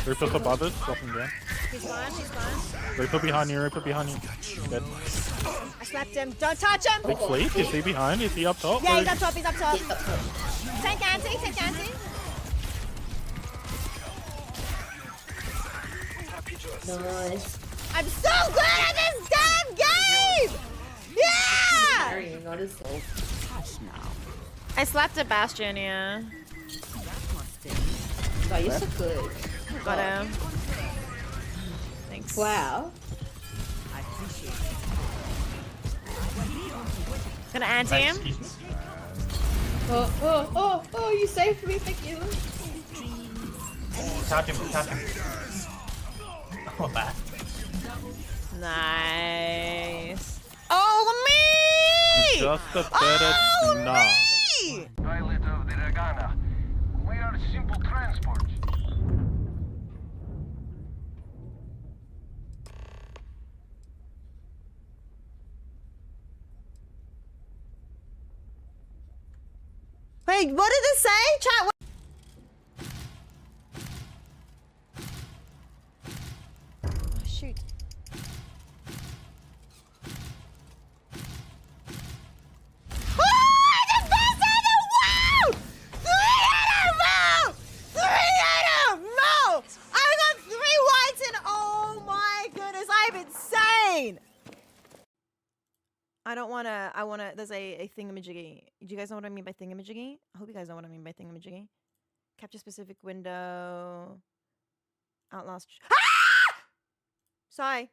Reaper's above us, dropping down. He's gone. Reaper behind you, Reaper behind you. Dead. I slapped him. Don't touch him! Big sleep, is he behind? Is he up top? Yeah, he's up top, he's up top. Take anti, take anti. Nice. I'm so good at this damn game! Yeah! Carrying on his soul. I slapped a Bastion, yeah. Oh, you're so good. Got him. Thanks. Wow. Gonna anti him. Oh, you saved me, thank you. Catch him. Oh, bad. Nice. Oh, me! Just a better knob. Me! Pilot of the Ragana. We are simple transport. Wait, what did it say? Chat. Oh, shoot. I wanna, there's a thingamajiggy. Do you guys know what I mean by thingamajiggy? I hope you guys know what I mean by thingamajiggy. Capture specific window. Outlast. Ah! Sorry.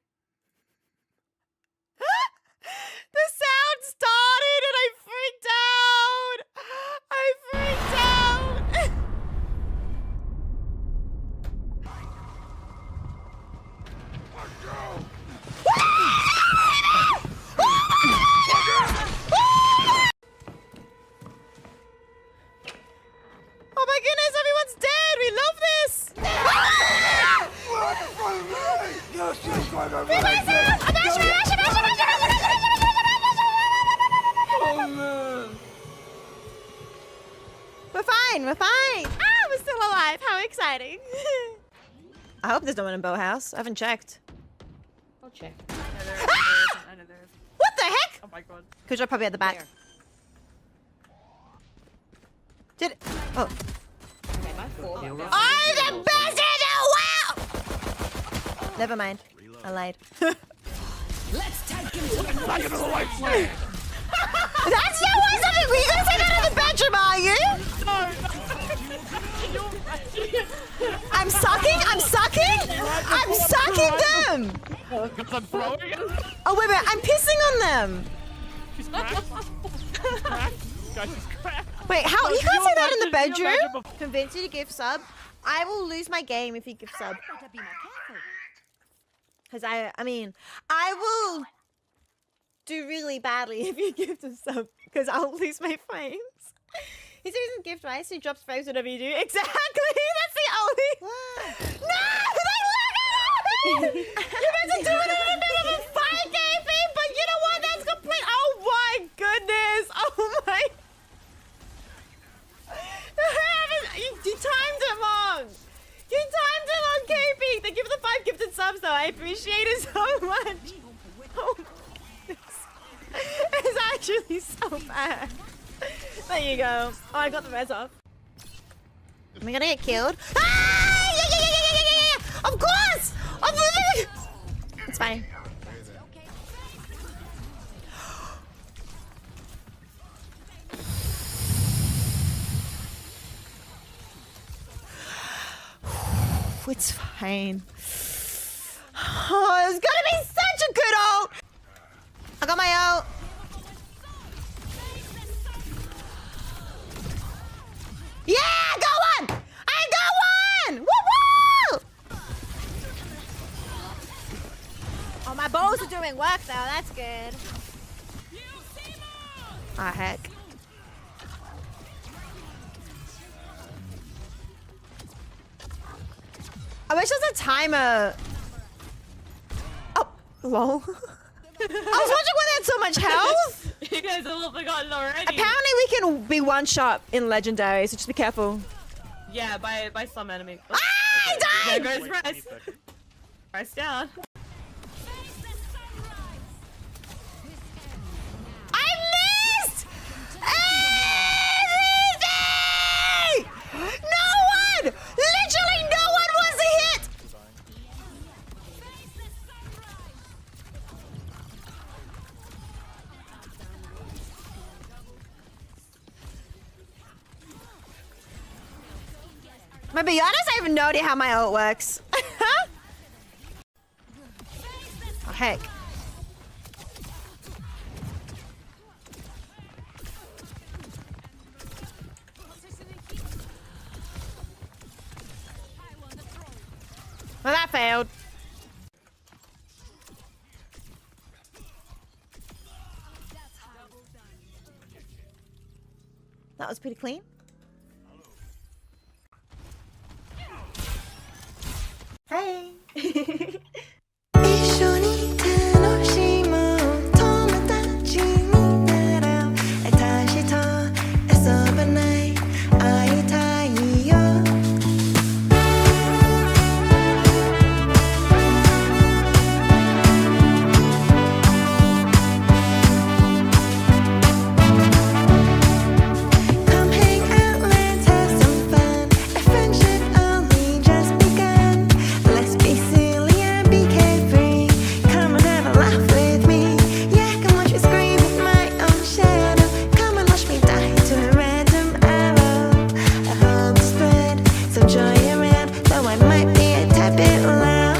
The sound started and I freaked out. I freaked out. Oh my goodness, everyone's dead! We love this! We're fine! Ah, we're still alive! How exciting! I hope there's no one in Bow House. I haven't checked. I'll check. I know there is. What the heck? Oh my god. Kujo probably at the back. There. Did it? Oh. Okay, my fault. I'm the best in the world! Never mind. I lied. Let's take him to the Back into the light flame! That's your voice of it! Were you gonna say that in the bedroom, are you? I'm sucking them! Because I'm throwing it! Oh, wait, I'm pissing on them! She's cracked. She's cracked. Guys, she's cracked. Wait, how? You can't say that in the Can you imagine bedroom? Convince you to give sub? I will lose my game if you give sub. Because I mean, I will do really badly if you give the sub. Because I'll lose my frames. He doesn't gift rice, he drops frames whenever you do. Exactly! That's the only... No! You're meant to do it in a bit of a fight game thing, but you know what? That's complete... Oh my goodness! Oh my... You timed it wrong! You timed it wrong, KP! Thank you for the 5 gifted subs though, I appreciate it so much! Oh my goodness. It's actually so bad. There you go. Oh, I got the res off. Am I gonna get killed? Ah! Yeah! Of course! It's fine. It's fine. Oh, it's gonna be such a good ult! I got my ult. Yeah, I got one! I got one! Woo woo! Oh, my bows are doing work though. That's good. Ah, heck. I wish there was a timer. Oh, lol. I was wondering why they had so much health. You guys have all forgotten already. Apparently we can be one shot in legendary, so just be careful. Yeah, by some enemy. Ah! I There died! goes Rice. Rice down. I missed! Everything! No one! Literally no one was a hit! But to be honest, I have no idea how my ult works. Oh, heck. Well, that failed. That was pretty clean. Hey. 一緒に楽しむ友達になろう私と遊ばない会いたいよ Come hang out, let's have some fun. A friendship only just begun. Let's be silly and be carefree. Come and have a laugh with me. Yeah, come watch me scream with my own shadow. Come and watch me die to a random arrow. I hope to spread some joy around, though I might be a tad bit loud.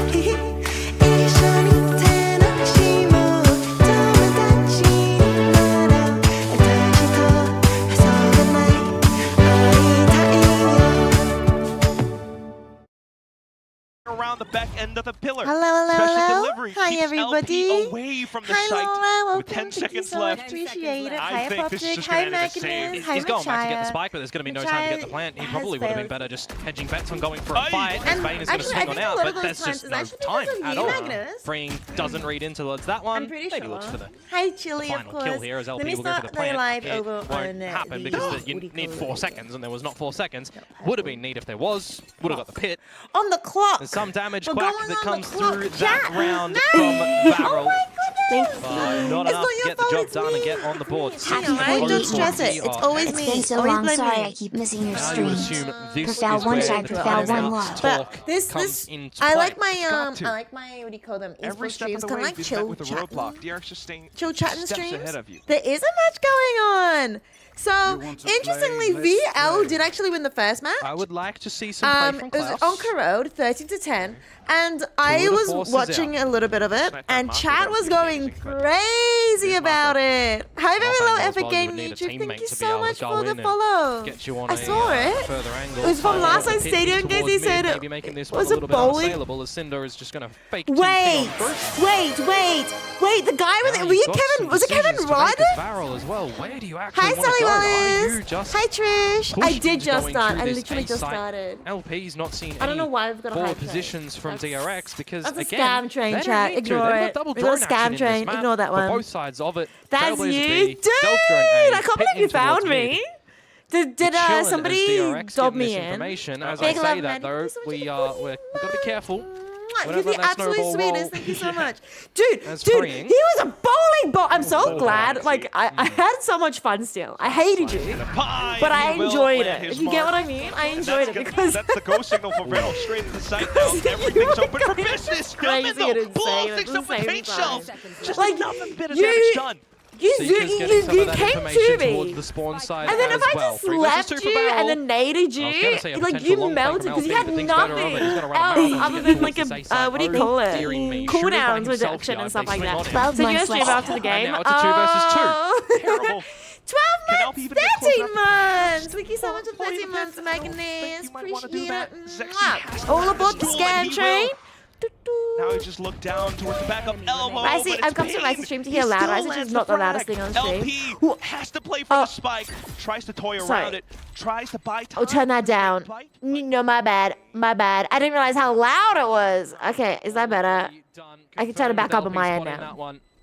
一緒に楽しもう友達になろう私と遊ばない会いたいよ Around the back end of the pillar. Hello, hello, Special hello. delivery Hi, keeps everybody. LP away from the Hi, site Laura. with 10 Welcome. Thank you seconds so much. left. Appreciate it. I Hi, think this is Apoptic. just Hi, gonna end in a save. Magnus. Hi, He's going back to get the Machaya. spike, but there's going to be no time to get the plant. He probably would have been better just hedging bets on going for a fight, as And Bane is going to actually, I swing on think a out, lot but of those there's times just is no actually time because of at you, all. Magnus. Freeing doesn't read into that one. I'm pretty Maybe sure. looks for the Hi, Chili, of final course. kill here as Let LP me will go for start the the plant. live It over won't on happen the because you what do you need call 4 it? seconds, and there was not 4 seconds. Would have been neat if there was. Would have got the pit. On the clock. There's some damage We're quack going that on the comes clock. through Chat. that round No. from Oh Varel. my goodness. Not It's enough not to your get the fault, job it's done and me. get on the board. It's me, alright? Don't stress it. It's always me. It's been so Always long. blame Sorry, me. I keep missing your Now you would streams. assume this Profile is one where side, the profile timeout one left. talk But this comes into I play. like my Got I to. like my what do you call them? Every Esports step of streams, the kind way, of like we've chill met with a chatting. roadblock. DRX just staying Chill chatting steps streams. ahead of you. There isn't much going on. So interestingly, VL did actually win the first match. I would like to see some play from It was Klaus. on Road, 13-10, and I Tour de was force is watching out. a little bit of it, Sniper and Marco chat don't was do going amazing, but crazy here's about Marco. it. Hi, very Well, low as epic well, you game would need a YouTube. teammate Thank you to be so able to much go for the in and follow. Get you on I a saw it. further angle. It was from Time last to night's pit stadium towards game. They mid, said maybe making this one was a it little bit bowling? unassailable as Cinder is just going to fake Wait, wait. The guy with it. Were you Kevin? Was it Kevin Rudd? Barrel as well. Where do you actually Hi, want to Sally go? Are you Wallace. just Hi, Trish. I pushed did into just going start. through I this literally A just site? started. LP's not seen I don't know any why I've got a forward hype train. positions from That's- DRX because That's a again, scam train, they don't chat. need to. Ignore They've got it. double We got a drone scam action in train. this map Ignore that for one. both sides of it. That's Trailblazers you, B, dude! Stealth Drone A, I can't pit believe you in towards found mid. me. Did Chilling as somebody DRX dob getting me this in? information. As Big I love, say man. that though, Thank you so much we've for got to be careful. You're Whenever the that absolute snowball sweetest. roll- Thank you so much. Dude, As he freeing. was a bowling ball. I'm so Oh, glad. boy. Like, I had so much fun still. I hated you. But I enjoyed it. If you get what I mean, I enjoyed it because That's the go signal for Riddle straight to the site now. Everything's open for business. crazy and Pull insane at things the up with same paint time. shells. Just Like, nothing bit of you- damage done. you Seekers getting some of that came information to towards me. the spawn side And then as if I well. just 3 versus 2 left for you Barrel. and then naded I was gonna say you, a like potential you long play melted from because you LP, had but things better nothing over. He's gonna run a else marathon to other get than towards like this A side. what do you call it? Steering me. Shooter by Cooldowns himself reduction here. and stuff They like swing that. on him. 12 So you months stream left. after the game. And now it's a 2 versus 2. Terrible. 12 Can months, LP even get close 13 enough? months. Thank you so much for Before you 13 months, get to Megan. think you might wanna do Appreciate that. it. Zexy Mwah. has to All grab aboard this the tool, and scam he train. will. Now he just looked down towards the backup elbow. Ricey, but I've it's come to Payne. Ricey stream to He hear loud. still Ricey lands is not the loudest frag. thing on stream. LP has to play for Oh. the spike. Tries to toy Sorry. around it. Tries to buy time. Oh, turn that down. No, my bad. My bad. I didn't realize how loud it was. Okay, is that better? I can turn it back up on my end now.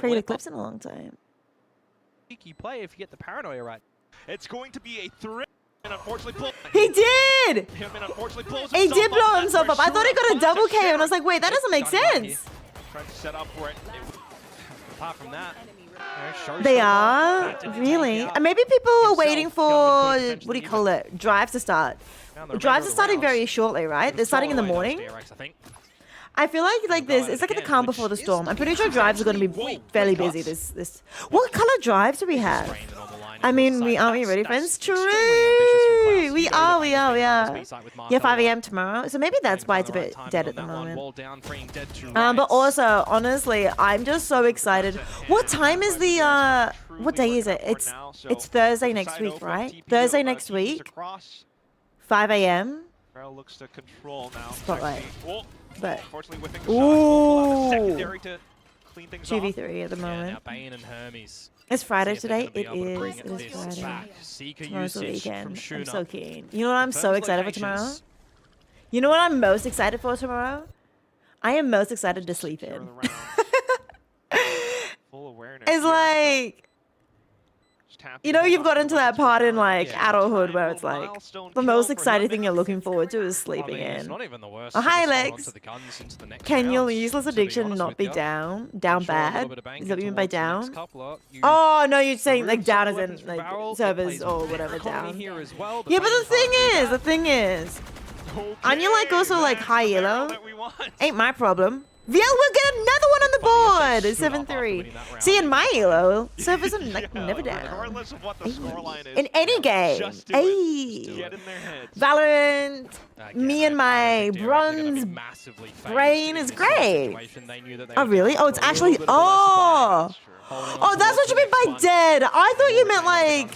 created whip. clips in a long time. Cheeky play if you get the paranoia right. It's going to be a threat. And unfortunately, He did! Hyunmin unfortunately pulls He did blow himself up. I thought he got a double KO, and I was like, wait, that doesn't make sense. Trying to set up for it. Apart from that, They are? Really? And maybe people are waiting for, what do you call it, drives to start. Drives are starting very shortly, right? They're starting in the morning. I feel like this, it's like the calm before the storm. I'm pretty sure drives are going to be fairly busy this. What color drives do we have? I mean, aren't we ready, friends? True! We are. Yeah, 5 AM tomorrow. So maybe that's why it's a bit dead at the moment. But also, honestly, I'm just so excited. What time is the, what day is it? It's Thursday next week, right? Thursday next week, 5 AM. Looks to control now. Spotlight. But, ooh! 2v3 at the moment. Bane and Hermes. It's Friday today. It is Friday. Tomorrow's the weekend. I'm so keen. You know what I'm so excited for tomorrow? You know what I'm most excited for tomorrow? I am most excited to sleep in. It's like, you know, you've got into that part in like adulthood where it's like the most exciting thing you're looking forward to is sleeping in. Oh, hi, Lex. Can your useless addiction not be down? Down bad? Is that what you mean by down? Oh, no, you're saying like down as in like servers or whatever down. Yeah, but the thing is, aren't you like also like high yellow? Ain't my problem. VL will get another one on the board. 7-3. See, in my elo, servers are like never down. Regardless of what the scoreline is. In any game. Hey. Get in their heads. Valorant. Me and my bronze brain is great. Oh, really? Oh, it's actually. Oh. Oh, that's what you mean by dead. I thought you meant like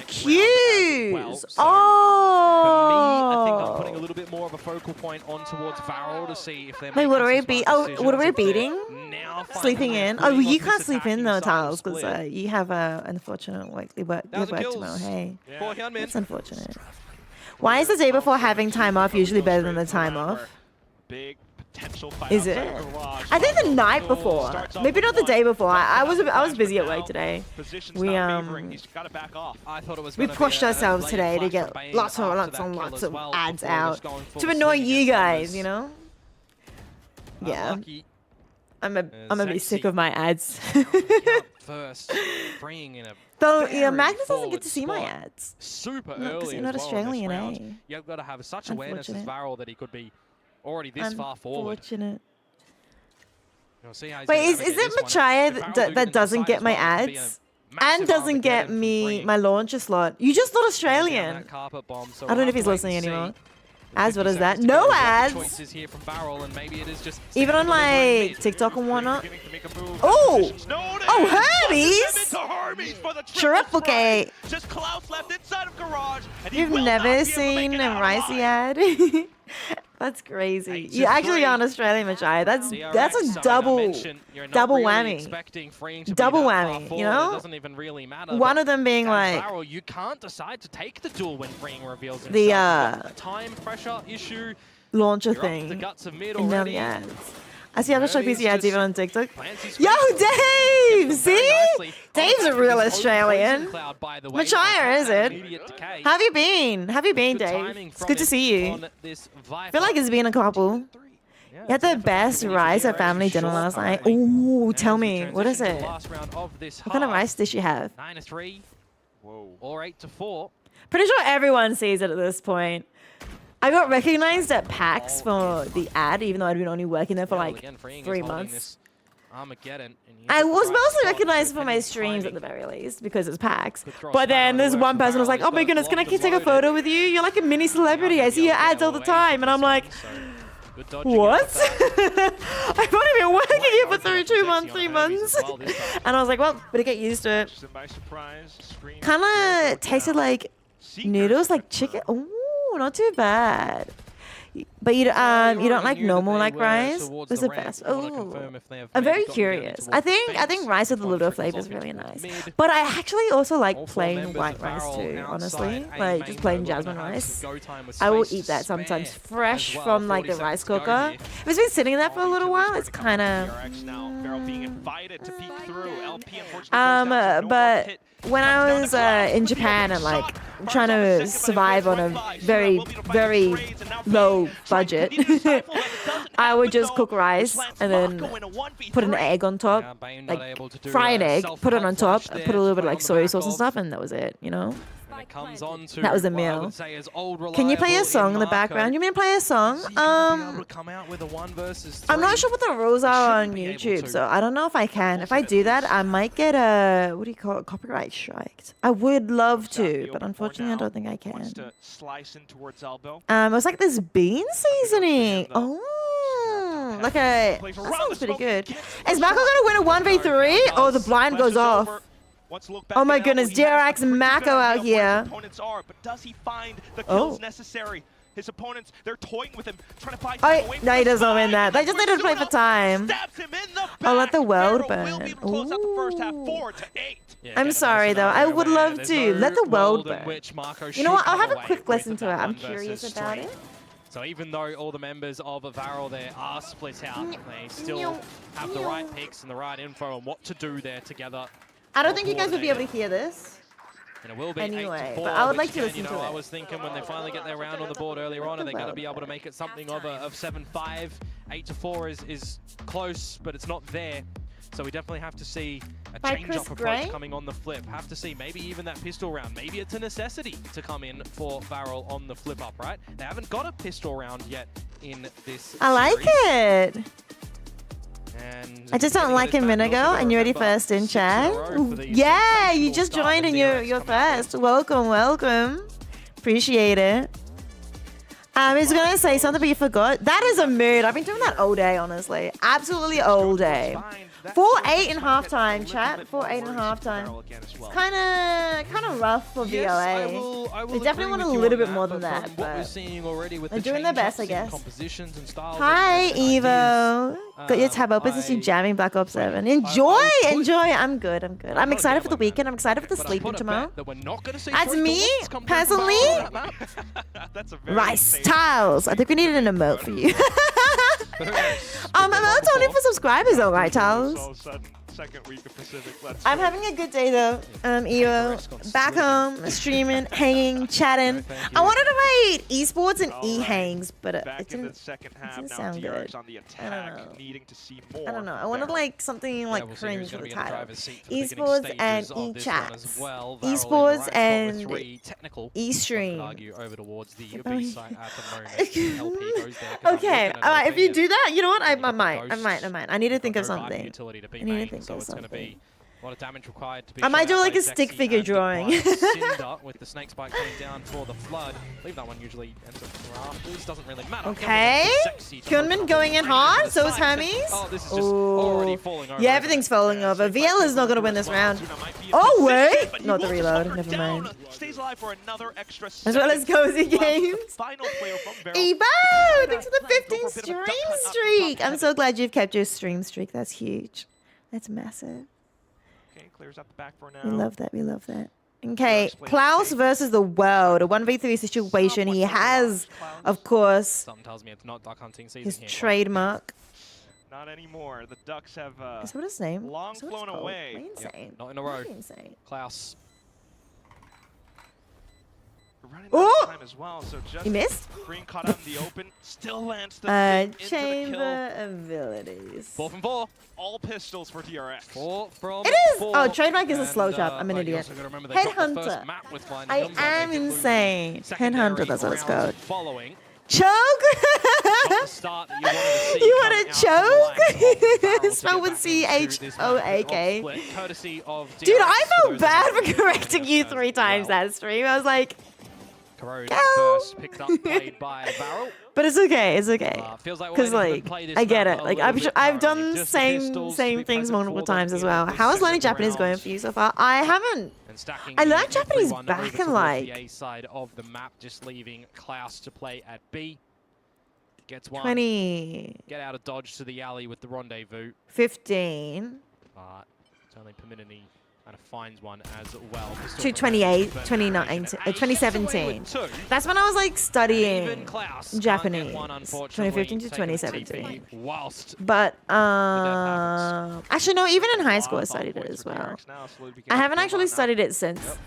queues. Oh. For me, I think I'm putting a little bit more of a focal point on towards Varol to see if they're. Wait, what are we beating? Oh, what are we beating? Sleeping in. Oh, you can't sleep in though, Tiles, because you have a unfortunate work. You work tomorrow. Hey, that's unfortunate. Why is the day before having time off usually better than the time off? Is it? I think the night before. Maybe not the day before. I was busy at work today. We pushed ourselves today to get lots of ads out to annoy you guys, you know? Yeah. I'm a bit sick of my ads. Though, yeah, Magnus doesn't get to see my ads. Super early because you're not Australian, eh? You've got to have such awareness as Varol that he could be already this far forward. Unfortunate. Wait, is it Machaya that doesn't get my ads? And doesn't get me my launcher slot? You just not Australian. I don't know if he's listening anymore. Ads, what is that? No ads! Even on like TikTok and whatnot. Oh! Oh, Hermes! Triplicate! You've never seen a Ricey ad? That's crazy. You actually aren't Australian, Machai. That's a double whammy. Double whammy, you know? One of them being like you can't decide to take the duel when freeing reveals the time pressure issue launcher thing. And now the ads. I see other shock PC ads even on TikTok. Yo, Dave! See? Dave's a real Australian. Machaya, is it? How have you been? How have you been, Dave? It's good to see you. I feel like it's been a couple. You had the best rice at family dinner last night. Ooh, tell me. What is it? What kind of rice dish you have? 9-3. Or 8-4. Pretty sure everyone sees it at this point. I got recognized at PAX for the ad, even though I'd been only working there for like 3 months. I was mostly recognized for my streams at the very least, because it's PAX. But then there's one person who was like, oh my goodness, can I take a photo with you? You're like a mini celebrity. I see your ads all the time. And I'm like, what? I've only been working here for 3 months. And I was like, well, better get used to it. Kind of tasted like noodles, like chicken. Ooh, not too bad. But you Well, you don't already like knew that normal they like were rice? towards What's the the ramp. best? I wanna Oh, confirm if they have I'm maybe very gotten down curious. towards I the think fence. rice with a One little trickles flavor is off really into nice. mid. But I actually also like All four plain members white of rice Varel too. outside Honestly, A like main, just though. plain We're gonna jasmine have rice. some go time with I will space eat that to spare sometimes as fresh well. from like the 40 rice seconds to go cooker. here. If it's been sitting there for a little while, it's kind of. DRX now. Varel being invited to peek through. LP unfortunately goes down, so no more But pit. when I was in Japan and like trying to survive on a very low budget, I would just cook rice and then put an egg on top, Yeah, Bane not able to like do fry an a egg, put it on top, self-help put a little bit of flash like there, soy sauce and on the stuff, and that was it. You know. When it comes on to That was a what I meal. would say is old, Can you play a reliable song in the Marco. background? You mean play a song? Is he gonna be able to come out with a 1 versus 3? I'm not sure what the rules are on shouldn't be able YouTube, to. so I don't know if I can. If I do that, I might get a what do you call it? Copyright striked. I would love to, but unfortunately, I don't think I Wants can. to slice in towards elbow. It was like this bean seasoning. Oh, like a. That sounds pretty good. Is Marco gonna win a 1v3? Oh, the blind goes off. Oh my goodness, DRX Mako out here. Opponents are, but does he find the Oh. kills necessary? His opponents, they're toying with him, trying to buy Oh, time away from no, he the doesn't win side. that. They just needed to play for time. Stabs him in the I'll let back. the world Varel will burn. be able to close out the first half, Ooh. 4-8. Yeah, I'm get him sorry, in a though. I scenario would where love there's to. no Let the world in burn. which Marco You know what? should I'll come have a away quick with listen to it. that I'm 1 curious versus about 3. it. So even though all the members of Varel there are split out, they still have the right picks and the right info on what to do there together. I don't think you guys would be able to hear this. And it will be Anyway, 8-4, but I would which like to again, listen you know, to I it. was thinking when they finally get their round on the board earlier on, are they going to be able to make it something of 7-5? 8-4 is close, but it's not there. So we definitely have to see a By change-up Chris approach Gray? coming on the flip. Have to see maybe even that pistol round. Maybe it's a necessity to come in for Varel on the flip up, right? They haven't got a pistol round yet in this I like series. it. And I just don't like a minute ago, and you're already first in chat. Yeah, you just joined and you're first. Welcome, welcome. Appreciate it. He's gonna say something, but you forgot. That is a mood. I've been doing that all day, honestly. Absolutely all day. 4-8 in halftime, chat. 4-8 in halftime. It's kind of rough for VLA. They definitely want a little bit more than that, but they're doing their best, I guess. Hi, Evo. Got your tab open since you're jamming Black Ops 7. Enjoy, enjoy. I'm good, I'm good. I'm excited for the weekend. I'm excited for the sleeping tomorrow. That's me, personally. Rice tiles. I think we need an emote for you. Emote's only for subscribers, though, right, tiles? Second week of Pacific. Let's I'm go. having a good day though. Evo, back home, streaming, hanging, chatting. I wanted to write esports and e-hangs, but it Back in the didn't. second half, didn't now sound DRX good. on the I don't attack, know. needing to see more. I don't know. I wanted Varel. like something like we'll see who's cringe for gonna the be in the title. driver's seat for the beginning Esports stages and of this one e-chats. as well. Varel in the Esports right spot with and 3. Technical, one could e-stream. argue over towards the Oh, B site at the moment. LP goes there 'cause I'm Okay, looking at alright. If LP you as do that, you know what? I got might. ghosts. I need to You've think got of no vibe something. utility to be I need to main, think so of it's going to something. be a lot of damage required to be I might do shown like a by stick Zexy figure and drawing. by Cinder with the snake spike coming down for the flood. I believe that one usually ends up rafters. Doesn't really matter. Okay. Zexy to Kunman open going in up hard. the So is side. Hermes. Oh, this is just already Ooh. falling over. Yeah, everything's falling over. VL is not gonna win this round. Oh wait, not the reload. Never mind. Stays alive for another extra As well as cozy games. Final player from Varel. Evo, thanks for the 15 stream streak. I'm so glad you've kept your stream streak. That's huge. That's massive. Okay, clears out the back for now. We love that. We love that. Okay, Klaus versus the world. A 1v3 situation. He has, of course, Something tells me it's not duck hunting season his here. trademark. Not anymore. The Ducks have Is that what his name? long Is that what it's flown called? away. Am I insane? Not in a row. Am I insane? Klaus. running out Oh! of time as well. So just He missed? Green caught out in the open. Still lands the stick into the kill. Chamber abilities. 4 from 4. All pistols for DRX. 4 from It is! 4. Oh, trademark is a slow And, chop. I'm an but you idiot. also gotta remember they dropped the first Headhunter. map with Flying I Hills, but am they did lose insane. secondary Headhunter, that's what it's rounds called. Following. Choke? Not the start that you wanted to see You coming want out to of the line choke? from Varel to Spelled get with back into this C-H-O-A-K. match of split, courtesy of Dude, DRX I for felt those bad of for you correcting you as 3 times well. that stream. I was like, Corrode Go. first picked up, played by Varel. but it's okay. It's okay. Feels like we're Because waiting like to play this I get map it. a Like little bit I've done currently. Just the same pistols to same be things present multiple for times them as in well. the How is learning second Japanese going round. for you so far? I haven't. And stacking I learned Japanese everyone back over in towards like the A side of the map, just leaving Klaus to play at B. Gets one. 20. Get out of dodge to the alley with the rendezvous. 15. But it's only permitted he kind of finds one as well. 228, 2019, 2017. That's when I was like studying Japanese. 2015 to 2017. But actually no, even in high school I studied it as well. I haven't actually studied it since,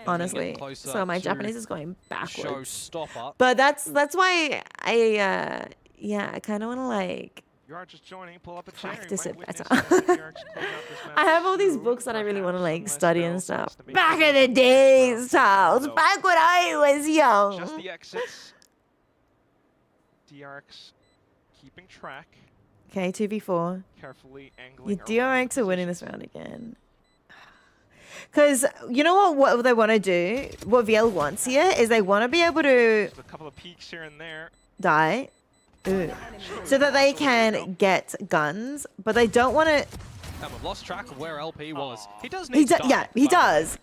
honestly. So my Japanese is going backwards. But that's why I kind of want to like You are just joining. Pull up a chair. practice it better. I I have all these books that I really want to like study and stuff. Back in the days, Charles. Back when I was Just young. the exits. DRX keeping track. Okay, 2v4. Carefully angling. Your around DRX are winning this positions. round again. Because you know what they want to do? What VL wants here is they want to be able to Just a couple of peeks here and there. die. Ooh. So that they can get guns, but they don't want to. And we've lost track of where LP was. He does need to die, Yeah, he but, does.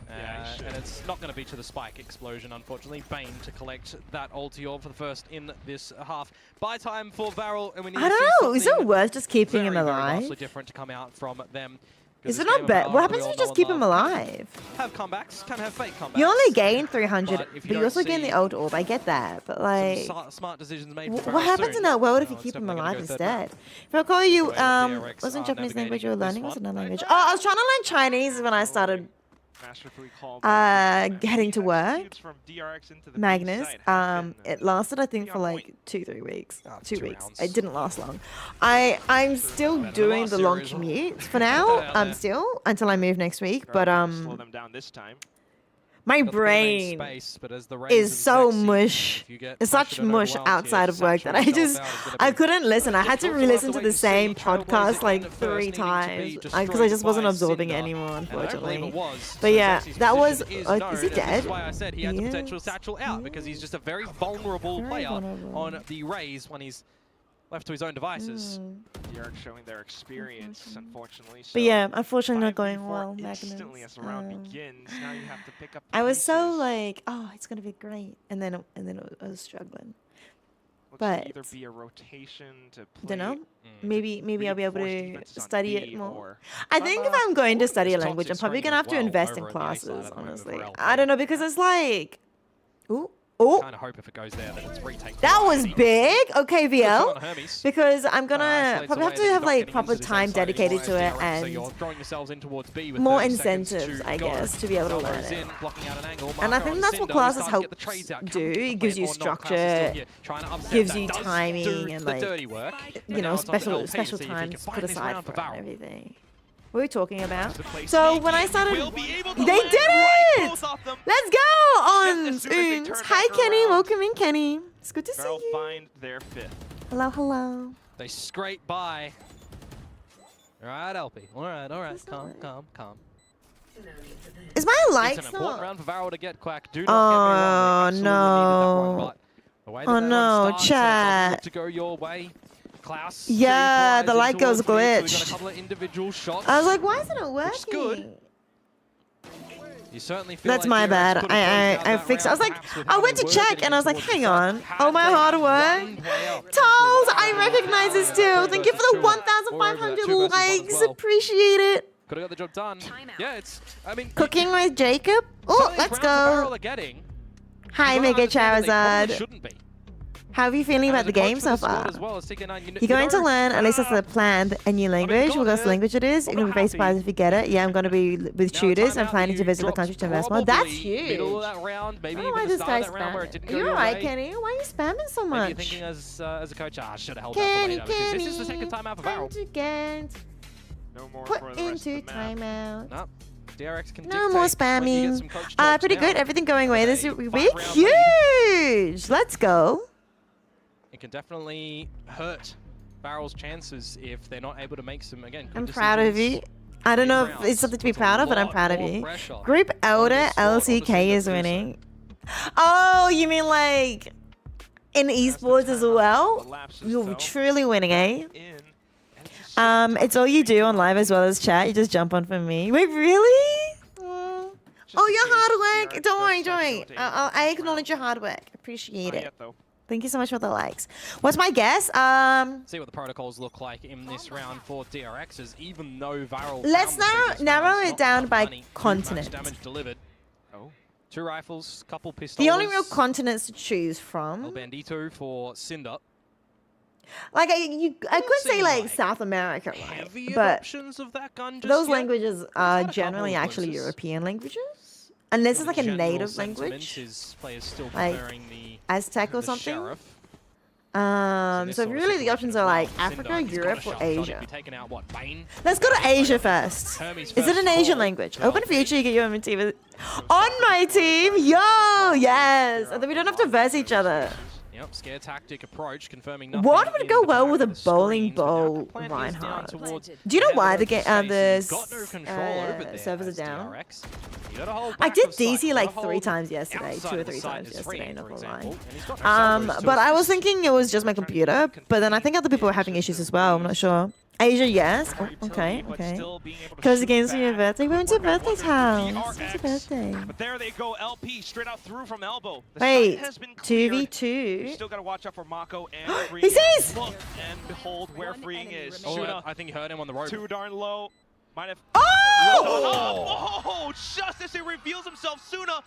and it's not going to be to the spike explosion, unfortunately. Bane to collect that ulti orb for the first in this half. Buy time for Varel, and we need I to see don't know. Is it something worth just keeping very, him very alive? vastly different to come out from them. Is it not bad? What happens if you just keep him alive? Have comebacks, can have fake comebacks. You only gain 300, But if but you you don't also gain see the old orb. I get that, but like, smart decisions made. what happens in that world if you keep him alive instead? If I call you, wasn't Japanese language you were learning? Was another language? Oh, I was trying to learn Chinese when I started heading to work. Magnus. It lasted I think for like 2-3 weeks. 2 weeks. It didn't last long. I'm still doing the long commute for now. Still until I move next week. But slow them down this time. my brain is so mush. It's such mush outside of work that I couldn't listen. I had to re-listen to the same podcast like 3 times because I just wasn't absorbing it anymore, unfortunately. But yeah, that was. Is he dead? That's why I said he had the potential Yes, satchel out because he's just a very vulnerable player on the Rays when he's left to his own devices. DRX showing their experience, unfortunately. But yeah, unfortunately not 5v4 going well, Magnus. Instantly as the round begins, now you have to pick up I was so pieces. like, oh, it's gonna be great, and then I was struggling. Looks but- to either be a rotation to play. Don't know. Maybe I'll be able reinforced to defenses on study B it more. or- I think if I'm going to study a It's language, I'm toxic probably screen gonna as have to well invest in over on the A side classes. at the moment for Honestly, LP. I don't know because it's like, ooh, Kind of hope if it goes there that it's retake. that was big. Okay, VL. Hermes. Because I'm gonna Isolates probably away have to that you're have not like getting proper into this time outside dedicated to it so and you're throwing yourselves in towards B with more 30 seconds incentives, to I go. guess, to be able to learn Salvo's it. in, blocking out an angle. And I Marker think on that's what Cinder. classes Starting to help get the trades out. do. Can he It gives you play or not? Klaus is structure, still here, trying to upset gives that. you Does timing do and the like, dirty work. you know, Now it's on to special LP, special see if he can times find put this aside round for for it and Varel. everything. What are we talking about? To play So sneaky, when I he started, will be able to they land did right, it! both of them. Let's go on. Just as soon as they turn Hi back Kenny, around. welcome in Kenny. It's good to see Varel you. find their fifth. Hello, hello. They scrape by. All right, LP. All right. That's Calm. alright. Is my It's likes an important not? round for Varel to get, Quack. Do not get me wrong. They absolutely needed that one, but the way that Oh that no, run starts, it doesn't look chat. to go your way. Klaus. Yeah, the light goes We got a glitched. couple of individual shots. I was like, why isn't it working? Which is good. You certainly feel That's like my DRX bad. could have closed out I that fixed. I was round, like, perhaps with I how went they to were check getting and I was like, towards hang the on. side. Oh, my Had hard they work. one player Tolls, I potentially recognize it still. Thank you for the 1,500 likes. Appreciate it. Could have got the job done. Yeah, it's. I mean, Cooking with Jacob. some Oh, of these let's rounds that Varel go. are getting, Hi, you gotta Mega understand that they probably Charizard. shouldn't be. How are you feeling And about as the a coach game for so the squad far? as well as TK9, You're going to learn, at least that's the plan, a new language. God, Regardless of language it is. You're going to be very surprised if you get it. Yeah, I'm going to be with tutors. I'm planning to visit the country to invest more. That's huge. Middle of that round, I maybe don't know why even the this start guy's of that round where it didn't spamming. go You're your alright, way. Kenny. Why are you spamming so Maybe much? you're thinking as a coach, I should have held Kenny, that for later because Kenny. this is the second time out for Time Varel. to get No more put for the rest into of the map. timeout. No, DRX can No more dictate when you get spamming. some coach talks Pretty now. good. Everything going away this Have a week. 5-round lead. Huge. Let's go. It can definitely hurt Varel's chances if they're not able to make some, again, good I'm proud of decisions. you. I don't in know if rounds. it's something to be Puts a proud of, but I'm lot proud of more you. pressure Group on Elder this squad, LCK obviously, is to do so. winning. Oh, you mean like in esports as well? You're truly winning, eh? It's all you do on live as well as chat. You just jump on for me. Wait, really? Oh, your hard work. Don't worry. I acknowledge your hard work. Appreciate it. Thank you so much for the likes. What's my guess? See what the protocols look like in this round for DRXs, even though Varel. Let's narrow it down by continent. continent. Damage delivered. Oh, 2 rifles, couple pistols. The only real continents to choose El from. Bandito for Cinder. Like I could say like like South America, right? Heavy But adoptions of that gun just those yet? languages had are a couple generally of actually voices. European languages, unless it's like a General native sentiment language, is players still like preferring the Aztec or the something. Sheriff. So this really the sort of options situation are like as well. Africa, Cinder, he's got a Europe, or shot. He'd Asia. be taking out, what, Bane? Let's go to Asia first. Hermes Is it first an Asian call. language? Well, Open future, you get your own team. On my team, yo, yes. And then we don't have to verse each other. Yep, scare tactic approach, confirming nothing. What would in go the well back with a of the bowling screens, but now ball, Kaplan is down Reinhardt? towards Do you know the why end the of game, space. He's the got no control over there servers are as down? DRX. You gotta hold I back did of sight. DC You like gotta 3 hold times yesterday, outside 2 or of the 3 sight times is yesterday, free, not for gonna lie. example, and he's got no salvos to But I was assist. thinking it was just my computer, but then I think other people were having issues as well. I'm not sure. Asia, yes. Oh, okay, okay. Because the game's for your birthday. We went to birthday's house. It's a birthday. But there they go, LP straight out through from elbow. The Wait, site has been cleared. You 2v2. still got to watch out for Mako and Freeing. He sees! Look and behold where Freeing is. Oh, Shuna I think you heard him on the road. too darn low. Might have. Oh! Oh! Just as he reveals himself, Suna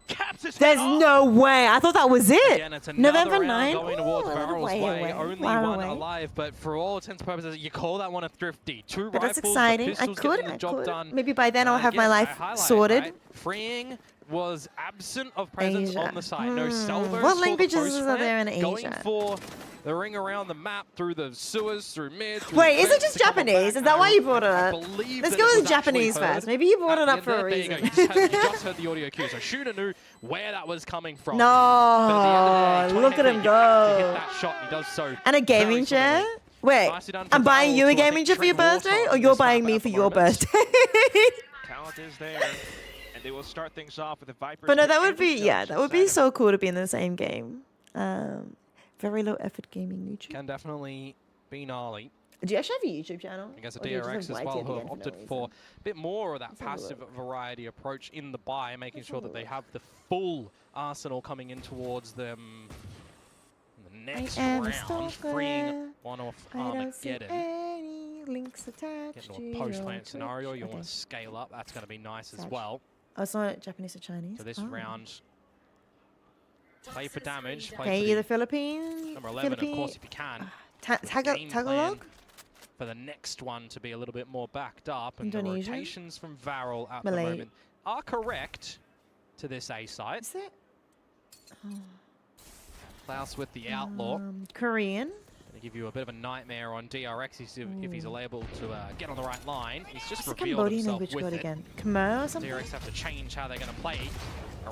caps his There's head off. no way. I thought that was it. Again, it's another November round 9th. going towards Ooh, a little Varel's way way. away. Only Far one away. alive, but for all intents and purposes, you call that one a thrifty. 2 But rifles, that's exciting. the I pistols could. getting the job done. Maybe by then I'll have my Again, life I highlight, sorted. right? Freeing was absent of presence Asia. on the side. No salvos What for languages the are there in post-plant. Going Asia? for the ring around the map through the sewers, through mid. Through Wait, the is it fence just to come Japanese? back. Is that why you brought it I up? believe Let's that go it with was actually Japanese heard first. Maybe you brought at it the up end for a there. There you go. reason. You just heard the audio cue. So Shooter knew where that was coming from. No, But at the end of the day, look at him 20 to hit go. that shot, and he does so And a gaming very chair? swimmingly. Wait, Nicely done for I'm buying Varel you a to, I gaming think, chair for your tread birthday, water or on you're this buying map me at for the your moment. birthday? Talent is there. And they will start things off with the Vipers. But no, pick that would and be, the yeah, Judge that would be inside so cool to be in the same game. Very low effort gaming YouTube. Can definitely be gnarly. Do you actually have a YouTube channel? I guess a Or do you just, DRX like, as write well it who again have for no opted for reason? a bit more of that Let's have a passive look. variety approach in the buy, making Let's sure have a that they look. have the full arsenal coming in towards them in the next am a round, stalker. freeing one off I don't see Armageddon. any links attached Get to into a your post-plant scenario, you Twitch. want to scale up, that's going to be nice as Sag. well. Oh, it's not Japanese or Chinese? So this Oh. round, play for damage, play Okay, for you're the the Philippine. number 11, of course, if you can. Game Tagalog? plan for the next one to be a little bit more backed up, and the Indonesian? rotations from Varel at Malay. the moment are correct to this A site. Is it? Klaus with the outlaw. Korean. Gonna give you a bit of a nightmare on DRX if he's able to get on the right line. He's just What's the revealed Cambodian himself language with called it. again? Khmer or something? DRX have to change how they're going to play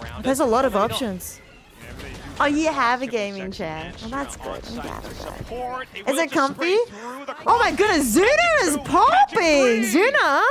around There's it. a lot of Maybe not. options. Yeah, but they do Oh, you have have a Skip gaming section chair. and Well, that's Shuna good. on I'm site glad for of that. support. They Is will it just comfy? spray through the Oh my goodness, Zuna is popping! Zuna!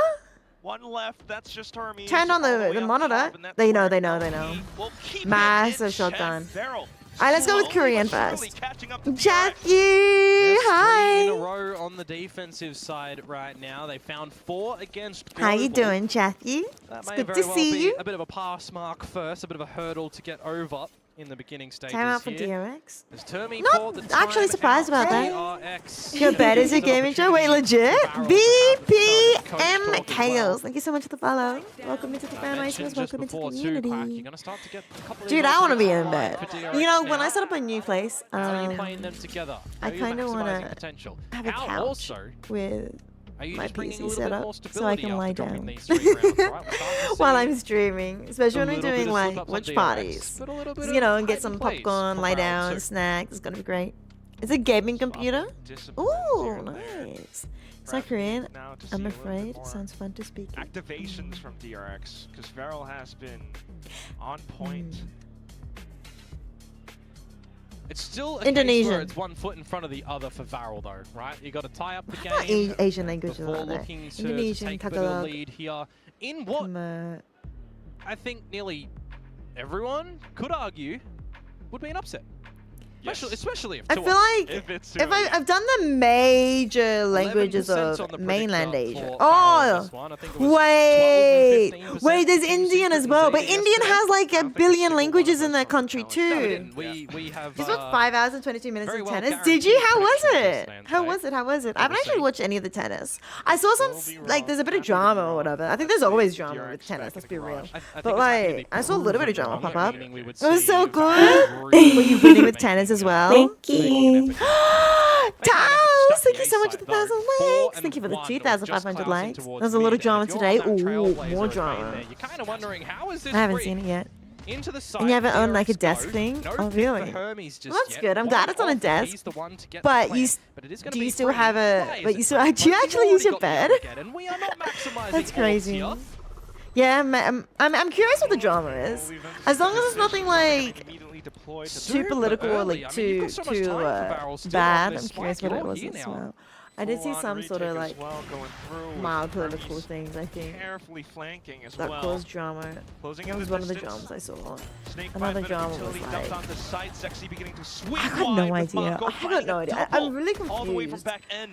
One left, that's just Hermes. Turn on all the way up monitor. top, and that's They know, where they know, they LP know. will keep it Massive in check. shotgun. Varel Alright, let's go with slowly Korean but surely first. catching up to Jackie! There's 3 in a Hi! row on the defensive side right now. They found 4 against How you Global. doing, Jackie? That It's may good very to well see be you. a bit of a pass mark first, a bit of a hurdle to get over in the beginning stages Time out for here. DRX. There's Termi Not called the actually time surprised out about for that. DRX. Your bed is your It's an gaming chair? Wait, opportunity legit? for Varel to have the coach BPM talk as Chaos. well. Thank you so much for the follow. Welcome into the I fan mentioned races. just Welcome into the before too, Quack, community. you're gonna start to get a couple of Dude, these I want to be options in bed. for DRX You know, when now. I set up a new place, How are you playing them together? I How are you kinda wanna maximising potential? have a How couch also with are you my just bringing a PC little set bit more up so I stability can after lie dropping down these 3 rounds, right? We're starting to while see I'm streaming, especially when we're little bit doing of like slip-ups on watch DRX, parties. but a little bit You know, of and get hiding some plays popcorn, from lie round down, 2. snacks. It's gonna be great. It's a gaming computer. Discipline Ooh, here and there. nice. It's not Korean. Now to see I'm a little bit afraid. more Sounds fun to speak. activations from DRX, because Varel has been on point. It's still a Indonesian. case where it's one foot in front of the other for Varel, though, right? You got to tie up the Not game Asian languages before are there. looking to Indonesian, take a bit of Tagalog, lead here in what Khmer. I think nearly everyone could argue would be an upset. Especially if I two feel are- like If it's if I've done the major languages 11% on of the mainland predictor Asia. for Barrel this Oh, one. I think it was 12 wait, and 15% wait. There's Team Indian Secret as and well, but Zeta Indian yesterday. has like I a don't think a billion single one languages of in us their from country Challenge. No, we too. didn't. We have. This was 5 hours and 22 minutes very of well tennis. Did guaranteed you? How was predictions it? this How land was it? How was it? I We'll haven't actually see. watched any of the tennis. I saw some like there's a bit of drama or whatever. I think there's always drama with tennis. Let's be real. But like I saw a little bit of drama pop up. It was so good. Were you winning with tennis as well? Thank you. Tals, thank you so much for the 1,000 likes. Thank you for the 2,500 likes. There's a lot of drama today. Ooh, more drama. You're kind of wondering how is this I haven't free? seen it yet. Into the side, And you haven't owned like a DRX desk goes. thing? No Oh, pick really? for Hermes just Well, that's yet. good. I'm glad it's on a One off, desk. he's the one to get But the you, plant, but it is gonna do be you still free. have a? Why But is you it? still? Do you But you've actually use your already got the bed? Armageddon. We are not maximizing That's odds crazy. here. Yeah, I'm curious what the drama is. As long as it's nothing like too political or like too bad. I'm curious what it was as well. I did see some sort of like mild political things. I think Carefully flanking as that well. caused drama. Closing That in was the one of the distance. dramas I saw. Snake Another bite, drama utility was dumped like- onto site. Sexy beginning to sweep I had wide no with idea. Mako I have finding no a idea. double I'm really all the way from confused. back end.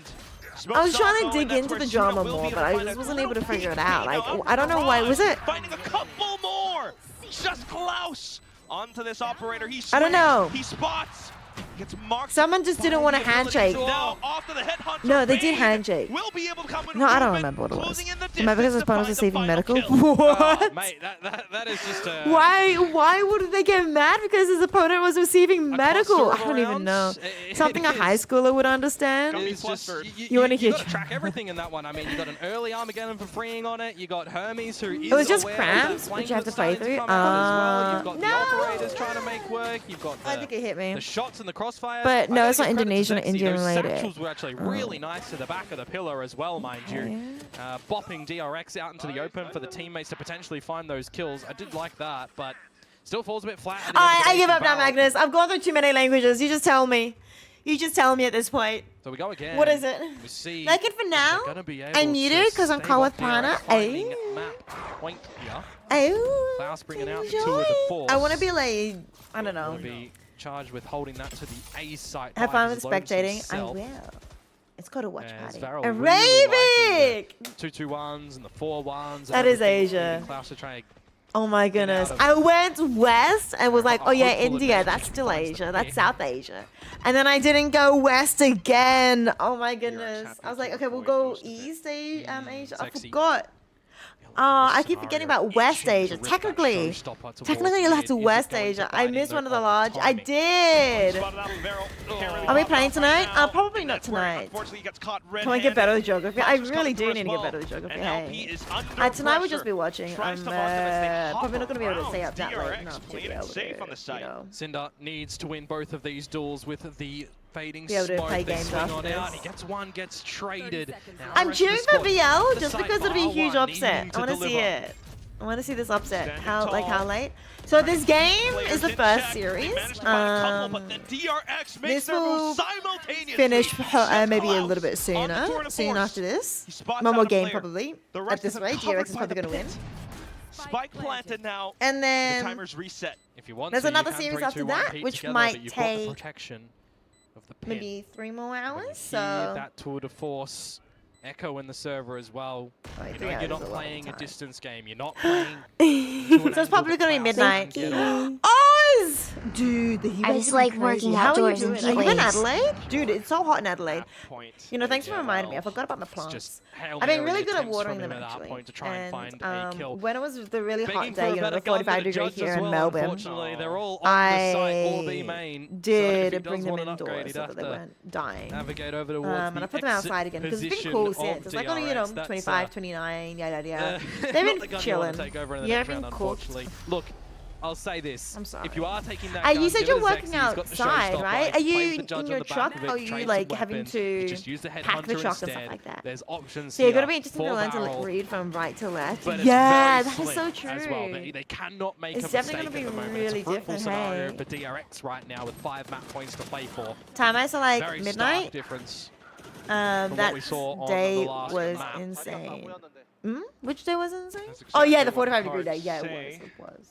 I was trying to Smoke dig Salvo, and into the that's drama where Suna will more, be but able to I find just a wasn't able to little figure it peek. out. Like, Now I don't know why. Was it? Finding a couple more. Just Klaus onto this operator. He I don't know. He spots. Gets marked. Someone just didn't want a by the ability handshake. to- Now off to the headhunter. No, they did Bane handshake. will be able to come in No, I don't movement, remember what it was. closing in the Am I because his distance to opponent was find the saving final medical? kill. What? Mate, that is just a... Why would they get mad because his opponent was receiving a medical? cluster I of don't even know. rounds. Something a It high is- schooler would understand. It's just, flustered. You wanna hear- got to track everything in that one. I mean, you got an early Armageddon for freeing on it. You got Hermes who is It was just aware cramps, of the which you have flames to play that's starting through. come out as well. You've got No! the operators trying to make work. You've got I think it hit me. the shots and the crossfires. But no, I gotta it's not give credit to Indonesian or Zexy. Indian Those related. satchels were actually really nice to the back of the pillar as well, mind you. Bopping DRX out into the open for the teammates to potentially find those kills. I did like that, but still falls a bit flat. at the end of the I day give for up now, Barrel. Magnus. I've gone through too many languages. You just tell me. You just tell me at this point. So we go again. What is it? We see Like it for now. they're gonna be able I muted to 'cause I'm stave caught with off DRX Prana. finding Ay. map point here. Oh, Klaus bringing out the enjoy. two of the force. I want to be like, I don't know. Gonna be charged with holding that to the A site. Have by fun his with lonesome spectating. I self. will. It's called a watch As party. Varel A really liking Ravik! 2-2-1s and the 4-1s. That is Asia. Klaus to try. Oh my goodness. of- I went west and was like, oh yeah, hopeful India, advantage that's still finds the Asia. That's pick. South Asia. And then I didn't go west again. Oh my goodness. I was like, okay, we'll go East Asia. Asia. I Sexy. forgot. Oh, I keep forgetting about West Asia. Technically, you'll have to West Asia. I missed one of the large. I did. Are we playing tonight? Probably not tonight. Can I get better with geography? I really do need to get better with geography. Hey. Tonight we'll just be watching. I'm probably not going to be able to stay up that late enough to be able to, you know. Cinder needs to win both of these duels with the fading Be able to smoke. play They games swing after on out. this. He gets one, gets traded. Now I'm the rest of cheering the for squad BL to just side because it'll be a bar huge one, upset. needing I want to see deliver. it. I want to see this upset. Standing How tall. late? So this game is the first series. This will finish maybe a little bit sooner. Soon after this. One more game probably. At this rate, DRX is probably going to win. Spike planted now. And The then timer's reset. If you want there's to, another you can series 3, after 2, 1 that, peak which together, might but you've got the take protection of the pin. maybe 3 more When you hours. hear So that tour de force echo in the server as well. Like, You 3 know, hours you're not is a long playing a time. distance game. You're not playing. So it's probably going to be midnight. Oz! Dude, the heat I wave just is like crazy. working How are you outdoors in doing? heat Are you in waves. Adelaide? Dude, it's so hot in Adelaide. Point. You know, thanks for Yeah, reminding me. I well, forgot about my It's plants. just Hail I've been Mary really good at attempts watering from them him at that actually. point to try and find a kill. When it was the really Begging hot for day, a you know, better the gun than 45 the degree judge here as in well, Melbourne, unfortunately. They're all on the site, all B main. I So if did he bring does them want an upgrade, indoors he'd so have that they to weren't dying. navigate over towards And I put them outside again because it's been cool since. It's like only, you know, 25, 29, yada yada. They've been chilling. Yeah, I've been cooked. Look, I'll say this. I'm sorry. If you are taking that You gun, said give you're it to working Zexy. He's got the outside, showstopper. right? He Are you plays the judge in on your the back truck? of Or it, are you trains the like having weapon. to Just use the pack the headhunter truck and stuff instead. like that? There's options So you're here gonna be interested to for learn to Barrel, like read from right to left. but it's Yeah, very that is so slick true. as well. They cannot make It's a definitely mistake gonna at the be moment. really It's a fruitful different, scenario hey. for DRX right now with 5 map points to play for. Time I saw like Very stark midnight. difference. what That we saw on the day last was map. insane. Which day was insane? That's Oh yeah, the exactly what 45 degree day. cards Yeah, say. it was.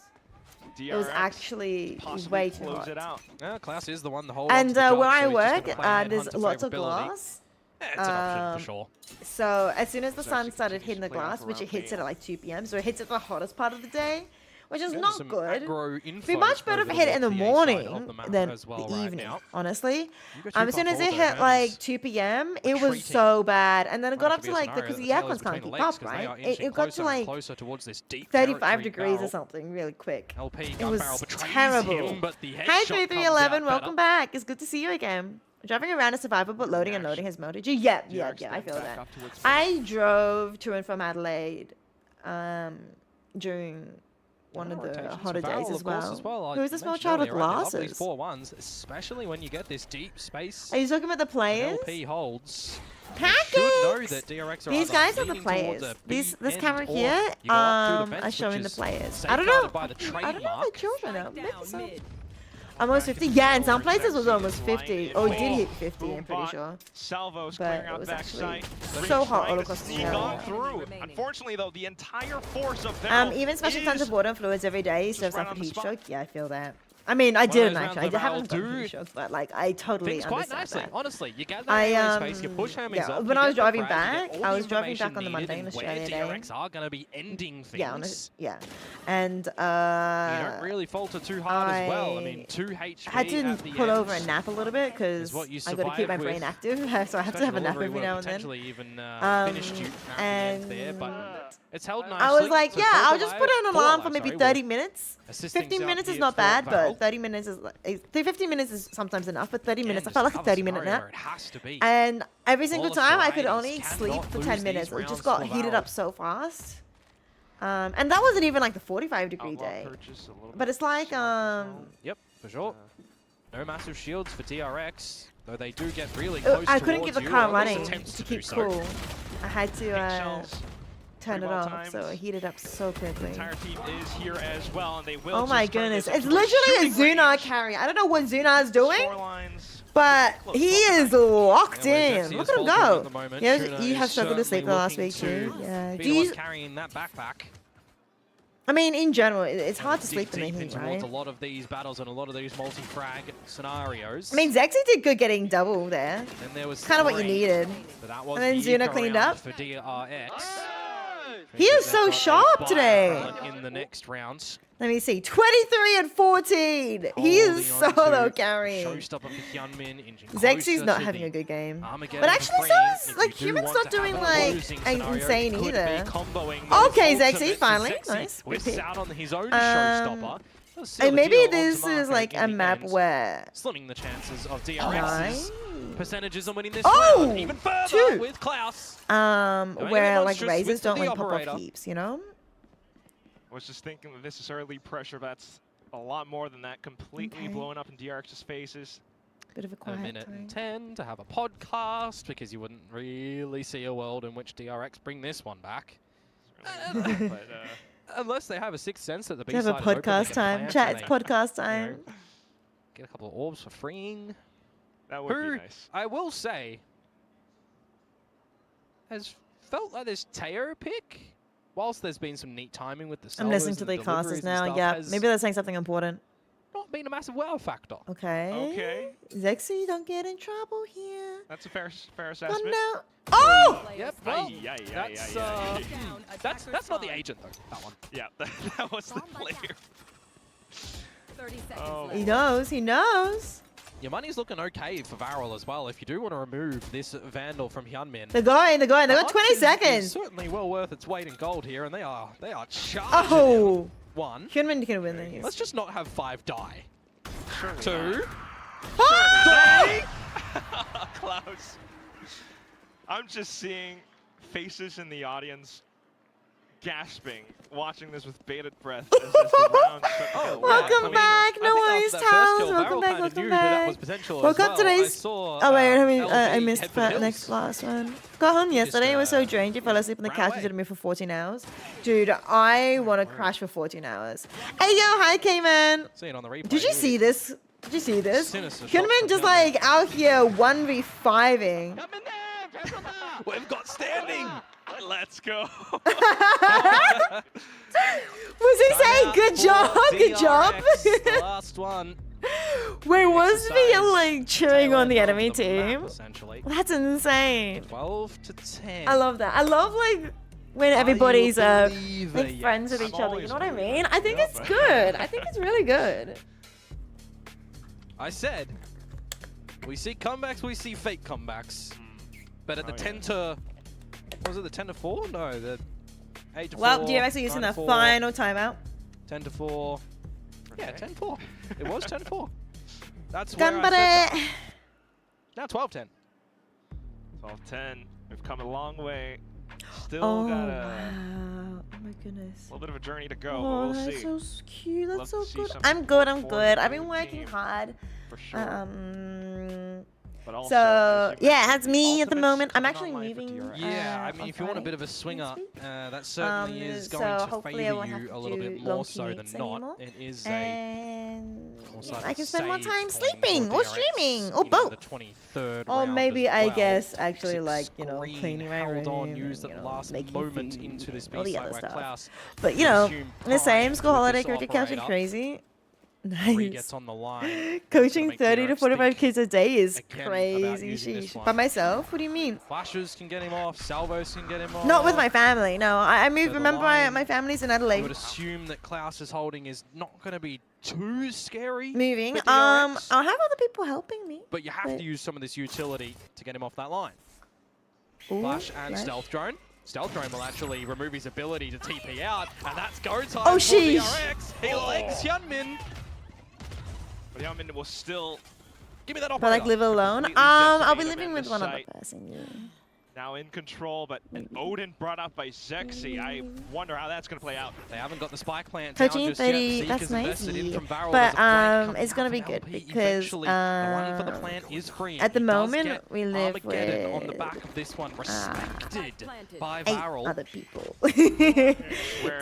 It was actually way too close hot. it out. Yeah, Klaus is the one to hold And on to the job, where I so he's just work, gonna play there's Hunter lots of favorability. glass. Yeah, it's an option for sure. So as soon as the sun actually started hitting the playing off glass, which it around hits me. it at like 2 p.m., so it hits at the hottest part of the day, which is Yeah, not some good. aggro It'd info be much better if over it hit it in the the A side morning of the map than as well the right evening, now. honestly. You go too As far soon as it forward, hit though, like Hems. 2 p.m., it was Retreating. so bad. And then it got Might up be to a like, scenario because that the the air tail cons is can't between keep the legs up, 'cause they right? are It inching got to closer and like closer towards this deep 35 territory degrees barrel. or something really quick. LP It gun was barrel betrays terrible. him, but the Hi, headshot comes 3311, out welcome better. back. It's good to see you again. Driving around a survivor, but loading and loading has molded you. Yeah, yeah, DRX yeah, I then feel back that. up towards I drove to and from Adelaide during one of the Rotations hotter for Barrel, days of course, as well. Who's the small child with They love these glasses? 4-1s, especially when you get this deep space. Are you talking about the that players? LP holds. You should know Pancakes! that DRX are These either guys are the leaning players. towards a This B camera end, or here you go up through the are fence, showing which the is players. I don't know. safeguarded by the I don't know if trademark. the children are. Maybe Down so. mid. Almost 50. Yeah, in some places was almost Line 50. in Oh, it did full. hit 50, I'm pretty Boombot. sure. Salvo's But clearing it out was backside. actually so hot all Trying to across the sneak area. on through. Remaining. Unfortunately, though, the entire force of them Even splashing tons of water and fluids every day just serves right up on a the heat spot. stroke. Yeah, I feel that. I mean, I One of didn't those actually. rounds I of haven't Barrel gotten do heat stroke, but like, I totally Things quite understand nicely, that. honestly. You get that I, melee space, you push Hermes yeah, up, when you I was get the driving frag, you back, get all I the was driving information back on the needed Monday in and Australia where Day. DRX are going to be ending things. Yeah, yeah. And You don't really falter too hard as well. I mean, 2 HP had to at the pull over end and nap a little bit because what you I got to keep my survive brain with. active, so I have to have a nap Special every delivery now would and then. potentially even finished you at the And end there, but it's held nicely. I was like, So yeah, fourth I'll just put alive- an four alarm for alive, maybe sorry, 30 well, minutes. assisting 15 out minutes is here not for bad, Varel. but 30 minutes is like, 15 minutes is sometimes enough, but 30 minutes, I Again, felt like just a another 30-minute scenario nap. where it has to be. And every single the time I could varieties only cannot sleep for lose 10 these minutes. It rounds just got for heated Varel. up so fast. And that wasn't even like the 45-degree Outlaw day. purchase a little But bit it's like, Yep, for sure. No massive shields for DRX, though they do get really Oh, close I couldn't keep towards the you, car or at least running attempts to do keep so. cool. I had to shells. turn it Pretty well off, so timed. it heated up so quickly. entire team is here as well, and they will. Oh my just turn goodness. this It's into literally a shooting Zunar range. carry. I don't know what Zunar's doing, Scorelines. but he is locked Yeah, where in. Zexy Look is at him faltering go. at the moment. Yeah, Tuna you is have struggled to sleep the certainly last week looking too. to Yeah. be Do the one you, carrying that backpack. I mean, in general, it's hard to sleep in the Deep heat, into right? towards a lot of these battles and a lot of these multi-frag scenarios. I mean, Zexy did good getting double there. and there was Kind of what you three, needed. but that was And then the Zuna eco cleaned round up. for DRX. He is so sharp today. In the next round. Let me see. 23 and 14. He is Holding on solo to carrying. Showstopper for Hyunmin, inching Zexy's closer not to having the a good game. Armageddon But actually, for so free. is, If like, you do Human's want not to have doing, a like, losing scenario, insane could be either. comboing those Okay, Zexy, ultimates, finally. Zexy Nice. Good whips pick. out on his own showstopper. He'll seal And the maybe deal this onto is, Marco like, a Guinea map and where... slimming the chances of DRX's Nice. percentages on winning this Oh! round even further Two. with Klaus. where, like, monstrous razors with don't, the like, pop operator. off heaps, you know? I was just thinking that this is early pressure. That's a lot more than that. Completely Okay. blowing up in DRX's faces. Bit of a A quiet minute time. and 10 to have a podcast because you wouldn't really see a world in which DRX bring this one back. It's really but, Unless they have a sixth sense at the To B have side a is open, they podcast can time. plant Chat's and they, podcast you time. know, get a couple of orbs for freeing. that would Who, be nice. I will say, has felt like this Teo pick, whilst there's been some neat timing with the I'm listening salvos to and the classes deliveries and now. stuff, Yeah, has maybe they're saying something important. not been a massive wow factor. Okay. Okay. Zexy, don't get in trouble here. That's a fair Oh assessment. no. Oh! Yep, well, Aye, aye, aye, that's, aye, aye. that's not the agent though, that one. Yeah, that was the player. 30 seconds Oh. left. He knows. He knows. Your money's looking okay for Varel as well. If you do want to remove this Vandal from Hyunmin, They're going. They're going. They got the 20 hunt is seconds. certainly well worth its weight in gold here, and they are charging. Oh. One. Hyunmin can win these. Let's just not have 5 die. Surely 2. Ah! Klaus. I'm just seeing faces in the audience gasping, watching this with bated breath as the round start to go. Welcome back. No worries, Towels. Welcome back. Welcome back. Welcome today's. Oh wait, I missed that next last one. Got home yesterday. It was so drained. You fell asleep on the ran couch. away. You did me for 14 hours. Dude, I want to crash for 14 hours. Hey yo, hi K-Man. See it on the replay. Did you see this? Did you see this? Sinister shot Hyunmin from just Hyunmin. like out here 1v5ing. We've got standing. Let's go. Was he saying good job? Good job? The last one. Wait, was he Exercise like cheering tail on the end of enemy map, team? essentially. That's insane. 12 to 10. I love that. I love like when Are you everybody's a believer like yet? friends with I'm each other. You always know what I a believer. mean? I think Yeah, it's but- good. I think it's really good. I said, we see comebacks, we see fake comebacks. But at the Oh, 10 to, what was it, the 10 to 4? No, the 8 to 4. Well, DRX are using 9 the to 4, final timeout. 10 to 4. Yeah, Okay. 10 to 4. It was 10 to 4. That's where I said Ganbare! that. Now 12-10. 12-10. We've come a long way. Still Oh got wow! a Oh my goodness. little bit of a journey to go, Oh, but we'll that's see. so cute. That's Love so to see good. some I'm good. I'm support good. for I've the been working team, hard. For sure. But also, So as you yeah, mentioned, that's me at the Ultimate's moment. I'm coming actually online for moving. DRX. Yeah, I mean, on if you want a bit Friday, of a swinger, next week. that certainly is So going to hopefully I favour won't have you to a little do bit long more so than commutes not. anymore. It is a And almost like I can spend more save time point sleeping for or DRX, streaming or you know, both. The 23rd Or round maybe as I well. guess actually Six like, you know, screen cleaning my held room on, and, used you at the know, last making moment food, into this all the B-side other where stuff. Klaus But you know, assumed the same pride school with holiday this cricket camp's been operator. crazy. Bree Nice. gets on the line. Coaching make 30 to DRX 45 think kids a day is again about crazy. using this Sheesh. one. By myself? What do you mean? Flashes can get him off. Salvos can get him off. Not with my family. No, I moved. the Remember, line- my family's in I Adelaide. would assume that Klaus's holding is not going to be too scary. Moving. for DRX, I'll have other people helping me. but you have but- to use some of this utility to get him off that line. Ooh, Flash and flash. Stealth Drone. Stealth Drone will actually remove his ability to TP out, and that's go time Oh, for sheesh. DRX. He likes Hyunmin. But Yamin will still Give me that But operator. like live alone. Completely I'll be decimate him living in with this one other site. person. Yeah. now in control, but an Odin brought up by Zexy. I wonder how that's going to play out. They haven't got the spike plant down 13, just 30, yet. Zeke that's is nice. invested in from Varel. But There's a flank coming it's gonna out be from good LP. because Eventually, the one for the plant is free. at the He does moment get we live Armageddon on the with, back of this one, respected by 8 Varel. other people. Where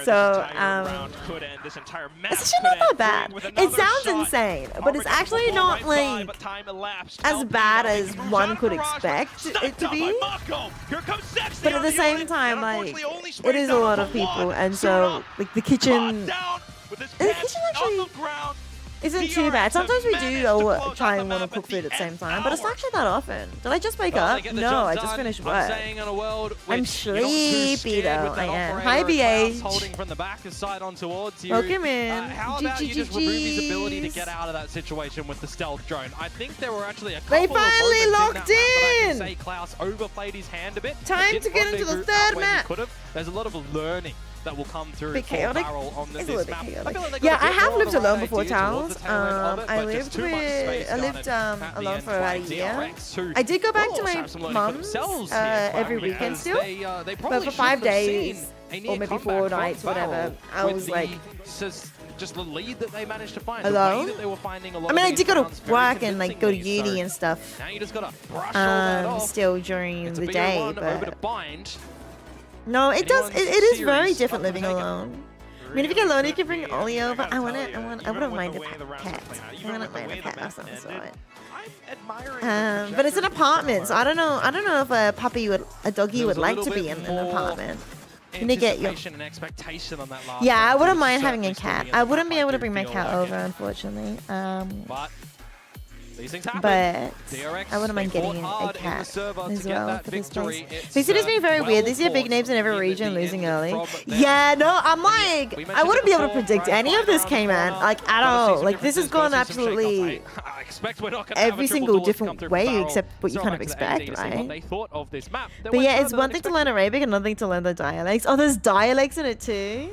So, this entire round could end, this entire match it's actually could not end. that Brewing with bad. It another sounds shot. insane, but it's Armageddon actually will fall not right by, like but time elapsed. as LP bad now as making moves one out of could garage, expect sniped it to up by be. Mako. Here comes Zexy But at on the the same Odin, time, and like, unfortunately only it sprays is a down lot for of people, one. and Suit so up, like the caught kitchen down with his the pants kitchen on actually the ground. isn't too bad. DRX have Sometimes we managed do to close try out and the want to map cook at food the at the same end time, but it's hour. not actually that often. Did I just wake Well, up? they get the No, job I done. just finished I'm work. saying in a world I'm which you're not too sleepy, scared though. with that I am. operator Hi, and Klaus BH. holding from the back of side on towards you. Welcome in. How about you just remove his ability to GGGs. get out of that situation with the stealth drone? I think there were actually a They couple of finally moments locked in that map that I in. can say Klaus overplayed his hand a bit. Time Didn't to get into the rendezvous third out where he map. could have. There's a lot of learning that will come through Bit for chaotic. Varel on It's this a little bit map. chaotic. I feel like they got Yeah, a bit I have more lived of the alone right before, idea towards Charles. the tail end of it, I but lived just too much space I garnered lived at the alone end for about a by year. DRX, who I did go back to also my have some learning for mum's themselves here, every frankly, weekend as still. they But probably for should 5 have days, seen a or near maybe comeback 4 from nights, whatever, Varel I with was the like, just the lead that they managed to find. Hello? The way that they were finding a lot I mean, of I these did go to rounds very work and like go to convincingly, uni so and stuff. now you just gotta brush all that off. Still during It's a the BO1 day, over to but bind. no, it does. Anyone's It is very series different up living and taken. alone. I mean, if you get lonely, you can bring Ollie over. I wouldn't mind a pet. I wouldn't mind a pet of some sort. I'm But it's an apartment, so I don't know if a doggy There was would a like little to be bit in an more apartment. You need to get your. Anticipation and expectation on that last Yeah, I one, wouldn't too, mind having a certainly still cat. being I on the wouldn't be map, able I to do bring my feel cat like over, it. unfortunately. But these things happen. But DRX, I wouldn't mind they fought getting a hard in the cat server as to get well that for this victory. place. It's, They see this being very weird. They see big names in every region losing early. Yeah, no, I'm like, I wouldn't be able to predict any of this, K-Man, like at all. Like this has gone absolutely I expect we're not gonna have every a triple single duelist different come through way from Varel. except what you So kind of back to the AMD expect, to see what right? they thought of this map. They But went yeah, it's further one than thing to expected. learn Arabic, another thing to learn the dialects. Oh, there's dialects in it too.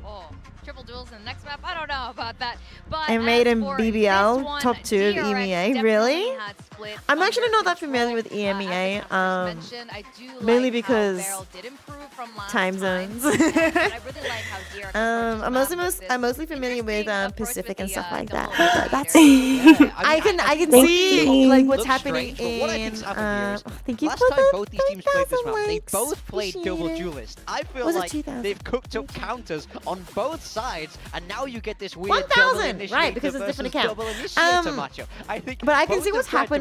Oh, triple duels in the next map. I don't know about that. But I made as in for BBL, this one, top 2 of DRX EMEA. definitely Really? had split I'm actually under not that control. familiar with As EMEA, the counters mentioned, I do mainly like because how Varel did improve from last time time. zones. And I really like how DRX approaches I'm map with I'm this mostly familiar with interesting approach Pacific with and the, stuff like double that. But eliminator. that's Yeah, I can think see it like what's looks happening strange, but what I in. think's happened here is Thank you last for time the both these teams played this 3,000 map, they likes. both played double Appreciate it. duelist. I feel Was it like 2,000? they've cooked up counters on both sides, and now you get this weird 1,000, double right, because initiator it's different versus account. double initiator matchup. I think But I can both see have what's tried to bring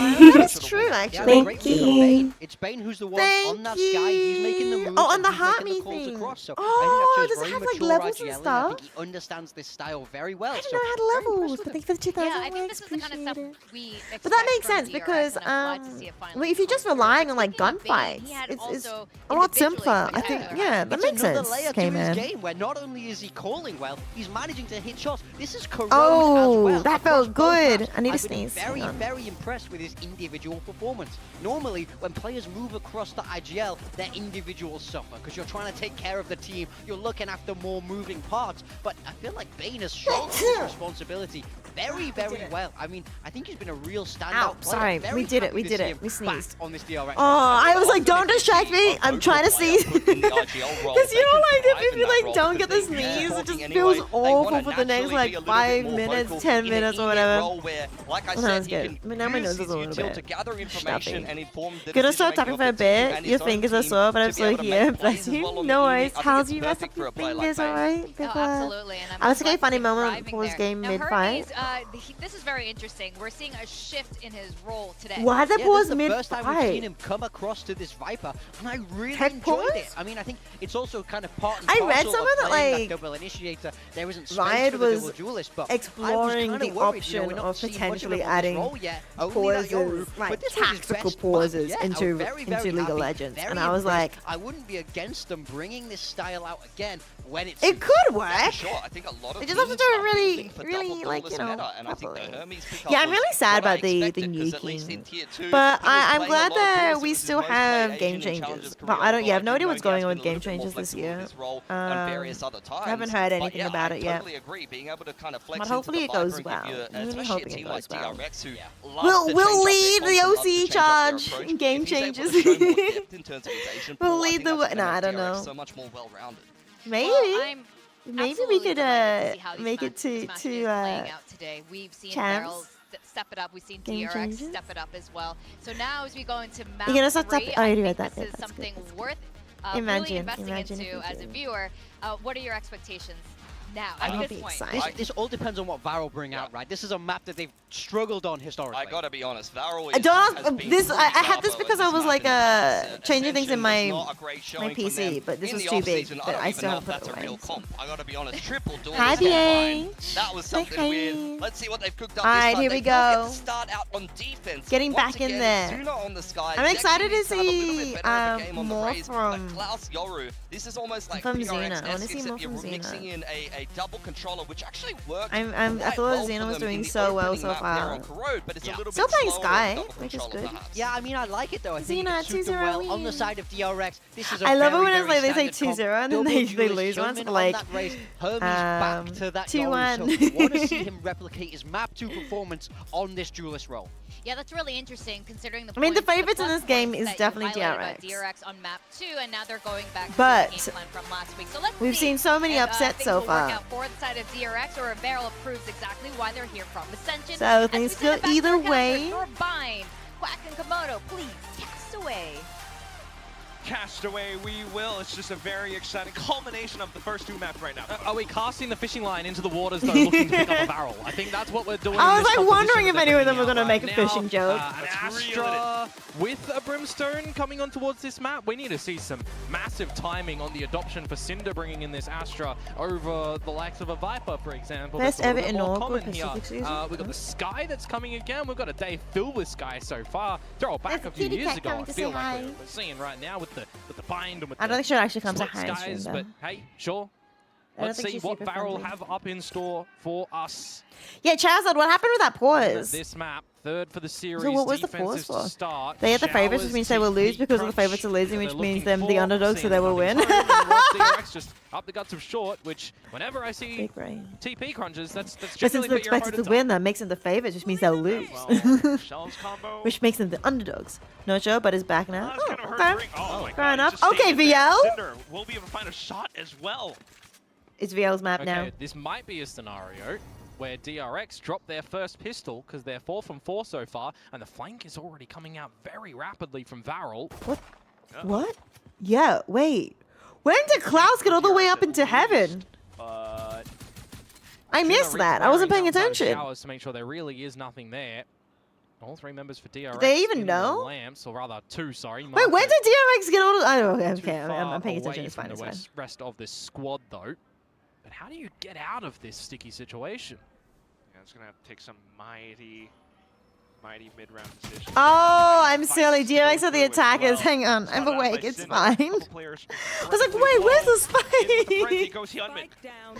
That is true, actually. Yeah, great move from Bane. It's Bane who's the one on that sky. He's making the moves. Oh, on and the he's heart making me the calls thing. across. So Oh, I think does that it shows have very like mature levels and IGL, and I stuff? think he understands this style very well. I didn't so know it had very levels, impressed but with thank you for the 2000 Yeah, I think likes. this is the kind of stuff Appreciate it. we expect But that makes from sense DRX, because and I'm glad to see it finally well, if you're just come through. relying on like Speaking of Bane, gunfights, he had it's also a lot individually simpler. I think, spectacular yeah, that It's makes another sense. layer Okay, to his man. game where not only is he calling well, he's managing to hit shots. This is corrode Oh, as well. that Across felt both good. maps, I need to I've been sneeze. very, Hang on. very impressed with his individual performance. Normally, when players move across the IGL, their individuals suffer because you're trying to take care of the team. You're looking after more moving parts. But I feel like Bane has shown his responsibility very, very well. I mean, I think he's been a real standout player. Sorry, Very we did it, happy we to did see it, him we back sneezed. on this DRX. Oh, I was like, don't distract me. I'm trying to sneeze. Because you know, like, if you like don't get the sneeze, it just feels awful for the next like 5 minutes, 10 minutes, or whatever. Like I That said, was good. I mean, now my nose is a little bit to gather information and inform the Gonna start decision-making talking of for a the team bit. and Your his own fingers are team sore, but I'm to be still able to here. make plays Bless as you. well on the No evening. worries. I think How's it's you? Rest perfect of for a your play like fingers, that. alright? Oh, absolutely. And I was okay, funny impressed moment driving before his there. game Now, mid-fight. Hermes, this is very interesting. We're seeing a shift in his role today. Why did they Yeah, pause this is the first time we've seen mid-fight? him come across to this Viper, and I really Tech enjoyed pause? it. I mean, I think it's also kind of part and I parcel read of somewhere that, playing like, that double initiator. There isn't space Riot for the double was duelist, but exploring I was the worried, option we're not of seeing much potentially him on this adding role yet. Only that Yoru, pauses, like but this was his tactical best pauses match. Yeah, I was into very, into very League of happy, Legends, very and I was like, impressed. I wouldn't be against them bringing this style out again when it's it could work. Sure, I think a lot of They just have to teams do it are really, building for really, double like, duelist you know, meta, and I think the properly. Hermes pickup Yeah, I'm was really sad what I about the expected, 'cause at least nuking. in tier 2, But he was I'm playing a glad lot of that duels. we It was still his most have played game Asian in changes. Challengers But career, I don't, yeah, I have no although idea do what's know he going has on been with a game little bit more changes this flexible with year. his role on various other times. Haven't heard But anything yeah, about it I yet. totally agree. Being able to kind of flex But into hopefully the it goes Viper and give well. you, I'm really especially a hoping it team like goes well. DRX who loves to We'll change up lead their the comp, loves to OC change up their charge approach. in game If he's able changes. to show more depth in terms of his Asian We'll pool, I lead think the that's way. gonna Nah, I make don't DRX know. so much more well-rounded. Maybe. Well, I'm Maybe we absolutely could delighted to see how these make it matches- this to match is playing out today. We've seen champs. Barrel step it up. We've seen Game DRX changes. step it up as well. So now as we go into map You're gonna start 3, tapping- oh, you I read think that. this Yeah, is that's good, something that's good. worth Imagine really investing if into you as a did. viewer. What are your expectations now I'd at be this point? excited. This all depends on what Varro bring out, right? This is a map that they've struggled on historically. I gotta be honest, Varro I is, don't has have been this. pretty I had this sharp because at I was this like map in the past. changing things in Ascension my was not a great showing my from PC, them but this in was the too big. offseason. But don't I even still know have if to that's put a it real away. comp. I gotta be honest, triple duel Hi, is BA. combined. That was something Hi. weird. Let's see what they've cooked up All this right, time. here They we will get go. to start out on defense. Getting Once back in again, there. Zuna on the sky. I'm excited Zexu to needs have a little see, bit better of a game on the more raise, from- but Klaus Yoru, this is almost like from PRX Zuna. I wanna see except more you're from Zuna. mixing in a double controller, which actually works. I quite thought well Zena for was them doing in the so well opening so map there far. on Corrode, but it's a little Still bit playing slower Sky, with double which is controller, good. perhaps. Yeah, I mean, I like it though. I think Xena it suits them 2-0 well on the lead. side of DRX. This is a I love it very, when it's very like they say standard comp. 2-0 and then Double they duelist lose showing once, in but on like, that race. Hermes back to that 2-1. Yoru, so want to see him replicate his map 2 performance on this duelist role. Yeah, that's really interesting considering the I mean, the points, favorites in plus this game points is that you definitely highlighted about DRX. DRX on map 2, and now they're going back But to the game plan from last week. So let's we've see seen so many if, upsets things so will far. Work out for the side of DRX, or if Barrel proves exactly why they're here from Ascension. So As we things send go it back to either our counter, way. Your bind, Quack and Komodo, please cast away. Cast away we will. It's just a very exciting culmination of the first 2 maps right now. Are we casting the fishing line into the waters though, looking to pick up a barrel? I think that's what we're doing. I in was this like wondering if composition that any of them they're were gonna bringing make a out fishing right joke. now. An Let's Astra with a Brimstone coming on towards this map. We need to see some massive timing on the adoption for Cinder bringing in this Astra over the likes of a Viper, for example. Best That's a little ever bit more inaugural common here. Pacific season. We've got the Sky that's coming again. We've got a day filled with Sky so far. Throw it back There's a a few kitty years cat ago. coming I to feel say like hi. we're seeing right now with the bind and with I don't think she'll actually come to split high skies, stream but though. hey, sure. I don't Let's think see she's what super Barrel friendly. have up in store for us. Yeah, Chazad, what happened with that pause? This map, third for the series. So what was the defensive pause for? Start. They had the favorites, which means they will lose because of the favorites are losing, which means them the underdogs, so they will win. DRX just up the guts of short, which whenever I see Big brain. TP crunches, that's But generally since they're put your expected to opponents win, that makes them the favorites, which means they'll lose. Well, Shell's combo. Which makes them the underdogs. Not sure, but it's back now. That's kind of Oh, her okay. drink. Oh my Fair God, enough. he's just Okay, staying there. VL. Cinder will be able to find a shot as well. It's VL's map Okay, now. this might be a scenario where DRX drop their first pistol because they're 4 from 4 so far, and the flank is already coming out very rapidly from Varel. What? What? Yeah, wait. When did Klaus get all the way up into heaven? But I missed that. I wasn't paying attention. Showers to make sure there really is nothing there. All 3 members for DRX. they even in the know? Lamps, or rather 2, sorry. Wait, when did DRX get all the... Oh, okay, Too I'm far paying attention. away It's fine, from it's the fine. rest of this squad, though. But how do you get out of this sticky situation? yeah, it's gonna have to take some mighty mid-round decisions. Oh, I'm Fights silly. to go DRX are the through as attackers. well. Hang on, I'm Started out awake. by It's Cinder. fine. Couple players I was like, perfectly wait, where's low. the In with the frenzy spike? goes Hyunmin.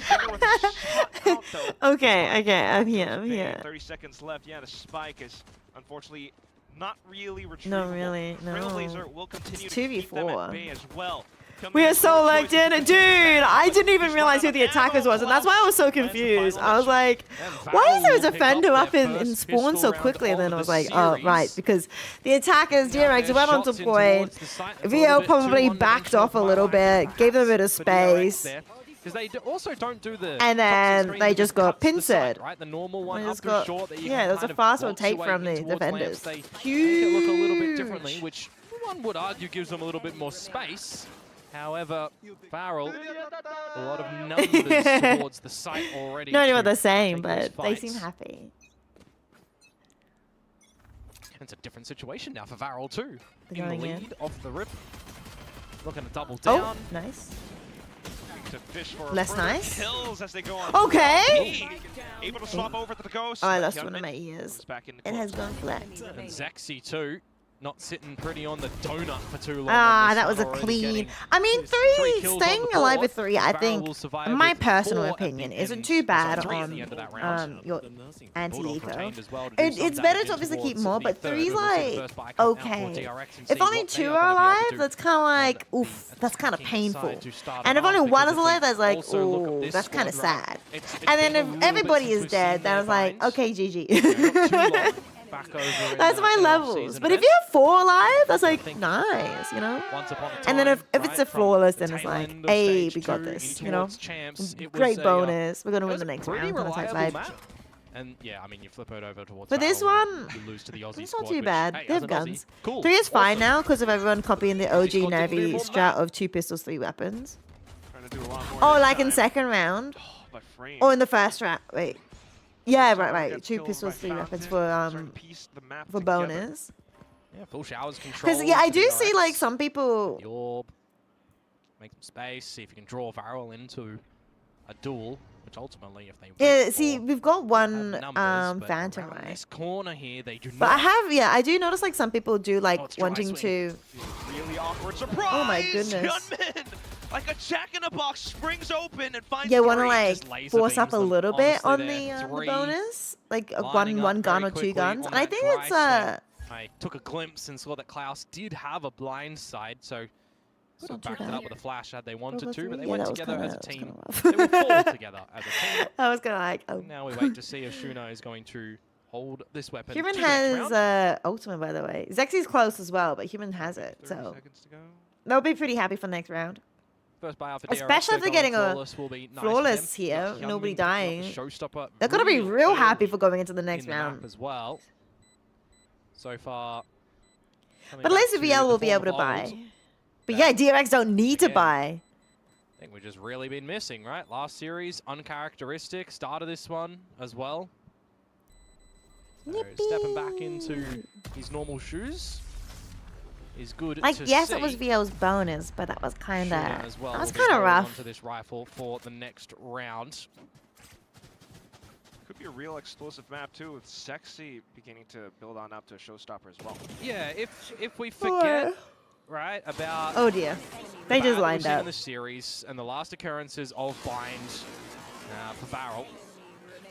Cinder with a shot out, though. Okay, I'm here, I'm Okay, here. 30 seconds left. Yeah, the spike is unfortunately not really retrievable. No, really, no. Trailblazer will continue It's to keep them 2v4. at bay as well. We are so locked in. Dude, I didn't even realize who the attackers was, and that's why I was so confused. I was like, why is there a defender up in spawn so quickly? And then I was like, oh, right, because the attackers, DRX, went onto point. VO probably backed off a little bit, gave them a bit of space. Because they also don't do the and then they just got pincered. Right, the normal one Just up and short that you yeah, there was a fast rotate from the defenders. They make it look a little bit differently, which one would argue gives them a little bit more space. However, Farrell, a lot of numbers towards the site already. Not even what they're saying, but they seem happy. It's a different situation now for Farrell too. They're In the going lead, in. off the rip. Looking to double down. Oh, nice. To fish for Less further nice. kills as they go on. Okay. Able to swap over to the ghost. Oh, I lost Hyunmin one of my ears. goes back into It has close. gone flat. And Zexy too, not sitting pretty on the donut for too long. Ah, on this that was a one, already clean. getting I mean, three kills on staying the alive board. with 3, I Farrell think, will survive in my with personal 4 at the opinion, isn't end. too bad Sorry, 3 at on the end of that round. your Bulldog anti-eco. retained as well to do some It's better damage to obviously keep towards more, the but third. 3's We'll see the like, first buy come out for okay. DRX and If see only what they 2 are are gonna be able alive, to that's do kind of on like, the oof, that's kind of attacking side painful. to start And it if only off, 1 because is if alive, we that's like, also look at ooh, this that's kind of squad, right, sad. it's And then been a if little bit everybody since is we've dead, seen then I was their like, vines. okay, Not too long GG. back over in That's the my off-season levels. But if event. you have 4 alive, that's like think nice, you know? Once upon a And then time, if it's a right, from flawless, the then it's tail like, end of hey, stage we got 2 this, in you know? towards champs, it was Great a, bonus. We're going to it win was the a next pretty round. Kind of type reliable vibe. map. And yeah, I mean, you flip it over towards But this Farrell, one, you lose to the Aussie it's squad, not too which, bad. hey, They as have an Aussie, guns. cool. 3 is fine Awesome. now because of everyone copying the OG squad didn't do Navy more strat than of 2 pistols, 3 weapons. Trying to do a lot more Oh, this like in time. second round? Oh, by frame. Or in the first round? Wait. Yeah, Someone right. gets 2 killed pistols, by 3 weapons Fountain, for starting to piece the map for together. bonus. Yeah, full showers control. Because yeah, I to do see DRX. like some people. The orb. Make some space. See if you can draw Farrell into a duel, which ultimately, if they Yeah, wait see, for, we've got one have numbers, but Phantom, around right? this corner here, they do But I not. I do notice like some people do like it's dry wanting swing. to. Really awkward surprise. Oh my goodness. Hyunmin, like a jack in a box, springs open and finds. Yeah, want to three. like Just laser force up beams a them, little bit on honestly, the there. the 3 bonus, like a lining one up gun very or 2 quickly guns, on and I that think dry it's swing. I took a glimpse and saw that Klaus did have a blind side, so could have not too backed it bad. up with a flash had they wanted Over to, but 3? they Yeah, went that was together kinda- as a that was team. kinda rough. They will fall together as a team. I was kind of like, oh. Now we wait to see if Shuna is going to hold this weapon. Human to the next has round. ultimate, by the way. Zexy's close as well, but Human has it, 30 so seconds to go. they'll be pretty happy for next round. First buyout for Especially if DRX, they're getting a flawless will be nice for flawless them. here, Hyunmin nobody picking up the dying. showstopper They're gonna be really real happy early for going into the next in the map round. as well. So far. coming But at least back to VL will the be able to form of buy. old. But yeah, DRX don't need to Again. buy. I think we've just really been missing, right? Last series, uncharacteristic. Start of this one as well. So stepping back into his normal shoes is good Like, to yes, see. it was VL's bonus, but that was kind Shuna of as well that was will be kind of holding rough. onto this rifle for the next round. Could be a real explosive map too, with Sexy beginning to build on up to a showstopper as well. Yeah, if we forget, right, about Oh dear, they the just battle lined we've seen up. in the series and the last occurrences of Bind for Farrell,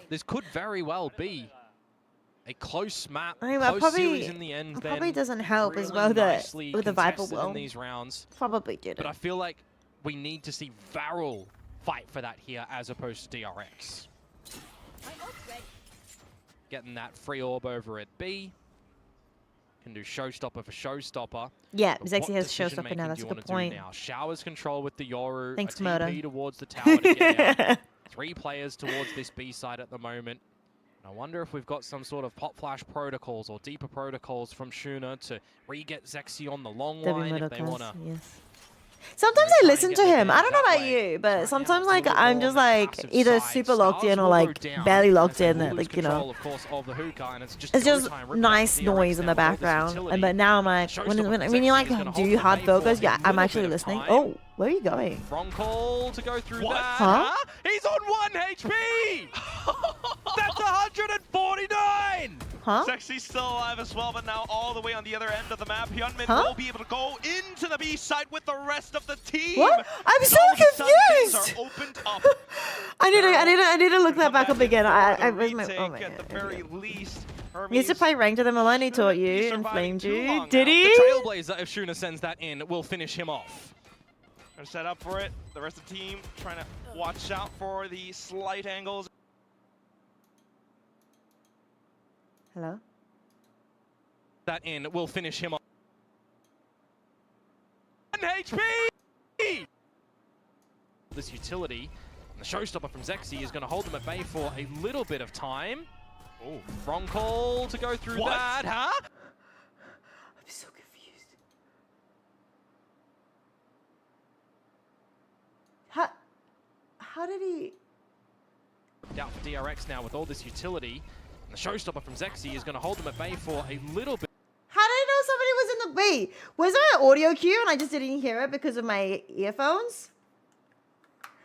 this could very well be a close map, I mean, that close probably- series in the end. That then probably doesn't help as really well that nicely with the Viper contested will. in these rounds. Probably did But it. I feel like we need to see Farrell fight for that here as opposed to DRX. Getting that free orb over at B. Can do showstopper for showstopper. Yeah, But Zexy what has decision showstopper now. making That's do a you good wanna point. do now? Showers control with the Yoru. Thanks, a Murder. TP towards the tower to get out. 3 players towards this B side at the moment. And I wonder if we've got some sort of pop flash protocols or deeper protocols from Shuna to re-get Zexy on the long line if they want to. Yes. Sometimes I listen to him. I don't know about you, but sometimes like I'm just like either super locked in or like barely locked in. Like, you know, it's just nice noise in the background. And but now I'm like, when you like do hard focus, yeah, I'm actually listening. Oh, where are you going? Wrong call to go through that. Huh? He's on 1 HP! That's 149! Huh? Sexy's still alive as well, but now all the way on the other end of the map. Hyunmin Huh? will be able to go into the B side with the rest of the team. What? I'm so All of a sudden, things confused. are opened up. I need to look that back up again. I was was my, oh my at the god. very least. He used to play ranked to the Maloney taught He you and survived flamed too you. long Did now. he? The Trailblazer, if Shuna sends that in, will finish him off. Gonna set up for it. The rest of the team trying to watch out for the slight angles. Hello? That in will finish him off. 1 HP! This utility, and the showstopper from Zexy is going to hold them at bay for a little bit of time. Oh, wrong call to go through that, huh? I'm so confused. How did he... Out for DRX now with all this utility, and the showstopper from Zexy is going to hold them at bay for a little bit. How did I know somebody was in the... Wait, was there an audio cue and I just didn't hear it because of my earphones?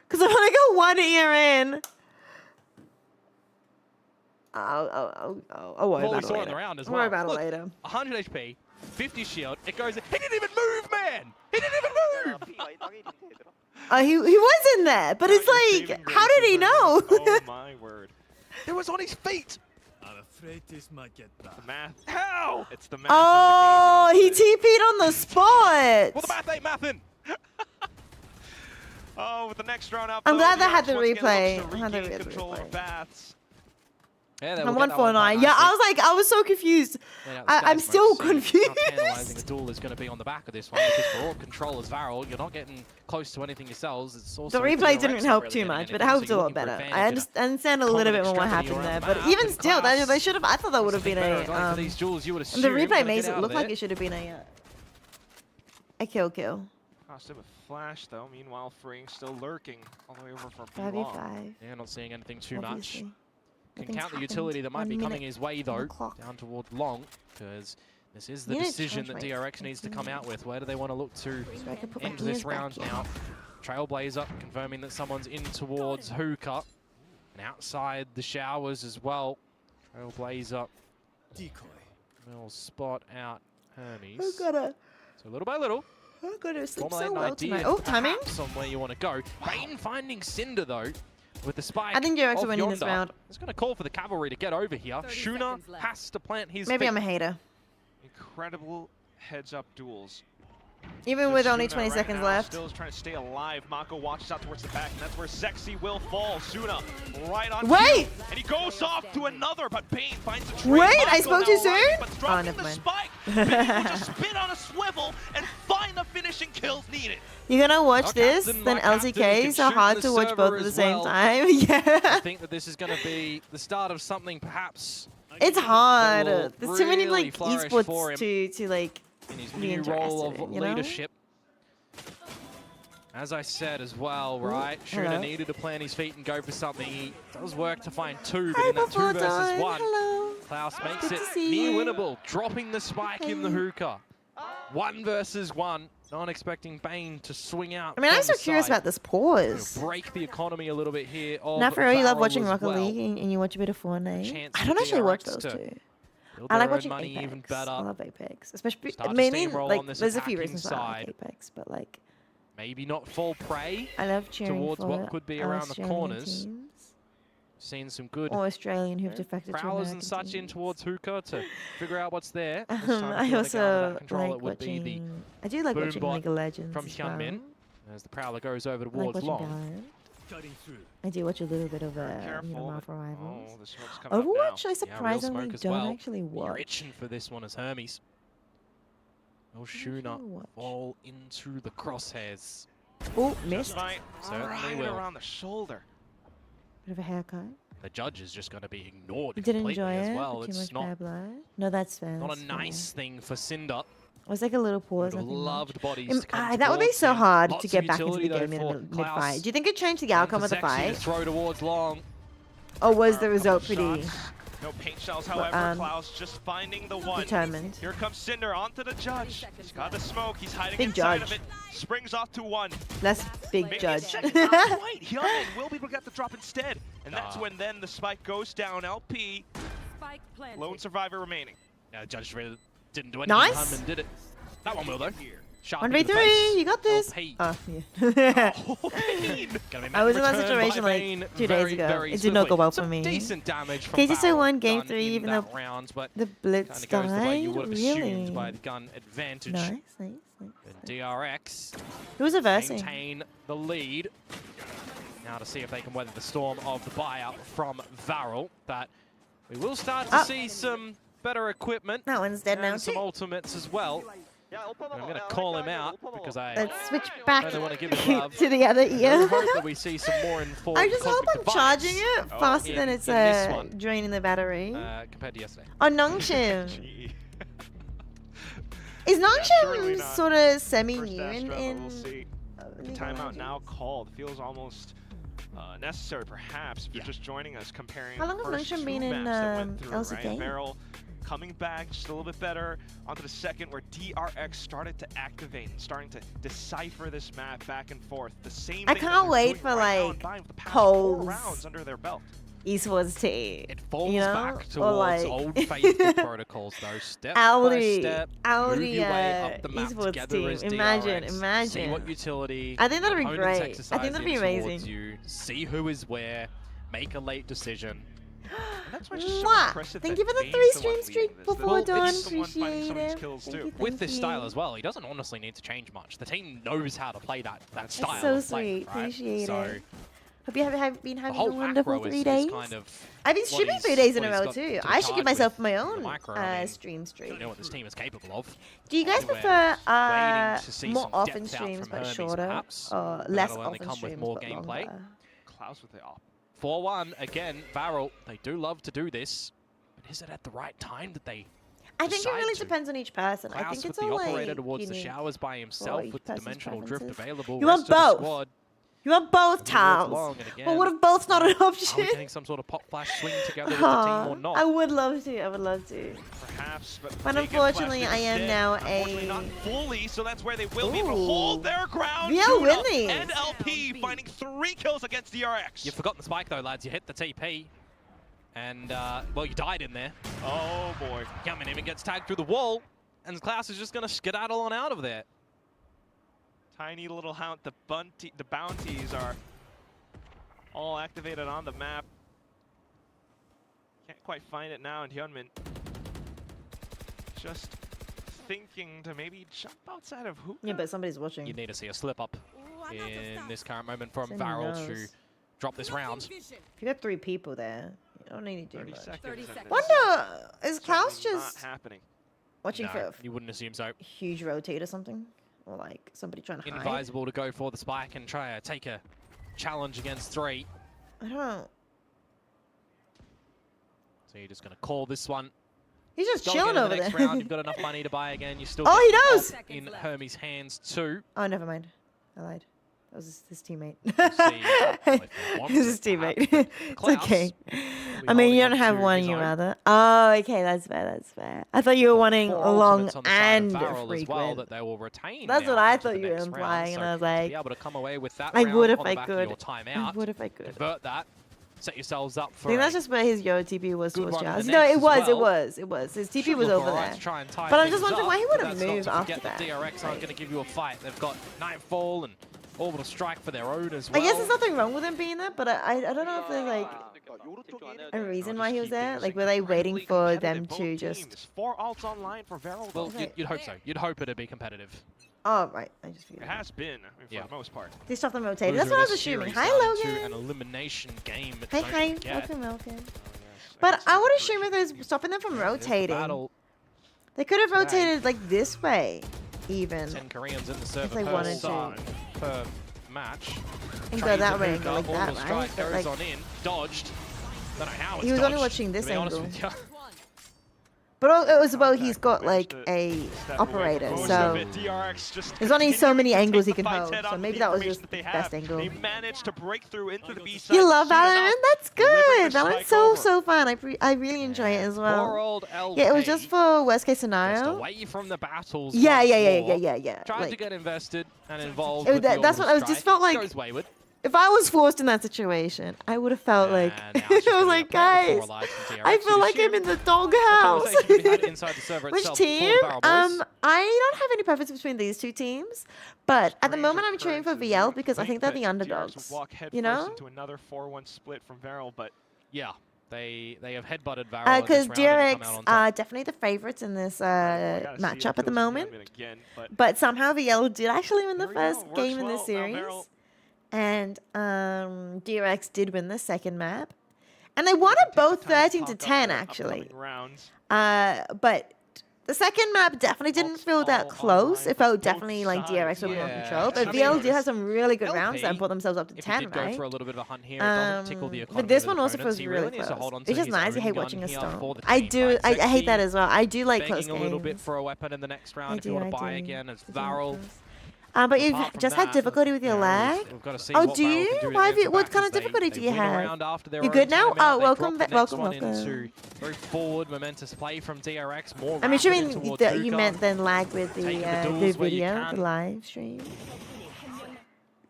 Because I'm gonna go 1 ear in. I'll worry about it saw later. in the round as I'll well. worry about Look, it later. 100 HP, 50 shield, it goes in. He didn't even move, man! He didn't even move! He was in there, but it's like, how did he know? Oh my word. It was on his feet! I'm afraid this might get bad. The math. How? It's the math. Oh, in the he game, TP'd on the spot. Well, the math ain't mathin'. Oh, with the next round out. I'm glad they DRX had the once again replay. looks to I'm glad they regain had the control replay. of Baths. Yeah, I'm 149. Yeah, I was like, I was so confused. I'm still confused. Analyzing a duel is going to be on the back of this one because for all controllers, Varel, you're not getting close to anything yourselves. It's also The replay DRX didn't not help really too getting much, but it anything, helped so a you're lot looking for better. advantage I in understand a little bit more what common happened extremity there, around but the map, even and still, Klaus, they should have. I thought that would have been better going a. for these duels, you would The assume replay gonna makes get it out look of like there. it should have been a kill. Cost him a flash though. Meanwhile, Freeing still lurking all the way over for Blanc. 5v5. Yeah, not seeing anything too much. Obviously. Can Nothing's count the happened. utility that might 1 be coming minute his way on though, the clock. down toward Long, because this is the You need to decision that charge DRX needs to come out with. Where do they want to look to So I can put my end this ears back round in. now? Trailblazer confirming that someone's in towards Hookah, and outside the showers as well. Trailblazer Decoy. will spot out Hermes. I gotta. So little by little, I gotta sleep formulate so an well idea tonight. Oh, timing. perhaps on where you want to go. Bane finding Cinder though, with the spike. I think DRX of are winning this Yonder. round. It's going to call for the cavalry to get over here. Shuna has to plant his Maybe feet. I'm a hater. Incredible heads-up duels. Even So with only Suna 20 right seconds now left. Still is trying to stay alive. Mako watches out towards the back, and that's where Zexy will fall. Suna right on. Wait! cue, and he goes off to another, but Bane finds the trade. Wait, I Mako spoke now too soon? arriving, But Oh, dropping never the mind. spike. Bane will just spin on a swivel and find the finishing kills needed. You're gonna watch Our this, captain, then my captain, LTK, can so shoot hard the to watch server both at the as same well. time. I Yeah. think that this is going to be the start of something perhaps It's hard. will There's too many really like flourish for esports him to like in his be new role interested of in, you know? leadership. As I said as well, right? hello. Shuna needed to plant his feet and go for something. He does work to find two, but Hi, in that 2 versus Buffalo 1, Hello. Klaus makes Good it to see near you. winnable, dropping the spike in the Hey. hookah. 1 versus 1, not expecting Bane to swing out. I mean, I'm from so the curious side. about this It'll pause. break the economy a little bit here. Of Now, for real, you love Varel watching as Rocket well. League and you watch a bit of Fortnite. Chance I don't for actually watch DRX those to two. Build I like their own watching money Apex. even better. I love Apex, especially Start to mainly steamroll like on this there's a few attacking reasons why I like side. Apex, but like Maybe not fall prey. I love cheering towards for what could be around the Australian corners. teams. Seen some good Or Australian who've defected to prowlers American and such in teams. towards hookah to figure out what's there. This time, I if you wanna go under also that control, like it would be the watching. I do like boom watching bot League of Legends from as well. Hyunmin as the prowler goes over I like towards watching Long. Valorant. Cutting through. I do watch a little bit of Careful. Marvel Oh, Rivals. the smoke's coming up now. Overwatch, I real surprisingly smoke as don't well. actually You're watch. itching for this one as Hermes. Will actually Shuna watch. fall into the crosshairs? Oh, missed. Right, Certainly right will. around the shoulder. Bit of a haircut. The judge is just going to be ignored You didn't completely enjoy as it? well. Too It's much not bad blood? No, that's fair. not that's a fair. nice thing for Cinder. It was like a little pause. Would have nothing much. loved bodies to come That would be towards so him. hard Lots to of get back into utility, the game though, in for mid-fight. Klaus. Do you think it changed the outcome of the For Zexy fight? to throw towards Long. Or was the A couple result pretty shots. No paint shells, however. Klaus just finding the one. determined? Here comes Cinder onto the judge. He's got the smoke. He's hiding Big inside judge. of it. Springs off to one. Less big Maybe a judge. second, not quite. Hyunmin will be able to get the drop instead. And that's Ah. when then the spike goes down. LP, lone survivor remaining. Yeah, Judge really didn't do anything. Nice. Hunman did it. That one will though. Sharp 1v3, you got this. LP. Oh, yeah. Oh, Bane. Gonna be I was in that returned situation by like Bane 2 days very, ago. very It did not go swiftly. well for Some me. decent damage from KT Barrel won game done 3 in even that though round, but the blitz kind of goes the way died. you would have assumed Really? by the gun advantage. Nice, nice, And DRX Who's a versing? maintain the lead. Now to see if they can weather the storm of the buyout from Varel. But we will start to see some better equipment. That one's dead now and some too. ultimates as well. And I'm going to call him out because I Let's switch back really want to give him love. to the other I ear. hope that we see some more informed I just hope I'm cognitive charging bias, it faster than it's this one, draining the battery. compared to yesterday. Oh, Nongshim. Gee. Is surely Nongshim not. sort of semi-new First Astro, in, but in we'll see. League of Timeout Legends? now called. Feels almost necessary, perhaps, if you're just joining us, comparing How long the has first Nongshim two been in, maps that went through, LCK? right? Barrel coming back just a little bit better onto the second, where DRX started to activate and starting to decipher this map back and forth. The same. I thing that can't they're wait doing for, right now like, in Bind with the past 4 polls. rounds under their belt. Esports team. It falls you know? back Or towards like old faithful protocols, though. Step by Audi, step, move Audi, your way up the map esports together team. as Imagine, DRX. See imagine. what utility I think that'd be opponents great. I think exercise that'd be in towards amazing. You. See who is where. Make a late decision. That's why it's just so Mwah! impressive Thank that you for the Bane's 3 the stream one streak leading this. before Well, dawn. He's the one finding Appreciate some of these it. kills, Thank too. you, With thank this you. style as well, he doesn't honestly need to change much. The team knows how to play that style so of play, sweet. right? Appreciate so it. Hope you have been the having whole a wonderful macro 3 is days. kind of I've been what streaming he's- 3 days in what a he's row got too. to I should charge give myself with my the own micro. I mean, stream You streak. know what this team is capable of. Do you guys Anyway, prefer waiting to see more some often depth out streams from but Hermes, shorter, perhaps, or but less that'll only often come with streams more but gameplay. longer? Klaus with the op. 4-1 again. Varel, they do love to do this, but is it at the right time that they? I think it decide really to? depends on each person. I Klaus think with it's the all operator like towards the unique showers by for himself each with the person's dimensional drift preferences. available. You Rest want of the both. squad, You want both work tiles. long, and But what again, if both's not an are we option? getting some sort of pop flash swing together with the team or not? I would love to. I would love to. Perhaps, but But they get unfortunately, blasted I am instead. now Unfortunately, not a- fully, so that's where they will be able to Ooh. hold their ground. We are Tuna winning. and LP finding 3 kills against DRX. You've forgotten the spike though, lads. You hit the TP. And, well, you died in there. Oh boy. Coming in and gets tagged through the wall. And Klaus is just going to skedaddle on out of there. Tiny little hound. The bounties are all activated on the map. Can't quite find it now, and Hyunmin just thinking to maybe jump outside of hoop. Yeah, but somebody's watching. You need to see a slip up in this current moment from Who Varel to knows? drop this round. If you got 3 people there, you don't need to do 30 much. seconds. and Wonder, is it's Klaus certainly just not happening? watching No, for you wouldn't assume so. a huge rotate or something? Or like somebody trying to hide? Inadvisable to go for the spike and try to take a challenge against 3. I don't know. So you're just going to call this one. He's just Don't chilling get in over the next there. round. You've got enough money to buy again. You still Oh, get he knows! op in Hermes' hands too. Oh, never mind. I lied. That was his teammate. if he wants His it, perhaps, teammate. but It's Klaus okay. will be I mean, you holding don't have to one, his you own. rather. Oh, okay, that's fair, that's fair. I thought you were wanting 4 long ultimates on the side of and Varel as well frequent. that they will retain. That's now what I into thought the you were next implying, round. and I was So like, to be able to come away with that I round would if on I the back of your could. I timeout, would if I could. convert that, set yourselves up I for think a that's just where his Yo TP was good towards one in Jazz. the No, next it as was, it well. was, it was. His TP Should was look over alright there. to try and tie But I'm just things wondering up, why he but wouldn't that's not move to after forget that. DRX aren't going to give you a fight. They've got Nightfall and Orbital Strike for their own as I well. guess there's nothing wrong with him being there, but I don't know if there's like a reason why he was there. Like, were they waiting for them to just? 4 ults online for Varel. Well, though. you'd hope so. You'd hope it'd be competitive. Oh right, I just It figured. has been, I mean, for Yeah. the most part. They stopped them rotating. That's Loser what I in was this assuming. series Hi, down to Logan. an elimination game. Hi, don't hi. forget. Welcome, welcome. Oh, yes. But guess I would that's assume if they're stopping them from There's the rotating, battle. they could have Right. rotated like this way, even, 10 Koreans in the server they per wanted to. side per match. and go Trains that and way and moved go up, like that, Orbital right? Strike But, goes like, on in, dodged. Don't know how it's he was only dodged, watching this to be honest angle. with you. But it was about he's Contact got like managed to a step away operator, from most so of it. DRX just there's only so continuing many to angles take he the can fight hold. head So on maybe the that was information just that the they best have. angle. They managed to break through into the B side. You love soon enough, Valorant? That's delivering good. the Valorant's strike so over. fun. I really enjoy it as Poor well. old LP. Yeah, it was just for worst case Just scenario. away from the battles. Yeah, once yeah, yeah, more. yeah, yeah. Tried to Like, get invested and involved. It- with the that's what I was Orbital just felt Strike. like- Goes wayward. if I was forced in that situation, I would have felt like And now I it's just was gonna like, be a player guys, with 4 lives from I TRX. feel like I'm in the doghouse. Conversation we had inside the server Which itself team? before the Barrel Boys. I don't have any preference between these two teams, but at the Strange moment I'm cheering for occurrences. VL You because I would think they're that the DRX underdogs. would walk head You first know? into another 4-1 split from Varel, but Yeah. They have headbutted Varel Because in this round and come out DRX on top. are definitely the favorites in this matchup at the moment. But somehow VL did actually win the Here we go. first Works game in well. this Now series. Varel- And DRX did win the second map. And they won it both 13 to 10, actually. But the second map definitely didn't feel that close. It felt definitely like DRX were more in control. But I VL mean, did have some really good rounds LP, and put themselves up to If 10, he did go right? for a little bit of a hunt here, it doesn't tickle the economy But this of one his also opponents. feels He really needs to close. hold on It's to just his nice. I own hate gun watching a here storm. for the I team do. fight. I hate that Sexy as well. I do like close begging a little bit games. for a weapon in the next round I if you want do, to I buy do. again. It's I do like Varel. close. But you've Apart from just had that, difficulty with your lag. We've got to see Oh, what do Varel you? can do Why have you? against What the kind of backers. difficulty They do you win a have? round after their You own good now? timeout. Oh, They welcome drop back. the next Welcome, one into welcome. very forward, momentous play from DRX. More I'm rapid assuming in towards that you Hookah. meant then lag with Taking the the duels where you video, can. the live stream.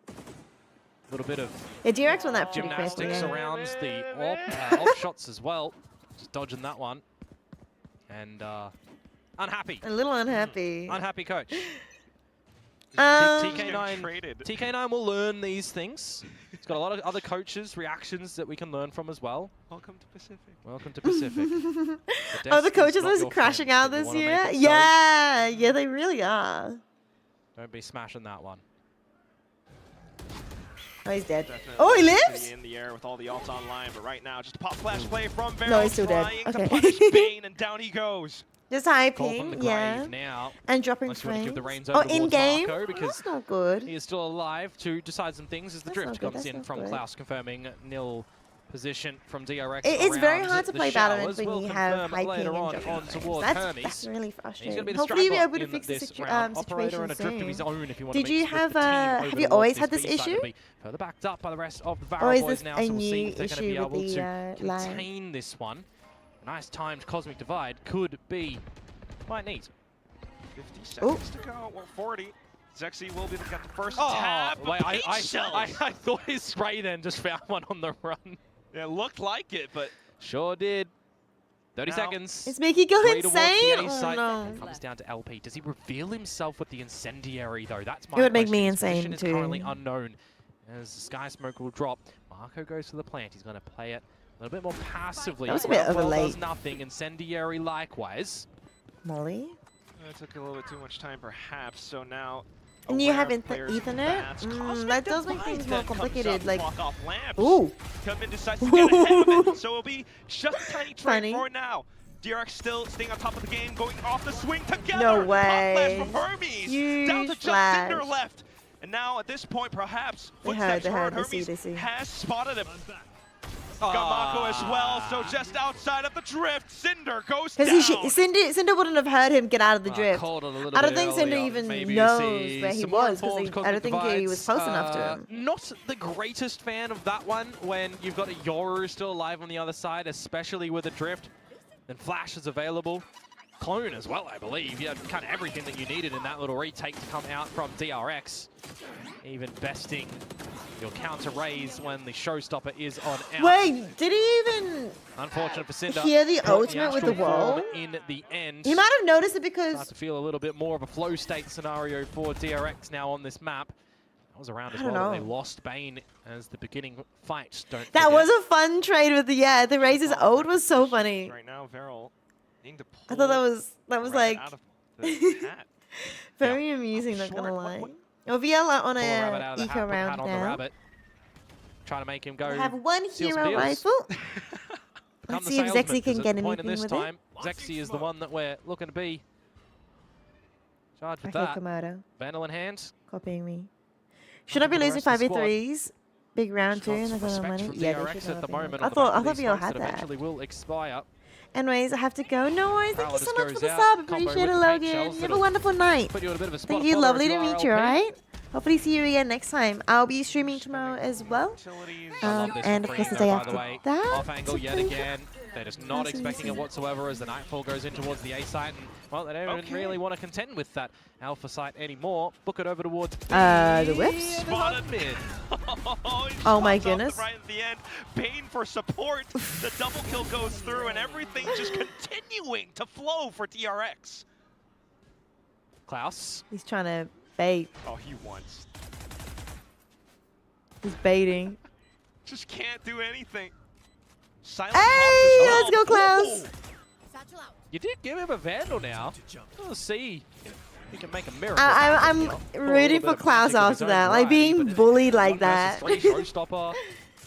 A little bit of Yeah, DRX won that pretty quickly. gymnastics Yeah. around the off shots as well. Just dodging that one. And unhappy. A little unhappy. Unhappy coach. Um, TK9 will learn these things. He's got a lot of other coaches' reactions that we can learn from as well. Welcome to Pacific. Welcome to Pacific. Oh, the desk is coaches not are your crashing friend out if you this wanna make year. it so. Yeah, yeah, they really are. Don't be smashing that one. Oh, he's dead. Definitely Oh, he city lives? in the air with all the ults online, but right now just a pop flash play from Varel. No, he's still dead. trying Okay. to punish Bane, and down he goes. Just high Call from ping, the grave yeah. now. And dropping Unless you want to give the frames. reins Oh, over in towards game? Marco, because That's not good. he is still alive to decide some things as the That's drift not good, comes that's in not from good. Klaus, confirming nil position from DRX. It's very around hard to the play showers. Valorant when We'll you have confirm high ping later and on dropping frames. towards That's Hermes. really He's frustrating. going to be the Hopefully you'll be strike able to in fix this the round. Operator situation and a drift of his soon. own if you want Did to you mix with have the team have over you towards always this had this B side. issue? It'll be further backed up by the rest of the Or Varel is boys this now, a so we'll see new if they're going to be issue able with the to line? contain this one. A nice timed Cosmic Divide could be quite neat. 50 seconds to go. Well, 40. Zexy will be the get the first Oh, tap. wait, but Paint shells. I thought his spray then just found one on the run. Yeah, it looked like it, but Sure did. 30 Now- seconds. Is Mickey go 3 towards the insane? A Oh side. no. Comes down to LP. Does he reveal himself with the incendiary though? That's my It would make me question. His insane, position is currently too. unknown. As Sky Smoke will drop. Marco goes for the plant. He's going to play it a little bit more passively. That was a bit Ralph over does late. nothing. Incendiary likewise. Molly? it took a little bit too much time, perhaps. So now. And you aware have of players' Ethernet? bats. Mm, Cosmic that does make Divide things then more comes up complicated, to like- block off lamps. Ooh. Tubman decides to get ahead of it, so it'll be just a tiny Funny. trade for now. DRX still staying on top of the game, going off the swing together. No Pop way. flash from Hermes. Huge Down to just flash. Cinder left. And now at this point, perhaps They footsteps heard, heard. they Hermes see. has spotted him. Got Mako as well, so just outside of the drift, Cinder goes down. Because Cinder wouldn't have heard him get out of the drift. Called it a little I don't bit think Cinder earlier. even Maybe knows see where he some more was, because informed I don't Cosmic think he was close Divides. enough to him. Not the greatest fan of that one when you've got a Yoru still alive on the other side, especially with a drift. Then Flash is available. Clone as well, I believe. You had kind of everything that you needed in that little retake to come out from DRX. Even besting your counter raise when the showstopper is on out. Wait, did he even Unfortunate for Cinder. hear the Caught ultimate with the astral form wall? in the end. He might have noticed it Start because to feel a little bit more of a flow state scenario for DRX now on this map. That was around as I don't well. That know. They lost Bane as the beginning fight. Don't that forget. was a fun trade with the raises ult was so funny. Right now, Varel needing to pull I thought that was Rabbit like out of the hat. very amusing, not Short, gonna what- lie. what- Oh, VL are on Pull a rabbit out a of the hat, eco put the hat round on the now. rabbit. Trying to make him go. I have one seal some hero deals. rifle. Become Let's the see if salesman, Zexy 'cause can at get the point anything in this with time, Zexy is the one that we're looking to be charged it. with Okay, that. Komodo, Vandal in hand. copying me. Should I be the losing rest of the 5v3s? Big round two, Lots and I of got no respect money. from Yeah, they DRX should at the have moment. I on the back thought of these VL fights had that that. eventually will expire. Anyways, I have to go. No worries. Thank you Prowler so just much for goes the out, sub. combo Appreciate it, with the paint Logan. shells You have a that'll wonderful night. Put you in a bit of a spot Thank of you. fodder Lovely if to you meet are you, LP. alright? Hopefully see you again next time. I'll be streaming tomorrow as well. Utilities. I love this And for of course the Free, day by after the way. that. Off angle yet again. They're just not That's expecting it easy. whatsoever as the Nightfall goes in towards the A site. And, well, they don't even really want to contend with that Alpha site anymore. Book it over towards B. The whips? Spotted mid. Oh my Shots off the goodness. Right at the end. Bane for support. The double kill goes through, and everything just continuing to flow for DRX. Klaus. He's trying to bait. Oh, he wants. He's baiting. Just can't do anything. Silent Hey, Fox as let's go, well. Klaus. Ooh. You did give him a Vandal now. Let's see. He can make a mirror. I'm rooting for Klaus after that. Like being bullied like that. Showstopper,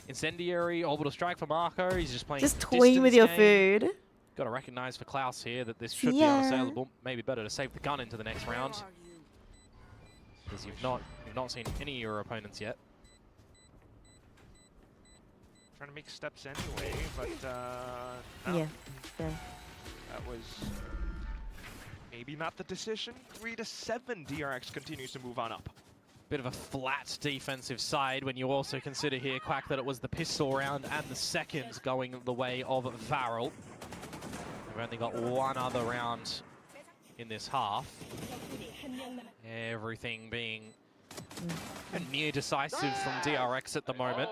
incendiary, orbital strike for Marco. He's just playing. Just toying with your game. food. Got to recognize for Klaus here that this should be Yeah. unassailable. Maybe better to save the gun into the next round, because you've not seen any of your opponents yet. Trying to make steps anyway, but no. Yeah. That was maybe not the decision. 3-7. DRX continues to move on up. Bit of a flat defensive side when you also consider here, Quack, that it was the pistol round and the second going the way of Varel. We've only got one other round in this half. Everything being near decisive from DRX at the moment.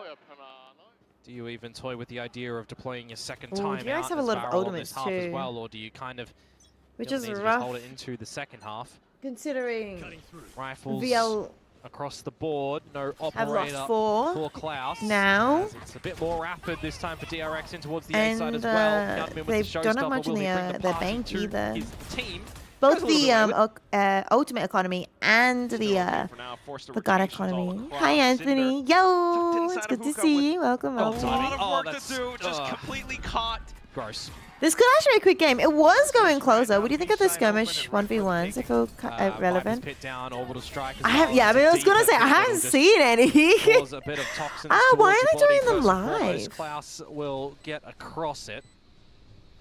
Do you even toy with the idea of deploying your second time DRX out have a as lot of Varel on ultimates this half as too. well, or do you kind of Which feel is the need to rough. just hold it into the second half? Considering Rifles VL across the board, no have operator lost 4 for Klaus. now. As it's a bit more rapid this time for DRX in towards the A side And as well. Gunman with they the don't have showstopper. much in Will he bring the party bank to either. his team? Both Goes a little bit the ultimate economy and the God economy. Hi Anthony. Yo, it's good to see you. Welcome. A lot of Oh, work that's- to do, just completely caught. Gross. This could actually be a quick game. It was going closer. What do you think of the skirmish 1v1s? I feel relevant. Pit down, orbital strike as I have, well. yeah, I mean, I was gonna say I haven't seen any. Cause a bit of toxins Why towards are the they body. doing them First and foremost, live? Klaus will get across it.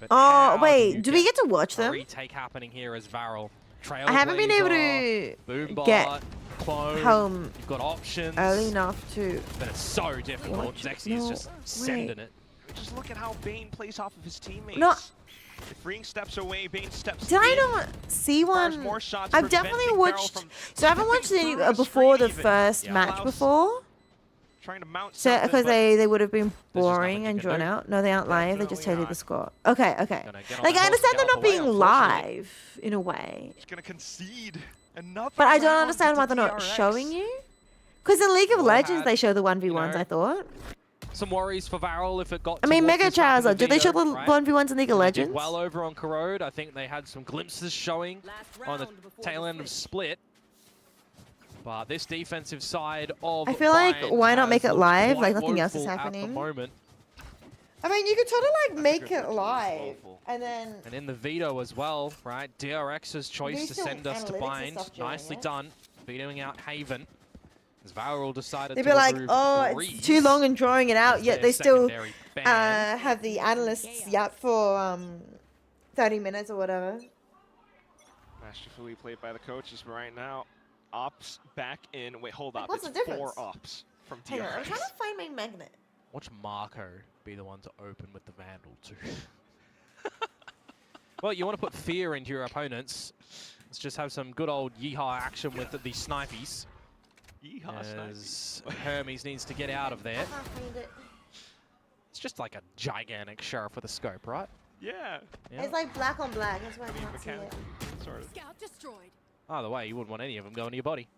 But Oh how wait, you do we get to watch a them? retake happening here as Varel? I haven't been able to Boombot, get clone. home You've got options. early enough to. But it's so difficult. Watch. Zexy is No just way. sending it. Just look at how Bane plays off of his teammates. No. If Ring steps away, Bane steps Did I in. not see Fires one? more shots, I've definitely preventing Varel watched. from So I haven't watched stepping any through the before the screen even. first Yeah. match Klaus before. Trying to mount So something, because but they would have been There's just nothing boring you and can drawn do. out. No, they aren't live. They just tell you Definitely the not. score. Okay, okay. Gonna get on Like the I horse understand and they're gallop not being away, unfortunately. live in a way, He's gonna concede another. but I don't round understand to why they're not DRX. showing you. Because in League of Well, Legends had, they show the you 1v1s. know, I thought. Some worries for Varel if it got I mean, towards Mega this back of Charizard. Do they show the video, right? 1v1s in League of They did Legends? well over on Corrode. I think they had some glimpses showing on the tail end of Split. But this defensive side of I feel like, Bind why not has make it looked live? quite Like, nothing else is woeful happening. At the moment. I mean, you could totally like That's a make good it question. live, Awful. and then And in the veto as well, right? DRX's choice There's to still send us to analytics and Bind. stuff during Nicely it. done. Vetoing out Haven. As Varel decided they'd to be like, remove "Oh, Breeze it's too long and drawing it out." as Yet their they still secondary ban. have the analysts yap for 30 minutes or whatever. Masterfully played by the coaches, but right now, ops back in. Wait, hold up. What's It's the 4 difference? ops from Hang on, I'm DRX. trying to find my magnet. Watch Marco be the one to open with the Vandal too. Well, you want to put fear into your opponents. Let's just have some good old yeehaw action with the snipies. Yeehaw, As Hermes needs to get out of there. I can't find it. It's just like a gigantic sheriff with a scope, right? Yeah. Yeah. It's like black on black. That's why I I mean, can't see it. mechanically, sort of. Either way, you wouldn't want any of them going to your body.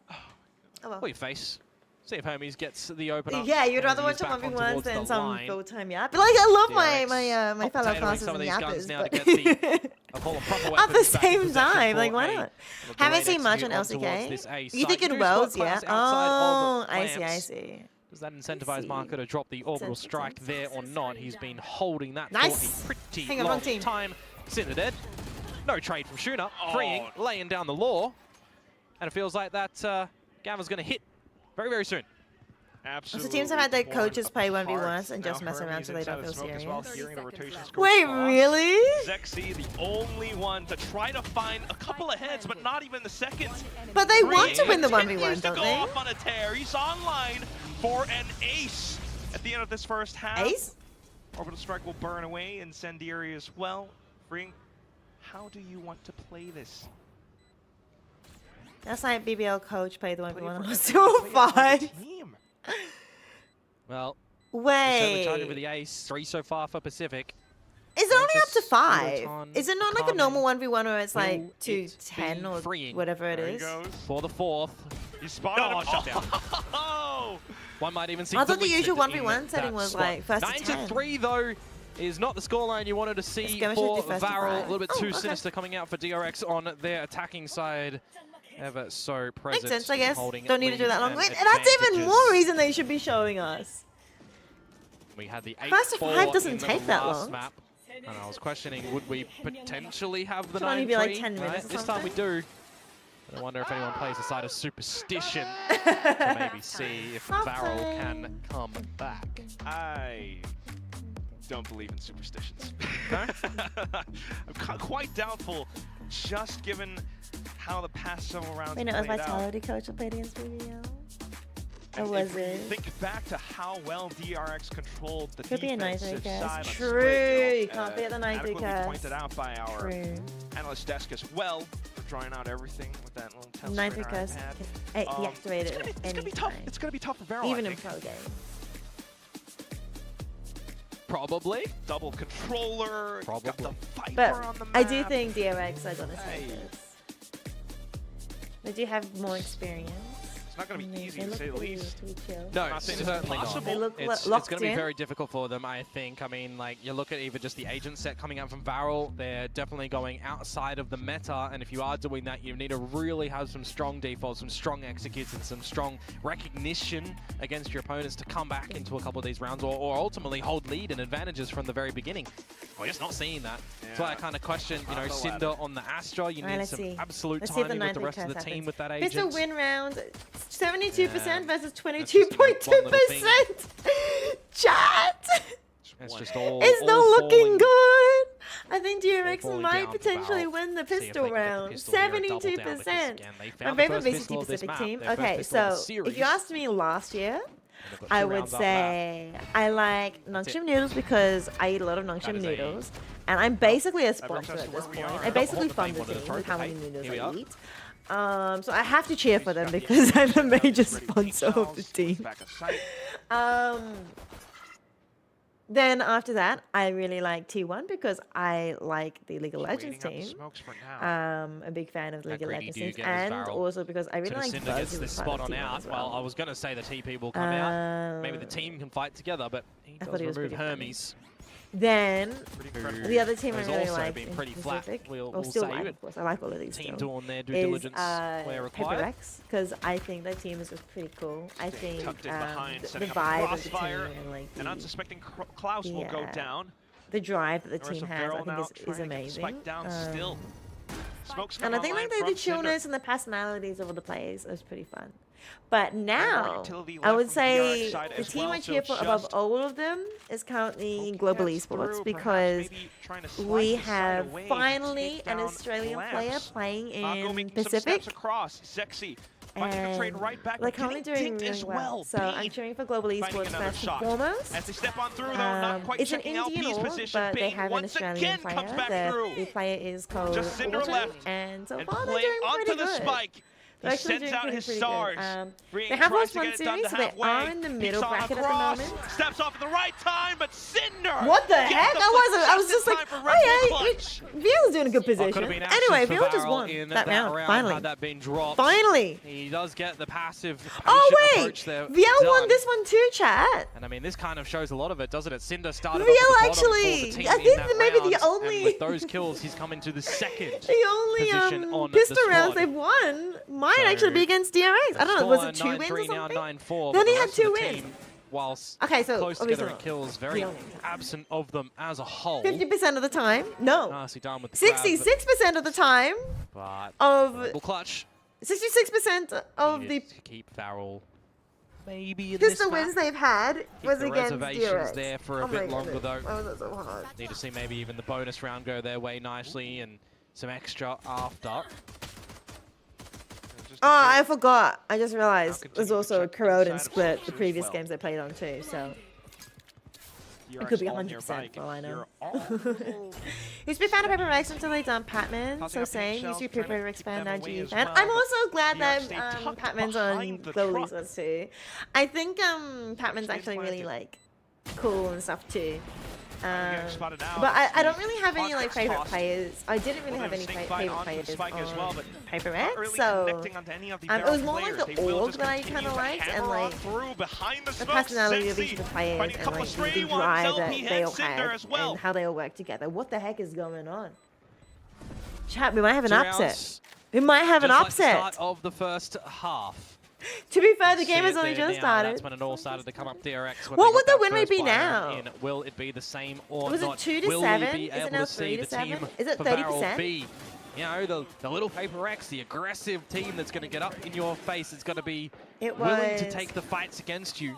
Oh well. Or your face. See if Hermes gets the open up. Yeah, you'd rather as watch he's a back on 1v1s towards than the some line. full-time yap. But like, I love DRX my fellow potatoing classes some of and these guns yappers, now to but get I'll call them proper at the weapons back in same possession time, for like why a not? delayed Haven't seen much on execute towards LCK. this A You site. think in Do spot Worlds, yeah? Klaus outside Oh, of I see, I lamps. see. Does that incentivize see. Marco to drop the orbital Sense, strike sense. there or not? He's been holding that Nice. for a pretty Hang on, long wrong team. time. Cinder dead. No trade from Shuna. Freeing, laying down the law. And it feels like that Gamma's going to hit very, very soon. Absolutely. So teams have had their torn coaches play apart. 1v1s and Now just mess around Hermes so they don't inside feel the smoke as well, serious. hearing the rotations go Wait, across. really? Zexy, the only one to try to find a couple of heads, but not even the seconds. But they want to win the Continues 1v1, to don't go they? off on a tear. He's online for an ace at the end of this first half. Ace? Orbital strike will burn away, incendiary as well. Ring, how do you want to play this? That's like BBL coach played the 1v1 Play on for- us play it for the 205. team. Well, certainly Wait. charging for the ace. 3 so far for Pacific. Is it only up to Mantis, 5? Photon, Is it not like a Carmen, normal 1v1 where it's will like to it 10 be or freeing? whatever it There he is? goes. For the 4th. He spotted Oh, him. shut down. Oh! One might even see I thought the deleted usual in 1v1 setting that was spot. like first to 9 10. to 3 though is not the scoreline you wanted to see Skirmish for 51st to Varel. A 5. little bit Oh, too okay. sinister coming out for DRX on their attacking side. Ever so present. Makes sense, I guess. holding Don't need to do lead that long. and Wait, that's even advantages. more reason they should be showing us. We had the First to 8-4 5 doesn't in the take that last long. map. And I was questioning, would we potentially have the Should only 9-3? be like 10 minutes or This time we something. do. I wonder if anyone plays the side of superstition to maybe see if Varel can come back. I don't believe in superstitions. I'm quite doubtful, just given how the past several rounds Wait, no, it was played out. Vitality Coach that played against BBL? Or And was if you it? think back to how well DRX controlled the Could be a defensive 9-3 side cast. on True, split, you can't be at the 9-3 adequately cast. pointed out by our True. analyst desk as well for drawing out everything with that little tell 9-3 screen cast iPad. can deactivate it It's at gonna be any tough. time. It's gonna be tough for Varel. Even I in think. pro game. Probably. Double controller. Got the Probably. Viper But on the map. I do think DRX are gonna Hey. take this. They do have more experience. It's not gonna be easy They to say the look pretty- least. pretty chill. No, I'm not saying it's certainly not. impossible. They look It's locked going to be in. very difficult for them, I think. I mean, like, you look at even just the agent set coming out from Varel, they're definitely going outside of the meta, and if you are doing that, you need to really have some strong defaults, some strong executes, and some strong recognition against your opponents to come back into a couple of these rounds, or ultimately hold lead and advantages from the very beginning. We're just not seeing that. That's why I kind of question, you know, Not the Cinder on the Astra. You Alright, need let's some see. absolute Let's see if the timing with the 9-3 rest of the cast team happens. with that It's agent. a win round. 72% versus just, you know, one little 22.2%. Chat! It's just all It's all not looking falling- good. I think DRX falling might down to potentially Valve. win the See if they pistol can get the round. pistol here and double down, because, 72%. again, they My found the favorite first VCT pistol of this Pacific map, team. their first Okay, pistol of the so if series. you asked me last year, And they've got I two would rounds after that. say I like That's Nongshim it. noodles because I eat a lot of That Nongshim is a- noodles. And I'm basically a sponsor us at where this we point. are. I basically Hold the fund the name on the team with how many trophy. noodles Here we I are. eat. So I have to cheer for them because I'm a major sponsor of the team. Back of sight. Then after that, I really like T1 because I like the League of Just Legends waiting out the team. smokes for now. A big fan of the How League of greedy Legends do you teams, get as and Varel? also because I really To the like Cinder Buzz, gets who this was part spot of on T1 out. as Well, I was going to say the TP will come Uh, out. Maybe the team can fight together, but he I does thought he was remove pretty funny. Hermes. Then Pretty who incredible. the other team I has really also like been in pretty flat. Pacific, We'll or still say like, it. of course. I like all of these Team still. doing their due Is diligence where required. PaperX, because I think that team is just pretty cool. I think tucked in behind, the setting up vibe of the crossfire. team and like An unsuspecting Klaus will go Yeah. down. the drive that the The rest team of has, I Varel think now is trying to get the amazing. spike down still. Smokes And I think like the chillness and the personalities of all the players is pretty fun. But now, utility I left would from say DRX side the as team well, I so cheer for above just all of them is currently poking Global cats Esports through, because perhaps maybe trying to slice we the side have away to finally take an down Australian Collapse. player playing Marco in making Pacific. some steps across. Sexy. Finding the trade And right back. they're but currently getting doing dinked really as well. So I'm Pain cheering for Global finding Esports another first and shot. foremost. As they step on through, though, not quite It's an checking out Indian P's org, position. but they Bane have an once Australian again player. comes back The through. player is called Just Cinder Autumn, left and so and far they're playing doing onto pretty the good. spike. They're He actually sends doing out pretty his good. stars. They Breen have tries lost to one get it done series, to so they halfway. are in the middle Peeks on bracket at the across, moment. Steps off at the right time, but Cinder. What the gets heck? the I wasn't. I flick was just in like, time for oh Red Bull yeah, clutch. Viel's doing a good Well, could position. have been actions Anyway, for Viel just Varel won in that round. Finally, had that been dropped. finally. He does get the passive Oh patient wait, approach there Viel won done. this one too, chat. And I mean, this kind of shows a lot of it, doesn't it? Cinder started Viel off at the bottom actually- for the team I in think that that maybe the round, only- and with those kills, he's come into the second The only position on the pistol rounds squad. they've won might So, actually be against DRX. I don't know, was it 2 Scoreline wins or 9-3 now, something? 9-4. They but only the had rest of 2 the wins. team, whilst Okay, so close obviously together in not. kills, very The only. absent of them as a whole. 50% of the time. No. Nicely done with the grab, 66% of the time but of Red Bull clutch 66% of the needed to keep Varel maybe in this pistol map. wins they've had was the against reservations DRX. there for a Oh bit my longer, goodness. though. Why was that so hard? Need to see maybe even the bonus round go their way nicely and some extra after. Oh, I forgot. I just realized continue there's to also a check corrode and inside of split the Soldier as previous well. games they played on too, so DRX it could be all 100% nearby. for all I know. You're all- Used to be a fan of Paper Rex until they done Patman, Tossing so up same. eggshells, Used to be trying to Paper Rex keep fan, them now away G as fan. well, I'm but also glad DRX that stayed tucked Patman's on behind the Global truck. Esports too. I think Patman's Stayed actually really planted. like cool and stuff too. Getting spotted out. But I don't The really have any like contract's favorite tossed. players. I didn't really Little have any snake bite favorite onto the players spike on as well, but Paper not Red, really so connecting onto any of the it was Barrel more like players. the They will org just that I continue kind of to liked, and hammer on like through behind the the smoke. personality of Sexy each of the players, finding a and couple like stray the ones. drive LP that they all and Cinder had, as well. and how they all work together. What the heck is going on? Chat, we might have an 2 upset. rounds, We might have an just like the upset. start of the first half. To be fair, the See game has it only there just now, started. That's when it all started to come up. DRX. What would the win rate be now? In. Will it be the same or Was it not? 2 to Will 7? we be Is it able now to see 3 to the 7? team Is it for 30%? Barrel be, you know, the little Paper X, the aggressive team that's going to get up in your face? It's going to be willing to take the fights against you.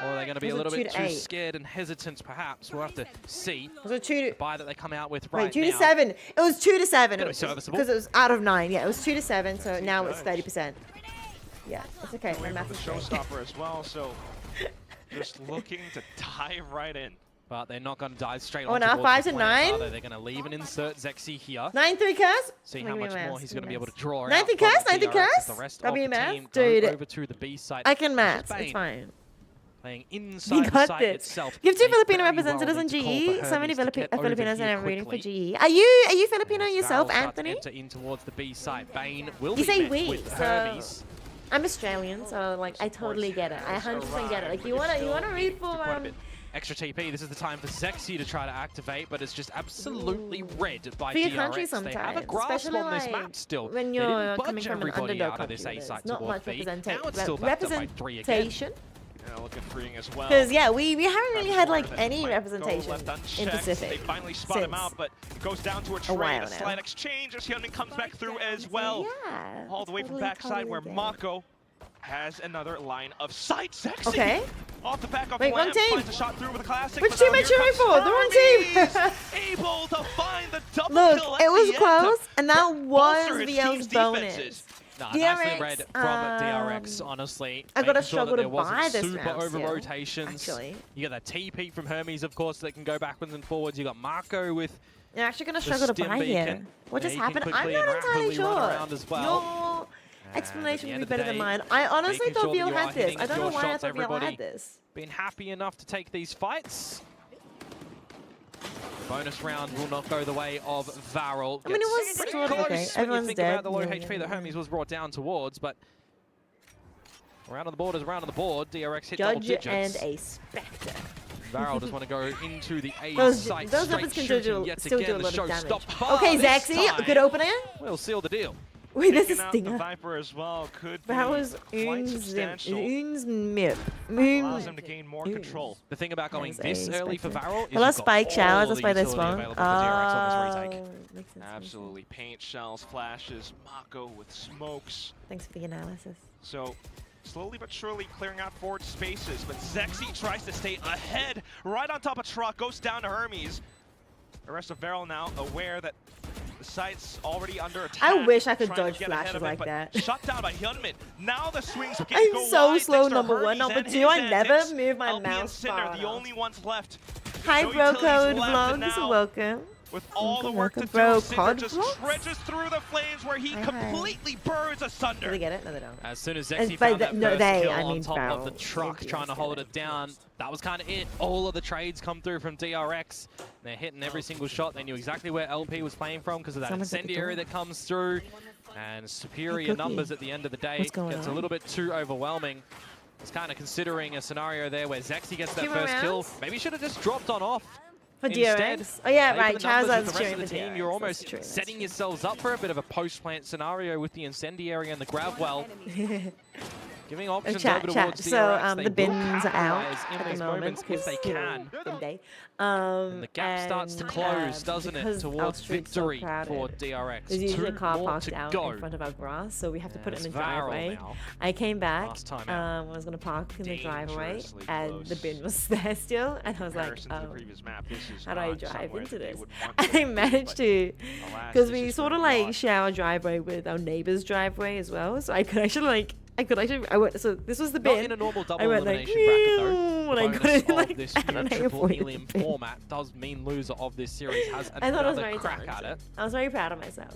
Or are they going to be a Was it little 2 bit to too 8? scared and hesitant, perhaps? We'll have to see. Was it 2 to... The buy that they come out with right Wait, 2 now. to 7. It was 2 to 7. Gonna be serviceable. Because it was out of 9. Yeah, it was 2 to 7. So now it's 30%. Yeah, it's okay. My Away math from the is great. showstopper as well, so just looking to dive right in. But they're not going to dive straight Oh, on now towards 5 the to plant, 9? are they? They're going to leave and insert Zexy here. 9-3 curse? See Look how at me, much maths, more he's look going at to be able to maths. draw 9th out and from curse, the 9th and DRX as curse? the rest W of the maths? team go Dude. over to the B side. I can This is maths. Bane It's fine. playing We inside the got site this. itself. You have 2 They Filipino very representatives well in need to call GE. for So many Hermes to get over Filipinos here are rooting for quickly. GE. Are you Filipino As yourself, Varel starts to Anthony? enter in towards the B site. Bane will You be say met we, with so Hermes. I'm Australian, so like I totally get it. I 100% get it. Like you wanna root for Quite a bit extra TP. This is the time for Zexy to try to activate, but it's just absolutely read by for your DRX. country They have a sometimes, grasp especially on this like map still. when They you're didn't coming budge from an everybody underdog out of this country. A There's site not towards much B. Now it's still backed up by 3 again. representation. Yeah, looking freeing as well. Because yeah, we haven't really had like That any might representation go left in unchecked. Pacific. They finally spot him since out, but it goes down to a a trade, while a now. slight exchange as Hyunmin comes back through as well. Yeah, All the way from totally, backside totally where get it. Mako has another line of sight. Sexy. Okay. Off the back of Wait, lamp, wrong team. finds a shot through with a classic. Which but team now are here cheering comes for? The wrong team. Hermes, able to find the double Look, kill at it was the end close, to and that was bolster his VL's team's bonus. defenses. Nah, DRX, nicely read from DRX, honestly. I gotta Making sure struggle that to there wasn't buy this super round over still, rotations. actually. You got that TP from Hermes, of course, that can go backwards and forwards. You got Marco with You're actually gonna the struggle to stim buy here. beacon. What Yeah, just he can happened? I'm quickly not and entirely rapidly run sure. around as well. Your explanation at would the be better end of than the mine. day, I honestly making thought sure that VL you are had this. hitting I don't know your why I shots, thought VL everybody. had this. Been happy enough to take these fights. Bonus round will not go the way of Varel. I mean, it was Gets sort of pretty okay. close when Everyone's you think dead. about the low Yeah, HP yeah, that yeah. Hermes was brought down towards, but around on the board is around on the board. DRX hit double Judge digits. and a Spectre. Varel just want to go into the A Those site. weapons straight can shooting do, yet still do again. a The lot show of damage. stopped. Okay, This Zexy, time, good opener. we'll seal the deal. Wait, this is Taking out the Stinger. Viper as well could That be was quite substantial. Mip. Allows him to gain more control. The thing about going That is this a early for Spectre. Varel is Hello, you've got Spike Showers. all Let's the play this utility one. available for DRX on this retake. Makes sense, makes sense. Absolutely. Paint shells, flashes, Mako with smokes. Thanks for the analysis. So slowly but surely clearing out forward spaces, but Zexy tries to stay ahead, right on top of truck, goes down to Hermes. The rest of Varel now aware that the site's already under attack. I wish I could trying to dodge get ahead flashes of it, like but that. Shut down by Hyunmin. Now the swings begin to go I'm so wide, slow, thanks to number one. Hermes Number and two, his I never antics. move my LP and mouse Cinder, far the enough. only ones left. Hi, No Bro utilities Code left, and Vlogs. now, Welcome. with all the work to Welcome, bro. do, Cinder Cod just Vlogs? treaches through the flames where he Hi. completely burns Do asunder. they get it? No, they don't. As soon as As Zexy by found the- that no, first they, kill I on mean top of the Varel. truck, Maybe trying to it's hold gonna it down, that was kind of it. All of the trades come through from DRX. They're hitting every single shot. They knew exactly where LP was playing from because of that Someone's at the incendiary door. that comes through. And superior Cookie. numbers at the end of the day What's going gets a on? little bit too overwhelming. It's kind of considering a scenario there where Zexy gets that 2 more first kill. rounds? Maybe should have just dropped on off. For Instead, DRX? Oh yeah, Maybe right. the numbers with Charizard's the rest cheering of for the team, DRX. you're That's almost true, that's setting true. yourselves up for a bit of a post-plant scenario with the incendiary and the grab well. Giving options chat, over chat. towards So DRX. the They will bins are out capitalize in at these the moment moments if because they can. bin day. And the gap starts to and, close, doesn't it, because our towards street's so victory crowded, for DRX. There's usually a 2 car more parked to out go. in front of our grass, so we have to put it in As the Varel driveway. now. I came back Last time when out. I was gonna park in the driveway, Dangerously and the close. bin was there still, and I was like, Comparison to the previous map, this is how do I not drive somewhere into that they this? would want And to I be, managed but to, alas, because this we is sort where of we like are. share our driveway with our neighbor's driveway as well, so I could actually I went, so this was the Not bin. in a normal double I went like, elimination bracket though. "Meow," when I The got bonus it, like, of this I don't know, triple avoided helium the bin. format does mean loser of this series has I thought I was another very crack at talented. it. I was very proud of myself.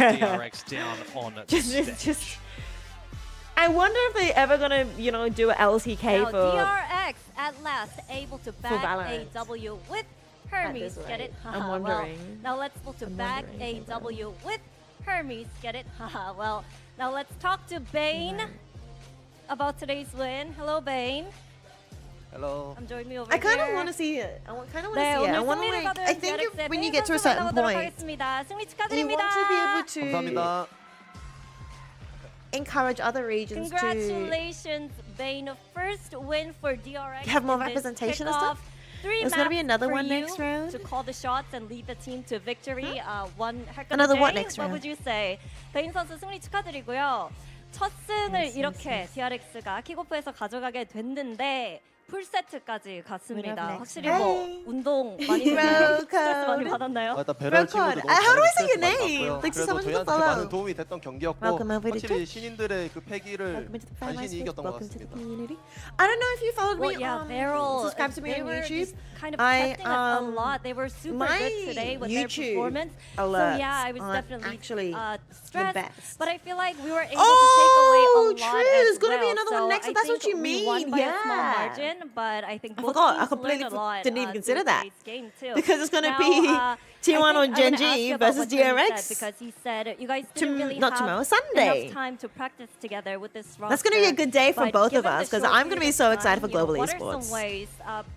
Yeah. DRX down on Just, stage. just. I wonder if they ever gonna, you know, do a LCK Now, for. DRX at last able to bag a Valorant. W with Hermes, this get rate. it? I'm Haha, well, wondering. now let's go to I'm back wondering a about W with Hermes, get it? Haha, well, now let's talk to Bane about today's win. Hello, Bane. Hello. I'm joining me over I kind here. of want to see it. I kind of want to 네, see it. I 오늘 want to 승리를 like. 거둔 I think DRX의 when you 베인 get to a 선수 certain 만나보도록 point, 하겠습니다. 승리 you 축하드립니다. want to be able to 감사합니다. encourage other regions to Congratulations, Bane. First win for DRX. have more in this representation and kickoff. stuff. 3 There's gonna be maps another for one you next round. to call the shots and lead the team to victory. One heck of Another a day. what next What round? would you say? 베인 선수 승리 축하드리고요. 첫 승을 이렇게 DRX가 킥오프에서 가져가게 됐는데 풀세트까지 갔습니다. 확실히 뭐 Hey. 운동 많이 Bro 스트레스 많이 code. 받았나요? 일단 배럴 Code. 친구들 너무 How do I say 스트레스 your 많이 name? 받고요. Like, 그래도 someone just 저희한테 follow. 많은 도움이 됐던 경기였고 Welcome over to 확실히 Twitch. 신인들의 그 패기를 Welcome to the Fan 간신히 Live 이겼던 것 Welcome to the 같습니다. community. I don't know if you followed Well, me yeah, on Beryl, subscribe to me they on were YouTube. just kind of I, testing us a lot. They were super my good today with YouTube their performance. So alerts yeah, I was aren't definitely actually stressed. best. But I feel like we were able to take away a lot true. as There's gonna be well. another So one next. I That's what think you we won mean. by a small Yeah. margin, but I think I both forgot. I teams completely learned a lot, didn't even consider through that. today's game too. Because it's gonna Now, be T1 I on think I'm Gen gonna ask G you about versus what Tony DRX. said, because he said you guys didn't really not have tomorrow, Sunday. enough time to practice together with this roster. That's gonna be a good day for But both of given the us, 'cause short I'm gonna be period so of excited for time, global what are esports. some ways,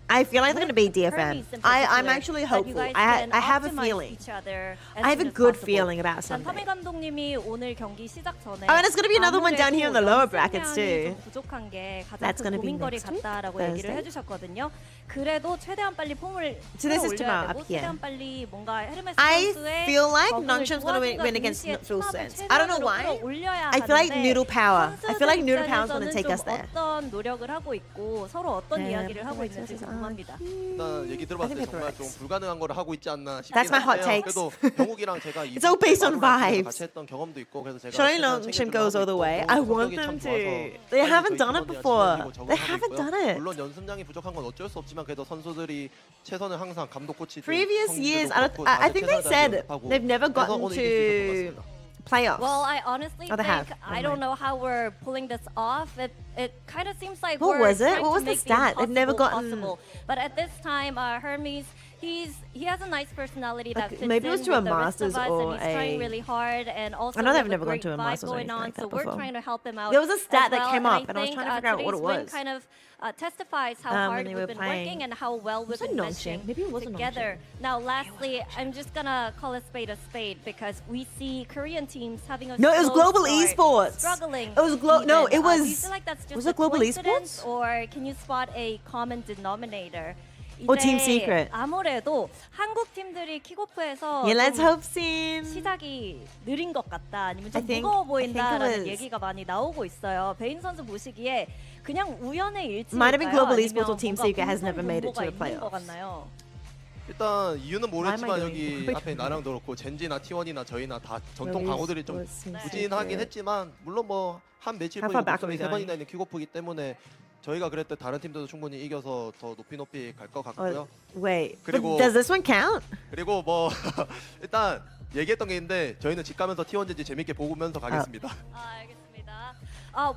I feel like they're gonna be with DFM. Hermes in I'm particular, actually that you hopeful. guys I can have a optimize feeling. each other as I have soon a as good possible. feeling about 단 Sunday. 터미 감독님이 오늘 경기 시작 전에 Oh, and there's gonna be another one down here in the lower brackets 연습량이 too. 좀 부족한 게 가장 That's 큰 gonna be 고민거리 next week, 같다라고 얘기를 Thursday. 해주셨거든요. 그래도 최대한 빨리 폼을 So this is 올려야 tomorrow 되고 up here. 최대한 빨리 뭔가 헤르메스 I 선수의 feel like 적응을 Nongcham's gonna 도와준다는 win against 동시에 Full 팀합을 Sense. I don't know 최대한으로 why. 끌어올려야 I feel like 하는데 Noodle Power. I feel like Noodle Power's gonna 선수들 take us 입장에서는 there. 좀 어떤 노력을 하고 있고 서로 어떤 Yeah, 이야기를 하고 Pepper 있는지 Rex 궁금합니다. 일단 얘기 들어봤을 때 I think 정말 Pepper 좀 Rex. 불가능한 거를 하고 있지 않나 싶긴 That's my hot 한데요. takes. 그래도 병욱이랑 제가 It's all based on vibes. 같이 했던 경험도 있고 그래서 제가 Showing 최대한 Nongcham 챙겨주려고 goes all 하고 the way. 있고 I 성격이 want 참 them 좋아서 to. They 빨리 haven't 저희 done it 팀원들이랑 before. 지내고 적응하고 They haven't 있고요. done it. 물론 연습량이 부족한 건 어쩔 수 없지만 그래도 선수들이 최선을 항상 감독 코치들 Previous years, 형님들도 그렇고 I 다들 think they 최선을 said 다해서 연습하고 they've never 그래서 gotten 오늘 이길 수 있었던 것 to 같습니다. playoffs. Well, I honestly Oh, they think have. I don't know how we're pulling this off. It kind of seems like What we're was it? trying What to was the make stat? They've never impossible gotten- possible. But at this time, Hermes, he has a nice personality that Like, fits maybe it was in to a with the rest of Masters us, or and he's trying a- really hard. And also, I know we they've have a never gone great to a vibe Masters or going anything on. like So that we're before. trying to help him out. There was a stat as that well, came and up, I and I was think, trying to figure out what it today's win was. kind of testifies how When hard they we've were been playing. working and how well we've Was it been Nongcham? meshing Maybe it wasn't together. Now, lastly, I'm just gonna call a spade because we see Korean teams having a No, it was slow Global start, Esports. struggling. It was no, even. it was. Do you feel like that's just was a it Global coincidence, Esports? or can you spot a common denominator? Or Team 이제 Secret? 아무래도 한국 팀들이 킥오프에서 Yeah, let's 좀 hope soon. 시작이 느린 것 같다 아니면 좀 I think- 무거워 I think it 보인다라는 was- 얘기가 많이 나오고 있어요. 베인 선수 보시기에 그냥 우연의 일치일까요? Might have been Global 아니면 Esports or Team 뭔가 Secret has never made it to 공통 the 분모가 있는 것 playoffs. 같나요? 일단 이유는 모르겠지만 doing 여기 it? 앞에 나랑도 그렇고 젠지나 T1이나 저희나 다 전통 Global 강호들이 좀 Esports, Team 부진하긴 Secret. 했지만 물론 뭐 한 매칠 How 포인트 far back are 목숨이 we 세 going? 번이나 있는 킥오프이기 때문에 저희가 그랬을 때 다른 팀들도 충분히 이겨서 더 높이 갈 것 같고요. Wait, but 그리고- does this one count? 그리고 뭐 일단 얘기했던 게 있는데 저희는 집 가면서 T1 젠지 재밌게 보면서 가겠습니다. 알겠습니다.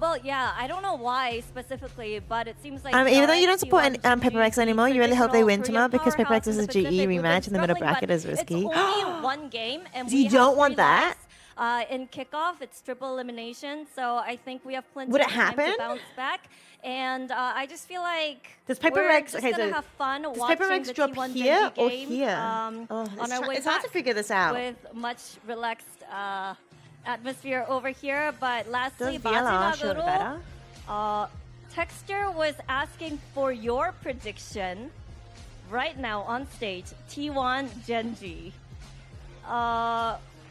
Well, yeah, I don't know why specifically, but it seems like Even though you don't support T1 Pepper Rex the anymore, you really hope they win traditional tomorrow because Korean Pepper Rex is a powerhouse in the GE Pacific. We've rematch been and the middle struggling, bracket but is risky. It's only one game, and You we don't have want 3 that? lives. In kickoff, it's triple elimination, so I think we have plenty Would of it time happen? to bounce back. And I just feel like Does Pepper we're Rex- just okay, gonna so have fun Does watching Pepper Rex the drop T1 here Genji or game, here? on our way It's hard back to figure this out. with much relaxed atmosphere over here. But lastly, Does VLR show it 마지막으로 better? Texture was asking for your prediction right now on stage. T1 Genji.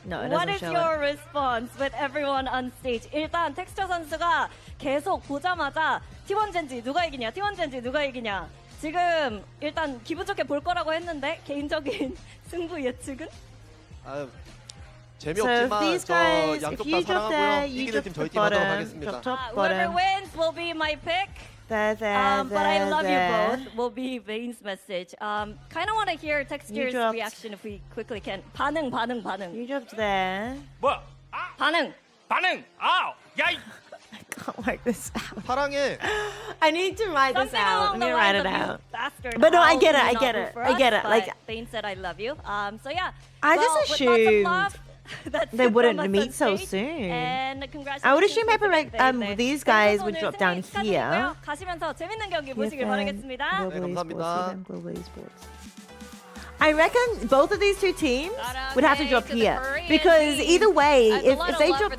No, it What doesn't is show your it. response with everyone on stage? 일단 텍스처 선수가 계속 보자마자 T1 젠지 누가 이기냐, T1 젠지 누가 이기냐. 지금 일단 기분 좋게 볼 거라고 했는데 개인적인 승부 예측은? 아유, So if 재미없지만 these 저 guys, 양쪽 if 다 you drop there, 사랑하고요. you 이기는 drop 팀 the 저희 팀 하도록 bottom, 하겠습니다. drop top, Whoever bottom. wins will be my pick. There, But I there, love you there. both. Will be Vane's message. Kind of want to hear Texture's dropped. reaction if we quickly can. 반응. You dropped there. 뭐야? 반응. 반응! 아우! 야! 이- I can't work this out. 사랑해. I need to write this Something out. along Let me the write lines it of you out. bastard. But no, I How get it. do I you get not it. root for I get us? it. Like But Bane said, "I love you." So yeah. I well, just with lots of assumed love, that's they it wouldn't from us meet on so stage. soon. And congratulations. I would assume once Hyper again, 네. these 네, guys 그래서 would 오늘 drop 승리 down here. 축하드리고요. 가시면서 재밌는 경기 보시길 바라겠습니다. Global 감사합니다. esports, Global esports. I reckon both of these two teams would have to drop here because either way, if they drop,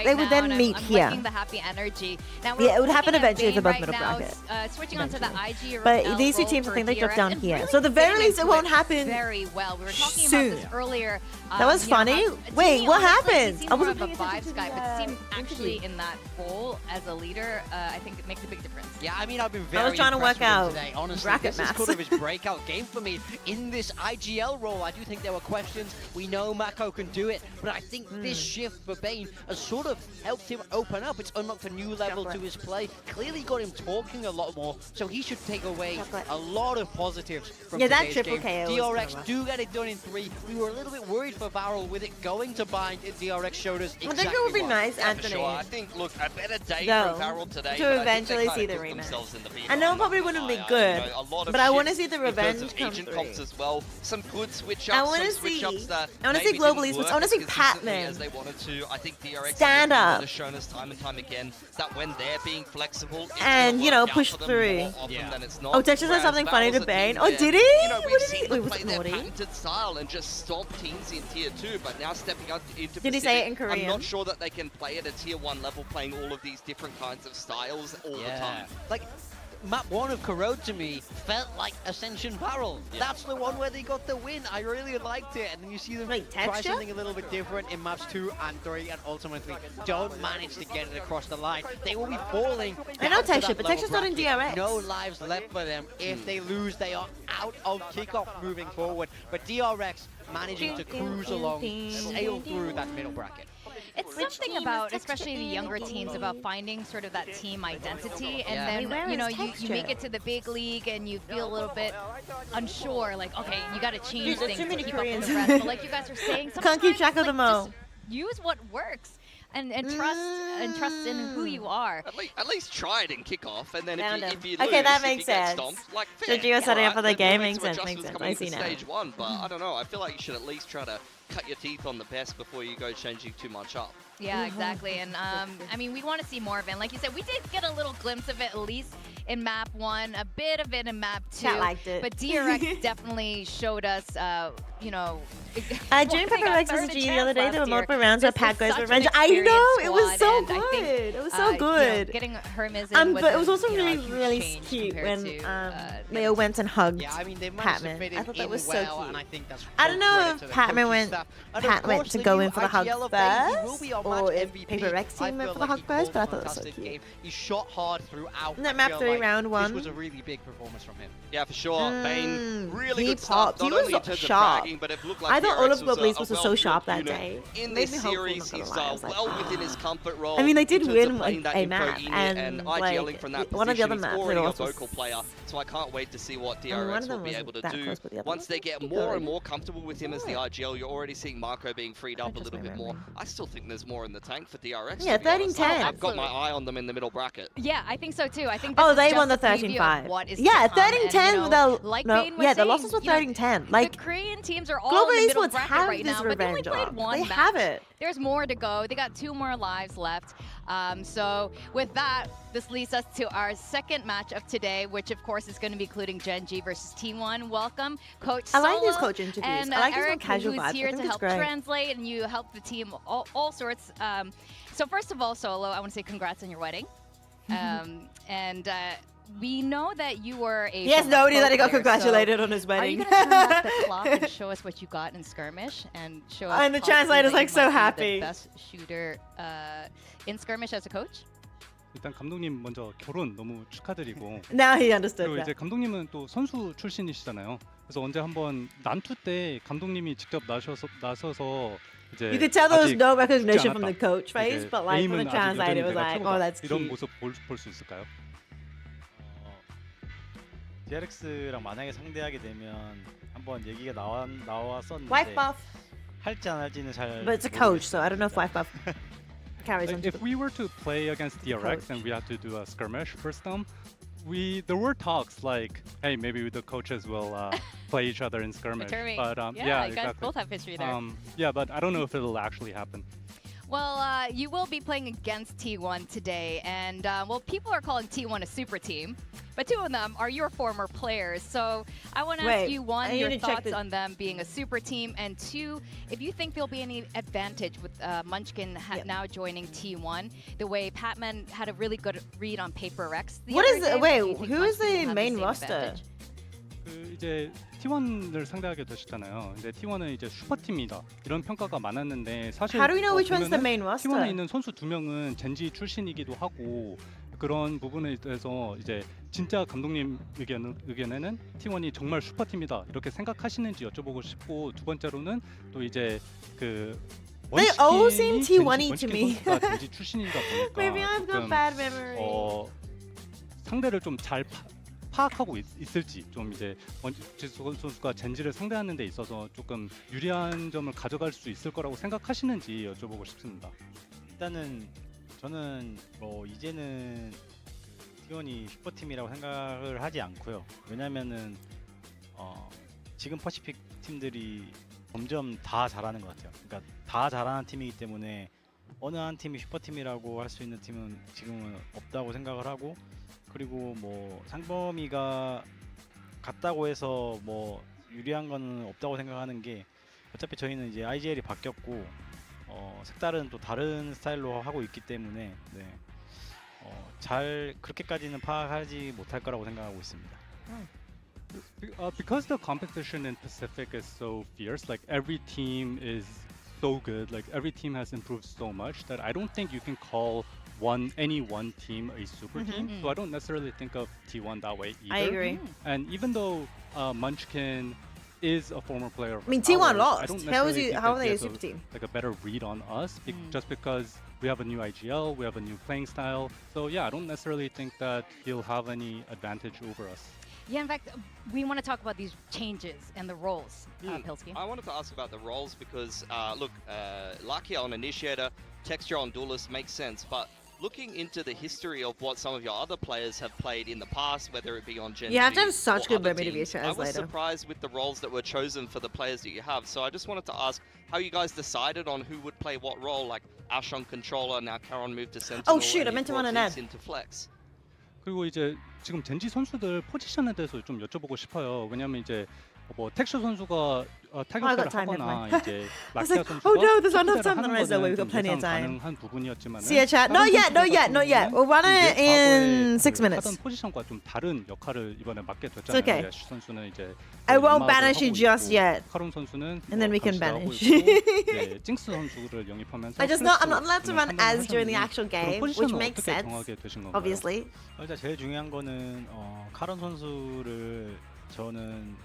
they would then meet here. The happy energy. Now Yeah, it would happen eventually if they're both middle bracket. Switching on to the IG But these two teams, I think they drop down here. So the very least, it won't happen very well. We were talking soon. about this earlier. That was funny. Wait, what happened? He's more of a vibes guy, but Team actually in that role as a leader, I think it makes a big difference. Yeah, I mean, I've been very I was trying to impressed work with him out today. Honestly, bracket this is maths. sort of his breakout game for me in this IGL role. I do think there were questions. We know Mako can do it, but I think this shift for Bane has sort of helped him open up. It's unlocked a new level to his play. Clearly got him talking a lot more, so he should take away a lot of positives from that today's triple game. KO was DRX do get it done in 3. We were a little bit worried for Varel with it going to bind. DRX showed us exactly I think it would be why. nice, Yeah, for Anthony. sure. I think, look, a better day No, from Farrell today. to but I think eventually they see kinda the put rematch. themselves in the beat I know on probably the wouldn't be fire. good, You know, a lot of but I want to shifts see the because revenge of come agent through. comps as well. Some good switch I ups, wanna some switch see- ups that I wanna see maybe global didn't esports. work I wanna see as consistently Patman as they wanted to. I think DRX stand up has shown us time and time again that when they're being flexible, it's and, gonna you know, work out push for them through. more often than it's not. Oh, Texas said Whereas something funny to Barrel's a Bane. team Oh, where, did he? You know, What we've did he? seen Wait, them was play it their naughty? patented style and just stomp teams in tier 2, but now stepping up into Did he say it in Pacific, I'm Korean? not sure that they can play at a tier 1 level playing all of these different kinds of styles all the time. Like, map 1 of Corrode to me felt like Ascension Barrel. That's the one where they got the win. I really liked it. And then you see them try texture? something a little bit different in maps 2 and 3 and ultimately don't manage to get it across the line. They will be falling. I know down to texture, that but lower texture's not in bracket. DRX. No lives left for them. If they lose, they are out of kickoff moving forward. But DRX managing to cruise along, sail through that middle bracket. It's something about, especially the younger teams, about finding sort of that team identity, and then you know you make it to the big league and you feel a little bit unsure, like okay, you got to change Dude, there's things too to many keep up with Koreans. the rest. But like you guys are saying, sometimes Can't keep track of them all. just use what works and trust in who you are. At least try it in kickoff, and then Found if you him. lose, Okay, that if makes you get sense. stomped, like So fair, Gio setting up for the alright, game then makes we'll make sense, some makes sense. adjustments I see coming now. into stage 1, but I don't know. I feel like you should at least try to cut your teeth on the best before you go changing too much up. Yeah, exactly. And I mean, we want to see more of it. And like you said, we did get a little glimpse of it, at least in map 1, a bit of it in map 2. Chat liked it. But DRX definitely showed us, you know. During Pepper Rex's G the other day, there were multiple rounds where Pat goes revenge. I know, it was so good. It was so good. You know, getting Hermes in But it was also you know, a really, huge really change cute compared when to, Leo went and hugged Yeah, I mean, they managed to Patman. fit I him thought that in was so well, cute. and I think that's I don't know credit if to the Patman coaching went. staff. And Pat of went course, to the go new in for the hug IGL of Bane, he will first, be our or match if MVP. Paper Rex I team went feel for the like hug he first, but I called thought it was so fantastic cute. game. He shot hard throughout. Isn't that I map feel 3 like round This 1? was a really big performance from him. Yeah, for sure. Bane, really he good stuff. popped. Not He was only in terms sharp. of bragging, but it looked like I thought DRX all of was Global a Esports was so sharp that well-built day. unit. In Made this me hopeful, series, not he's gonna lie. I was like, well within his comfort role. I mean, they did in terms of win playing that a info map, unit and IGLing like, from that one of the other position. He's maps already a was- vocal player, so I can't wait to see what one of DRX will them be wasn't able to that do. close, but the other Once one's they get pretty more good. and more comfortable with him as the IGL, you're already seeing Marco being freed up a just little bit more. remember. I still think there's more in the tank for DRX. Yeah, to be honest. 13-10. I've got my eye on them in the middle bracket. Yeah, I think so too. I think Oh, this is they just won the a preview of 13-5. what is Yeah, to come, and, 13-10 you know, without like no. Bane was Yeah, the saying, losses were you know, 13-10. Like the Korean teams are all Global in the middle Esports bracket have right this now, but they only revenge played arc. one They match. have it. There's more to go. They got 2 more lives left. So with that, this leads us to our second match of today, which of course is going to be including Gen G versus T1. Welcome, Coach I like these Solo coach interviews. and I like these more Eric, casual who's vibes. I here think to it's help great. translate, and you help the team all sorts. So first of all, Solo, I want to say congrats on your wedding. And we know that you were a Yes, former nobody pro that he got player, congratulated so on his are wedding. you going to turn back the clock and show us what you got in skirmish and show us? And the possibly translator's that like you so might be happy. The best shooter in skirmish as a coach. 일단 감독님 먼저 결혼 너무 축하드리고 Now he understood 그리고 that. 이제 감독님은 또 선수 출신이시잖아요. 그래서 언제 한번 난투 때 감독님이 직접 나서서 이제 You could tell there was 아직 no 쉽지 recognition from the 않았다. coach face, 이제 but like from 에임은 the 아직 translator, it 여전히 was 내가 like, 최고다. oh, that's 이런 cute. 모습 볼 수 있을까요? DRX랑 만약에 상대하게 되면 한번 얘기가 나왔었는데 Wife buff, 할지 안 할지는 잘 but it's a coach, so I don't know if wife buff carries on. Like, if we were to play against DRX coach. and we had to do a skirmish first time, there were talks like, hey, maybe the coaches will play each other in skirmish. But yeah, you guys both have history there. Yeah, but I don't know if it'll actually happen. Well, you will be playing against T1 today, and well, people are calling T1 a super team, but two of them are your former players. So I want to ask you, one, your thoughts on them being a super team, and two, if you think there'll be any advantage with Munchkin now joining T1, the way Patman had a really good read on Paper X. What is it? Wait, who is the main roster? 이제 T1을 상대하게 되셨잖아요. 근데 T1은 이제 슈퍼팀이다 이런 평가가 많았는데 사실 How do we know which one's the main roster? T1에 있는 선수 2명은 젠지 출신이기도 하고 그런 부분에 대해서 이제 진짜 감독님 의견에는 T1이 정말 슈퍼팀이다 이렇게 생각하시는지 여쭤보고 싶고 두 번째로는 또 이제 그 They all seem T1y to me. 젠지 출신이다 보니까 Maybe I've got bad memory. 상대를 좀 잘 파악하고 있을지 좀 이제 원지 선수가 젠지를 상대하는 데 있어서 조금 유리한 점을 가져갈 수 있을 거라고 생각하시는지 여쭤보고 싶습니다. 일단은 저는 뭐 이제는 T1이 슈퍼팀이라고 생각을 하지 않고요. 왜냐면은 지금 퍼시픽 팀들이 점점 다 잘하는 것 같아요. 그러니까 다 잘하는 팀이기 때문에 어느 한 팀이 슈퍼팀이라고 할 수 있는 팀은 지금은 없다고 생각을 하고 그리고 뭐 상범이가 같다고 해서 뭐 유리한 거는 없다고 생각하는 게 어차피 저희는 이제 IGL이 바뀌었고 색다른 또 다른 스타일로 하고 있기 때문에 잘 그렇게까지는 파악하지 못할 거라고 생각하고 있습니다. Because the competition in Pacific is so fierce, like every team is so good, like every team has improved so much that I don't think you can call any one team a super team. So I don't necessarily think of T1 that way either. I agree. And even though Munchkin is a former player of I mean, T1 ours, lost. I don't How necessarily think are that they he a has super team? like a better read on us just because we have a new IGL, we have a new playing style. So yeah, I don't necessarily think that he'll have any advantage over us. Yeah, in fact, we want to talk about these changes and the roles, Pilsky. I wanted to ask about the roles because, look, Lakia on Initiator, Texture on Duelist makes sense, but looking into the history of what some of your other players have played in the past, whether it be on Gen You have to have G such or good other memory to be a teams, I was translator. surprised with the roles that were chosen for the players that you have. So I just wanted to ask how you guys decided on who would play what role, like Ash on Controller, now Karon moved to Sentinel. Oh shoot, I meant to run an ad. Into Flex. 그리고 이제 지금 젠지 선수들 포지션에 대해서 좀 여쭤보고 싶어요. 왜냐면 이제 뭐 텍셔 선수가 타격대를 하거나 이제 라키아 선수가 oh no, there's not enough 타격대를 time. 하는 We've 거는 got 좀 plenty of 예상 time. 가능한 부분이었지만 See a chat? Not yet. We'll run it in 6 minutes. 하던 포지션과 좀 다른 역할을 이번에 맡게 It's 됐잖아요. okay. 애쉬 선수는 이제 I won't 연막을 banish you 하고 just 있고, yet. 카론 선수는 And then we can 감시를 하고 banish. 있고, 네, 징스 선수를 영입하면서 I'm not allowed to run 판단을 as during the 하셨는데 actual 그런 game, which 포지션을 makes 어떻게 sense. 정하게 되신 건가요? Obviously. 일단 제일 중요한 거는 카론 선수를 저는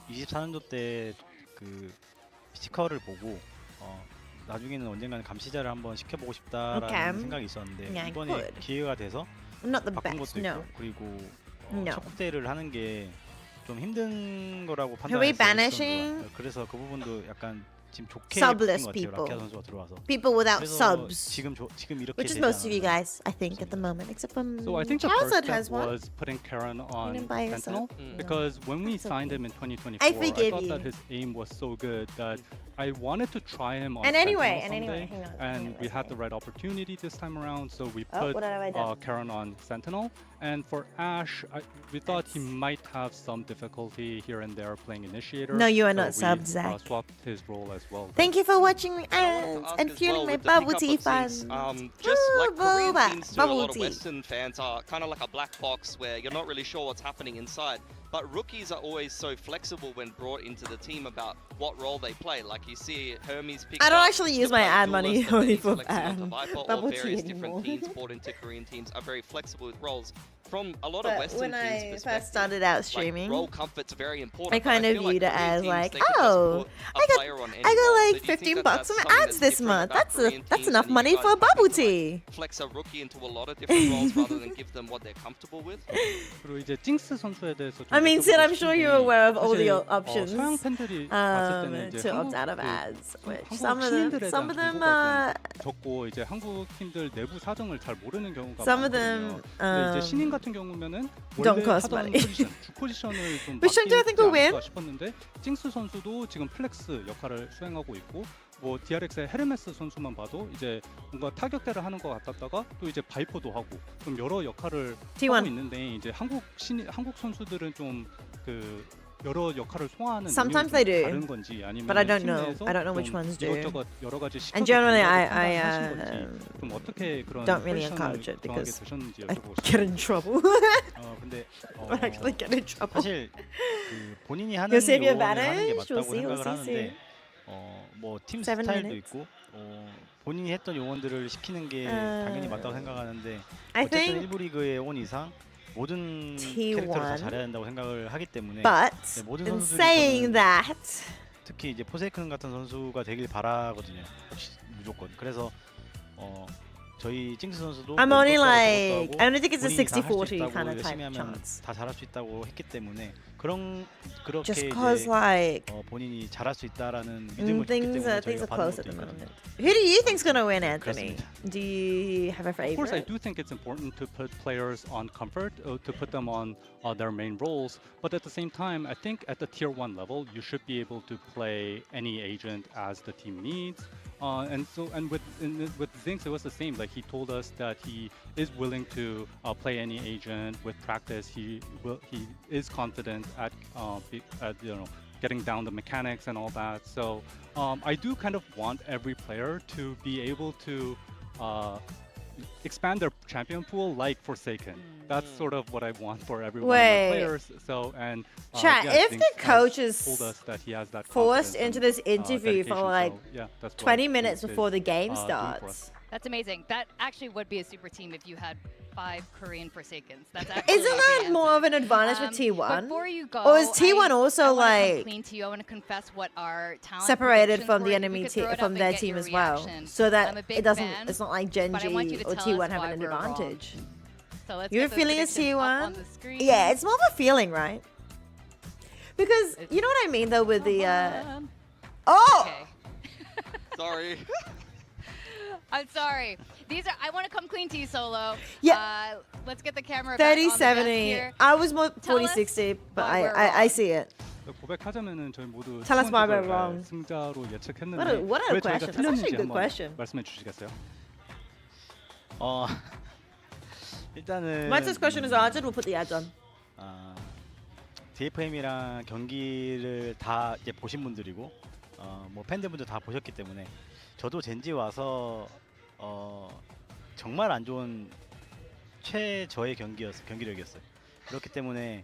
24년도 때 그 피지컬을 보고 나중에는 언젠가는 감시자를 한번 시켜보고 싶다라는 생각이 있었는데 Yeah, 이번에 good. 기회가 돼서 Not the 바꾼 best, 것도 있고 no. 그리고 No. 첫 국대를 하는 게 좀 힘든 거라고 Are we 판단했어요. banishing 그래서 그 부분도 약간 지금 좋게 subless 바뀐 것 같아요. people? 라키아 선수가 들어와서. People without 그래서 subs. 지금 이렇게 Which is 되지 most of you 않았나. guys, I think, at the moment, except for So I think the Chaos first has step one. was putting Karan on didn't buy yourself? Sentinel because when we signed him in 2024, I forgive thought that you. his aim was so good that I wanted to try him on And anyway, Sentinel someday, hang on. and we had the right opportunity this time around, so we Oh, put what have I done? Karan on Sentinel. And for Ash, we thought he might have some difficulty here and there playing Initiator. No, you are so not we, subbed, Zach. Swapped his role as well. Thank you for watching me I wanted to and ask as fueling well my with the bubble pickup tea of fun. things, just like Korean boba, teams to a bubble lot of tea. Western fans are kind of like a black box where you're not really sure what's happening inside. But rookies are always so flexible when brought into the team about what role they play. Like you see Hermes picked I don't up actually to use my play ad money Duelist, and then only he's for flexing onto Viper, bubble or tea various anymore. different teams brought into Korean teams are very flexible with roles. From a lot of But Western when teams' I perspective, first started out like, streaming, role comfort's very important. I kind but of feel like viewed it Korean as teams, like, they could just oh, put a player on any I got role. like So do you think 15 that bucks that's from something ads that's this different month. about Korean That's teams, enough and you money guys for a happy bubble to, like, tea. flex a rookie into a lot of different roles rather than give them what they're comfortable with? 그리고 이제 징스 선수에 대해서 좀 I mean, Sid, I'm sure you're aware of all the 사실, options 서양 팬들이 봤을 때는 이제 to opt 한국 out of 그 ads, which 한국 some of 시민들에 them 대한 정보가 좀 적고 이제 한국 팀들 내부 사정을 잘 모르는 경우가 some of 많거든요. them 근데 이제 신인 같은 경우면은 Don't 원래 cost 하던 money. 포지션, 주 포지션을 좀 But shouldn't I think we'll win? 않을까 싶었는데 징스 선수도 지금 플렉스 역할을 수행하고 있고 뭐 DRX의 헤르메스 선수만 봐도 이제 뭔가 타격대를 하는 것 같았다가 또 이제 바이퍼도 하고 좀 여러 역할을 T1. 하고 있는데 이제 한국 선수들은 좀 그 여러 역할을 소화하는 Sometimes 능력이 they do, 다른 건지 아니면 but I don't 팀 know. 내에서 I don't know 좀 which ones do. 이것저것 여러 가지 And 시각을 generally, 판단하신 건지 좀 어떻게 그런 don't really 포지션을 encourage it 정하게 because 되셨는지 I 여쭤보고 get in trouble. 근데 I actually get in trouble. 사실 그 본인이 하는 You'll save your 요원을 하는 게 advantage. We'll 맞다고 see. We'll 생각을 see. 하는데 뭐 팀 7 스타일도 minutes. 있고 본인이 했던 요원들을 시키는 게 당연히 맞다고 생각하는데 I 어쨌든 think 일부 리그에 온 이상 모든 T1. 캐릭터를 다 잘해야 된다고 생각을 하기 때문에 But 네, 모든 in 선수들이 saying 저는 that, 특히 이제 포세이큰 같은 선수가 되길 바라거든요. 혹시 무조건. 그래서 저희 징스 선수도 I'm only 그것도 like, 하고 I don't think it's a 본인이 다 할 수 60-40 있다고 kind of 열심히 type 하면 chance. 다 잘할 수 있다고 했기 때문에 그렇게 Just 이제 cause like 본인이 잘할 수 있다라는 믿음을 줬기 things 때문에 are 저희가 받은 close 것도 at the 있거든요. moment. Who do you think's gonna win, Anthony? 그렇습니다. Do you have a Of course, I favorite? do think it's important to put players on comfort, to put them on their main roles. But at the same time, I think at the tier 1 level, you should be able to play any agent as the team needs. And with Zinx, it was the same. Like he told us that he is willing to play any agent with practice. He is confident at getting down the mechanics and all that. So I do kind of want every player to be able to expand their champion pool like Forsaken. That's sort of what I want for every one of my players. So and Chat, if Zinx the coach has is told us that he has that forced confidence into and, this interview for dedication. like So, yeah, that's what 20 Zinx minutes is, before the game doing for us. starts. That's amazing. That actually would be a super team if you had 5 Korean Forsakens. That's actually Isn't that more of an advantage for T1? Before you go, Or is T1 also I wanna come like clean to you. I want to confess what our talent separated predictions from were. the If you enemy could throw it up from and their get team your as well, reaction. so I'm that a it big doesn't. fan, It's not like but I want you Genji to or tell T1 us having why an we're wrong. advantage. So let's Your get those feeling is predictions up on T1? the screen. Yeah, it's more of a feeling, right? Because you know what I mean, though, with the. Oh. Okay. Sorry. I'm sorry. These are. I want to come clean to you, Solo. Yeah. Let's get the camera back on the desk 30-70. here. I was more Tell us 40-60, but why we're I see it. 고백하자면은 저희 모두 Tell us why we're 팀원들을 wrong. 승자로 예측했는데 What a 왜 저희가 question. That's actually a 틀렸는지 good 한번 question. 말씀해 주시겠어요? 일단은 Once this question is answered, we'll put the ads on. DFM이랑 경기를 다 이제 보신 분들이고 뭐 팬들분들 다 보셨기 때문에 저도 젠지 와서 정말 안 좋은 최저의 경기력이었어요. 그렇기 때문에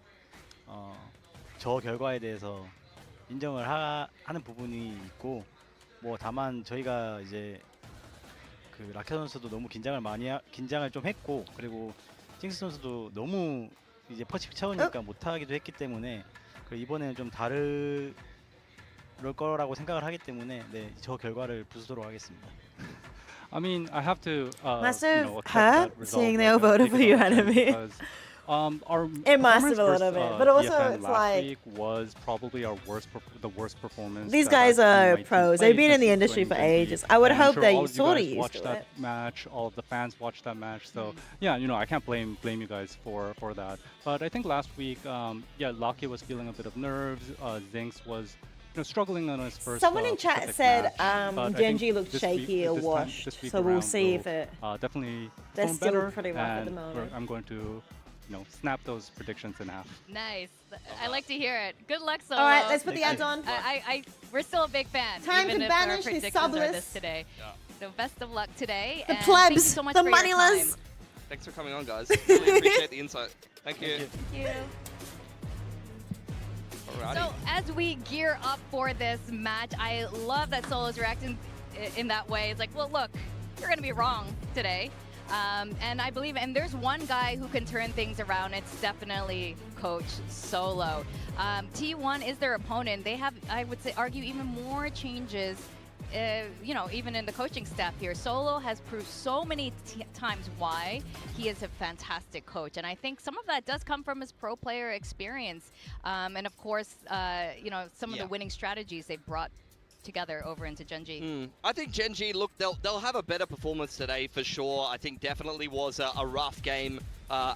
저 결과에 대해서 인정을 하는 부분이 있고 뭐 다만 저희가 이제 그 라켓 선수도 너무 긴장을 좀 했고 그리고 징스 선수도 너무 이제 퍼시픽 차우니까 못하기도 했기 때문에 이번에는 좀 다를 거라고 생각을 하기 때문에 네, 저 결과를 부수도록 하겠습니다. I mean, I have to Must you have know, accept hurt that result, seeing they like, all voted take for it you, on the chin enemy. because, our It must performance have a little versus, bit, but also DFM it's last like- week was probably the worst performance. These that guys I've seen are my team pros. play They've been in the since industry for joining ages. Genji. I would And I'm hope sure they're all of you sort of guys used watched to that it. match. All of the fans watched that match. So yeah, you know, I can't blame you guys for that. But I think last week, Lucky was feeling a bit of nerves. Zinx was struggling on his first. Someone in chat Pacific said match. But I Genji think looked this shaky or week washed, this week so we'll around see will, if it. definitely They're perform still better, pretty rough at the and moment. I'm going to snap those predictions in half. Nice. I like to hear it. Good luck, Solo. All right, let's put the ads on. We're still a big fan. Time even to if banish our his predictions are subless. this today. So best of luck today. The and plebs, thank you so much the for your moneyless. time. Thanks for coming on, guys. Really appreciate the insight. Thank you. Thank you. Alrighty. So as we gear up for this match, I love that Solo's reacting in that way. It's like, well, look, you're going to be wrong today. And I believe, and there's one guy who can turn things around. It's definitely Coach Solo. T1 is their opponent. They have, I would say, argue even more changes, even in the coaching staff here. Solo has proved so many times why he is a fantastic coach. And I think some of that does come from his pro player experience. And of course, some of the winning strategies they've brought together over into Genji. I think Genji, look, they'll have a better performance today for sure. I think definitely was a rough game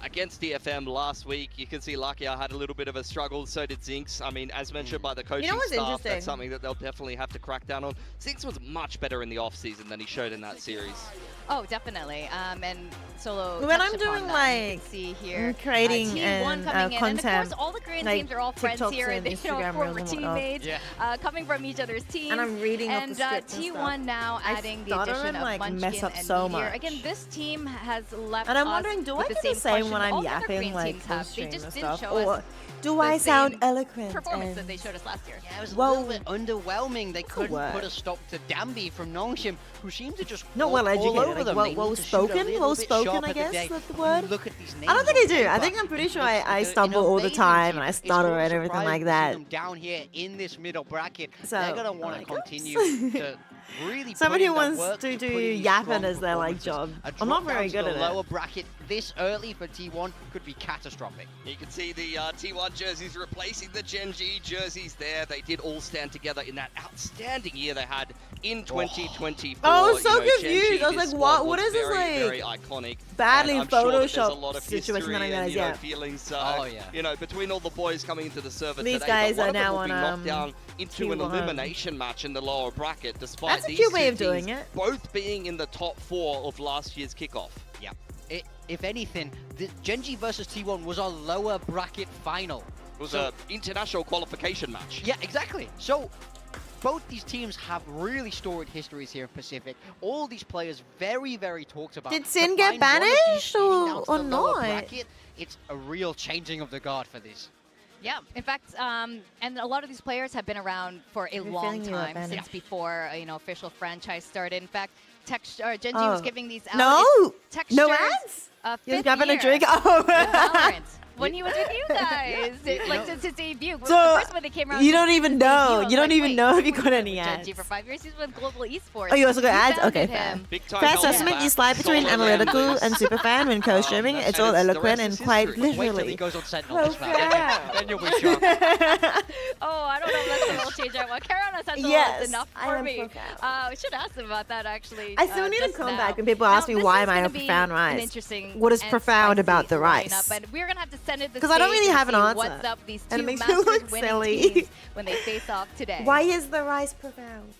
against DFM last week. You can see Lakia had a little bit of a struggle, so did Zinx. I mean, as mentioned by the coaching what's staff, interesting? that's something that they'll definitely have to crack down on. Zinx was much better in the off-season than he showed in that series. Oh, definitely. And Solo. When I'm touched upon doing that. You like can see here, creating T1 and coming in. content, And of course, all the Korean like teams are all friends TikToks here, and and Instagram former reels and whatnot. teammates, coming from each other's teams. And I'm reading off the and scripts and T1 stuff. now I adding the stutter addition and, of like, Munchkin mess up and so Meteor. much. Again, this team has left And I'm us wondering, do I with do the the same same question when all I'm the other yapping Korean like teams on have. They stream just and didn't stuff? show Or us do the I sound same eloquent? performance and that they showed us last year. Yeah, it was a Well, little bit underwhelming. They couldn't word. put a stop to Dambi from Nongshim, who seemed to just Not walk well all educated, over like them. well, They need well to shoot a spoken, little well bit spoken. I sharper guess today. that's the word. Look at these names I don't think on I do. I paper. think I'm pretty sure Looks I like stumble an all the amazing time team. and I It's stutter sort of and everything surprising like to see that. them down here in this middle bracket. So, They're gonna want to like, continue oops. to really Somebody put in wants the work to do put in yapping strong as their like performances. job. A I'm not drop very down to good the at lower it. bracket this early for T1 could be catastrophic. You can see the T1 jerseys replacing the Gen G jerseys there. They did all stand together in that outstanding year they had in 2024. I was so You know, Gen confused. G, I was this like, what? squad What was is this, very, like, very iconic. badly And I'm sure that there's a Photoshop lot of situation history that I'm gonna and, you know, get. feelings, Oh, yeah. you know, between all the boys coming into the server These today. guys but one are of them now will be on, knocked down into an T1. elimination match in the lower bracket, despite That's a these cute two way of teams doing it. both being in the top 4 of last year's kickoff. Yeah. If anything, the Gen G versus T1 was a lower bracket final. It was an international qualification match. Yeah, exactly. So both these teams have really storied histories here in Pacific. All these players very, very talked about. Did To Sin get find one of these banished getting down to or the lower not? bracket, it's a real changing of the guard for this. Yeah, in fact, and a lot of these players have been around for a long feeling you were time, banished. since before official franchise started. In fact, Gen G was giving these out. No, It's no textures, ads. He was fifth grabbing a year drink. Oh. with Valorant. When he was with you guys, since his debut. So, the first one that came around. you don't even know. You don't even know if you got got any Gen ads. G for 5 years. He's with Global Esports. Oh, you also got You ads? Okay, founded fair. him. Fair assessment, you slide between analytical and superfan when co-streaming. It's all eloquent and quite Wait till he literally. goes on Sentinel this round. Okay. Then you'll be shocked. Oh, I don't know if that's a little change. Well, Carolina Sentinel Yes, is enough I for am me. profound. We should ask him about that, actually. I still need to just come now. back when people Now, ask me this why is am I gonna a be profound an rice. interesting What is and profound spicy about the lineup, rice? and we're gonna have to send it the Because I don't really have an answer. What's up these And it two makes me Masters look winning silly. teams when they face off today? Why is the rice profound?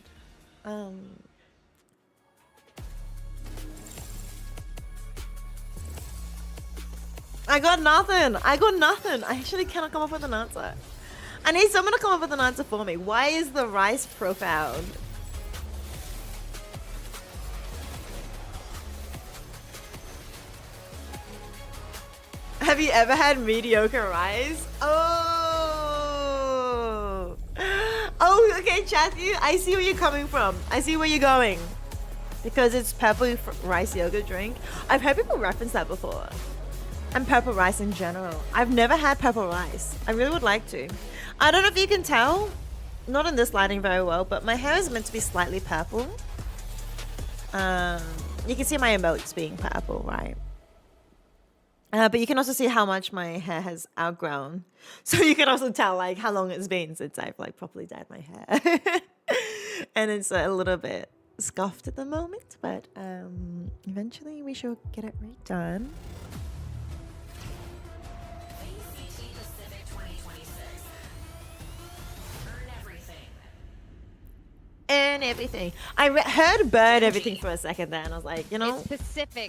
I got nothing. I actually cannot come up with an answer. I need someone to come up with an answer for me. Why is the rice profound? Have you ever had mediocre rice? Oh. Oh, okay, chat. I see where you're coming from. I see where you're going. Because it's purple rice yogurt drink. I've heard people reference that before. And purple rice in general. I've never had purple rice. I really would like to. I don't know if you can tell. Not in this lighting very well, but my hair is meant to be slightly purple. You can see my emotes being purple, right? But you can also see how much my hair has outgrown. So you can also tell like how long it's been since I've like properly dyed my hair. And it's a little bit scuffed at the moment, but eventually we shall get it redone. And everything. I heard bird everything for a second there, and I was like, you know,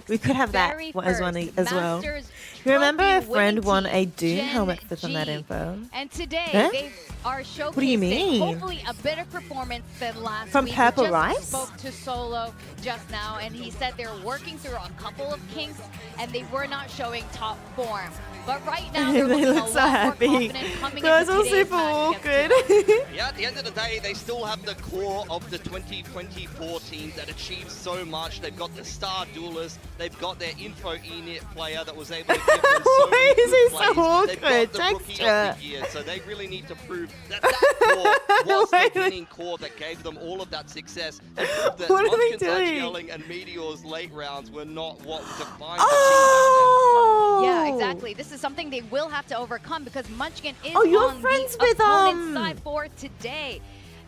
we could have that as one as well. You remember a friend won a Doom helmet with on that info? And today they are showcasing What do you mean? hopefully a better performance than last From week. Purple We just Rice? spoke to Solo just now, and he said they're working through a couple of kinks, and they were not showing top form. But right now they're They looking look a so lot happy. more confident coming That was into all today's super match awkward. Yeah, at the end of the day, they still have the core of the 2024 team that achieved so much. They've got the star duelist, they've got their info init player that was able to give them so Why many is good he so plays. They've got awkward? the rookie of Texture. the year, so they really need to prove that that core was the winning core that gave them all of that success and prove that What are they Munchkin's doing? yelling and Meteor's late rounds were not what defined Oh! Yeah, exactly. This is something they will have to overcome because Munchkin is Oh, you're on friends the with, opponent's side for today.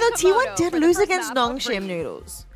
though, Komodo T1 did for the lose first against map of Nongshim Breeze. Noodles.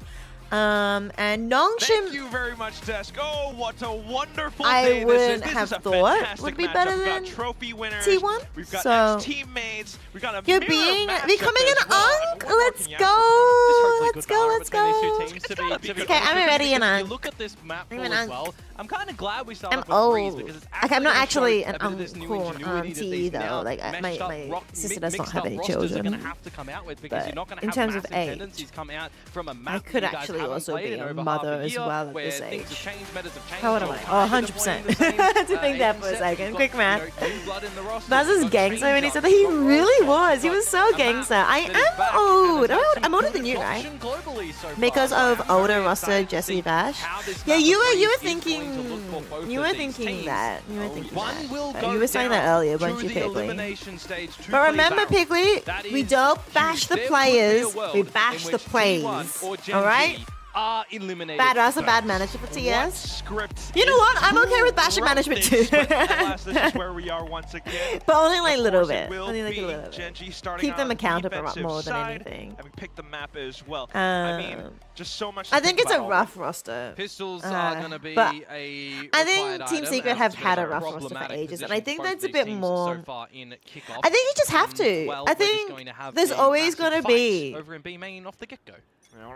And Nongshim, Thank you very much, Desk. Oh, what a wonderful I day wouldn't this is. have This is a thought fantastic would be matchup. better We've than got trophy winners. T1. We've got So ex-teammates. We've got a you're mirror being matchup becoming as an well. unk. We're Let's working out. go. Just hopefully Let's good go. power Let's between these two go. teams to be Okay, I'm tricky already an because if unk. you look at this map I'm pool an as unk. well, I'm kind of glad we started I'm off with Breeze old. because it's Like, I'm not actually actually gonna an show a bit of this new uncool ingenuity that auntie these though. now Like meshed my up sister does not mixed have up any rosters are children. gonna have to come out with because But you're not going to in have terms of massive age, tendencies come out from a map I could that you guys actually haven't also played be in a over mother half a as year, well at where this things age. have changed, metas have changed. How old am you're I? kind Oh, of 100%. deploying the same, I had to think that aim for a set. second. You've Quick got, math. new blood in the roster. Baz You've is got gangster when he change said up, that he you've got really roster, was. He you've was got so a map gangster. I that is am back old. and has had I'm some older good than you, right? adoption globally so far. Because So I of am older very roster excited to Jesse see Bash. how this Yeah, map you of were Breeze is thinking going to look for both you of were these thinking teams. that. You were thinking One will that. go You were saying that down earlier, to weren't you, the Pigley? elimination stage to But remember, play battle. Pigley, That we is don't bash huge. the There could be a players, world we in bash the which plays. T1 or Gen All right? G are eliminated Bad roster, bad first. manager for What TS. script? You know is what? I'm okay with who bashing wrote management this? too. But alas, this is where we are once again. But only like a Of little course, it bit. will Only like a be little bit. Gen G starting Keep them on the accountable defensive more than side, anything. having picked the map as well. I mean, just so much. To I think it's a about rough roster. Pistols are going to be but a I think required Team item, Secret as have it's had been a rough roster for problematic ages, and position I think for both that's a these bit teams more. so far in Kickoffs. I think you just have to. Well, I we're just think going to have there's a always massive going to fight be over in B main off the get-go.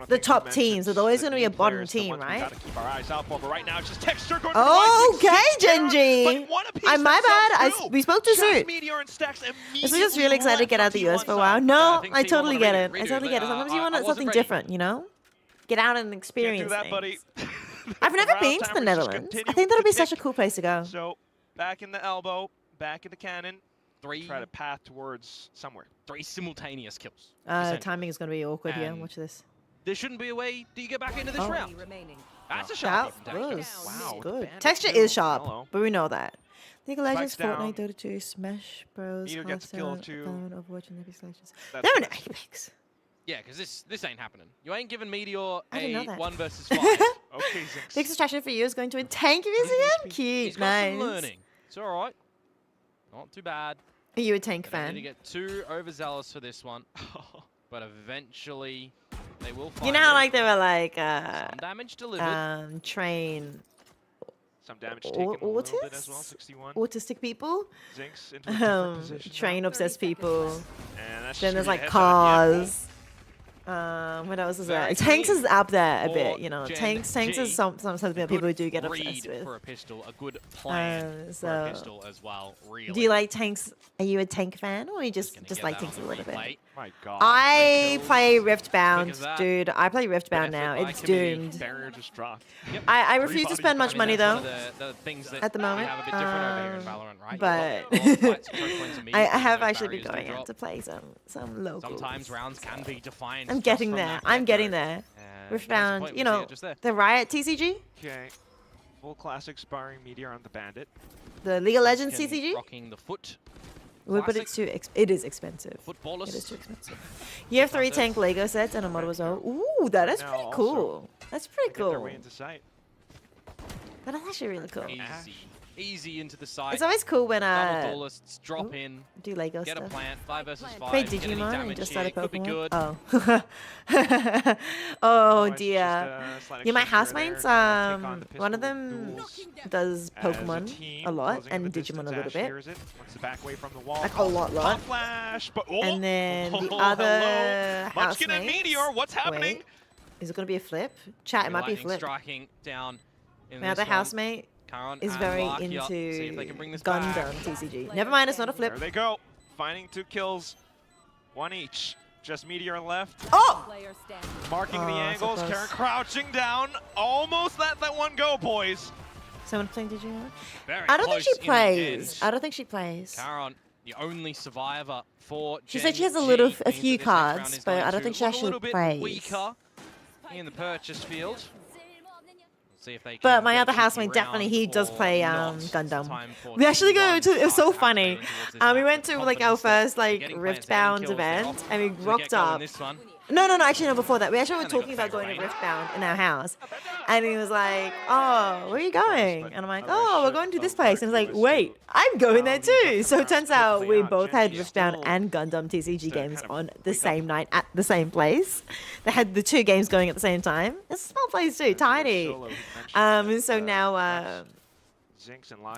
the top teams. There's always going to be a bottom team, right? Gotta keep our eyes out for, but right now it's just Texture going. Okay, Genji. I'm my bad. We spoke too soon. This is just really excited to get out of the US for a while. No, I totally get it. I totally get it. Sometimes you want something different, you know? Get out and experience Can't do that, things. buddy. I've never been to the Netherlands. I think that would be such a cool place to go. So back in the elbow, back in the cannon. Try to path towards somewhere. 3 simultaneous kills. Timing is going to be awkward here. Watch this. There shouldn't be a way. Do you get back into this round? That's a That sharp. was Wow, good. Bandit Texture kill. is sharp, Hello. but we know that. League of Legends, Spikes down. Fortnite, Dota 2, Smash Bros, Meteor gets a kill Hearthstone, too. Valorant, Overwatch, and Epic Legends. That's They're in nice. Apex. Yeah, because this ain't happening. You ain't giving Meteor I didn't a know that. 1 versus 5. Okay, Zinx. Big distraction for you is going to a tank museum? He's Cute, got some nice. learning. It's all right. Not too bad. Are you a tank They need fan? to get too overzealous for this one, but eventually they will find You know how it. like they were like Some damage delivered. train Some damage taken a little bit as well. 61. autistic people, Zinx into a different position. train obsessed people. And that's Then just there's gonna like head cars. What else is there? Very Tanks clean is up there a for bit, you know. Gen Tanks G. is sometimes people who do get Read obsessed with. for a pistol, a good plan for So- a pistol as well. Really. Do you like tanks? Are you a tank fan, or you just Gonna like get that tanks a on the little bit? replay. My God. I play Riftbound, as that. dude. I play Riftbound now. effort by It's committee. doomed. Barrier just dropped. I 3 refuse to bodies spend much behind money I mean, though. that's one of the things that At the moment, we have a bit different over here in Valorant, right? but You've got a lot of fights, choke points immediately, I have those actually been barriers do going out drop. to play some locals. Sometimes rounds can be defined. I'm just getting from there. that I'm getting get-go. there. And that's the Riftbound, point, you we see know, it just there. the Riot TCG, Okay. Full classic sparring Meteor on the Bandit. the League of Legends Can TCG. Rocking the foot. But it's too. It is expensive. Footballers. It is too expensive. You have 3 tank Lego sets and a model as well. Ooh, that is Now pretty also, cool. That's pretty Get their cool. way into sight. That is actually really cool. Easy into the side. It's always cool when Double duelists drop ooh, in. do Lego Get stuff. a plant. 5 versus 5. Play Get any Digimon and damage just here, start a could be Pokemon. good. Oh. Oh, oh it's dear. just, slight Yeah, my exchange here housemates, there, trying to take on the one of pistol them duels does as a Pokemon team, a lot closing and the Digimon a distance. little Ash bit. hears it, wants to back away from the wall. Like a lot. Flash, but oh, And then the oh, other hello. Munchkin and housemates. Meteor, what's happening? Wait, is it going to be a flip? Chat, it might be a Lightning flip. striking down in My this other one. housemate Karon is and very Lakia. See if they into can bring this Gundam back. TCG. Never mind, it's not a flip. There they go, finding 2 kills, 1 each. Just Meteor left. Oh! Marking the Oh, so angles, close. Karen crouching down. Almost let that one go, boys. Someone playing Digimon? Very I don't think close she in the plays. end. I don't think she plays. Karon, the only survivor for She Gen said she has a G, little, a means that few this next round cards, is but going I don't to think she look a actually little bit plays. weaker in the purchase field. Let's see if they can But my get other a cheeky housemate definitely he round does or play not. Gundam. Time for We actually go T1 to, it was so start funny. activating towards this We map went with to like our confidence that first like getting plants and Riftbound kills event off and we to the rocked get-go in up. this one. No, actually no, before that. We actually were And they got talking about fair going to rain. Riftbound in our house. And he was like, oh, where are you going? And I'm like, oh, we're going to this place. And he's like, wait, I'm going there too. So it turns out we both had Riftbound and Gundam TCG games on the same night at the same place. They had the 2 games going at the same time. It's a small place too, tiny. So now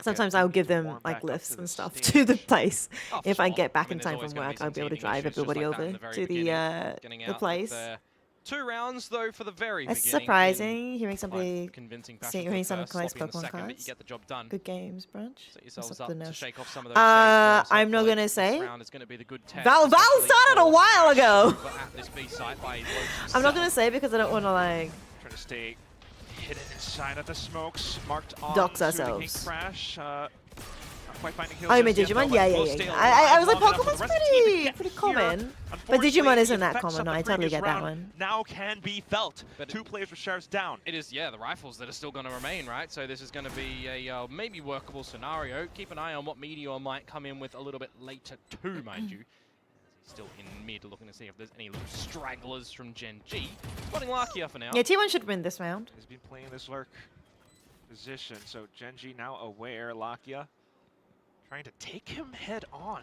sometimes I'll give them like lifts and stuff to the place. Oh, for If I sure. get back I mean, in there's time always from gonna be work, some I'll be able to teething drive issues just everybody like that in over the very to beginning, getting the out with place. their 2 rounds though for the very That's beginning. surprising. Hearing somebody Convincing hearing someone sloppy play in the Pokemon second, but you cards. get the job done. Good games, brunch. Set yourselves What's up up the to nose? shake off some of those saves. I'm not gonna say. This round is going to be the good test. Val started a while ago. At this B site by I'm not gonna say because I don't want to like. Trying to stay hidden inside of the smokes. Marked on Dox to the ourselves. King Crash. Not quite finding kills. Oh, you mean just yet, Digimon? though, Yeah, but will yeah, stay yeah. alive I was like, long enough for Pokemon's the rest of the team to pretty get pretty here. common. But Unfortunately, Digimon the isn't that effects common. of No, the I totally previous get that round one. Now can be felt. But 2 players with shares down. It is, yeah, the rifles that are still going to remain, right? So this is going to be a maybe workable scenario. Keep an eye on what Meteor might come in with a little bit later too, mind you. He's still in mid, looking to see if there's any little stragglers from Gen G. Spotting Lakia for now. Yeah, T1 should win this round. He's been playing this lurk position, so Genji now aware. Lakia trying to take him head on.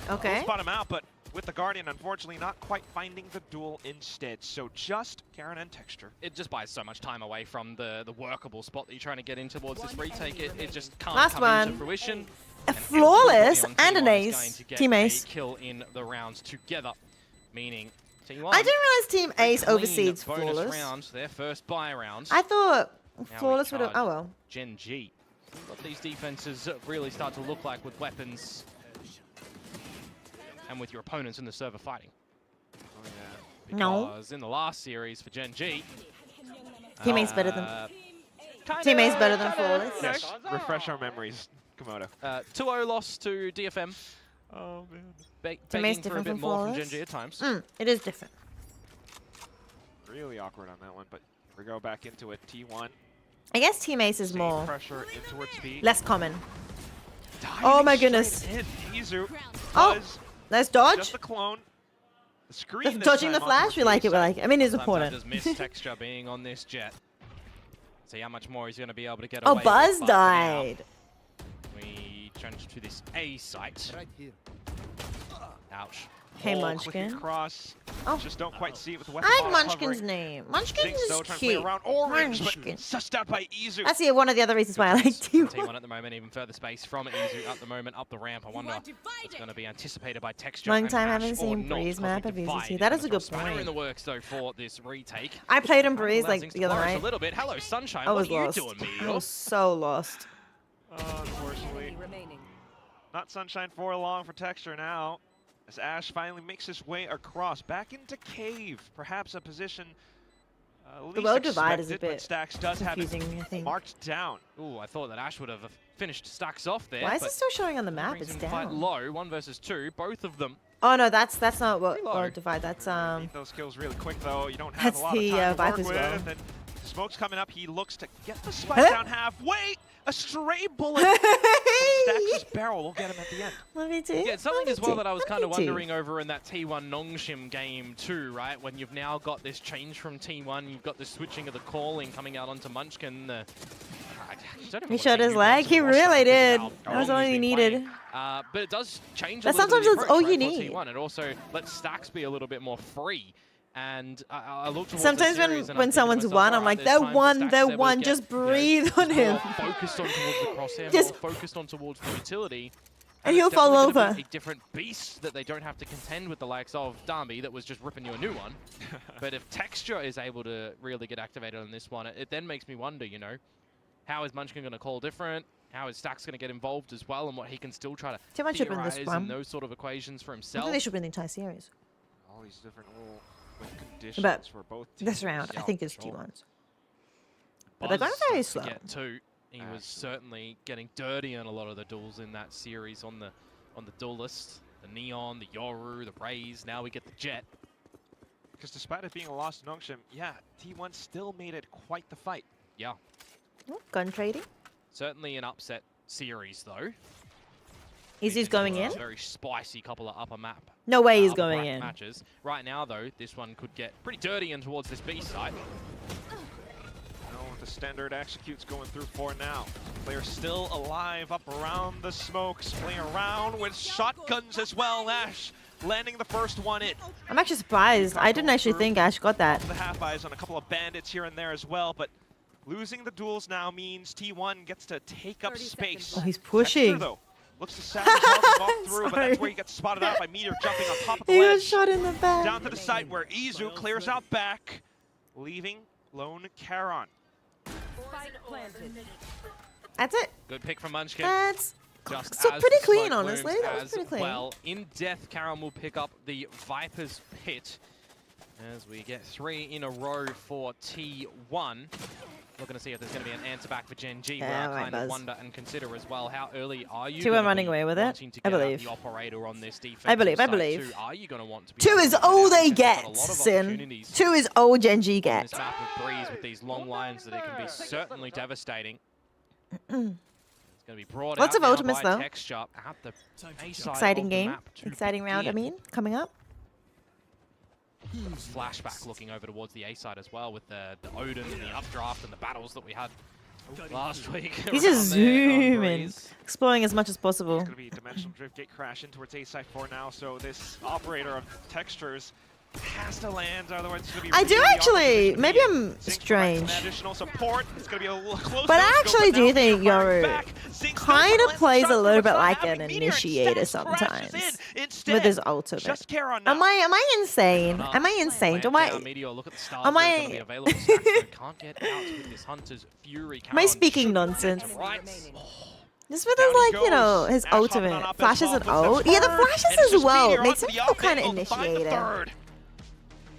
Okay. Spot him out, but with the Guardian, unfortunately, not quite finding the duel instead. So just Karen and Texture. It just buys so much time away from the workable spot that you're trying to get in towards this retake. It just can't Last come one. into fruition. A flawless and an T1 is going ace. to get Team a ace. kill in the rounds together, meaning T1. I didn't realize Team Ace clean overseeds bonus flawless. round, their first buy round. I thought Now flawless we would have. charge Oh well. Gen G. What these defenses really start to look like with weapons and with your opponents in the server fighting. Oh, yeah. No. Because in the last series for Gen G, Team Ace better than. kinda- Team Ace better than kinda- flawless. Yes, refresh our memories, Komodo. 2-0 loss to DFM. Oh, man. Team Ace Begging for a different bit from more from flawless. Gen G at times. It is different. Really awkward on that one, but we go back into it. T1. I guess Team Ace is Same more pressure in towards B. less common. Diving Oh my straight goodness. in. Izu Oh, was nice dodge. just the clone. The screen this Dodging the time flash, onto we like it. We side. like it. I mean, it's Sometimes I important. just miss Texture being on this jet. See how much more he's going to be able to get Oh, away with, Buzz but for now, died. We change to this A site. Right here. Ouch. Hey, Oh, Munchkin. clicking across. Oh. Just don't quite see it with the weapon. I like model Munchkin's hovering. name. Munchkin Jinx, though, is trying to play cute. around orange, Munchkin. but sussed out by Izu. That's one of the other reasons why I like T1. T1 at the moment, even further space from Izu at the moment, up the ramp. I wonder what's going to be anticipated by Texture. Long and time Ash haven't or seen not, Breeze map Cosmic of Divide EZC. is That gonna is a throw good spanner point. in the works, though, for this retake. I played him Kinda Breeze allows like things to the other flourish night. a little bit. Hello, Sunshine. I was what are lost. you doing, I Meteor? was so lost. Unfortunately. Not Sunshine for long for Texture now. As Ash finally makes his way across, back into Cave. Perhaps a position least Low divide is a expected, but bit Stax does have confusing, I it think. marked down. Ooh, I thought that Ash would have finished Stacks off there. Why is but it still showing on the map? brings It's him quite down. low, 1 versus 2, both of them. Oh no, that's not what Pretty low. low divide. That's Need those kills really quick though. You don't have That's a lot the, of time to Vipe work as well. with. And Smoke's coming up. He looks to get the spike Huh? down halfway. A stray bullet from Stax's barrel will get him at the end. Love you too. Yeah, it's something as well that I was kind of Love you too. wondering over in that T1 Nongshim game too, right? When you've now got this change from T1, you've got the switching of the calling coming out onto Munchkin. I don't He even showed wanna say his new leg. games He in the roster really because did. of how That was long all he's he been needed. playing. But it does change a That's little bit sometimes of the all approach, you right, for need. T1. It also lets Stacks be a little bit more free. And I look towards Sometimes the series and I'm when thinking to someone's myself, won, all I'm right, like, there's they're times one, that they're Stacks is able to one. get, Just you know, breathe on him. more focused on towards the crosshair, Just- more focused on towards the utility. And he'll it's fall definitely gonna over. be a different beast that they don't have to contend with the likes of Darby that was just ripping you a new one. But if Texture is able to really get activated on this one, it then makes me wonder, you know, how is Munchkin going to call different? How is Stax going to get involved as well, and what he can still try to T1 should win this theorize one. in those sort of equations for I himself? think they should win the entire series. All these different little win conditions But for both teams. this round, I Yeah, think is sure. T1's. But they're going very slow. Get two. He was certainly getting dirty on a lot of the duels in that series on the duelist. The Neon, the Yoru, the Rays. Now we get the Jet. Because despite it being a loss to Nongshim, yeah, T1 still made it quite the fight. Yeah. Gun trading. Certainly an upset series, though. Izu's going in? A very spicy couple of upper map. No way he's upper going bracket in. Matches. Right now, though, this one could get pretty dirty in towards this B side. The standard executes going through for now. Player still alive up around the smokes, playing around with shotguns as well. Ash landing the first one in. I'm actually surprised. I didn't actually think Ash got that. The half eyes on a couple of bandits here and there as well, but losing the duels now means T1 gets to take up space. Oh, he's pushing. Texture, though, Looks to Savage to walk through, but that's where he gets spotted out by Meteor jumping on top of the He ledge. was shot in the back. Down to the site where Izu clears out back, leaving lone Charon. That's it. Good pick from Munchkin. That's Just so as pretty the clean, smoke honestly. blooms That was as pretty clean. well. In death, Charon will pick up the Viper's Pit as we get 3 in a row for T1. Looking to see if there's going to be an answer back for Gen G. Yeah, where I kind right, of Buzz. wonder and consider as well, how early are you 2 are gonna running be away with it. wanting to I get out believe. the operator on this defensive I believe. side? 2, are you going to want to be 2 able to is get all out? they Because they've got get, a lot of Sin. opportunities 2 is all Gen G on gets. this map of Breeze with these long lines that it can be certainly devastating. It's going to be brought Lots out of now ultimates, by though. Texture at the A side Exciting of the game. map to Exciting round, I begin. mean, coming up. Flashback looking over towards the A side as well with the Odin and the updraft and the battles that we had last week. He's just around there on zooming, Breeze. exploring as much as possible. It's going to be Dimensional Drift Gate crash in towards A site 4 now, so this operator of textures has to land, otherwise it's going to be I do really actually. awkward. Maybe I'm Zinx provides strange. some additional support. It's going to be a little close. But I no-scope, actually but do now think Meteor firing Yoru back. Zinx kind goes of for plays the a little shot, bit but like it's not an happening. Meteor initiator instead crashes sometimes in instead. with his ultimate. Just Charon now. Am I insane? Am I insane? Do I? Meteor, look at the stars Am that are I- going to be available. Saxon can't get out with this Hunter's Fury. Am I Charon speaking should nonsense? get right. Just with Down his, he like, you know, goes. his Ash hopping ultimate. on up as Flashes well, and puts the ult. Yeah, the third, and flashes it's as just well. Meteor Makes him onto the feel kind of up angle to find the initiator. third.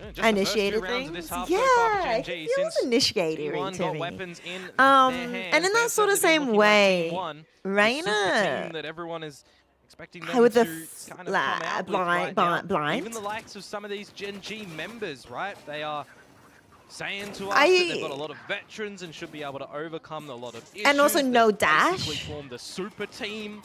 Just the first Initiator two rounds of things. this half so far for Yeah, Gen he G, feels since initiatory T1 to got me. weapons in their And hands, in that they've sort of certainly same been looking like way, T1, the super Reina, team that everyone is expecting them with to the kind of come out with right now. Even the likes of some of these Gen G members, right? They are saying to us that they've got a lot of veterans and should be able to overcome a lot of issues. And also no They've dash. basically formed a super team.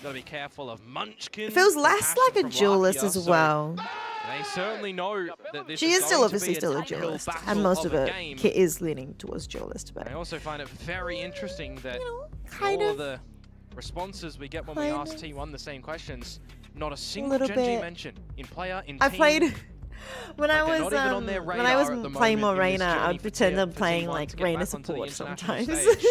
Gotta be careful of Munchkin. It feels and less Passion like a from duelist Lakia, as so well. They certainly know that this She is still going to obviously be still a uphill duelist, battle and most of a it game. is leaning towards duelist. But I also find it very interesting that kind all of, of the responses we get when we kind ask of. T1 the same questions, not a single little Gen G bit. mention in player, in I team. played when I Like, they're was not even on their when I was radar at the playing more moment in this Reina, journey I'd for pretend I'm for playing T1 like to get Reina back onto the support international sometimes. stage.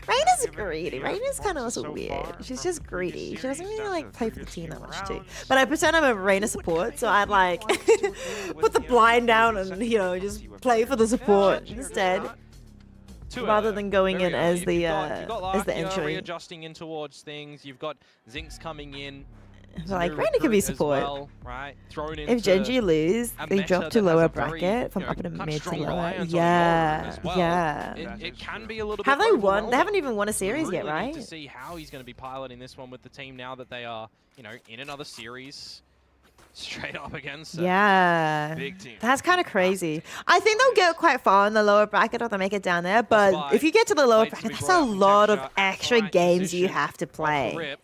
Reina's greedy. Reina's kind of also weird. She's just greedy. She doesn't really like play for the team that much too. But I pretend I'm a Reina support, so I'd like put the blind down and just play for the support instead, rather than going in as You've the got Lakia entry. readjusting in towards things. You've got Zinx coming in. So, like, new Reina can be recruit as support. well, right? Thrown If Gen G into lose, a they meta drop to that has lower a very, bracket from you know, upper to kind of mid to strong lower. reliance on Yeah, Yoru as well. yeah. It can be a little Have bit they won? They overwhelming. haven't even won a series Really yet, need right? to see how he's going to be piloting this one with the team now that they are, in another series, straight up against a Yeah, big team. that's kind of crazy. I think they'll get quite far in the lower bracket if they make it down there. But if you get to the lower bracket, that's a lot of extra games you have to play.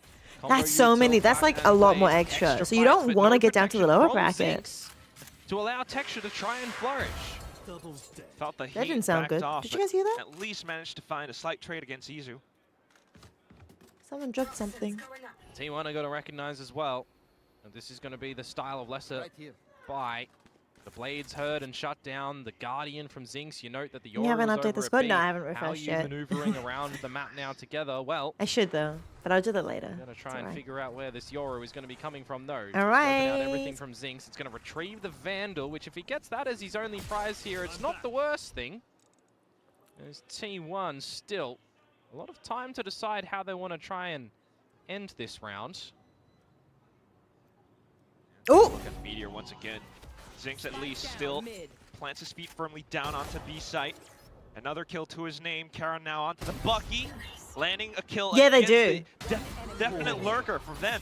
That's so many. That's like a lot more extra. So you don't want to get down to the lower bracket. To allow Texture to try and flourish. Felt the heat That didn't sound backed good. off, Did you but guys hear that? At least managed to find a slight trade against Izu. Someone dropped something. T1 are going to recognize as well that this is going to be the style of lesser by the Blades heard and shut down. The Guardian from Zinx. You note that the You haven't Yoru is updated over the at squad? B. No, I haven't How are refreshed you yet. maneuvering around the map now together? Well, I should though, but I'll do that later. going to try It's and alright. figure out where this Yoru is going to be coming from, though. All Scoping out everything right. from Zinx. It's going to retrieve the Vandal, which if he gets that as his only prize here, it's not the worst thing. There's T1 still. A lot of time to decide how they want to try and end this round. Oh! Look at Meteor once again. Zinx at least still plants his feet firmly down onto B site. Another kill to his name. Charon now onto the Bucky, landing a kill. Yeah, they against the definite lurker for them.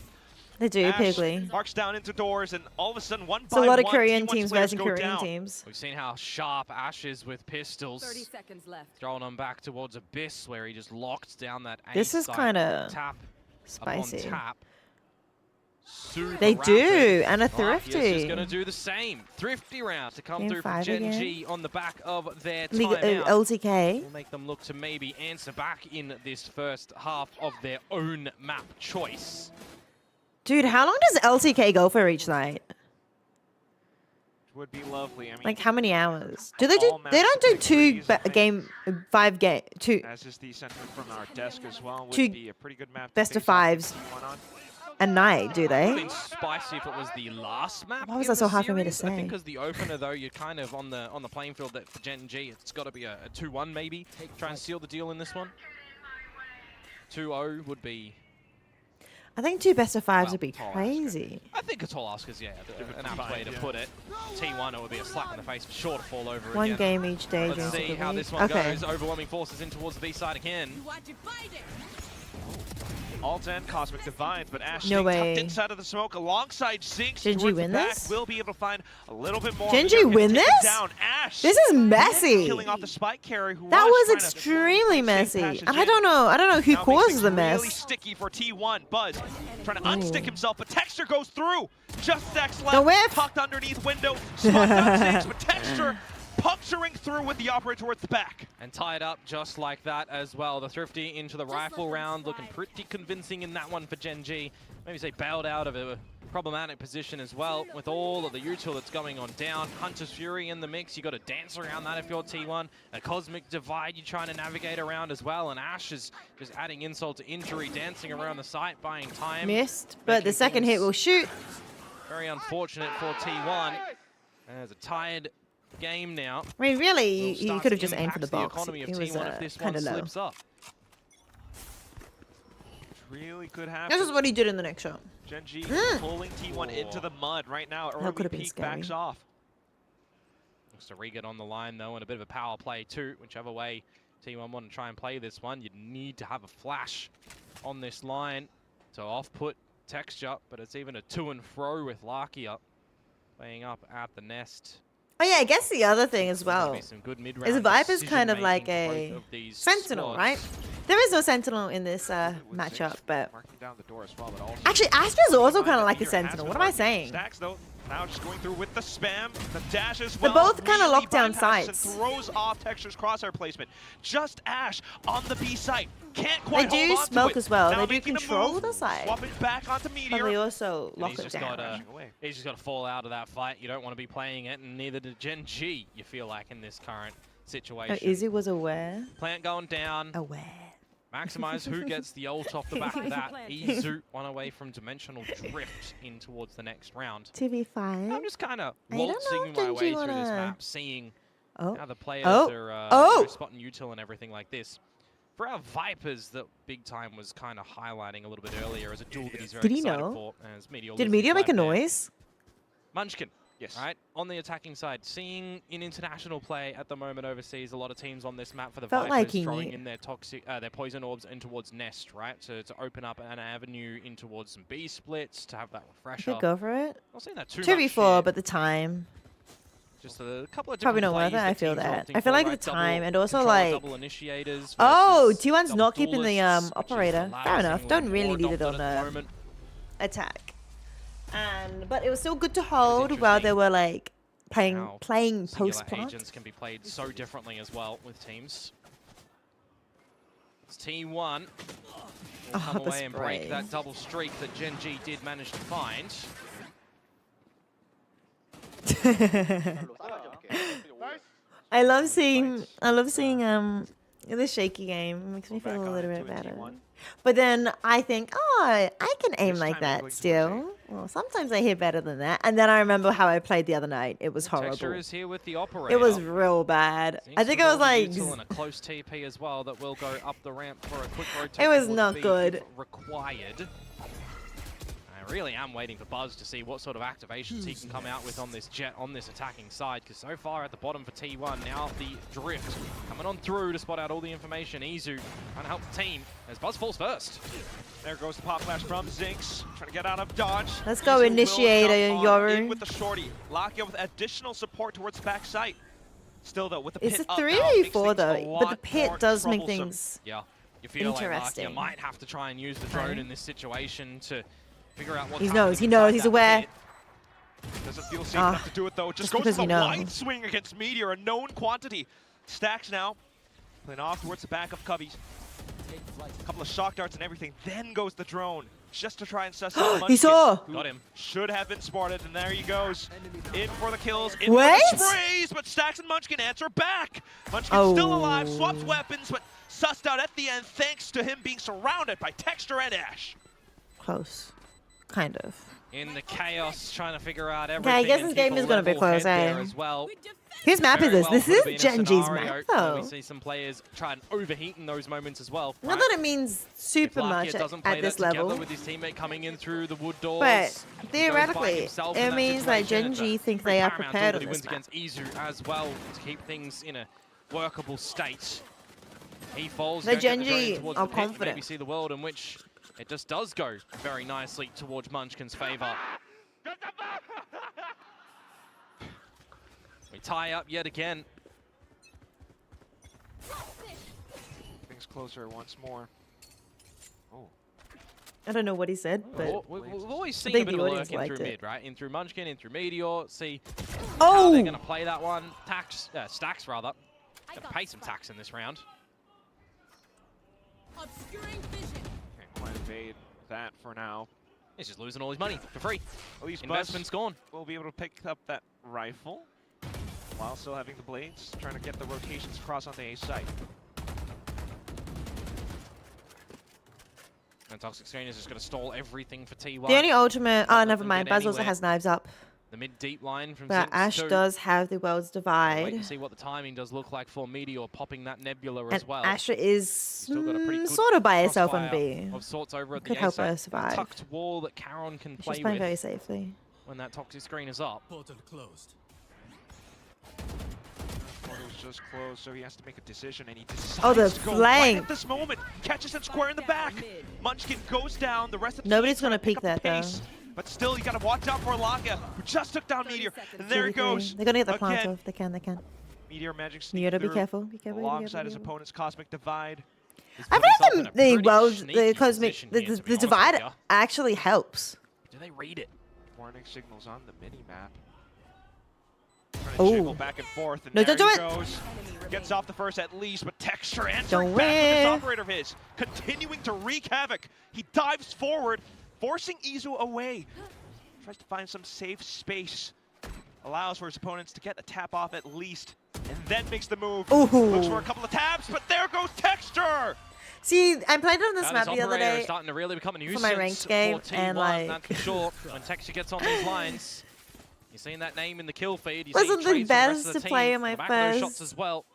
They do, Ash Piggly. marks down into doors, and all of a sudden, one It's by a lot of one, Korean T1's teams players versus go Korean down. teams. We've seen how sharp Ash is with pistols. 30 seconds left. Throwing them back towards Abyss, where he just locked down that A This is site. kinda Tap spicy. upon tap. Super They rapid. do, and a Lakia's thrifty. just going to do the same. Thrifty round to come Game through from 5 Gen again. G on the back of their League, timeout. LTK. Will make them look to maybe answer back in this first half of their own map choice. Dude, how long does LTK go for each night? would be lovely. I mean, Like how many hours? Do they do? all They don't do match two victories, I think. 5 game, two as is the sentiment from our desk as well, would Two be a pretty good map. to best of face off fives T1 on. a night. Do It would have they? been spicy if it was the last map. Why was in that so the hard for me to series. I think say? because the opener, though, you're kind of on the playing field that for Gen G, it's got to be a 2-1 maybe. Try and seal the deal in this one. 2-0 would be. I think 2 best of 5s Well, would be tall crazy. I think a tall ask is, yeah, an apt way to put it. T1, it would be a slap in the face for sure to fall over One again. game each day. Let's during see the how week. this one Okay. goes. Overwhelming forces in towards the B side again. Alt and Cosmic Divines, but Ash No staying way. tucked inside of the smoke alongside Zinx. Genji towards the win back. this? We'll be able to find a little bit more. Genji They're gonna win take him this? Down. Ash. This is messy. Killing off the spike carrier who That was was trying to extremely save messy. passage And I in. don't know who Now makes causes things the really mess. sticky for T1. Buzz trying to Ooh. unstick himself, but Texture goes through. Just Zex The left, whiff. tucked underneath window. Smoke out Zinx, but Texture puncturing through with the operator towards the back. And tied up just like that as well. The Thrifty into the rifle round, looking pretty convincing in that one for Gen G. Maybe say bailed out of a problematic position as well with all of the util that's going on down. Hunter's Fury in the mix. You got to dance around that if you're T1. A Cosmic Divide you're trying to navigate around as well. And Ash is just adding insult to injury, dancing around the site, buying time. Missed, but the making second hit things will shoot. Very unfortunate for T1. There's a tied game now. I mean, really, Will you start could to have just aimed for the impact box. economy of It was T1 if this kind one of low. slips up. Really could happen. This is what he did in the next shot. Gen G pulling T1 into the mud right now. That Early could have been peak scary. backs off. Looks to re-get on the line though, and a bit of a power play too. Whichever way T1 want to try and play this one, you need to have a flash on this line to off-put Texture, but it's even a to and fro with Lakia playing up at the nest. Oh yeah, I guess the other thing as well Be some good is mid-round Viper's kind of decision-making like for a both of these sentinel, squads. right? There is no sentinel in this matchup, but Marking down the door as well, but also actually Astra's also kind of like a Meteor has sentinel. been What am I working. saying? Stacks though, now just going through with the spam, the dash as They're well. both kinda Really locked down bypasses sites. and throws off Texture's crosshair placement. Just Ash on the B site. Can't quite They do hold on to smoke it. as well. Now They do making a control move, the side. Swapping back onto But Meteor. they also And lock he's it just down. got he's just got to fall out of that fight. You don't want to be playing it, and neither did Gen G, you feel like, in this current situation. Oh, Izzy was aware. Plant going down. Aware. Maximize who gets the ult off the back of that. Izu one away from Dimensional Drift in towards the next round. TV5. I'm just kind of I don't know waltzing if my Gen way G through this wanna- map, seeing Oh. how the players Oh. are Oh. you know, spotting util and everything like this. For our Vipers, that Big Time was kind of highlighting a little bit earlier as a duel that he's very Did he excited know? for. As Meteor Did loses Meteor make a right there. noise? Munchkin. Yes. Right, on the attacking side, seeing in international play at the moment overseas, a lot of teams on this map for the Felt Vipers like he throwing knew. in their their poison orbs in towards Nest, right, to open up an avenue in towards some B splits to have that I refresher. could go for it. Not seeing that too much 2v4, here. but the time. Just a couple of Probably different not worth plays it, I feel teams are that. opting I feel for, like right? the time and also control, like... double initiators Oh, versus T1's double not keeping the duelists, which is operator. Fair allowing enough. them Don't more really need it adopted on at the a moment. attack. But it was still good to hold while they were like playing How post singular plant. agents can be played so differently as well with teams. It's T1. Will come the away and break spray. that double streak that Gen G did manage to find. I love seeing the shaky game. It makes me feel a little bit better. But then I think, oh, I can aim This like time that going still. Well, sometimes I hit better than that. And then I remember how I played the other night. It was Texture horrible. is here with the operator. It was real bad. I think I was like, and a close TP as well that will go up the ramp for a quick rotate. it was towards not B good. if required. I really am waiting for Buzz to see what sort of activations he can come out with on this jet, on this attacking side, because so far at the bottom for T1, now the drift coming on through to spot out all the information. Izu trying to help the team as Buzz falls first. There goes the pop flash from Zinx, trying to get out of dodge. Let's go, Izu will Initiator, jump on Yoru. in with the shorty. Lakia with additional support towards the back site. Still though, with the it's pit a up now, makes 3v4 things a though. But the lot pit more does make troublesome. things Yeah, you feel like interesting. you might have to try and use the drone in this situation to figure out what's He happening knows, he knows, inside he's that aware. pit. Doesn't feel safe Ah, enough to do it though. Just just goes because for he the knows. wide swing against Meteor, a known quantity. Stacks now, playing off towards the back of Cubbies. A couple of shock darts and everything, then goes the drone. just to try and suss out Munchkin. He saw! Got him. Should have been spotted, and there he goes. In for the kills, in Wait! for the sprays, but Stax and Munchkin answer back. Munchkin's still alive, swaps weapons, but sussed out at the end thanks to him being surrounded by Texture and Ash. Close. Kind of. In the chaos, trying to figure out everything. Okay, I guess and this game keep a is going to be level head close, there eh? as well. Whose map is Very this? well This could have is been a Genji's scenario map, where though. we see some players try and overheat in those moments as well. Not right? that it means super If Lakia much doesn't play at this that together level. with his teammate coming in through the wood doors, But he goes by theoretically, himself in it that means that situation. It's a Genji think pretty they are paramount prepared tool on that he this wins map. against Izu as well to keep things in a workable state. He falls. The don't get Genji drone towards are the pit, confident. Maybe see the world in which it just does go very nicely towards Munchkin's favor. We tie up yet again. Things closer once more. Oh. I don't know what he said, but Well, we've always seen a think bit the of audience lurk in liked through it. mid, right? In through Munchkin, in through Meteor. See how they're going to play that one. Stacks, rather. Going to pay some tax in this round. Can't quite evade that for now. He's just losing all his money for free. At least Investment's gone. We'll be able to pick up that rifle while still having the blades, trying to get the rotations across on the A site. And Toxic Screen is just going to stall everything for T1. the only ultimate. Oh, never them mind. get Baz also anywhere. has knives up. The mid-deep line from But Zinx Ash too. does have the World's Wait Divide. to see what the timing does look like for Meteor popping that Nebula And as well. Asher is Still got a pretty good sort of by herself on crossfire B. of sorts over at Could the help A site. her survive. Tucked wall that Karon can play She's playing with very safely. when that Toxic Screen is up. Portal closed. Portal's just closed, so he has to make a decision, and he decides Oh, the to go right flank. at this moment. Catches him square in the back. Munchkin goes down. The rest of the Nobody's team's gonna pick peek up the that, pace, though. But still, you got to watch out for Lakia, who just took down Meteor. And there it 33. goes. They're gonna get the plant Again, off. They can. They can. Meteor magic You sneak gotta be through careful. Be careful. Be alongside careful, his be careful. opponent's Cosmic Divide. I feel like the world, the cosmic, the divide you. actually helps. Do they read it? Warning signals on the mini-map. Trying to Oh. jiggle back and forth, and No, there don't he do it. goes. Gets off the first at least, but Texture answering Don't back with this whiff. operator of his, continuing to wreak havoc. He dives forward, forcing Izu away. Tries to find some safe space. Allows for his opponents to get a tap off at least, and then makes the move. Ooh. Looks for a couple of taps, but there goes Texture! See, I played on this Now map this the other operator is day. starting to really become a for nuisance my ranked game, for T1, and, like- that's for sure. When Texture gets on these lines, you're seeing that name in the kill feed. You're Wasn't seeing the trades from the rest best of the to play team on my on the back of those first- shots as well.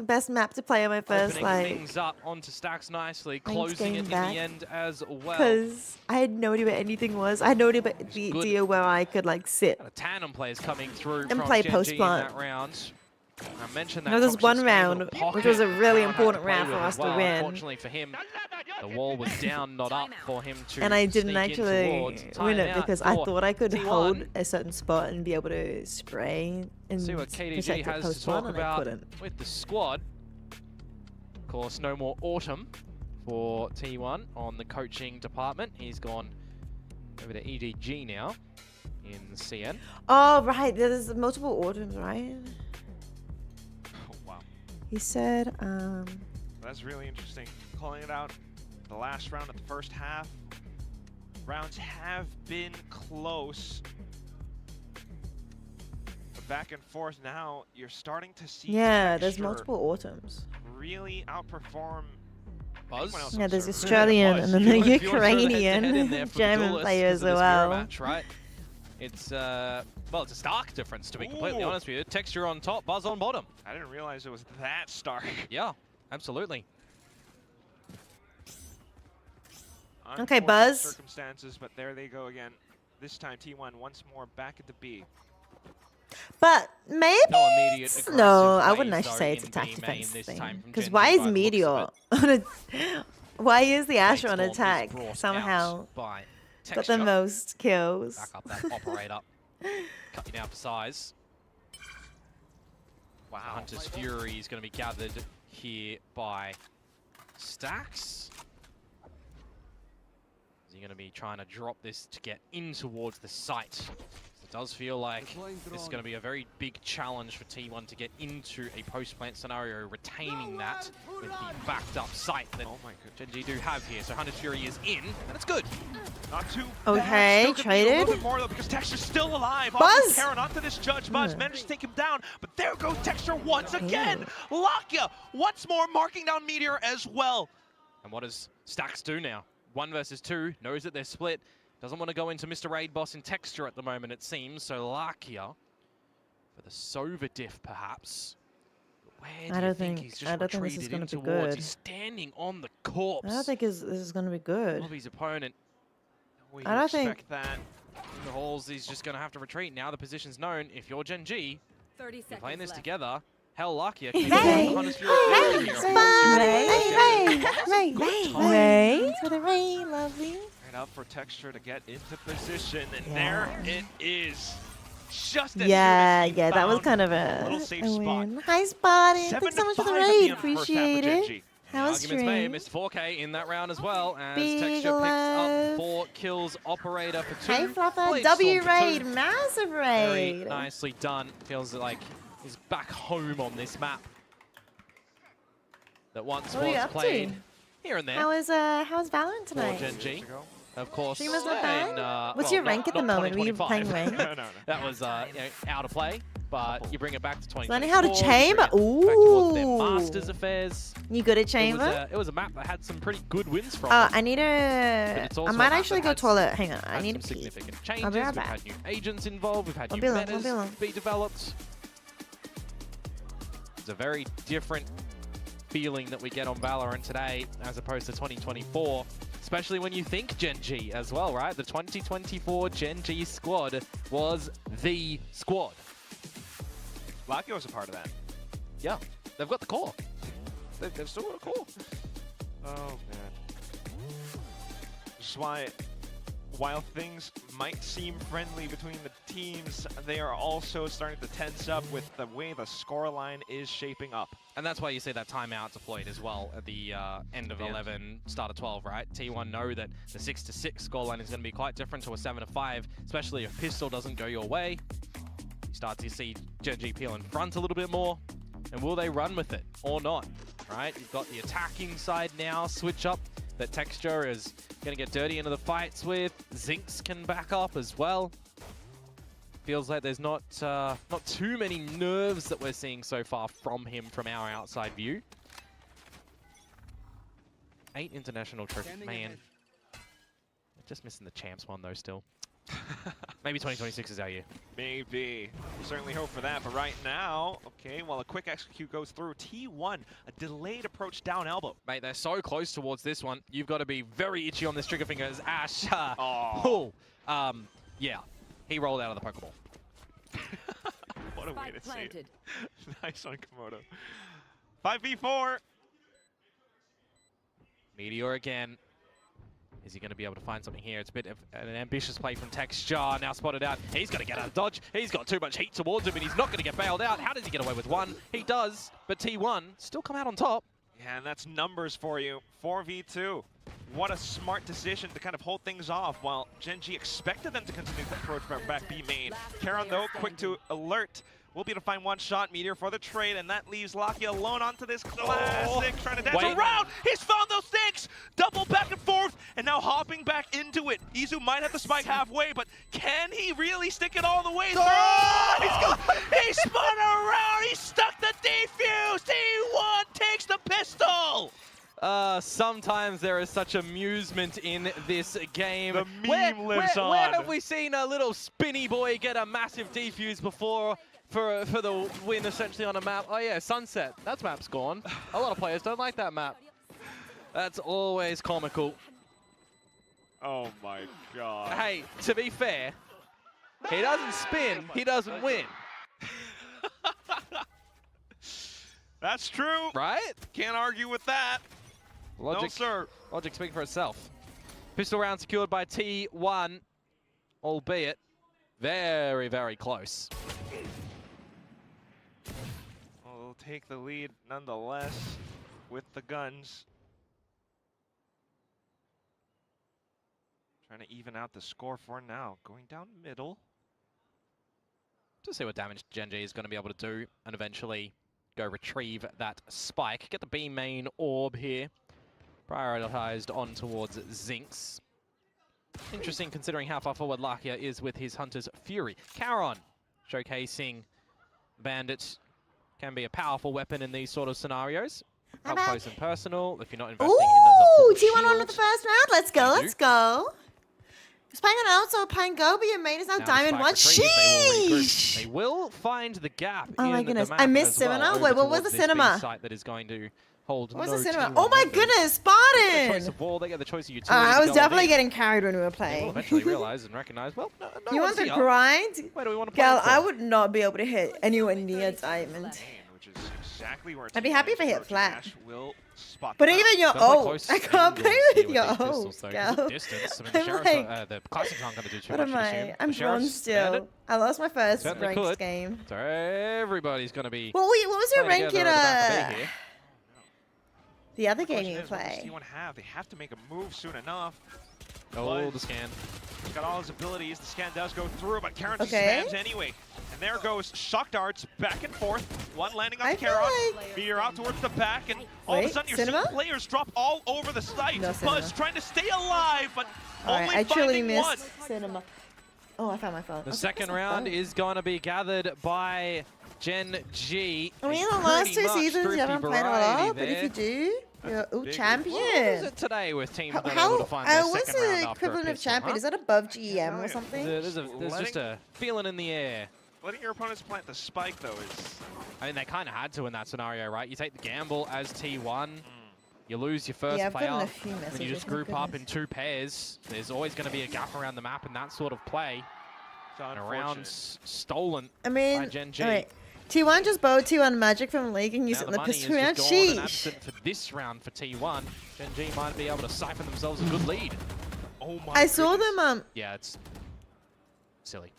Best map to play on my first, Opening like, things up onto Stacks nicely, Ranked closing game it in the back. end as well. because I had no idea what anything was. I had no idea about the good. idea where I could like sit. Tandem players coming through And from play Genji post-plant. in that round. I mentioned that No, there's Toxic one Screen round, little pocket which was a really Karon had to important play round for with us as to well. win. Unfortunately for him, the wall was down, not up for him to And I didn't sneak in actually towards. win it Timeout because I for thought I could T1. hold a certain spot and be able to spray and See what KDG protect it has to post talk one, and I about couldn't. with the squad. Of course, no more Autumn for T1 on the coaching department. He's gone over to EDG now in CN. Oh, right. There's multiple autumns, right? Oh, wow. He said, That's really interesting. Calling it out the last round of the first half. Rounds have been close. But back and forth now, you're starting to see yeah, there's Texture multiple autumns. really outperform Buzz? anyone else Yeah, on there's server. Australian and then the If you wanna throw the head-to-head in Ukrainian there for the German duelists players because of as this mirror well. match, right? It's well, it's a stark difference to be completely Ooh. honest with you. Texture on top, Buzz on bottom. I didn't realize it was that stark. Yeah, absolutely. Okay, Unfortunate Buzz. Circumstances, but there they go again. This time T1 once more back at the B. But maybe No immediate it's- aggressive no, I plays, wouldn't actually though, say it's in attack B defense main this thing. time from Because Genji why is by the looks of Meteor it. on a? Why is the Asher on Brainstorm is attack brought somehow? out by Got Texture. the most kills. Back up that operator. Cut you down for size. Wow. Hunter's Fury is going to be gathered here by Stacks. Is he going to be trying to drop this to get in towards the site? The does feel like this is going to be a very big challenge for T1 to get into a post-plant scenario, retaining that with the backed up site that Gen G do have here. So Hunter's Fury is in, and it's good. Not too Okay, bad. Still could be a little traded. bit more though, because Texture's still alive. Buzz! Karen onto this Judge. Buzz managed to take him down, but there goes Texture once again. Lakia once more marking down Meteor as well. And what does Stax do now? 1 versus 2, knows that they're split. Doesn't want to go into Mr. Raid Boss in Texture at the moment, it seems. So Lakia for the Sova diff, perhaps. Where do you think he's just retreated this is going in to be towards? good. He's standing on the corpse I don't think this is going to be good. of his opponent. We I don't think- expect that. In the halls, he's just going to have to retreat. Now the position's known. If you're Gen G, you're playing this together. Hell, Lakia. Ray for the Ray, lovely. Right up for Texture to get into position, and there it is. Just as Yeah, soon as he that was found kind of a little safe spot. win. Hi, Spotted. 7 Thanks so to much for the 5 at the raid. end of the first half for Appreciate Gen it. G. How was Arguments made. stream? Missed 4K in that round as well. As Big Texture picks love. up 4 kills. Operator for 2. Hey, Flopper. Blade W Storm for raid. 2. Massive Very raid. nicely done. Feels like he's back home on this map that once What are you was up to? played here and there. How was Valorant for tonight? Gen G. Of course. Stream was not bad? in, What's well, your rank at the not moment? Were you 2025. playing rank? No. That was out of play, but you bring it back to 2024. Learning how to chamber. Back towards their Ooh. Masters affairs. You good at chamber? It was a map that had some pretty good wins from. Oh, it. I need But to. it's I also a might map actually that go had toilet. Hang on. I had need to some pee. significant changes. I'll be right We've back. had new agents involved. We've had Won't new be long, won't metas be long. be developed. It's a very different feeling that we get on Valorant today as opposed to 2024. Especially when you think Gen G as well, right? The 2024 Gen G squad was the squad. Lakia was a part of that. Yeah, they've got the core. They've still got a core. Oh, man. This is why, while things might seem friendly between the teams, they are also starting to tense up with the way the scoreline is shaping up. And that's why you see that timeout deployed as well at the end of 11, start of 12, right? T1 know that the 6-6 scoreline is going to be quite different to a 7-5, especially if pistol doesn't go your way. You start to see Gen G peel in front a little bit more. And will they run with it or not, right? You've got the attacking side now, switch up that Texture is going to get dirty into the fights with. Zinx can back up as well. Feels like there's not too many nerves that we're seeing so far from him from our outside view. 8 international trophies, man. Just missing the champs one though still. Maybe 2026 is our year. Maybe. We certainly hope for that, but right now, okay, while a quick execute goes through, T1, a delayed approach down elbow. Mate, they're so close towards this one. You've got to be very itchy on this trigger finger as Ash. Oh. Yeah. He rolled out of the Pokeball. What a way to say it. Nice on Komodo. 5v4. Meteor again. Is he going to be able to find something here? It's a bit of an ambitious play from Texture. Now spotted out. He's got to get out of dodge. He's got too much heat towards him, and he's not going to get bailed out. How does he get away with one? He does, but T1 still come out on top. Yeah, and that's numbers for you. 4v2. What a smart decision to kind of hold things off while Gen G expected them to continue to approach from back B main. Karon, though, quick to alert. We'll be able to find one shot Meteor for the trade, and that leaves Lakia alone onto this classic, trying to dance around. He's found those things! Double back and forth, and now hopping back into it. Izu might have the spike halfway, but can he really stick it all the way through? He spun around, he stuck the defuse! T1 takes the pistol! Sometimes there is such amusement in this game. The meme lives on. Where have we seen a little spinny boy get a massive defuse before? For the win, essentially, on a map. Oh yeah, Sunset. That map's gone. A lot of players don't like that map. That's always comical. Oh my god. Hey, to be fair, he doesn't spin, he doesn't win. That's true. Right? Can't argue with that. Logic, no, sir. Logic speaking for itself. Pistol round secured by T1, albeit very, very close. We'll take the lead nonetheless with the guns. Trying to even out the score for now. Going down middle. to see what damage Gen G is going to be able to do and eventually go retrieve that spike. Get the B main orb here. Prioritized on towards Zinx. Interesting considering how far forward Lakia is with his Hunter's Fury. Charon showcasing Bandit can be a powerful weapon in these sort of scenarios. Up close and personal if you're not investing in the T1 on the first round. Let's go, let's go. He's playing on also playing Gobi and main is now Diamond 1. Sheesh! They will find the gap. Oh my goodness, I missed cinema. Wait, what was the cinema? Site that is going to hold What was no the cinema? T1 Oh my members. goodness, They get the choice Spartan! of wall, they get the choice of utility. I was to go definitely in. getting carried when we were They will playing. eventually realize and recognize, well, no You want one's the here. grind? Where do we want to play Girl, for? I would not be able to hit anywhere near Diamond. Which is exactly where I'd be happy if I hit Trojan flat. Ash will spot But them even out. your They're quite ult, close I can't play angles with here your these ult, pistols, though. girl. Distance. I mean, I'm the Sheriff, like, the Classics aren't going to do too what much, am you'd I? assume. I'm The Sheriff's bronze still. Bandit, I lost my first certainly ranked could. game. So everybody's going to be Well, wait, what was your playing rank together in at the back of B here. the other The game question you is, what does play? T1 have? They have to make a move soon enough. Oh, the scan. He's got all his abilities. The scan does go through, but Karen Okay. spams anyway. And there goes shock darts back and forth. One landing on I feel Karen. like- Meteor out towards the back, and all of a Wait, sudden you're cinema? seeing players drop all over the site. No cinema. Buzz trying to stay alive, but Alright, only I truly finding one. missed cinema. Oh, I found my phone. The Okay, second that's my round phone. is going to be gathered by Gen G. I mean, A the last pretty two much seasons you thrifty haven't played a variety lot, but if you there. do, you're a big. champion. What was it today with teams not able How? to find their What's second round the after a equivalent of pistol, champion? huh? Is that above GEM or something? There's just a feeling in the air. Letting your opponents plant the spike, though, is... I mean, they kind of had to in that scenario, right? You take the gamble as T1, you lose your first Yeah, I've gotten player, a few and you messages, just my group up in goodness. two pairs. There's always going to be a gap around the map in that sort of play. It's And a unfortunate. round's stolen I by mean, Gen G. alright. T1 just bowed T1 Magic from League and used Now it in the the money is pistol round. just gone and Sheesh. absent for this round for T1. Gen G might be able to siphon themselves a good lead. Oh my I saw goodness. them. Yeah, it's silly.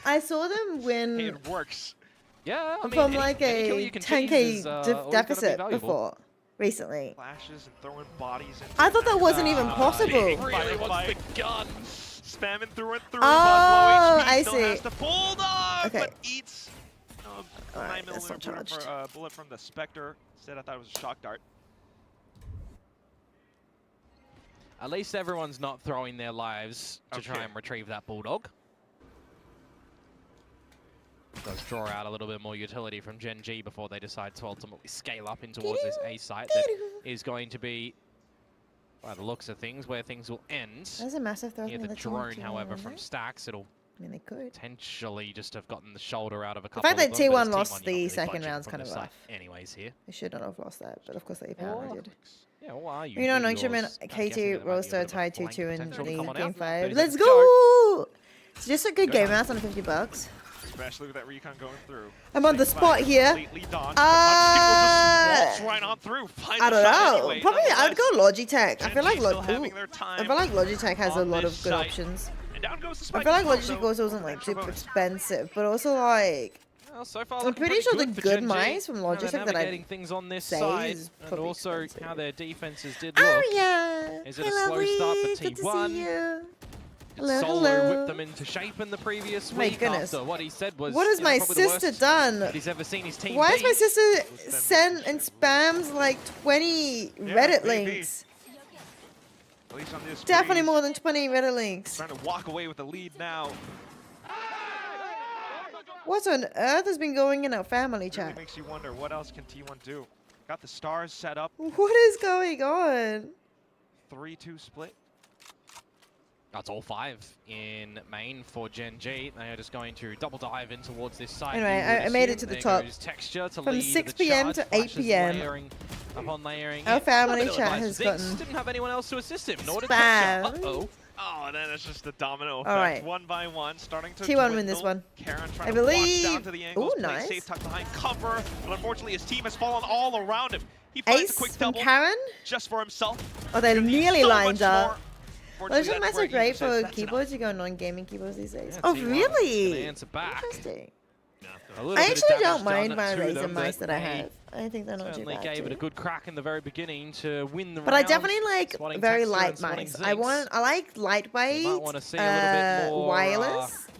I saw them win It works. Yeah, I mean, from any- like any kill a you can 10k tease is, always gonna be deficit valuable. before recently. Flashes and throwing bodies in. I thought that wasn't even possible. He Really wants the gun. Spamming through and through. Oh, Buzz low HP. I Still see. has the bulldog, Okay. but eats Alright, 9mm that's not charged. bullet from the Spectre. Instead, I thought it was a shock dart. At least everyone's not throwing their lives to try Okay. and retrieve that bulldog. Does draw out a little bit more utility from Gen G before they decide to ultimately scale up in towards this A site that is going to be, by the looks of things, where things will end. There's a massive throw Near from the the team drone, T1, however, isn't from there? Stacks, it'll I mean, they could. potentially just have gotten the shoulder out of a The couple fact that of them, but T1 it's lost T1, you're the not really second budging round's from kind the of site rough. anyways here. They should not have lost that, but of course they apparently did. Yeah, well, are you? You know, Yours, Nongchaman, I'm guessing KT there might be a rose to bit a of tie flank 2-2 in potential the coming out. game 5. 30 Let's seconds to go! It's just a good game out on $50. Especially with that recon going through. I'm on the Same spot fight, here. completely dodged, but Munchkin will just waltz right on through. Finds I a don't shot know. anyway, Probably I'd go nonetheless. Logitech. I feel like Gen G still having their time Logitech has a on lot this of good site. options. And down goes the I spike feel like as well, Logitech so also wasn't like extra super bonus. expensive, but also like Well, so far I'm looking pretty sure the for good Gen G. mice from How they're Logitech that I navigating things on this say side, is and probably also expensive. how their defenses did look. Aria! Is it Hey, a slow lovely. start for Good to see T1? you. Did Hello, Solo hello. whipped them into shape in the previous My week goodness. after what he said was What has you know, my probably the sister worst done? that he's ever seen his team Why has beat. my sister sent and spams like 20 Reddit maybe. links? At least on this Definitely breeze. more than 20 Reddit links. Trying to walk away with the lead now. What on earth has been going in our family Really chat? makes you wonder what else can T1 do. Got the stars set up. What is going on? 3-2 split. That's all 5 in main for Gen G. They are just going to double dive in towards this side. Anyway, you would I made it assume. to the There top. goes Texture to From lead 6 the p.m. charge. to 8 Flashes p.m. layering upon layering. Our in. family Little chat advice has for Zinx. gotten Didn't have anyone else to assist him, nor did spammed. Texture. Uh-oh. Oh, and then it's just a domino effect. Alright. One by one, starting to T1 win this dwindle. one. Karen I trying to watch believe. down to the angles, Ooh, play nice. safe, tucked behind cover, but unfortunately his team has fallen all around him. He finds a Ace quick from double Karen? just for himself. Oh, they Who needs nearly so lined much up. more. Well, it's Unfortunately, not that's where so he great just says, for "That's keyboards to go non-gaming keyboards these days. Yeah, Oh, T1 gonna really? answer back. Interesting. A little I bit of actually damage don't mind done my to Razer them, mice but that I they have. I think they're not too certainly bad. gave it too. a good crack in the very beginning to win the But round. I definitely like Spotting very Texture and light spotting mice. Zinx. I like lightweight, wanna see a little bit more, wireless.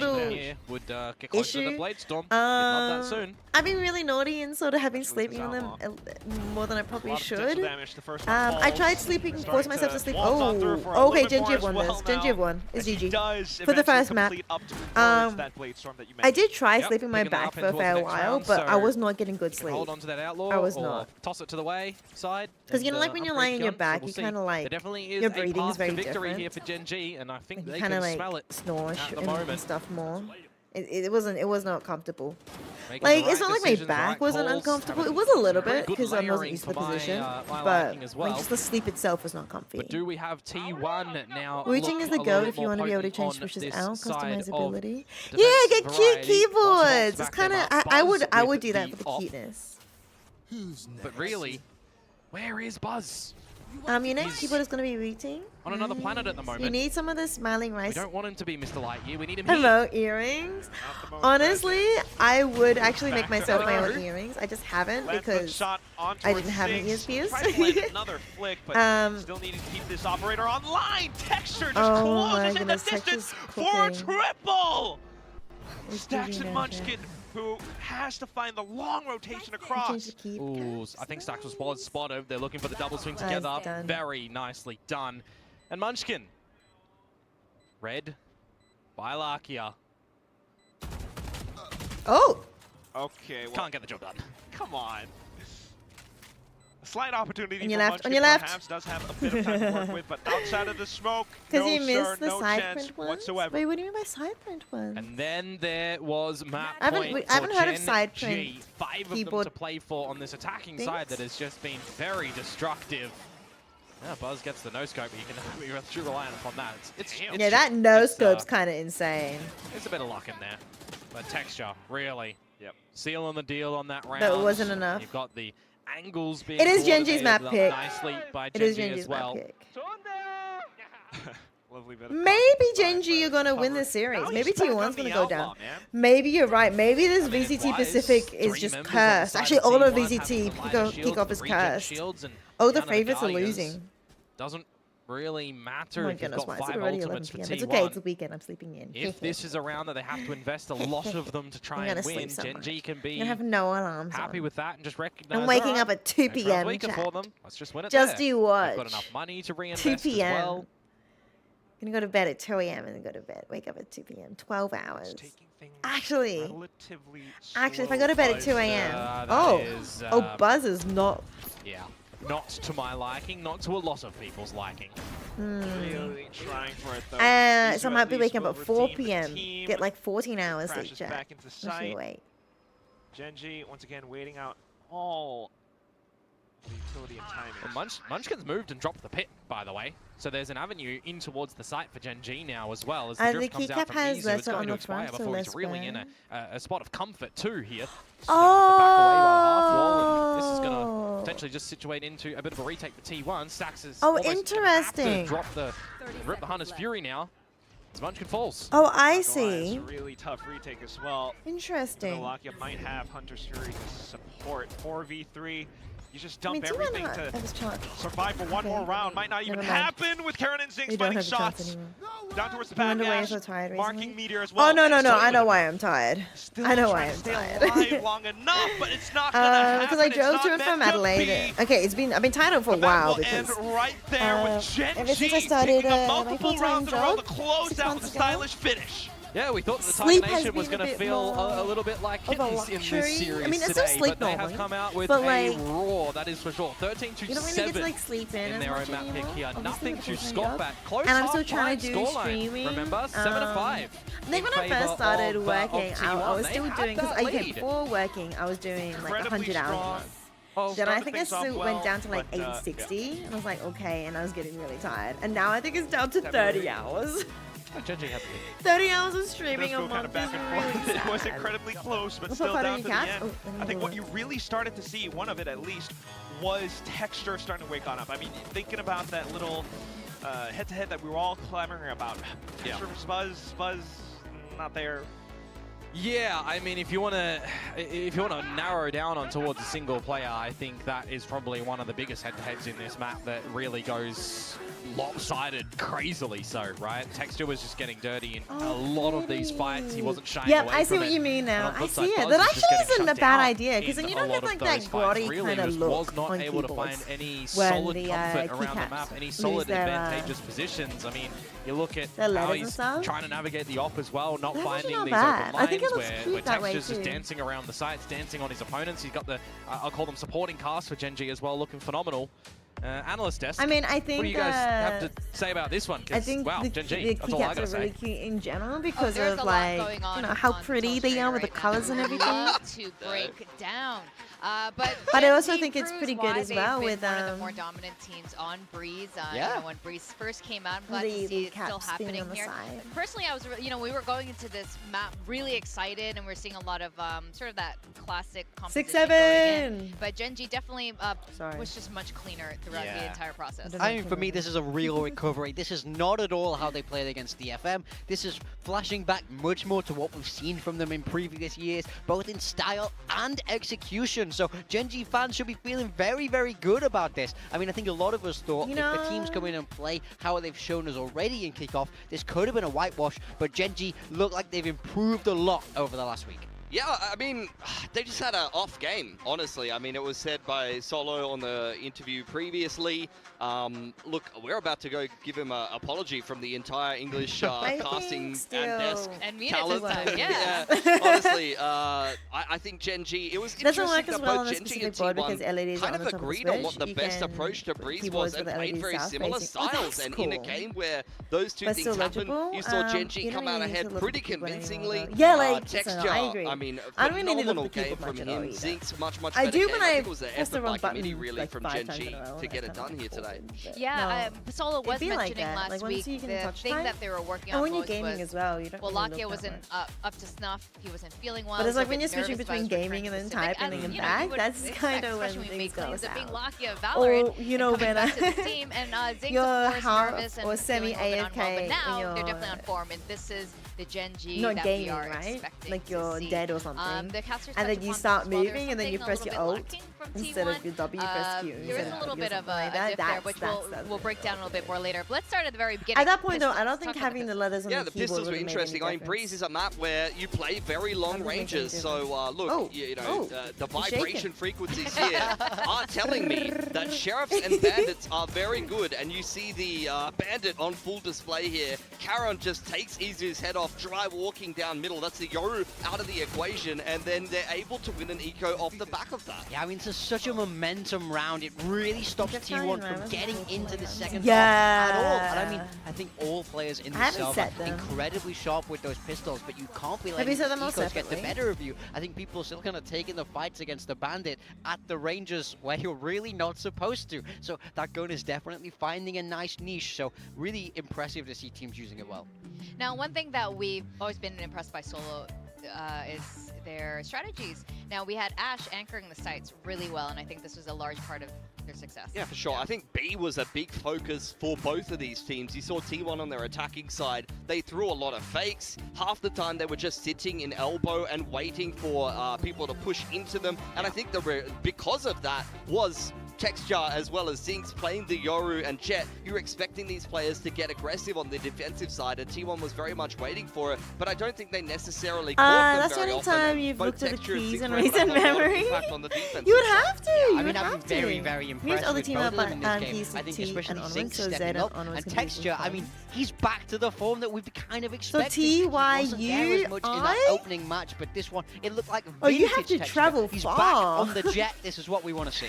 little here would get close to the issue. blade storm. Not that soon. I've been really naughty and sort of have been sleeping on them more than I probably should. I tried sleeping, forcing myself to sleep. Oh, through for a Okay, little bit more Genji as won well this. Genji now, won. It's as he GG. does For the eventually first map. complete up towards that blade storm that you I mentioned. did try Yep, sleeping my picking them back up in for a towards the fair next while, round, but I so was not getting good you can sleep. hold on to that outlaw I was or not. toss it to the way side. Because you know, and, like when you're upgrade lying on your gun, so back, we'll you see. kind of like There definitely is your a breathing's path very to victory different. here for Gen G, and I think You they kind of can like smell it snore at the and moment. stuff more. It was not comfortable. Making Like the it's right not like my decisions, back right wasn't calls, uncomfortable. having It was a little pretty bit good because I wasn't layering used to the for my, position, my but liking as well. like just the sleep itself was not comfy. But do we have T1 now? Reaching is the look a goat little if you more want to be able to potent change on switches this out, side of customizability. Yeah, defensive get cute variety? keyboards. Lots of It's kind of back I Buzz would with do that the for the op. cuteness. But really, where is Buzz? Your next keyboard is gonna be reaching. On another planet at the moment. You need some of the smiling We rice. don't want him to be Mr. Lightyear. We need him here. Hello, earrings. Honestly, I would actually make myself my own earrings. I just haven't because I didn't have any ears. Another flick, but still needing to keep this operator online. Texture just closes in the distance for triple. Stacks and Munchkin, who has to find the long rotation across. Ooh, I think Stacks was spotted. They're looking for the double swing Nice together. done. Very nicely done. And Munchkin. Red by Lakia. Oh! Okay, well, Can't get the job done. come on. A slight opportunity On your for left, Munchkin on your left. perhaps does have a bit of time to work with, but outside of the smoke, Because no you sir, missed the no side chance print ones? whatsoever. Wait, what do you mean by side print ones? And then there was map I haven't- point I haven't for heard of Gen side G. print 5 of them keyboard to play for on this attacking things. side that has just been very destructive. Yeah, Buzz gets the no-scope, but you can be too reliant upon that. It's Yeah, that no-scope's kind of insane. There's a bit of luck in there. But texture, really. Yep. Seal on the deal on that round. That wasn't enough. You've got the angles being It is Genji's map coordinated pick. nicely by It is Genji Genji's as well. map pick. Lovely bit of Maybe Genji, you're gonna win this series. Now Maybe he's back T1's on gonna the go outlaw, down. man. Maybe you're right. Maybe this VCT Wise, Pacific is 3 just members on the cursed. side Actually, of all of T1 VCT having the lighter shields, kickoff the is regen cursed. shields, and Oh, the none of favorites are Gallias. losing. Doesn't really matter Oh my if you've goodness, got why is 5 it already 11 ultimates for p.m.? T1. It's okay, it's a weekend. I'm sleeping in. If this is a round that they have to invest a lot of them to try I'm and gonna win, sleep so Gen G much. can I'm be gonna have no alarms happy on. with that and just recognize. I'm waking "Alright, up at 2 no p.m. weaker for chat. them. Let's just win it Just there." do what? They've got enough money to 2 reinvest p.m. as well. Gonna go to bed at 2 a.m. and then go to bed. Wake up at 2 p.m. 12 hours. Actually, if I go to bed at 2 a.m. Oh, Buzz is not. Yeah, not to my liking, not to a lot of people's liking. Really trying for it though. So I might be waking up at 4 p.m. Get like 14 hours sleep, Crashes chat. back into Actually, sight. wait. Genji once again waiting out all the utility and timing. Well, Munchkin's moved and dropped the pit, by the way. So there's an avenue in towards the site for Gen G now as well. As the drift the comes out keycap from has Mizu, it's lesser going on to the expire front, so before he's less reeling in burn. a spot of comfort too here. Oh! This is going to potentially just situate into a bit of a retake for T1. Stacks is Oh, almost gonna have interesting. to rip the Hunter's Fury now. As Munchkin falls. Oh, I see. Really tough retake as well. Interesting. Lakia might have Hunter's Fury to support 4v3. You just dump T1 everything has to a chance. survive for one more round. Might not even Never mind. happen with Karen and Zinx We don't finding have a chance shots. anymore. Down towards the I back wonder why you're dash, so tired marking recently. Meteor as well. Oh, no, I Still know why I'm tired. I know why trying I'm to stay tired. alive long enough, but it's not gonna happen. Because I It's drove not to and meant from to Adelaide. be. Okay, I've been tired for a But that while will end because right there with Gen ever since G I started taking a my multiple full-time rounds in a row to job close 6 out with months a ago. stylish finish. Yeah, we thought the Sleep Tiger has Nation was been a going to bit feel more a little bit like of a kittens in luxury. this series I mean, I still today, sleep but they have normally, come out with but, a like, roar, that is for sure. 13 to you don't really 7 get to like sleep in as their much own map pick anymore. here. Obviously Nothing with to a full-time scoff job. at. Close And I'm still half-line trying to do scoreline. streaming. Remember, 7-5. I think when I first started working, I was still doing, because before working, I was doing like 100 hours a month. Then I think I went down to like 860, and I was like, okay, and I was getting really tired. And now I think it's down to 30 hours. 30 hours of streaming a month is really sad. It was incredibly close, but What's still up, down to the Cats? end. Oh, let me I think go what in. you really started to see, one of it at least, was texture starting to wake on up. I mean, thinking about that little head-to-head that we were all clamoring about. Texture versus Buzz, not there. Yeah, I mean, if you want to narrow down on towards a single player, I think that is probably one of the biggest head-to-heads in this map that really goes lopsided, crazily so, right? Texture was just getting dirty in a lot of these fights. He wasn't shying away from it. I see what you mean now. I see it. That actually isn't a bad idea, because then you don't get like that grotty kind of look was not on able to keyboards find any when solid the comfort around the keycaps map, any lose solid their, advantageous positions. I mean, you look at their how letters and he's stuff. trying to navigate the op as well, not That's finding not these bad. open I think lines it looks where cute that way Texture's just too. dancing around the sites, dancing on his opponents. He's got the, I'll call them supporting cast for Gen G as well, looking phenomenal. Analyst desk. I mean, I think. What do you guys have to say about this one? I think wow, the Gen G. That's all I keycaps gotta are say. really cute in general because there's of a lot like going on how on pretty they are with the right now. colors and everything. Love to break down. But I Gen also G think it's proves pretty good why as they've well been with one of the more dominant teams on Breeze. You know, when Breeze first came out, I'm glad to see it still happening on the here. side. Personally, I was, we were going into this map really excited, and we're seeing a lot of sort of that classic composition 6-7. going in. But Gen G definitely was just much cleaner throughout the entire process. I mean, for me, this is a real recovery. This is not at all how they played against DFM. This is flashing back much more to what we've seen from them in previous years, both in style and execution. So Gen G fans should be feeling very, very good about this. I mean, I think a lot of us thought if the teams come in and play how they've shown us already in Kickoff, this could have been a whitewash, but Gen G look like they've improved a lot over the last week. Yeah, I mean, they just had an off game, honestly. I mean, it was said by Solo on the interview previously. Look, we're about to go give him an apology from the entire English casting and desk and me talent. this time, yeah. Honestly, I think Gen G, it was Doesn't interesting work as that well on both a Gen G specific and board because T1 LEDs kind are on of the top of the agreed on switch. what the You best can approach to Breeze keyboards was and with played LED very south similar facing. Oh, styles. that's And in a cool. game where those two But things still happened, legible. you saw Gen You G don't come really out need ahead to look pretty at the keyboard anymore, convincingly. though. Yeah, like, Texture, I agree. I mean, I don't really need to phenomenal look at the game keyboard from much at all him. either. Zinx, much I better do game. when I I think it was an press the effort wrong by button committee really like from 5 Gen times G in a row, to get it that's done kinda here today. Yeah, Solo was It'd be like mentioning that. last Like, once week you can the touch thing type, that they were working and on when you're was gaming as well, you don't really Lakia look that wasn't much. up to snuff. He wasn't feeling well. But it's he was like a when bit you're switching nervous about between his gaming and then specific, typing and you back, you would that's expect, kind of especially when when things he go claims of being south. Lakia of Valorant Or, you know, and coming when back to the team, and Zinx you're of course half nervous or and feeling a little bit semi-AFK unwell, but now when they're you're definitely on form, and this is the Gen G not that gaming, we are right? expecting Like to you're see. dead or something. The casters And then touch you upon start this as well. moving and then you There's press your something a alt little bit lacking from instead T1. of your W press Q. There is a little bit of a like that. diff there, which we'll break down a little bit more later. But let's start at the very beginning. At that point, though, I Pistols. don't think Talk about having the letters on Yeah, the the keyboard pistols were would have made interesting. I any mean, Breeze difference. is a map where you play very long ranges. So, look, you know, the vibration frequencies here are telling me that Sheriffs and Bandits are very good. And you see the Bandit on full display here. Karon just takes Izu's head off, dry walking down middle. That's the Yoru out of the equation. And then they're able to win an eco off the back of that. Yeah, I mean, it's such a momentum round. It really stops T1 from getting into the second Yeah. half at all. And I mean, I think all players in I this haven't server set are them. incredibly sharp with those pistols, but you can't be Have letting you set them all ecos get the separately? better of you. I think people are still kind of taking the fights against the Bandit at the ranges where you're really not supposed to. So that gun is definitely finding a nice niche. So really impressive to see teams using it well. Now, one thing that we've always been impressed by Solo is their strategies. Now, we had Ash anchoring the sites really well, and I think this was a large part of their success. Yeah, for sure. I think B was a big focus for both of these teams. You saw T1 on their attacking side. They threw a lot of fakes. Half the time, they were just sitting in elbow and waiting for people to push into them. And I think because of that was Texture as well as Zinx playing the Yoru and Jet. You're expecting these players to get aggressive on the defensive side, and T1 was very much waiting for it, but I don't think they necessarily caught them that's the very only often. time you've Both looked at the Texture and keys Zinx in were able to recent have a lot of memory. impact on the defensive You would side. have to. I You mean, would I've have been very, to. very Here's impressed other with team both up of them in this game. keys I think T especially and Zinx onwards, so stepping Z up onwards and can be Texture. I fun. mean, he's back to the form that we've kind of So expected. He wasn't there as much in that TYUI? opening match, but this one, it looked like Oh, you have vintage to Texture. travel He's far. back on the jet. This is what we want to see.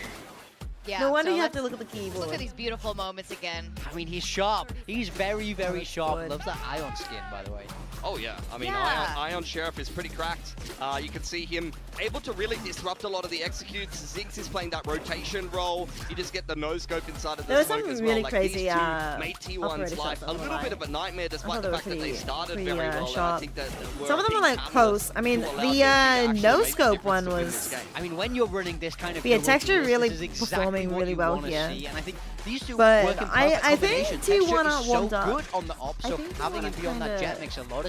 Yeah, No wonder so you have let's to look at the keyboard. look at these beautiful moments again. I mean, he's sharp. He's very, very sharp. good. Loves that Ion skin, by the way. Oh yeah, I mean, Yeah. Ion Sheriff is pretty cracked. You can see him able to really disrupt a lot of the executes. Zinx is playing that rotation role. You just get the no-scope inside of There the was smoke some as really well. Like crazy, these two made T1's operator life shots a on the little bit right. of a nightmare, despite thought the they were fact that they pretty- started pretty, very well. And I sharp. think that were Some of them big are like catalyst close. I mean, to allow the Gen G to actually no make the scope difference one to win was. this game. I mean, when you're running this kind of Yeah, dual Texture duels, really this is exactly performing what really you well wanna here. see. And I think these two But work in I perfect think combination. T1 Texture are is so warmed up. good on the op, I so think having him T1 be on that kinda jet makes a lot of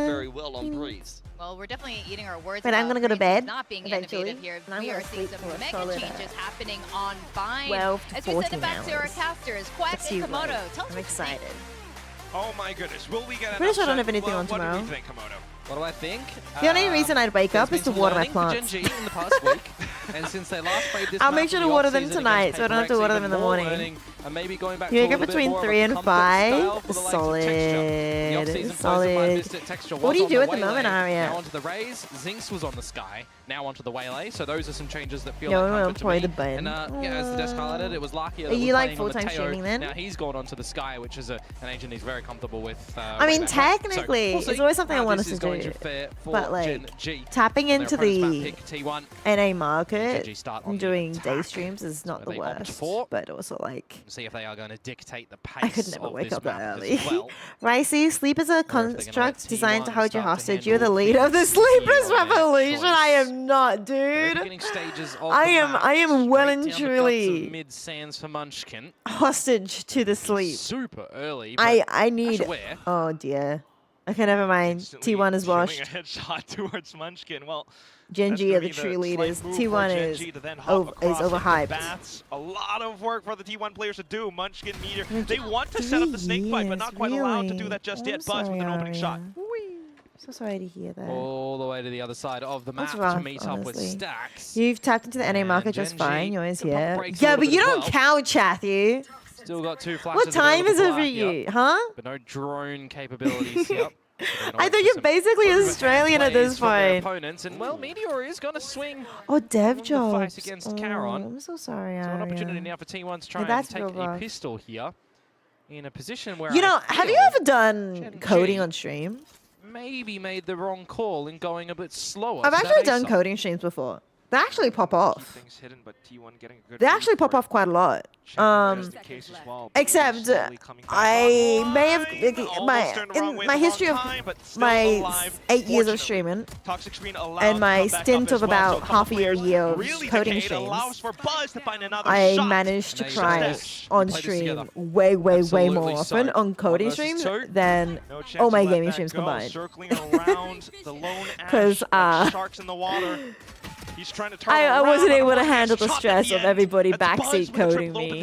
very well on Breeze. Well, we're definitely eating our words. But I'm about gonna go to Breeze bed not being eventually, innovative here. and I'm We are gonna seeing sleep some for a mega solid, changes happening on Vine. 12 to As we said 14 back to our hours. casters, Quack Let's and see what- Komodo. Tell us I'm what you think. excited. Oh my goodness, will we get an Pretty sure I don't upset? have anything Well, on tomorrow. What do you think, Komodo? What do I think? The only reason I'd wake there's up is been to some water my learning for plants. Gen G in the past week, and since they last played this I'll map make sure in to the water them off-season tonight, against so I don't have to Paper water Rex, them in the even more morning. learning and maybe going back You to a go little bit between more 3 of a and comfort 5. style for the likes of Texture. The Solid. off-season closer by Mystic Texture was What do you on do the at the moment, Waylay, Arya? Now onto the Raze. Zinx was on the Sky, now onto the Waylay. So those are some changes that feel Yeah, like we comfort to play me. the button. And yeah, as the desk highlighted, it was Lakia that Are was you like playing on the full-time Teo. streaming then? Now he's gone onto the Sky, which is an agent he's very comfortable with. I mean, technically, it's always something I want us to do. But like, tapping into the NA market and doing day streams is not the worst. But also like, see if they are going to dictate the pace. I could never wake up that early. Well. Ricey, sleep is a construct designed to hold you hostage. You're the leader of the sleepless revolution. I am not, dude. I am well and truly mid sands for Munchkin. hostage to the sleep. Super early. I need. Oh dear. Okay, never mind. T1 is washed. A headshot towards Munchkin. Well, Gen G are the true leaders. T1 is overhyped. A lot of work for the T1 players to do. Munchkin, Meteor. They want to set up the snake fight, but not quite allowed to do that just yet. Buzz with an opening shot. So sorry to hear that. All the way to the other side of the map rough, to meet up with honestly. Stacks. You've tapped into the NA market just Gen fine. G, You're always the pump here. breaks a Yeah, little but you bit as don't count, Chathy. Still got 2 flashes. What time is it for you, huh? But no drone capabilities. Yep. I thought you're basically Australian at this point. Opponents, and well, Meteor is going to swing. Oh, dev the jobs. fight against Charon. I'm so sorry, So an Arya. opportunity now for T1 to try Yeah, and that's take real a rough. pistol here in a position where You know, I have you feel ever done Gen coding G on stream? maybe made the wrong call in going a bit slower. I've to that actually A done side. coding streams before. They actually pop off. Things hidden, but T1 getting a good They actually pop off quite a lot. Except I may have in my history of my 8 years of streaming and my stint of about half a year of coding streams, I managed to cry on stream way more often on coding streams than all my gaming streams combined. Because I wasn't able to handle the stress of everybody backseat coding me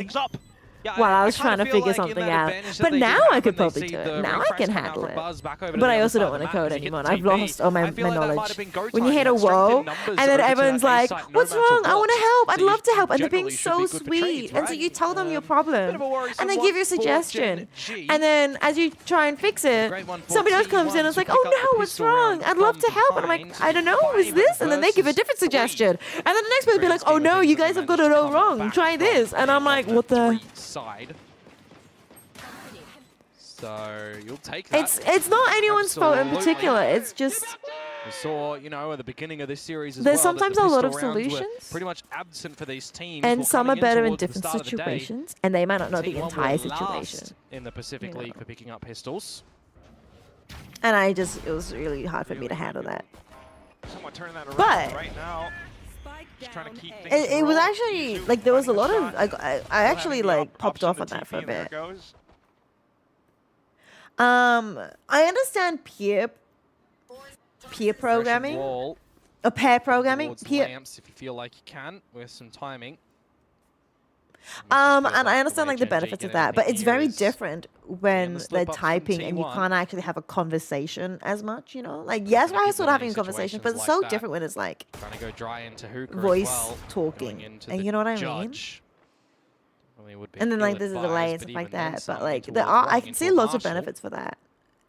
while I was trying to figure something out. But now I could probably do it. Now I can handle it. But I also don't want to code anymore. I've lost all my knowledge. When you hit a wall and then everyone's like, what's wrong? I want to help. I'd love to help. And they're being so sweet. And so you tell them your problem and they give you a suggestion. And then as you try and fix it, somebody else comes in and is like, oh no, what's wrong? I'd love to help. And I'm like, I don't know, who's this? And then they give a different suggestion. And then the next person will be like, oh no, you guys have got it all wrong. Try this. And I'm like, what the... side. So you'll take that. It's not anyone's fault in particular. It's just we saw, you know, at the beginning of this series as there's well, sometimes that a the lot of pistol rounds were solutions, pretty much absent for these teams. and some are better in towards the different start of the day. situations, and they might not know the T1 entire were situation. last in the Pacific League for picking up pistols. And it was really hard for me to handle that. Someone turn that around But right now. Just trying to keep things it was rolling. actually like there was a lot of I actually like popped off on that for a bit. I understand peer programming, Wall or pair programming, towards peer. lamps if you feel like you can with some timing. And I understand like the benefits of that, but it's very different when they're typing and you can't actually have a conversation as much, you know? Like, yes, we're sort of having a conversation, but it's so different when it's like trying to go dry into hookah voice as well, talking, into and the you know what I mean? judge. Well, And then like there's a delay and stuff like that, but like there towards are I running can into see a lots of marshal. benefits for that.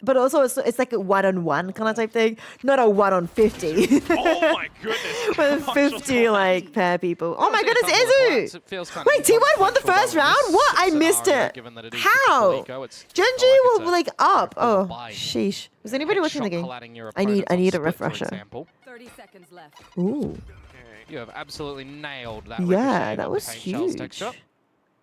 But also it's like a 1-on-1 kind of type thing, not a 1-on-50. Oh my goodness. With 50 like pair people. Oh my goodness, Izu! Wait, T1 won the first round? What? I missed it. How? Gen G will like up. Oh, sheesh. Was anybody watching the game? I need a refresher. 30 seconds left. Ooh. You have absolutely nailed that. Yeah, ricochet that on was Pain Shell's huge. Texture.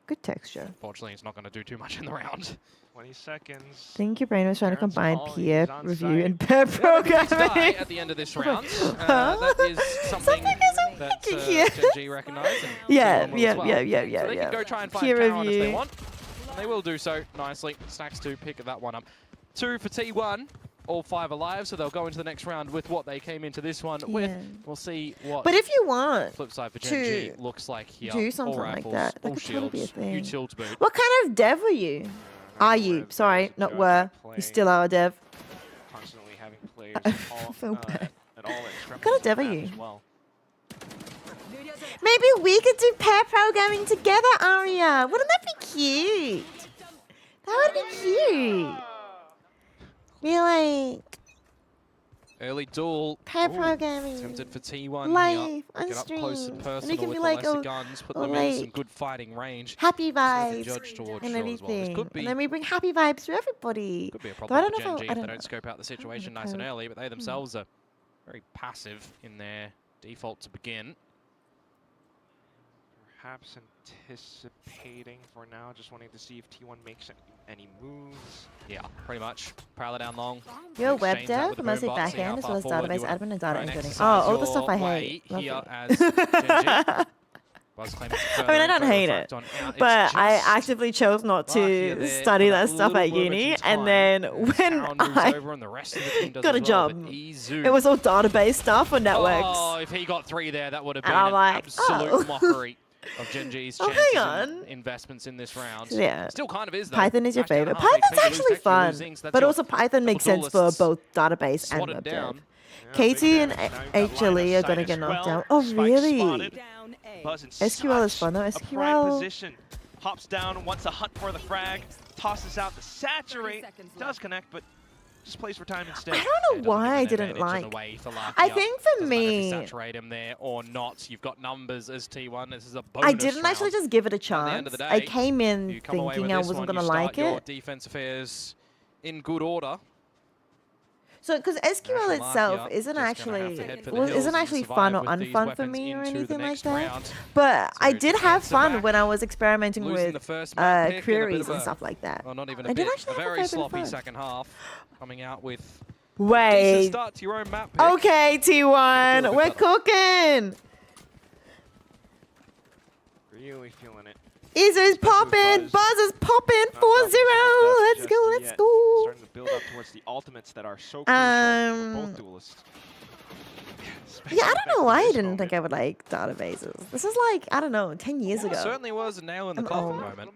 Good texture. Unfortunately, it's not going to do too much in the round. 20 seconds. I think your brain was trying to combine calling, peer he's on review site. and pair programming. At the end of this round, that is something that Gen G recognise. Yeah. So they can go try and find Peer Charon if they review. want. And they will do so nicely. Stacks to pick that one up. 2 for T1. All 5 alive, so they'll go into the next round with what they came into this one with. We'll see what But if you want flip side for Gen G looks like here. do something all like rifles, that, all that could totally be a shields, thing. utility boot. What kind of dev are you? Are you? Sorry, not were. You still are a dev. Constantly having players I all, feel bad. at all What kind of dev are you? as well. Maybe we could do pair programming together, Aria. Wouldn't that be cute. That would be cute. Be like Early duel. pair Ooh, programming. Tempted for T1 Live here. on Get up close stream. and And personal it can with be the like lesser a- guns. Put a them in some like good fighting range. happy So they vibes can judge towards and shore as well. This everything. could be And then we bring happy vibes to everybody. Could be a Though problem I for don't know Gen if G I if they don't don't know. scope out the situation the nice and code. early, but they themselves are very passive in their default to begin. Perhaps anticipating for now, just wanting to see if T1 makes any moves. Yeah, pretty much. Prowler down long. You're a web Exchange that dev with for the mostly boombot, see how backend as far well as forward you database wanna admin and try data and encoding. exercise Oh, all the your stuff I way hate. Love here it. as Gen G. Buzz claiming I mean, I don't hate it, but I actively chose not to study that stuff at uni. And then when I got a job, it was all database stuff for networks. Oh, if he got 3 there, that would have And been I'm an like, absolute oh. mockery of Gen G's Oh, chances hang and on. investments in this round. Yeah. Still kind of is, though. Python is your Back down favorite. to half Python's HP, actually lose tech, you're fun, losing, so that's but your also Python makes double sense for duelists both database and swatted web down. dev. Katie and HLE are going to get knocked down. Oh, really? Buzz in SQL is such fun, though. a prime SQL. position. Hops down, wants a hunt for the frag, tosses out the saturate, does connect, but just plays for time instead. I don't know why I didn't like. I think for me, Saturate him there or not. You've got numbers as T1. This is a bonus I didn't actually round. just give it a At the end chance. of the I day, came in you come away with thinking I this wasn't one, going to you start like your it. defense affairs in good order. So, because SQL National itself Archaea isn't just gonna have actually to head for the hills isn't and actually survive fun or with these unfun for weapons me or into the anything like next that. round. But I So did to have answer fun back, when I was experimenting losing the with first map pick and a bit queries of and a- stuff like that. Well, not even I a did bit. actually A have very a fair bit of sloppy fun. second half, coming out with decent Wait. start to your own map pick. Okay, T1, we're cooking. Really feeling it. Izzo's popping, Buzz is popping, 4-0. Let's go, let's go. Starting to build up towards the ultimates that are so crucial for both duelists. Yeah, I don't know why I didn't think I would like databases. This is like, I don't know, 10 years ago. Certainly was a nail in the I'm coffin old. moment.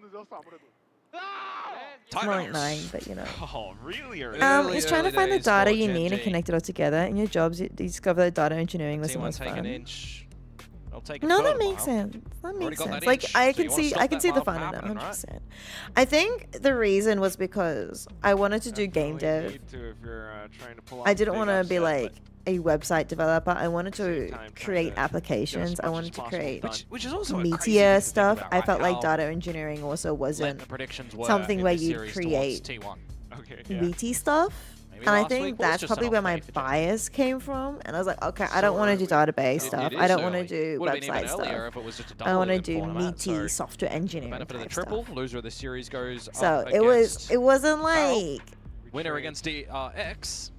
It's more like 9, but you know. Oh, really early. It's trying to find the days data for you Gen need and G. connect it all together. In your jobs, you discover that data engineering was the T1 most take an fun. inch. I'll take a No, third that of makes mile. sense. That Already makes got that sense. Like inch, I so can you wanna see, stop I can that see the mile fun from in it, happening, 100%. right? I think the reason was because I wanted to do game dev. Need to if you're trying to pull I off didn't big want to be upset, like a website developer. I wanted to time, create trying to applications. get I as much wanted as to possible create done. Which is also a crazy thing meatier to think stuff. about, I right? felt like How data engineering also late wasn't the predictions were something in where this you'd series create towards T1. Okay, yeah. meaty stuff. Maybe And I last week think was that's just an probably off where day my for Gen G. bias came from. And I was like, okay, I don't want to do database stuff. It I is don't want to early. do Would've been even website earlier stuff. if it was just a I want to double do event format, meaty so software engineering benefit of the type triple, stuff. loser of the series goes So up it against wasn't Farrell. like Winner against DRX.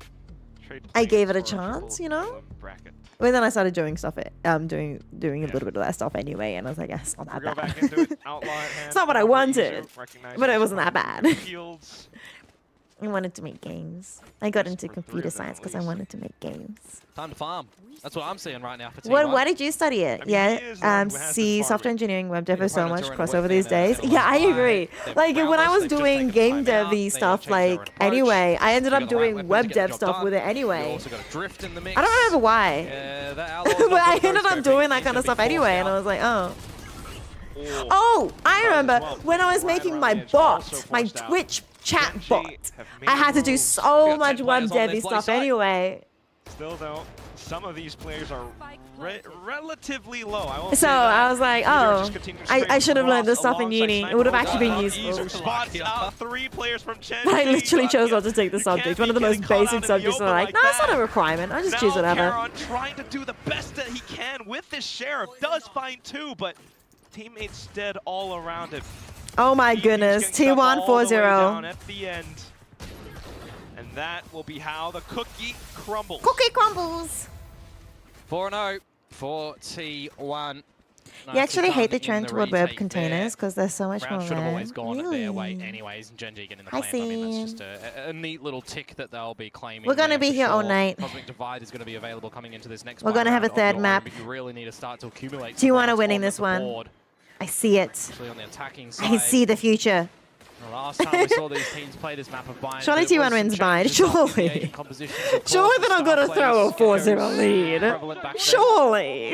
I gave it a chance, you know. Bracket. But then I started doing stuff, doing a little bit of that stuff anyway, and I was like, yes, not that Go bad. back into it. Outlaw at hand, It's not what I Robert wanted, Izu recognizes but it wasn't that bad. Fields. I wanted to make games. I got into For three computer of them science at because I least. wanted to make games. Time to farm. That's what I'm seeing right now for T1. Why did you study it? I mean, he Yeah, is the one who has see, been software farming. engineering, web dev, Your is so opponents much are in crossover within these days. and Yeah, I they're agree. they're Like when I roundless, was they've just doing taken game time out, dev they stuff, changed their like approach. anyway, I ended You up got the right doing weapons web to get dev the job stuff done. with it You anyway. also got a drift in the mix. I don't remember why. That Outlaw's But not I got ended no up scoping. doing that He's kind of gonna stuff be anyway, forced and I out. was like, oh. Oh, Oh, I Buzz as remember well. when I was Right making around my the edge, bot, also my forced out. Twitch chat Gen G bot. have made I had to do moves. so We got 10 much web players on devy this stuff play side. anyway. Still though, some of these players are relatively low. I won't So say that. I was like, Either oh, just continue I straight should have learned this across stuff in alongside uni. It Sniper would have Wolf. actually been Izu useful. spots out 3 players from Gen I G. literally chose Yeah. not to take the You subject. can't One of the be most getting caught out basic in the subjects. And open I'm like, like no, it's not that. a requirement. I just Now choose whatever. Caron trying to do the best that he can with this sheriff. Does find 2, but teammates dead all around him. Oh my He's goodness. getting stuck all the way down T1 4-0. at the end. And that will be how the cookie crumbles. Cookie crumbles. 4-0 for T1. You actually Nicely hate the done trend in toward retake web there. containers because they're so much more Round should have rare. always gone Really? their way anyways, and Gen G getting the Hi, plant. I mean, that's Sam. just a neat little tick that they'll be claiming. We're gonna there be for here all sure. night. Cosmic Divide is going to be available coming into this next We're gonna have a round of third your map. own, but you really need to start to accumulate Do you some want to rounds winning on this the one? board, I see it. especially on the attacking I side. see the future. The last time we saw these teams play this map of Bind, Surely there was T1 wins some Bind, changes up in the surely. agent compositions, of course. Surely The they're not star gonna throw a players 4-0 lead. prevalent back then. Surely.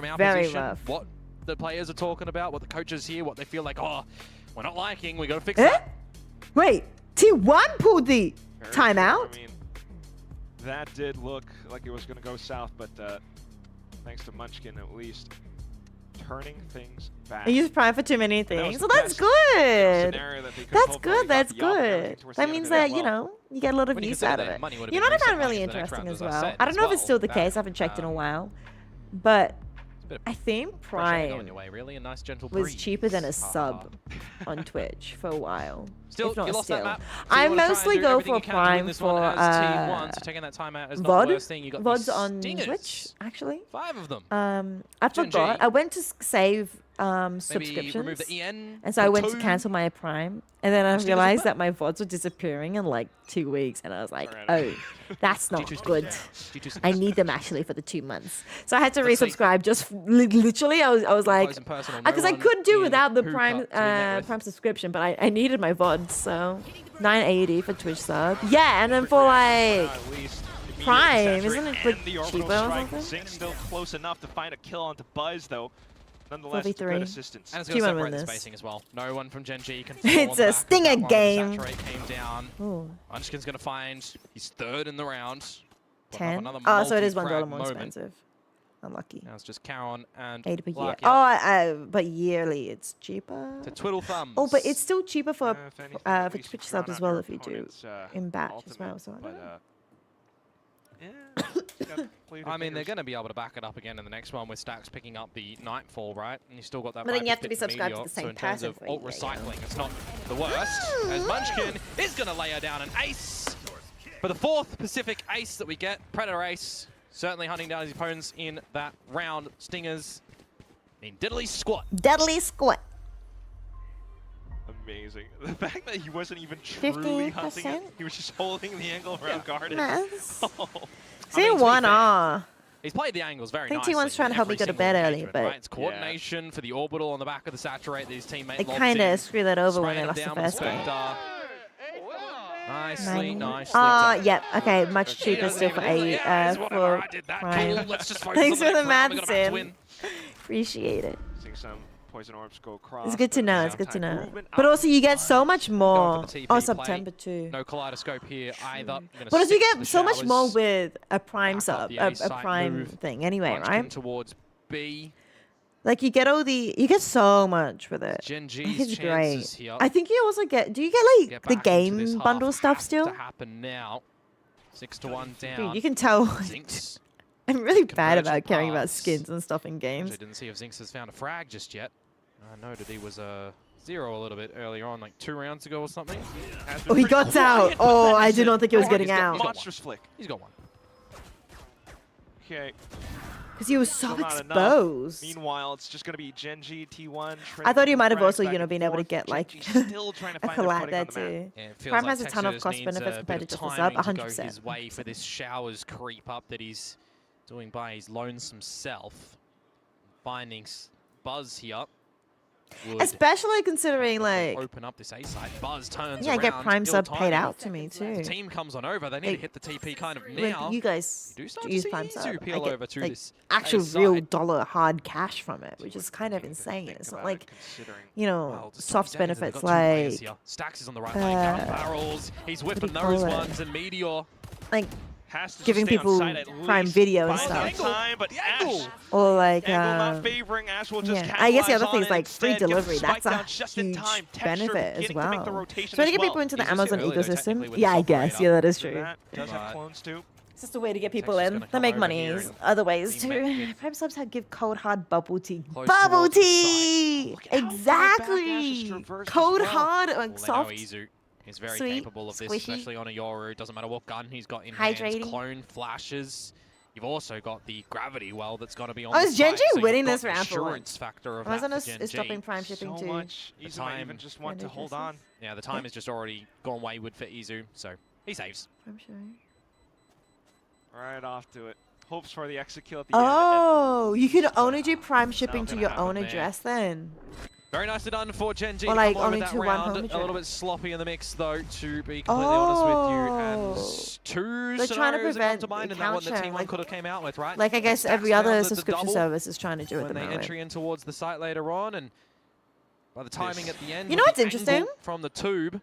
from our very position, rough. what the players are talking about, what the coaches hear, what they feel like, oh, we're not liking, we got to fix Eh? that. Wait, T1 pulled the Very timeout? true. I mean, that did look like it was going to go south, but thanks to Munchkin at least. Turning things back. I used Prime for too many And that was things. the So that's best, good. scenario that they could That's hope for. good. They That's got the up and everything good. towards That the end means of it as that, you well. know, you get a lot of When you use consider out of their it. money would have You been know what I found reset really back to the next interesting round, as as I well? said, I don't as know if it's well. still the That, case. I haven't checked in a while. But I think Fresh air going Prime your way, really. A nice gentle was breeze. cheaper than a sub on Twitch for a while. Still, if not you lost that still. map. So I you wanna try and mostly do go everything for you can to Prime win this for one as T1, so taking that timeout is not VOD. the worst thing. You got VODs these on stingers. Twitch, actually. 5 of them. I Gen forgot. G. I went to save Maybe subscriptions. remove the EN. And so I went to two. cancel my Prime. And then I Stingers as realized well. that my VODs were disappearing in like 2 weeks. And I was like, oh, that's not G2's good. G2's I need them actually for the 2 months. So I had to Let's see. resubscribe just literally. I was like, Close and personal, no because I one could do in without the Hoop Prime Up to be met with. Prime subscription, but I needed my VODs. So 980 for Twitch sub. Yeah, and then for like At least Prime, immediately isn't it saturate like and the orbital cheaper or strike. something? Zing's still close enough to find a kill onto Buzz, though. Nonetheless, 4v3. good assistance. And it's T1 going to win separate the this. spacing as well. No one from Gen G can It's fall on the a back of stinger that one. game. Saturate came down. Ooh. Munchkin's going to find his 3rd in the round. Putting up 10. another Oh, so it is $1 multi-frag more moment. expensive. Unlucky. Now it's just Caron and 80 per year. Lark Oh, but yearly it's cheaper. to twiddle thumbs. Oh, but it's still cheaper for If anything, at for least Twitch drown subs as out well your if you do opponent's, in batch as ultimate, well. So I don't know. I mean, they're going to be able to back it up again in the next one with Stacks picking up the Nightfall, right? And you still got that. But then you Viper's have to be Pit for subscribed to Meteor, the same so in terms person of for a ult year, recycling, it's not the worst. As Munchkin is going to lay her down an ace for the 4th Pacific ace that we get. Predator ace, certainly hunting down his opponents in that round. Stingers in diddly squat. Deadly squat. Amazing. The fact that he wasn't even truly hunting it, 15%? he was just holding the angle around guarded. Nice. Oh. See, one R. He's played the angles very I think nicely. T1's trying to in help me every go to single bed early, engagement, but right? It's coordination for the orbital on the back of the saturate that his teammate they lobs kind in. of screwed that over when Spraying they him lost the down with first game. Spectre. Nicely, nicely done. Yep. Okay, much cheaper doesn't still even for look a like, yeah, it's whatever, for I did that. Prime. Cool, let's just focus Thanks on for the next round. We got math, a match to Sim. win. Appreciate it. Seeing some poison orbs go across. It's good to but know. now It's good to time know. movement But up. also, you get so much more. Going for the TP Oh, play. September too. No kaleidoscope here either. Gonna But also, you stick to get the so much more showers. with a Prime Back sub, up the a ace site Prime move. thing. Anyway, Munchkin right? towards B. Like you get you get so much with it. Gen I G's think it's chances great. here. I think you also get. Do you get like Get the back into this game half bundle stuff has still? to happen now. 6-1 down. Dude, you can tell. Zinx. I'm really bad Convergent about caring about paths. skins and stuff in Actually, games. didn't see if Zinx has found a frag just yet. I noted he was a 0 a little bit earlier on, like 2 rounds ago or something. Oh, he got out. Oh, I did not think he was Oh, getting he's got- out. he's got Monstrous flick. He's got one. Okay. Because he was so Still not enough. exposed. Meanwhile, it's just going to be Gen G, T1. I thought you might have frags also, back you know, and been able to forth. get Gen like G's still trying to a find their collab footing there on the map. too. Yeah, it feels Prime like has a ton of Texas cost needs benefits a compared to bit of just the sub, timing to go 100%. his way for this showers creep up that he's doing by his lonesome self. Finding Buzz here. Would Especially considering like, open up this A side. Buzz turns yeah, I get around, Prime ill sub paid timing. out to me too. The team comes on over. They need to hit the TP kind of When now. you guys do start use to see Prime sub, Izu I peel get over to like this actual A real side. dollar hard cash from it, which is kind of insane. It's not like, you know, Well, just soft 20 seconds, they've benefits got 2 players like here. Stacks is on the right lane. Gun barrels. He's what do whipping you call those it? ones, and Meteor. like Has to giving just stay on people site at Prime least. video and Finds stuff. the time, but Ash, or like angle not favoring. Ash will just yeah. I guess the other capitalize thing on is it like free instead, gets delivery. the spike That's a down just in huge time. Texture benefit as beginning to make the well. rotation Trying to as get people well. into the He's Amazon early, though, ecosystem. technically, with Yeah, I this guess. operator. Yeah, that is So true. that does have But- clones too. It's just a way to get people Texas in. gonna They come make over money here is and other ways be met too. with Prime subs had give code hard bubble tea. Close Bubble towards the tea! Look at how far back Ash is Exactly! traversed as Code well. hard, Well, like they know soft. Izu is very sweet, capable of this, squishy. especially on a Yoru. Doesn't matter what gun he's got in hands. Hydrating. Clone flashes. You've also got the gravity well that's got to be on Oh, the is Gen G site, so winning you've got this the round for assurance once? factor of Amazon that for Gen is G. dropping Prime shipping So too. much. The Izu might even time- just want to Energy hold on. Yeah, the time has just already gone wayward for Izu, so he saves. I'm sure. Right off to it. Hopes for the execute at the Oh, you can only do Prime shipping to gonna your happen own there. address then. Very nicely done for Gen G. Or, like, Come over only that to one round. home A little address. bit sloppy in the mix, though, to be completely honest with you. Oh. And 2 They're trying to scenarios that come prevent to mind, the and that one that count sharing, T1 like- could have came out with, right? Like I guess Stacks every found other the subscription double service is trying to do at when the they moment. entry in towards the site later on, and by the timing at the end, You know with what's the interesting? angle from the tube,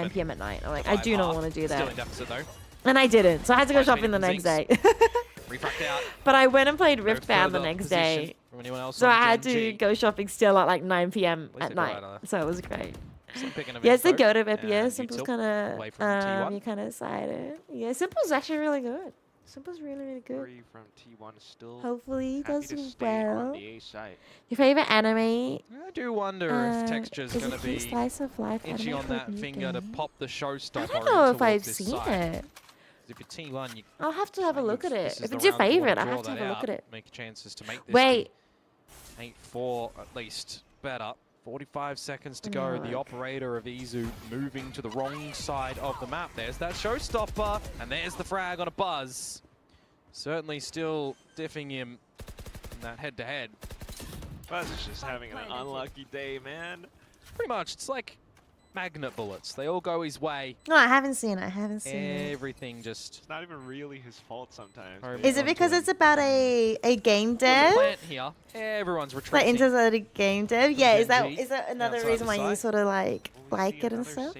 9 p.m. at night. I'm like, I do not want to do Still that. in deficit though. And I didn't, so I had to go Five shopping the minutes next and day. Refract out. But I went and played No Riftbound the further next position day. from anyone else So on I had Gen to G. go shopping still at like 9 p.m. least at they got night. out of So it was great. Slim picking Yeah, it's the event, go-to though, FPS. and Simple's Util kind away of, from T1. you're kind of excited. Yeah, Simple's actually really good. Simple's really, really good. 3 from T1 is still Hopefully he happy does to stay well. on the A site. Your favorite anime? I do wonder if Texture's is going a to cute be slice of life itchy anime on called that New finger to Game. pop the showstopper. I don't know if I've this seen side. it. If you're T1, you I'll have to have a look at it. this is If the it's your round you wanna favorite, I draw have to have that a look out, at it. Make chances to make this Wait. 8-4 at least better. 45 seconds to Let me go. have a The look. operator of Izu moving to the wrong side of the map. There's that showstopper, and there's the frag on a buzz. Certainly still diffing him in that head-to-head. Buzz is just having an unlucky day, man. Pretty much, it's like magnet bullets. They all go his way. No, I haven't seen it. I haven't seen it. Everything just... It's not even really his fault sometimes. Is it because it's about a game dev? Plant here. Everyone's Like retreating. interstellar game dev? Yeah, is Gen G that another outside reason the why you site. sort of like it and stuff?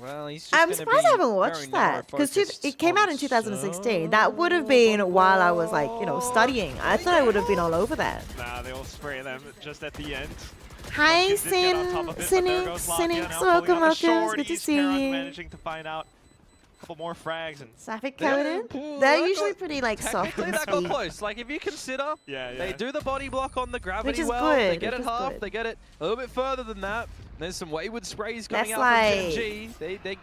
Well, he's just I'm gonna surprised be I haven't very watched that because narrow-focused it came out in 2016. That would have been while I was like, studying. I thought I would have been all over that. Nah, they will spray them just at the end. Hi, Did get on top of it, but there goes Latvia now pulling welcome, out the welcome. It's good to shorties. see Karon you. managing to find out a couple more frags and Safik Yeah. Coden? They're usually pretty like soft Technically, and that got sweet. close. Like, if you consider, they do the body block on the gravity Which is well. They good, get which it is half. good. They get it a little bit further than that. There's some wayward sprays coming That's out from like- Gen G.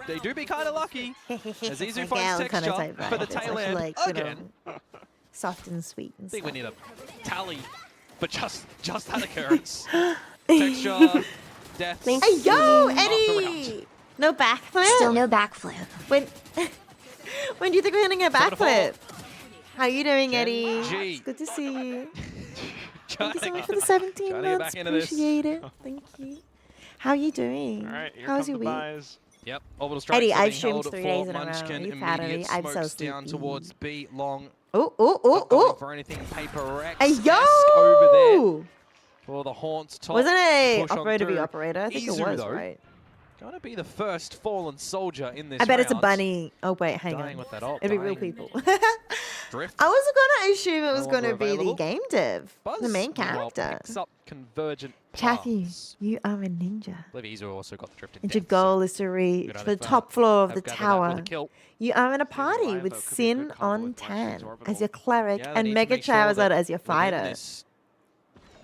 They do be kind of lucky. As Izu Like finds Gal kinda texture type for vibe. the It's tail actually end like, again. Soft and sweet and I think we stuff. need a tally for just that occurrence. Texture, death. Hey, yo, Eddie! No backflip? Still no backflip. When when do you think we're gonna get 7-4. backflip? How you doing, Gen Eddie? G. It's good to see you. Thank you so Trying much to for the 17 trying to get months. back into this. Appreciate it. Thank you. How you doing? All right, here How was comes your the week? buys. Yep, orbital strikes Eddie, are I've being streamed held 3 for days in a row. Munchkin. Are you proud of me? Immediate I'm so smokes down sleepy. towards B long. Oh, Not going for anything paper X over there for the Haunts top. Wasn't a push on operator through. be operator? I think Izu, it was, though, right? Gonna be the first fallen soldier in this I bet it's a round. bunny. Oh, wait, hang Dying on. with that ult, It'll be real dying. people. Drift. I was going to assume it was No going to longer be the available. game dev, Buzz, the main meanwhile, character. picks up convergent Chathy, paths. you are a ninja. I believe Izu also got the drift in And your depth, so goal is to reach good on the it for top floor of have the gathered that with a tower. kill. You are in a party Live, with though, could be a Sin good combo on with Munchkin's 10 orbital. as your cleric Yeah, they and need to Mega make sure Charizard that as your within fighter. this,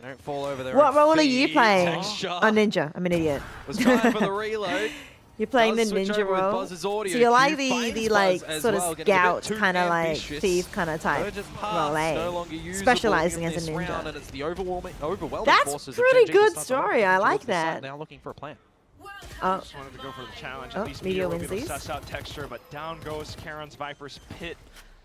they don't fall over their What own role are you feet. playing? Texture Oh, ninja. I'm an idiot. was trying for the reload. You're playing the Does switch ninja over with role. Buzz's audio So you're like cue, finds the Buzz like as sort well, of getting a bit scout too kind of like ambitious. thief kind of type Urgent role, paths no eh? longer usable Specializing in as a this round, ninja. and it's the overwhelming That's forces of pretty Gen G good to start to story. move I towards like the side, that. Now looking for a plan. Oh, Just wanted to go for the challenge. Oh, At least Meteor Meteor will be able to wins suss out texture, but down goes Karen's Viper's Pit.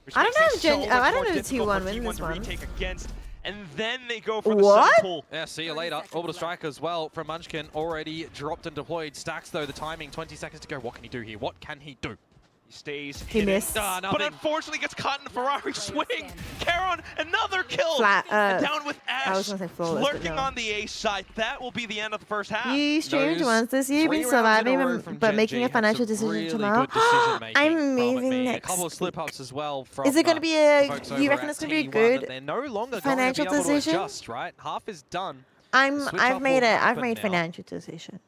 Which I don't makes know it if Gen- so oh, I much don't more know if difficult T1 for wins T1 this to one. retake against. And then they go for the What? sun pull. Yeah, see you later. Orbital Strike as well from Munchkin. Already dropped and deployed. Stacks, though, the timing. 20 seconds to go. What can he do here? What can he do? He stays He hidden, missed. Ah, but nothing. unfortunately gets caught in the Ferrari swing. Karon, another kill. Flat, and down with Ash. I was gonna say flawless, but lurking no. on the A side. That will be the end of the first half. you streamed Those once this year, 3 been rounds in a surviving, row from but Gen making G a had financial some decision really tomorrow. good decision-making I'm from it amazing being next a couple of week. slip-ups as well from Is it going to be the a? folks You over reckon at it's going to be a T1 good that they're no longer financial going to be able decision? to adjust, right? Half is done. I've switch-up made will it. I've happen made now. financial decision.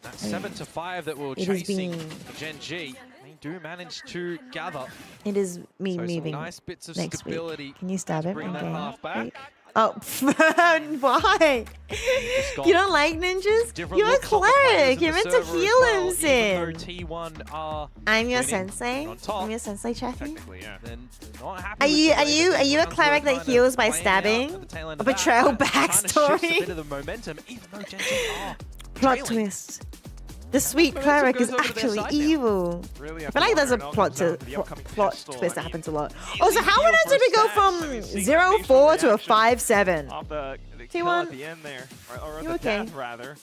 That 7-5 that we're It has chasing been- for Gen G. They do manage to gather. It is me So some moving nice bits of next stability. week. Can you stab him? bring that Okay. half back. Wait. Oh, why? got You don't like ninjas? Different You're a looks on the players cleric. in You're the meant to server as heal well, him, even Sin. though T1 are I'm your winning sensei. on top. I'm your sensei, Chatty. Technically, yeah. Then not happy Are with you the are way you that are these you a rounds cleric were that kind of heals by playing out stabbing? at the tail end A of that, betrayal and trying to shift a backstory. bit of the momentum, even though Gen G are Plot trailing. twist. The sweet Momentum cleric goes is over to their actually side now. evil. Really, I feel like there's a plot twist that happens a lot. Also, how on earth did we go from 0-4 to a 5-7? Off the kill T1, at the end there, or you the okay? death rather.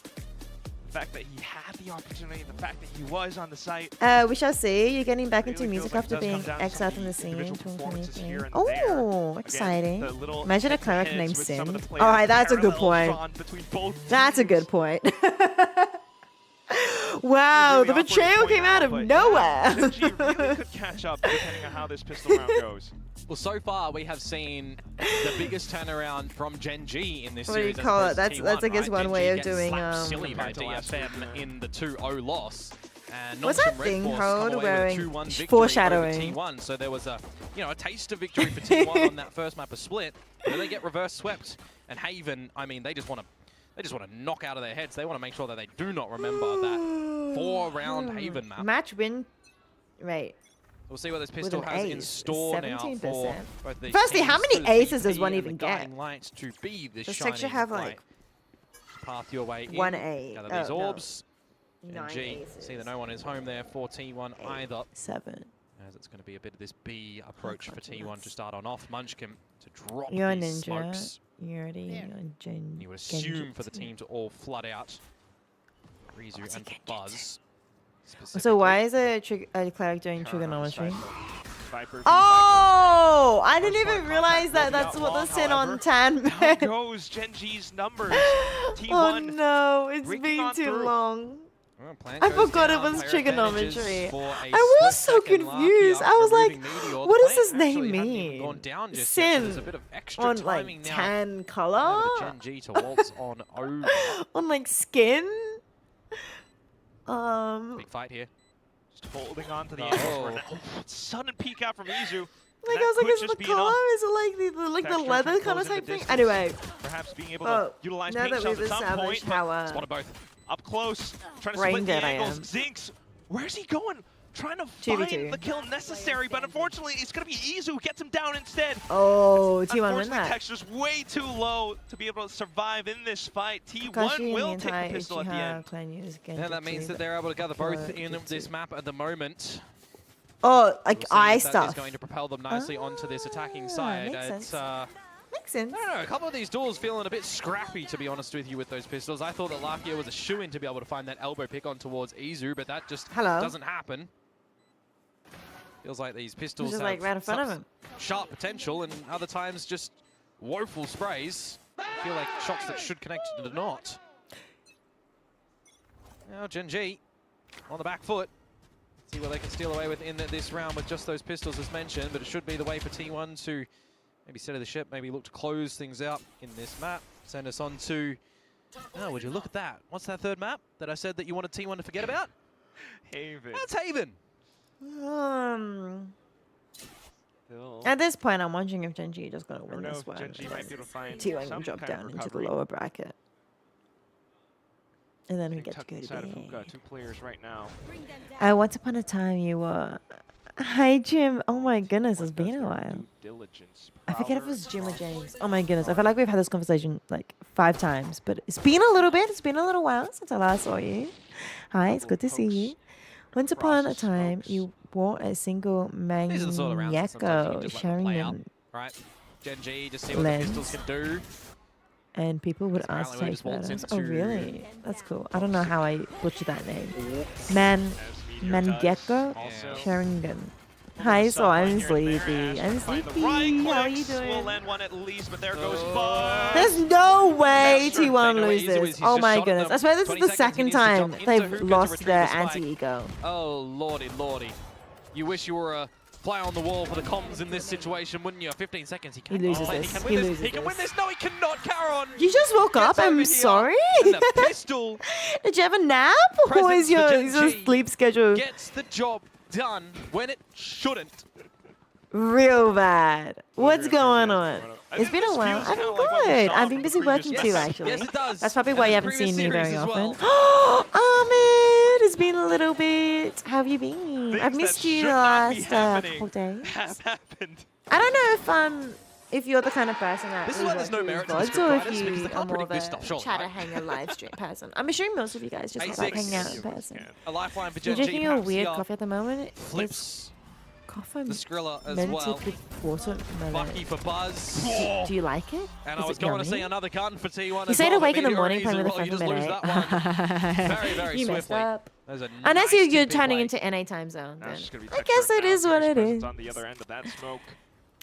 The fact that he had the opportunity, the fact that he was on the site. We shall see. You're getting back into Really music feels like after it does being come down to exiled some from the scene in individual performances 2023. here and Oh, there. exciting. Again, the little Imagine a cleric head-to-heads named with Sin. some of the players, Alright, that's a good parallels point. drawn between both That's a teams. good point. Wow, Really the awkward to betrayal point came out of but nowhere. Yeah, Genji really could catch up depending on how this pistol round goes. Well, so far we have seen the biggest turnaround from Genji in this What do you series. call as it? That's T1, I guess right? one way of Genji gets doing slapped silly by compared to last week, DFM in the 2-0 loss. And What's Nonchalant that Red thing Force called come away wearing with a 2-1 victory foreshadowing? over T1. So there was a taste of victory for T1 on that first map of Split. But then they get reverse swept, and Haven, I mean, they just want to knock out of their heads. They want to make sure that they do not remember that 4-round Haven map. Match win rate. We'll see what this With pistol an has in ace, store now 17%. for both these Firstly, how teams. many aces does CP one and even the get? Guiding Light to be the Does shining Texture have light. like Path your way one in. A? Gather Oh, these no. orbs. 9 And G. aces. See that no one is home there for T1 either. 7. As it's going to be a bit of this B approach for T1 nuts. to start on off. Munchkin to drop You're a these ninja. smokes. You're already on Gen. You would assume for the Genjutsu. team to all flood out. Rizu and Buzz. So why is a cleric doing trigonometry? Viper, Oh, I didn't even realize that that's what the sin on tan Down meant. goes Genji's numbers. T1 Oh no, it's breaking been on too through. long. Well, plant I goes forgot it down, was player trigonometry. advantages for a I was split so second. Lucky confused. up I was like, removing Meteor. The what does plant this name actually hadn't even gone mean? down just yet, so there's a Sin bit of extra on timing like now. tan For color? the Genji to waltz on over. On like skin? Big fight here. just holding on to the Oh. angles for now. Sudden peek out from Izu. Like That I was like, could is it just the be color? enough. Is it like the Texture leather to kind of close in type the thing? distance. Anyway. Perhaps being able Oh, to utilize now paint that shells we've at some point. established how Spot of both. Up close, trying to brain split the dead I angles. am. Zinx, where's he going? Trying to 2v2. find the kill necessary, but unfortunately, it's going to be Izu who gets him down instead. Oh, T1 win Unfortunately, that. Texture's way too low to be able to survive in this fight. T1 Kakashi and will the take the entire pistol at the Uchiha end. clan use And that means that they're able to gather both in this map at the moment. Oh, like We'll see eye if that stuff. is going to propel them nicely onto this attacking side. makes It's, sense. Makes sense. I don't know, a couple of these duels feeling a bit scrappy, to be honest with you, with those pistols. I thought that Lakia was a shoo-in to be able to find that elbow pick on towards Izu, but that just doesn't happen. Feels like these pistols just have like right in front of him. sharp potential, and other times just woeful sprays. I feel like shots that should connect do not. Now Genji on the back foot. See what they can steal away with in this round with just those pistols as mentioned, but it should be the way for T1 to maybe steady the ship, maybe look to close things out in this map. Send us on to... Oh, would you look at that? What's that third map that I said that you wanted T1 to forget about? Haven. That's Haven. At this point, I'm wondering if Genji just gonna win know this if one. Genji might be able to find T1 some can drop kind of down into the recovery. lower bracket. And then we get to Tucked go to inside of bed. Fuka, two players right now. Once upon a time, you were... Hi, Jim. Oh my goodness, it's been a while. Diligence. I forget if it was Jim or James. Oh my goodness, I feel like we've had this conversation like 5 times, but it's been a little bit. It's been a little while since I last saw you. Hi, it's good to see you. Once upon a time, you wore a single These are the sort of rounds that sometimes you can Mangyako just let them play out, Sharingan, right? Genji, just see what Lens. the pistols can do. and people would Apparently ask we take just waltz photos. Oh into- really? That's cool. I don't know how I butchered that name. Mangyako Sharingan. Hi, so I'm sleepy. I'm sleepy. How are you doing? We'll land one at least, but there goes Buzz. There's no way Sure. T1 No, loses. he's Oh just my shot at goodness. them. I swear this is 20 the seconds, he second needs to time jump into they've Hookah to lost retrieve their the spike. anti-ego. Oh, lordy, lordy. You wish you were a fly on the wall for the comms in this situation, wouldn't you? 15 seconds, he can loses play. this. He can He win this. loses He can win this. this. No, he cannot. Caron. You just woke up? Gets over I'm here. sorry. And the pistol Did you have a nap? Or is Presence your, for is your Genji sleep schedule gets the job done when it shouldn't. real bad? What's going on? It's been a while. feels I've kinda been like what we good. saw I've from been the busy previous working match. too, Yes, actually. yes, it does. That's probably And why the you haven't previous seen me very series as often. well. Ahmed, it's been a little bit. How have you been? Things I've that missed you should the not be last happening couple days. Have happened. I don't know if you're the kind of person that This is why there's no merit to the VODs, or if scriptwriters, because you they are can't more of predict this a stuff, surely, chatter right? hanger live stream person. I'm assuming most of you guys just like A6. hanging out in person. A lifeline for You're Genji. drinking a perhaps weird here. coffee at the moment. Flips Coffee the Skrilla as minted well. with watermelon. Lucky for Buzz. Do you like it? And Is I was it going to yummy? see another gun for T1 You as stayed well. awake in the Meteor morning is playing as with a well. friend You from just lose midnight. that one. Very, very You messed swiftly. up. There's a Unless nice you're TP turning play. into NA time zone. Now Then. it's just gonna be I Texture guess it now. is what Fierce it presence is. on the other end of that smoke.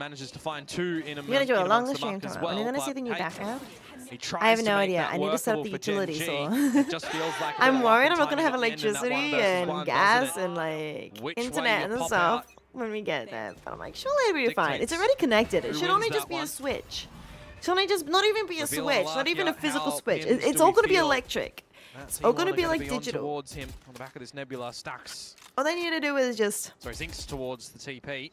manages to find 2 in a We're gonna do a longer amongst the stream muck as tomorrow. Are you well. gonna see but the new hey, background? he tries I have to no make idea. that I need to set up workable the for Gen utility, G. so It just feels like a I'm bit of worried luck I'm not gonna and have timing at the end in that electricity 1 versus and 1, gas doesn't it? and like Which way internet you and pop stuff out when we get there. But I'm like, surely it'll be fine. It's dictates already connected. It who should only wins just that be a one. switch. It should only just not even be a Reveal switch, alert not even here. a physical How switch. pins It's do all we gonna be feel? electric. That It's all T1 gonna are be gonna like on digital. towards him on the back of this Nebula. Stacks. All they need to do is just Sorry, Zinks towards the TP.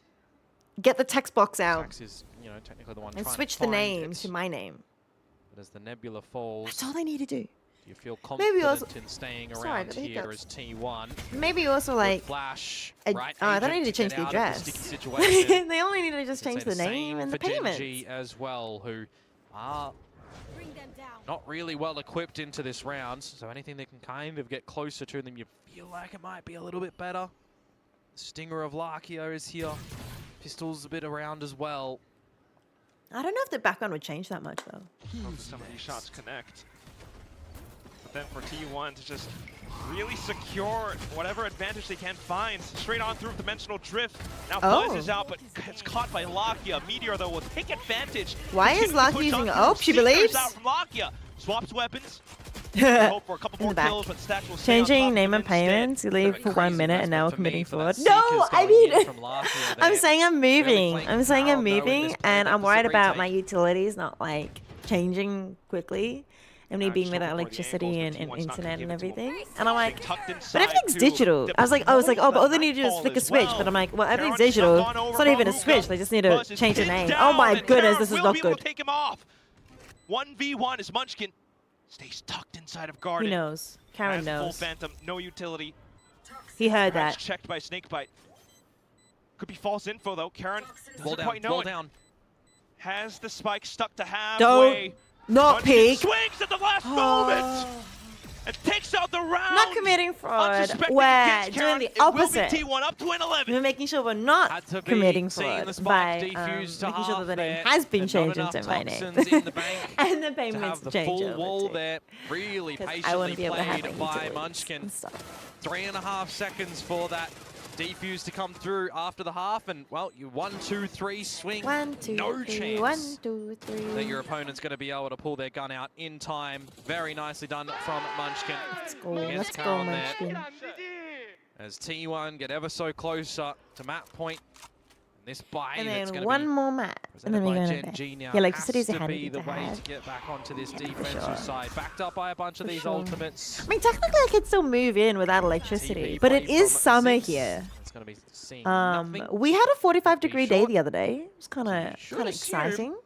get the text box out Sax is, you know, technically the one and trying switch to the find name it. to my name. But as the Nebula falls, That's all they need to do. you feel Maybe confident also- in staying Sorry, around but the here hiccups. as T1. Maybe also Good like flash, I right don't agent need to change get the out of address. sticky situation. They only need to just Could change say the name same and the for payments. Gen G as well, who are not really well equipped into this round. So anything that can kind of get closer to them, you feel like it might be a little bit better. Stinger of Larkia is here. Pistol's a bit around as well. I don't know if the background would change that much though. Hope some of these shots connect. But then for T1 to just really secure whatever advantage they can find. Straight on through Dimensional Drift. Now Buzz is out, but it's caught by Lakia. Meteor, though, will take advantage. Why is Continue to Lakia push using on Oh, through. she Seeker's believes? out from Lakia. Swaps weapons. Hope for a couple In more the back. kills, but Stash will stay on top Changing of name him and payments. You leave for 1 minute and now we're committing fraud. that No, Seeker's I going in mean, from Lakia I'm there. saying I'm Really moving. playing I'm saying I'm proud, though, in moving, this and I'm worried deficit about my retake. utilities not like changing quickly. And me being just without looking for the electricity angles, and but T1's not gonna internet give and it to him. everything. And I'm like, Tucked but inside everything's to digital. dip I was like, below oh, but all they the need to do is nightfall flick a as switch. well. But I'm like, well, everything's Karen's digital. stuck on over It's not even a Baruga. switch. They just need to Buzz is change the pinned name. Oh my down, and goodness, Karen this is will not be able good. to take him off. 1v1 as Munchkin stays tucked inside of Garden. He knows. Karen Has full knows. Phantom, no utility. He heard Perhaps that. checked by Snakebite. Could be false info though. Karen Ball doesn't down, quite know ball it. down. Has the spike stuck to Don't halfway. not Munchkin peek. swings at the last moment and takes out the round. Not committing fraud. Unsuspecting We're against doing Karen. the It will be opposite. T1 up to an 11. We're making sure we're not Had to be committing seeing fraud the spark by defuse to making sure that the half name there, has been and not changed enough into my name. toxins in the bank And the to payments have the change full over wall too. there. Really 'Cause I patiently wouldn't be able to have played any by utilities Munchkin. and stuff. 3.5 seconds for that defuse to come through after the half, and well, you 1, 2, 3 swing. 1, 2, no 3, chance 1, 2, 3. that your opponent's going to be able to pull their gun out in time. Very nicely done from Munchkin. Let's go, against let's go, Karen there. Munchkin. As T1 get ever so closer to map point. This buy And that's then going to one be more map, and then we're presented by going Gen to G now yeah, electricity is has a to be handy the to way have. to get back onto this defensive sure. side. Backed up by a bunch of For these sure. ultimates. I mean, technically, I could still move in without electricity, TV but it play is from summer 6. here. It's going to be seeing nothing. We had a 45-degree day short. the other day. It was kind of should assume exciting.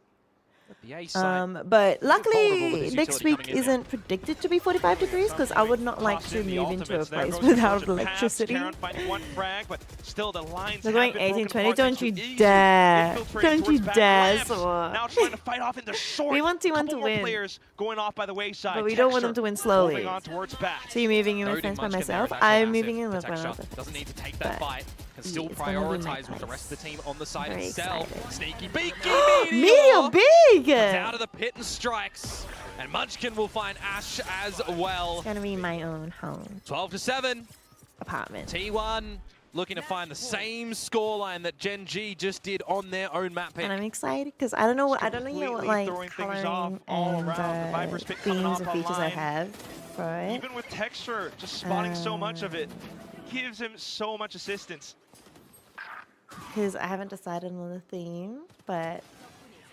The A side. But vulnerable with luckily this next utility week coming in isn't predicted to be 45 degrees because I would not like Toss to in the move into a ultimates. There place goes the without Trojan pass. electricity. Karen finding one frag, but still the lines They're have going been 18, broken 20. apart. Don't Too you easy. dare. Infiltrating Don't towards you back dare, lamps. Sora. Now trying to fight off into short. We want T1 Couple to more win. players going off by the wayside. But we don't want them Texture to win slowly. moving on towards back. So you're moving in with Loading friends by Munchkin there myself. is actually I'm massive moving in for with my Texture. mother. Doesn't need to take that But fight. Can still it's gonna be my prioritize with the rest of the team on the side Very and sell. excited. Sneaky beaky Meteor big! Comes out of the pit and strikes. And Munchkin will find Ash as well. It's gonna be my own home 12-7. apartment. T1 looking to find the same scoreline that Gen G just did on their own map pick. And I'm excited because I don't know what Completely like throwing things coloring off all and around. The Viper's pick coming themes off and features I online. have for it. Even with Texture just spotting so much of it, gives him so much assistance. Because I haven't decided on the theme, but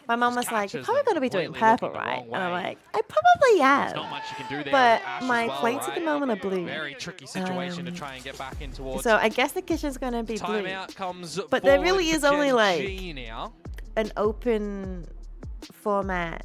my mom was like, "You're catches probably them gonna be doing completely purple, looking the right?" wrong And I'm way. like, "I probably am." There's not much you can do there. But with Ash my as well, plates at the right? moment are blue. Very tricky situation to try and get back in towards. So I guess the kitchen's gonna be blue. Timeout comes But there forward really for is only Gen like G now. an open format.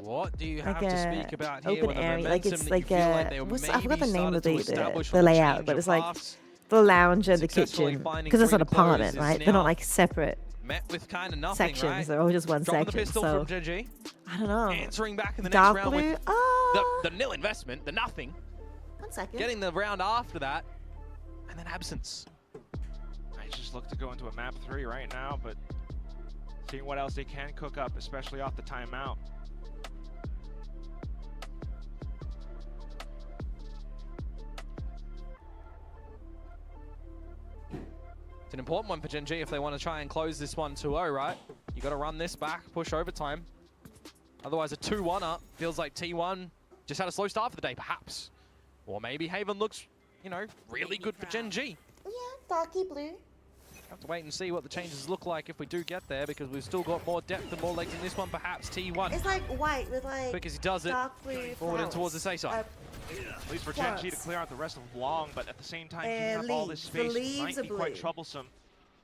What do you have like to a speak about here open with the area, like it's momentum that like you feel like a they what's I forgot the maybe name of started to establish the on layout, change but of it's like paths? the lounge and the Successfully kitchen finding because it's three an to close apartment, is right? They're now not like separate met with kind of nothing, sections. right? They're all just one Dropping the section. pistol So from Gen G. I don't know. Answering back in the Dark next round blue. with the nil investment, the nothing. 1 second. Getting the round after that, and then absence. I just look to go into a map 3 right now, but seeing what else they can cook up, especially off the timeout. It's an important one for Gen G if they want to try and close this one 2-0, right? You got to run this back, push overtime. Otherwise, a 2-1 up feels like T1 just had a slow start for the day, perhaps. Or maybe Haven looks, you know, really good for Gen G. Yeah, darky blue. Have to wait and see what the changes look like if we do get there, because we've still got more depth and more legs in this one. Perhaps T1. It's like white with like Quick as he does it, dark blue forward and towards the flowers. safe side. At least for Gen G to clear out the rest of Long, but at the same time, keeping up all this leaves. The space leaves might are be quite blue. troublesome.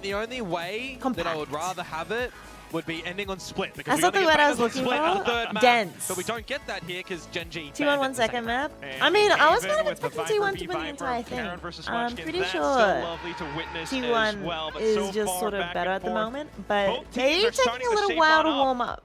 think the only way that I would rather have it would be ending on split. Because That's we not only what get I was bangers on looking split on the for. third map. Dense. But we don't get that here because Genji T1 banned it 1 in the second second map. And I mean, I was even kind of with the expecting Viper T1 to v win the Viper, entire thing. Karen versus I'm Munchkin, pretty that's sure so lovely to witness T1 as well, but is so just far sort of back better and at the forth. moment, but Both teams they're are taking starting a to little shape while on to up. warm up.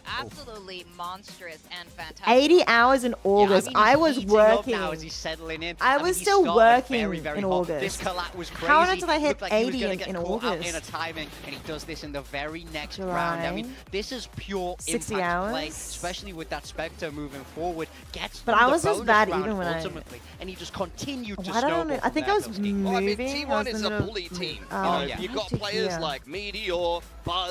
absolutely monstrous and fantastic. 80 hours in August. Yeah, I mean, was heating up working. now as he's settling in. I mean, was he still started working very, very in hot. August. This collapse was crazy. How did I hit Looked like he was 80 gonna get in caught out August? in a timing, and he does this in the very next July. round. I mean, this is pure 60 impact play, hours. especially with that Spectre moving forward. Gets But through I the was just bonus bad round even when I- ultimately, and he just continued to I don't snowball know. I from think there, I was Pilsky. moving. Well, I mean, I T1 was is in a bully team. Oh, You know, yeah. you've got To players hear. like Meteor, Buzz,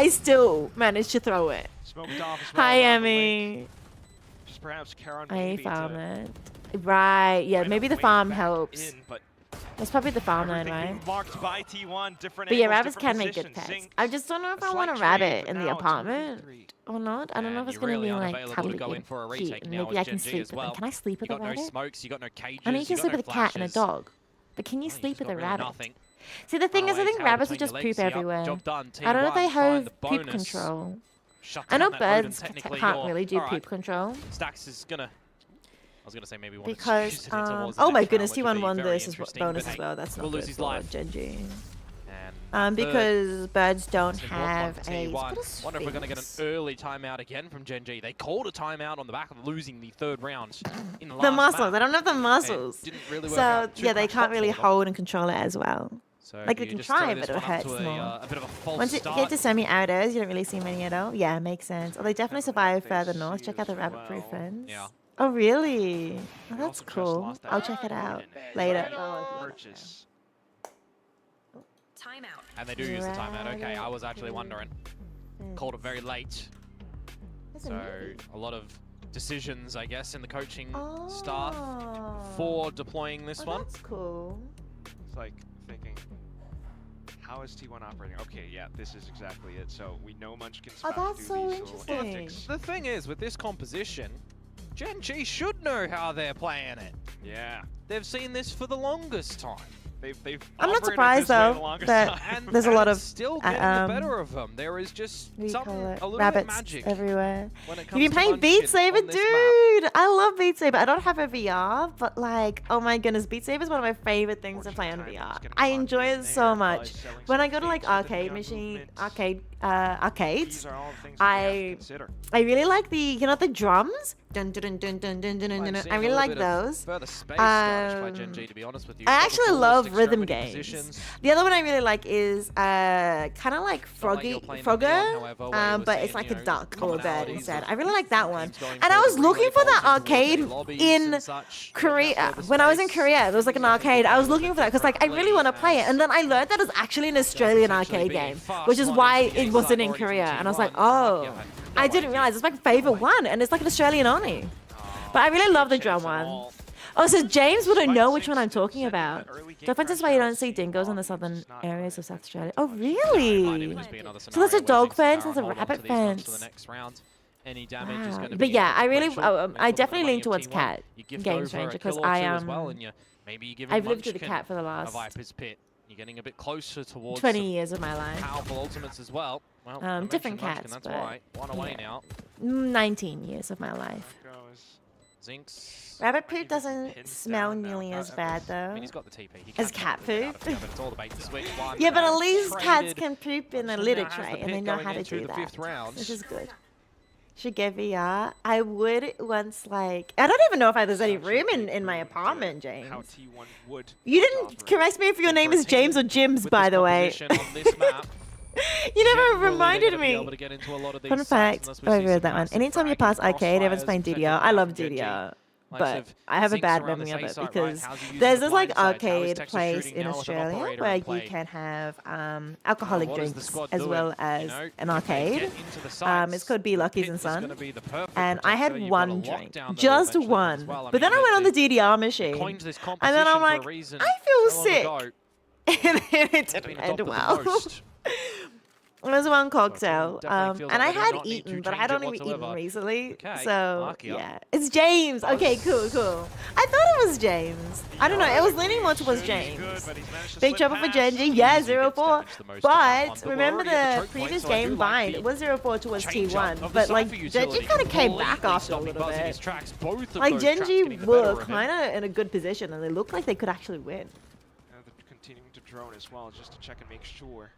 I still managed to throw it. Smoked off as well. Hi, around the Emmy. link. Just perhaps Karon I maybe found to it. Right, yeah, kind maybe of the wave farm back helps. in, but That's probably the farmland, everything right? being marked by T1, different But yeah, angles, rabbits different can make good positions. pets. Zing, I just don't know if a I want a slight rabbit trade, but in the now apartment 2v3. or not. I don't know if And it's you're gonna really be like unavailable to cuddly go in for a cute, retake and now maybe as I can Gen G sleep as with well. them. Can I sleep with You a got no rabbit? smokes, you got no cages, I need to you got sleep no with a cat and a flashes. dog. But can you Well, sleep just with a got really rabbit? nothing. See, the thing is, I Runaway think tail rabbits would between just your poop legs. Yep, everywhere. job done. I don't know if they T1 find have the poop bonus. control. Shut I know down that Odin birds technically, can't or- really do alright. poop control. Stax is gonna. I was gonna say maybe one Because, oh my goodness, T1 won this as bonus as well. That's not will good lose his for life. Genji. And Because birds don't it's an important have one for a T1. Wonder if we're going to get an early timeout again from Genji. They called a timeout on the back of losing the third round in the last the muscles. map. They don't have the muscles. Didn't really work So out too yeah, they crash can't top really for them. hold and control it as well. So Like they you can just throw try, this but it one up hurts to more. a bit of a false Once you start. get to semi-outers, you don't really see many at all. Yeah, makes sense. Oh, they definitely survive further north. Check out the rabbit-proof fence. Yeah. Oh, really? Oh, that's also just cool. lost that I'll check it out later. Purchase. Timeout. And they do use the timeout. Okay, I was actually wondering. Called it very late. So a lot of decisions, I guess, in the coaching staff for deploying this one. That's cool. It's like thinking, how is T1 operating? Okay, yeah, this is exactly it. So we know Munchkin's Oh, about that's to do so these little interesting. antics. The thing is, with this composition, Gen.G should know how they're playing it. Yeah. They've seen this for the longest time. They've I'm not operated surprised this way the though longest that time. there's a lot of It's still getting the better of them. There is just what do you something call it? a little Rabbits bit magic everywhere. when it You've comes been to playing Beat Munchkin Saber, on this map. dude. I love Beat Saber. I don't have a VR, but like, oh my goodness, Beat Saber is one of my favorite things to play on VR. I enjoy it so much. When I go to like arcade machine, arcades, I really like the, you know, the drums. Dun, dun, dun, dun, dun, dun, dun, dun, dun. I really like those. Further space by Gen.G, to be honest with you. I actually love Ballistic rhythm extremity games. positions. The other one I really like is kind of like Frogger, but it's like a duck or a bird instead. I really like that one. And I was looking for that arcade in Korea. When I was in Korea, there was like an arcade. I was looking for that because like I really want to play it. And then I learned that it's actually an Australian arcade game, which is why it wasn't in Korea. And I was like, oh, I didn't realize it's my favorite one, and it's like an Australian only. But I really love the drum one. Oh, so James wouldn't know which one I'm talking about. Dolphins is why you don't see dingoes in the southern areas of South Australia. Oh, really? So there's a dog fence, there's a rabbit fence. Wow. But yeah, I really, I definitely lean towards cat Game Stranger because I've lived with a cat for the last You're getting a bit closer towards 20 years of my life. Powerful ultimates as well. Well, different Munchkin, cats, that's but why. One away now. 19 years of my life. Zinx. Rabbit poop doesn't smell nearly as bad though. I mean, he's got the TP. He can As cat poop. It's all the bait to switch. One Yeah, but at least traded. cats can poop in a litter Now has the tray, and pick they know going how to into do the fifth that. round. Which is good. Should get VR. I would once like. I don't even know if there's any room in my apartment, James. How T1 would. You didn't correct me if your name is James or Jims, by the way. You never reminded me. Fun fact, oh, I read that one. Anytime you pass arcade, everyone's playing DDR. I love DDR. But I have a bad memory of it because there's this like arcade place in Australia where you can have alcoholic drinks as well as an arcade. It's called Be Lucky's and Son. And I had one drink, just one. But then I went on the DDR machine. And then I'm like, I feel sick. And it didn't end well. It was one cocktail, and I had eaten, but I don't even eaten recently. So yeah, it's James. Okay, cool. I thought it was James. I don't know. It was leaning more towards James. Big trouble for Genji. Yeah, 0-4. But remember the previous game, Bind. It was 0-4 towards T1, but like Genji kind of came back after a little bit. Like Genji were kind of in a good position, and they looked like they could actually win. They're continuing to drone as well, just to check and make sure.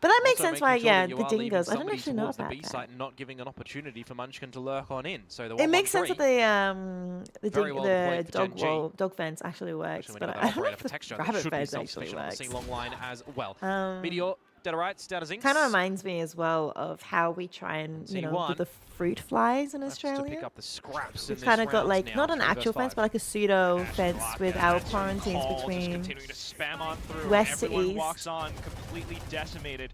But that makes Also sense why, making sure yeah, that you the are leaving dingoes. I don't somebody actually know towards about the B site that. and not giving an opportunity for Munchkin to lurk on in. So the It makes sense that 1-1-3 the dog fence actually works, but I don't know if the rabbit fence actually works. Long line as well. Meteor, dead right, down Zinx. Kind of reminds me as well of how we try and, you know, do the fruit flies in Australia. To pick up the scraps We've kind of got like, not an actual fence, but like a pseudo fence with our quarantines between continuing to spam on through. west to Everyone east. walks on completely decimated.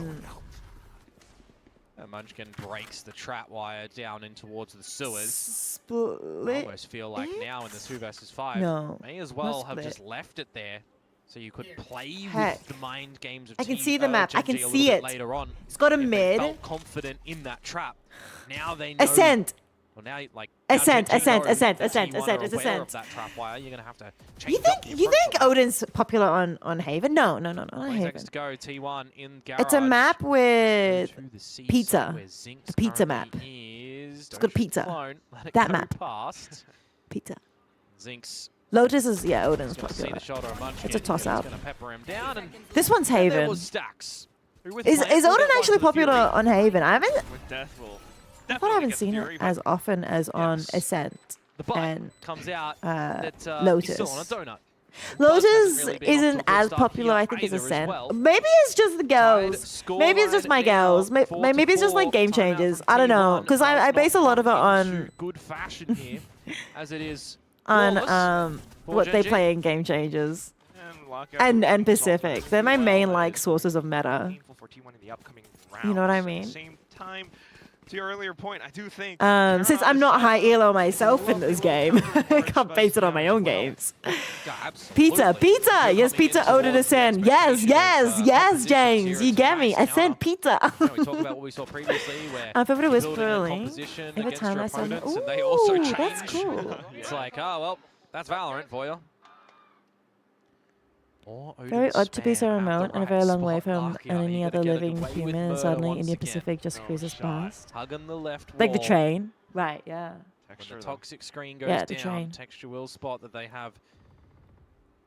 Munchkin breaks the trap wire down in towards the sewers. Split. I almost feel like now in the 2 versus 5, No, may as well not have split. just left it there. So you could play Heck. with the mind games of I can team, see the map. I Gen can G a see little bit it. later on. It's got a if they mid. felt confident in that trap. Now they know Ascent. Well, now, like, Ascent. T1 It's are Ascent. aware of that trap wire. You're going to have to change You up the think approach on Odin's popular on Haven? No, not 20 Haven. seconds to go. T1 in garage. It's a map with To the C pizza. side where Zinx A pizza currently map. Is. It's got pizza. Clone. Let it That go map. Past. Pizza. Zinx. Lotus is Odin's Gonna see popular. the shoulder of Munchkin. It's a toss up. Gonna pepper him down, and This one's there Haven. was Stacks. Who with Is plans will Odin get one actually to the popular Fury. on Haven? I haven't. With Death will I thought I haven't seen it as often as on Ascent The bite and comes out that Lotus. he's still on a donut. Lotus really been off isn't to a good as start popular, here I think, as either as Ascent. well. Maybe it's just the girls. Maybe it's just my girls. Maybe it's just like game changers. I don't know, because I base a lot of it on Good fashion here, as it is what they play in game changers and Pacific. They're my main like sources of meta. For T1 in the upcoming You know what I rounds. mean? At the same time, to your earlier point, I do think Since I'm not high elo myself in this game, I can't base it on my own games. Pizza. Yes, pizza. Odin Ascend. Yes, James. You get me. Ascend pizza. We talk about what we saw previously, where I'm favorite you're building a Whisperling. composition Every against time your I send. opponents, and they also Ooh, change. that's cool. It's like, oh well, that's Valorant for you. Very odd to be so remote and a very long way from any other living human, and suddenly Indian Pacific just cruises past. Hugging the left Like the wall. train. Right, yeah. When the toxic screen goes Yeah, the down, train. Texture will spot that they have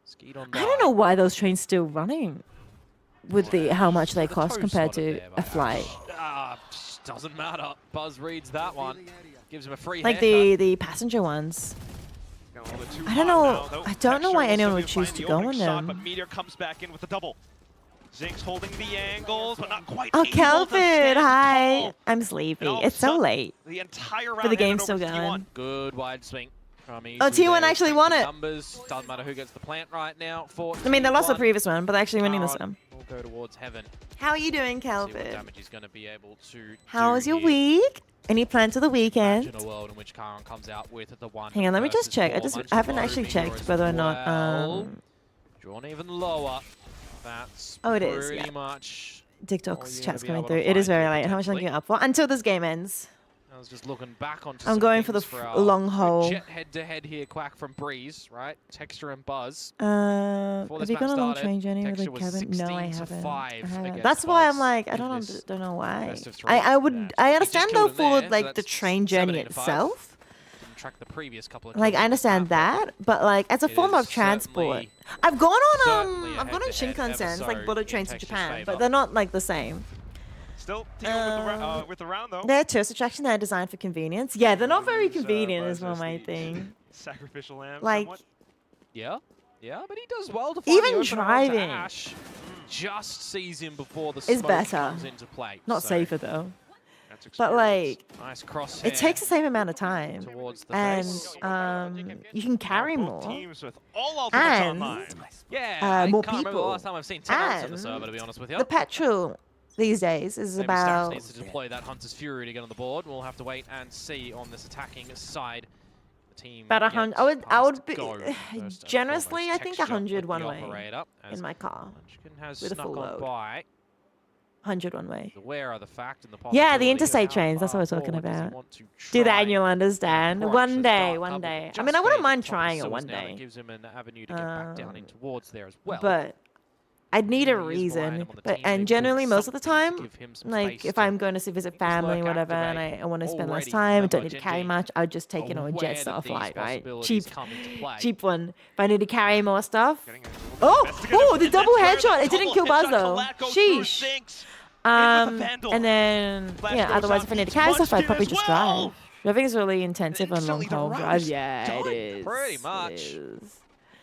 skied on I don't know why those trains still running with how much they cost compared to a flight. Doesn't matter. Buzz reads that one. Gives him a free Like haircut. the passenger ones. I don't know. I don't know why anyone would choose to go in them. But Meteor comes back in with the double. Zinx holding the angles, but not quite Oh, able to Kelvin, stand hi. tall. I'm sleepy. And all of It's a so sudden, late. The entire round But the game's handed still over to T1. going. Good wide swing. From Oh, Easy T1 there. actually Strength won of it. Numbers. Doesn't matter who gets the plant right now. For I mean, they lost the T1. previous one, but they're actually winning this Taron one. will go towards heaven. How are you doing, See what Kelvin? damage he's going to be able to How do was your here. week? Any plans for the weekend? Imagine a world in which Karon comes out with the one. Hang on, let me just versus check. four. I Munchkin haven't low, actually Meteor checked as whether or not. well. Drawn even lower. That's Oh, it is, pretty yeah. much TikTok's you're chats gonna be coming able through. to It is find very here, late. How much longer potentially. are you up for? Until this game ends. I was just looking back onto I'm some going for the things our long haul. Jet head-to-head here, Quack from Breeze, right? Texture and Buzz. Have Before this you map gone a long started, train journey with Texture like was Kevin? No, I 16 to haven't. 5 I haven't. against That's why I'm Buzz like, I in don't this know why. best of three. I would Yeah. I He understand just though killed him for there, like so the that's train journey 17 to 5. itself. Didn't track the previous couple of Like I kills. understand that, but like as a It form is of transport, certainly- I've gone on certainly a I've gone on head-to-head Shinkansen's like episode bullet in trains to Texture's Japan, favour. but they're not like the same. Still T1 with the round though. They're tourist attraction. They're designed for convenience. Yeah, they're not very convenient, is more my thing. Sacrificial lamb. Like, somewhat. Yeah, but he does well to find even the opener onto driving Ash. Just sees him before the is smoke better. comes into play. Not so safer though. That's But like, nice crosshair it takes the same amount of time, towards the and face. you can carry Both more, teams with all ultimates and online. Yeah, I more can't remember the people. last time I've seen 10 ults on the And server, to be honest with you. the petrol these days is Maybe Stacks about. needs to deploy that Hunter's Fury to get on the board. We'll have to wait and see on this attacking side. The team About 100. I gets would past be go first and generously. foremost. I think Texture 100 with one the way operator as in my car. Munchkin has with a snuck full on load. by. 100 one way. Aware of the fact and the Yeah, possibility the of interstate how trains. That's what far we're talking forward does he about. want to Do that try and you'll understand. approach One the day, start one cover day. I just mean, I wouldn't fading mind top of trying it Suez one now. It day. gives him an avenue to get back down in towards there as well. But I'd need a He is behind reason. him on the But team. They and need generally, most of the something to time, give him some like space if to I'm going to visit family, lurk whatever, and activate. I want to spend less Already time, the don't need to carry Gen G much, I'll just take aware a jet that star these flight, right? possibilities Cheap, come into play. cheap one. If I need to carry more stuff. Getting a little bit investigative, Oh, the and double that's where headshot. the It didn't double kill Buzz headshot though. collab goes through Sheesh. Zinx. In with the Vandal. And then Flash yeah. goes Otherwise, out, if I need to beats carry stuff, I'd Munchkin probably as just well. drive. Driving is really intensive on long Instantly the haul round drives. is Yeah, done. it is. Pretty It much. is.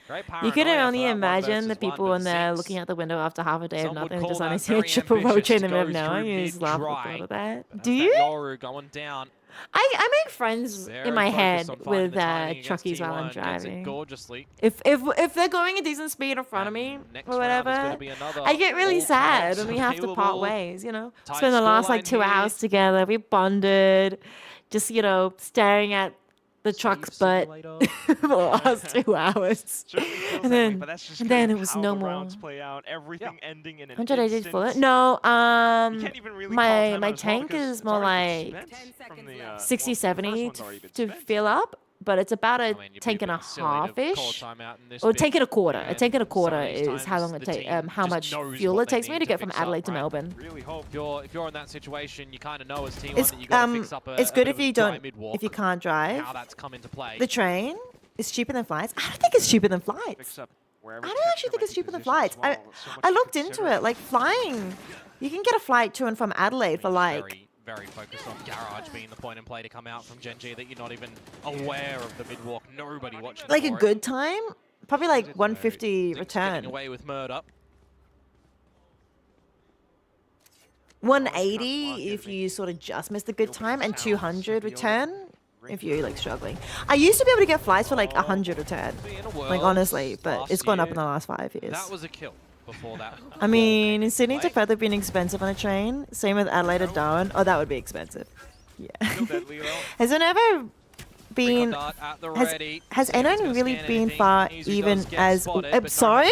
Great You can paranoia only for that one imagine the versus one, people but when they're Zinx, looking out the window after half a day of some would nothing, call just that only see a very triple ambitious roach in the to middle of go nowhere. through You just laugh at the mid-dry. thought of that. But Do has that you? Yoru going down. I make friends Very in my focused head on finding with the timing against truckies while I'm T1, gets it driving. gorgeously. If they're going a decent speed in front of me Next or round is whatever, gonna be another I get really all sad times when we have to part available. ways. You know, Tight spend the last like scoreline 2 here. hours together. We bonded, just staring at the truck's butt for the last 2 hours. And then it was no more. Rounds play out, everything ending in an 180 full. instant. No, can't even really call my timeout as well tank because is it's more already like been spent from the, 60, well, the 70 first one's already been to spent. fill up, but it's about a I mean, you'd be tank a and a bit silly to call half-ish. timeout in this Or bit. tank and a quarter. A And tank and a some quarter of these is how times long it the takes. team How just much knows fuel what it they takes me need to get from fix up, Adelaide to right? Melbourne. Really hope. If you're in that situation, you kind of know as T1 It's that you got to fix up a it's good a if bit of you a dry don't mid-walk, if you can't drive. how that's come into play. The train is cheaper than flights. I don't think it's cheaper than flights. Fix up I wherever don't texture actually think might it's be cheaper than positioned as flights. well. So much I to looked into consider. it. Like flying, you can get a flight to and from Adelaide for like Very focused on Garage being the point and play to come out from Gen G that you're not even aware of the mid-walk. Nobody watching like a for it. good time. Probably like 150 Zinx return. getting away with murder. 180 if you sort of just missed a good time, and 200 return if you're like struggling. I used to be able to get flights for like 100 return, like honestly, but it's gone up in the last 5 years. That was a kill before that. I mean, in Sydney to Perth have been expensive on a train. Same with Adelaide to Darwin. Oh, that would be expensive. Yeah. Has it ever been? Has anyone really been far even as? I'm sorry.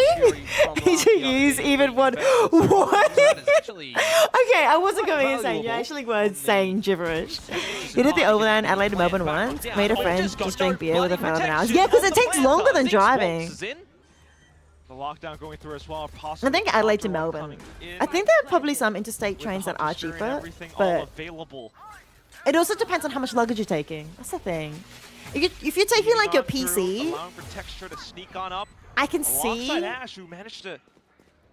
Did you use even one? What? Okay, I wasn't going insane. You actually were saying gibberish. You did the overland Adelaide to Melbourne once. Made a friend just drink beer with a friend of an hour. Yeah, because it takes longer than driving. The lockdown going through as well. I think Adelaide to Melbourne. I think there are probably some interstate trains that are cheaper, but it also depends on how much luggage you're taking. That's the thing. If you're taking like your PC, I can see Ash, who managed to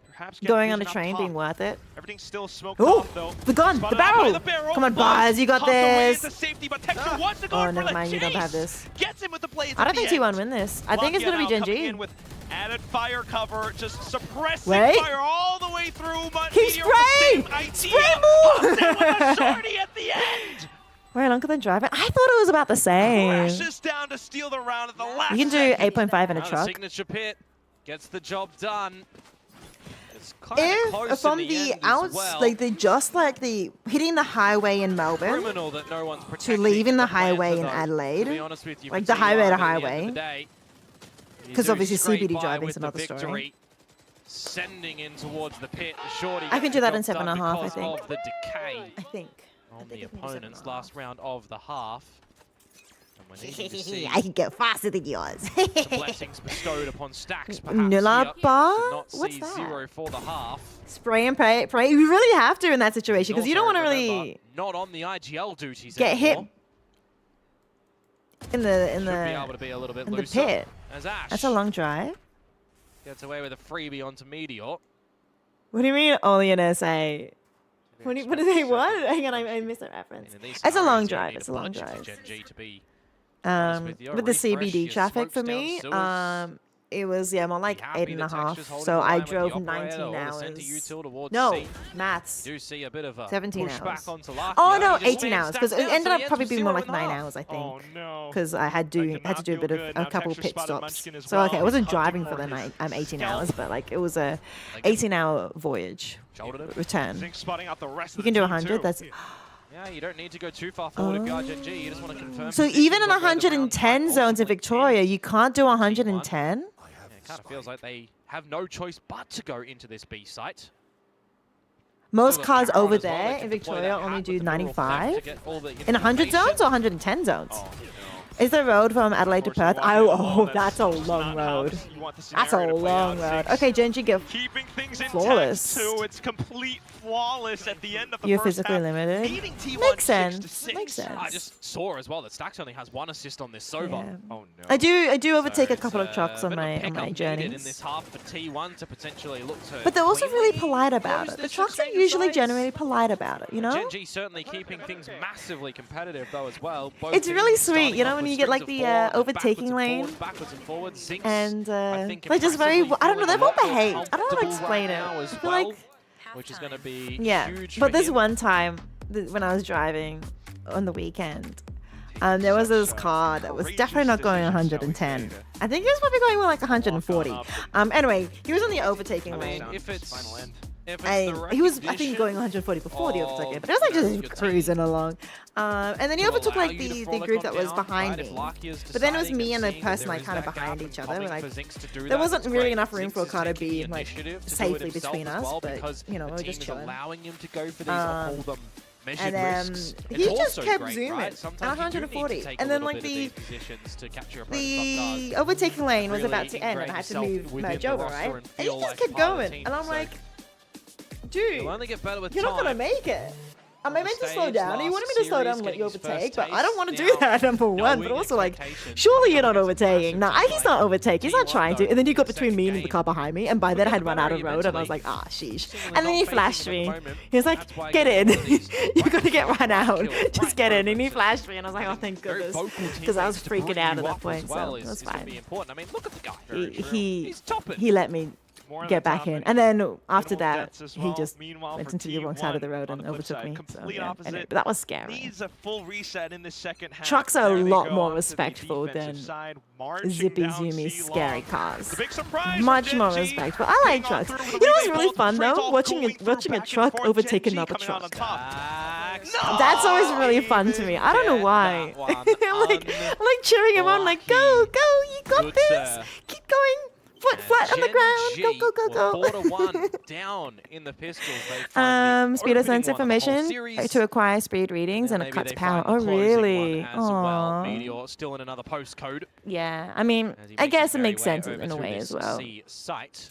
perhaps get going on a vision up train top. being worth it. Everything's still smoked Oh, off though. the gun, the Spotted out by barrel. Come on, Buzz, you got Popped away this. into safety, but Texture wants to go Oh, in for never the mind, you don't chase. have this. Gets him with the plays I don't at think the T1 end. win this. I think it's Lockdown gonna be Gen coming G. in with added fire cover, just suppressing Wait. fire all the way through. But Keep Meteor with the spraying! same Spray idea. more! Pops in with a shorty at the end. Way longer than driving. I thought it was about the same. Crashes down to steal the round at the last You can do second. 8.5 in a The truck. signature pit gets the job done. It's kind of close If from in the end as well. like the just like the hitting the highway in Melbourne Criminal that no one's to protecting leaving the plans highway of in those. To be Adelaide, honest with you, like for the highway T1 to at the end of the highway, day, you because do obviously scrape CBD by driving with is the another story. victory, sending in towards the pit. The shorty I can gets do the that in job 7.5, done I because think. of the decay I think. on the opponent's last round of the half. And we're needing to see I can get faster than yours. some blessings bestowed upon Stacks, perhaps Nulla here, bar? to not What's see that? 0 for the half. Spray and pray, pray. You really have to in that situation because you don't want Also, to remember, really not on the IGL duties get hit anymore. in the Should be able to be a little bit in the looser pit. as Ash That's a long drive. gets away with a freebie onto Meteor. What do you mean only an SA? What do they what? Hang on, I missed that reference. In these It's a long scenarios, you drive. need It's a long budget for drive. Gen G to be honest with you. With the Refresh CBD your traffic for smokes down me, sewers. it was more like Happy 8.5. that Texture's holding So the I line with the drove operator 19 or the center hours. util towards No, C. maths. You do see a bit of a 17 push hours. back onto Lakia. Oh no, He just 18 lands hours because Stacks it down ended to up the end probably of being more 0 like and a 9 half. hours, I think. Oh no. Because I had to do a bit of a couple Texture pit spotted stops. Munchkin as So okay, I well. wasn't Hunting driving for for the his 18 scalp. hours, but like it was a 18-hour voyage return. Zinx spotting out the rest You of can the do team 100. too. That's Yeah, you don't need to go too far forward if you are Gen G. You just want to confirm. so positions even in of where the round 110 might zones in ultimately Victoria, end. you can't do 110. Yeah, it kind of feels like they have no choice but to go into this B site. Most Still got cars Cameron over as well. They there can in deploy Victoria that only hat do with the mineral theft to 95. get all the In 100 information. zones or 110 zones? Oh, Is the road from Adelaide to Perth? Oh, that's a long not how road. you want the That's a scenario to play long out. road. Zinx Okay, Gen G, go. keeping things intact Flawless. too. It's complete flawless at the end of the You're first physically half. limited. Beating T1 Makes 6 to sense. 6. Makes sense. I just saw as well that Stacks only has 1 assist on this Sova. Yeah. Oh no. I do overtake So a couple of it's, trucks on bit of a my pickup needed in journeys. this half for T1 to potentially look to But they're also really cleanly polite about close it. The this trucks are exchange usually sides. generally polite about it, you know? Gen G certainly keeping things massively competitive though as well. Both It's really teams sweet, starting you know, off when with you get like strings the of 4 and overtaking lane. backwards and forwards. Zinx, And I think, they're just very, impressively I don't know, they're feeling all a lot more behaved. I don't know how to comfortable explain right it. now as I feel well, like, which is going to be yeah. huge But for this him. one time when I was driving on the weekend, there was this car that was definitely not going 110. I think he was probably going more like 140. Anyway, he was on the overtaking lane. If it's If it's the he was, I think, recognition going 140 before the overtake, but it was like of, you know, just your cruising along. And then he to overtook allow like you to the frolic group on that was down, behind right? If me. Lakia's But then it was deciding me and a seeing that person there like is kind of that behind gap each and other. coming Like for Zinx to do there that, wasn't it's really great. enough room Zinx for is Okada to taking be the like initiative to do it safely himself between as us, well, but because you know, the we're team just is chilling. allowing him to go for these, I'll call them measured And then risks. he It's just also kept great, zooming right? at Sometimes you do need to 140, take a and then little like bit of these positions to catch your opponent's off the guard. overtaking lane was Really about to end, and I had to ingrain move yourself merge within the over, roster right? and And he feel just like kept part of the going, team, and I'm so like, dude, you'll only get better with you're not gonna time. make it. Am I meant to slow Stage, down? You last wanted me to slow down series, and let you getting his overtake, first but I don't want to taste. do that, number one. But knowing also, like, expectations, surely you're not coming against a overtaking. No, massive he's team not like overtaking. He's not T1 trying to. though, And then you got the between second me and the game. car behind me, and by then I had run out of road, and I was like, mentally. ah, sheesh. Seemingly And then not he faking flashed at the me. moment. He was like, That's why get you in. get one of these You're gonna get run out. kill Just right get in. And he moments. flashed me, and I was like, oh, thank Very goodness. vocal Because I was teammates to freaking bring out you at that up as point, well so is it was gonna fine. be important. I mean, look at the guy. He's topping. he let me More on get the back top in. end. And then after Good old that, Jets as he well. just Meanwhile, went for into the wrong side of the T1 road on and the flip overtook side, me. So, complete yeah. opposite. Anyway, but that was scary. Needs a full reset in the second half. Trucks are a There they lot go more onto the respectful defensive than side, marching zippy, down zoomy, C-Long. scary cars. The big surprise Much from more Gen G, respectful. I like getting on trucks. through with You a know what's relay really vault, fun straight though? off Watching going a through watching a back and truck forth. overtake Gen G another coming out on truck. top. That's always really fun to me. I don't know why. I'm like cheering him on, like go, you got Good, this. sir. Keep going. Foot flat on the ground. Go, Were 4 go. to 1 down in the pistols. They find the Speed of sense opening one of the whole information series. to acquire speed readings and it Maybe cuts they power. find Oh, the closing really? one as well. Aw. Meteor still in another postcode. Yeah, I mean, As he I makes guess his it merry makes way sense over in a to way this as well. C site.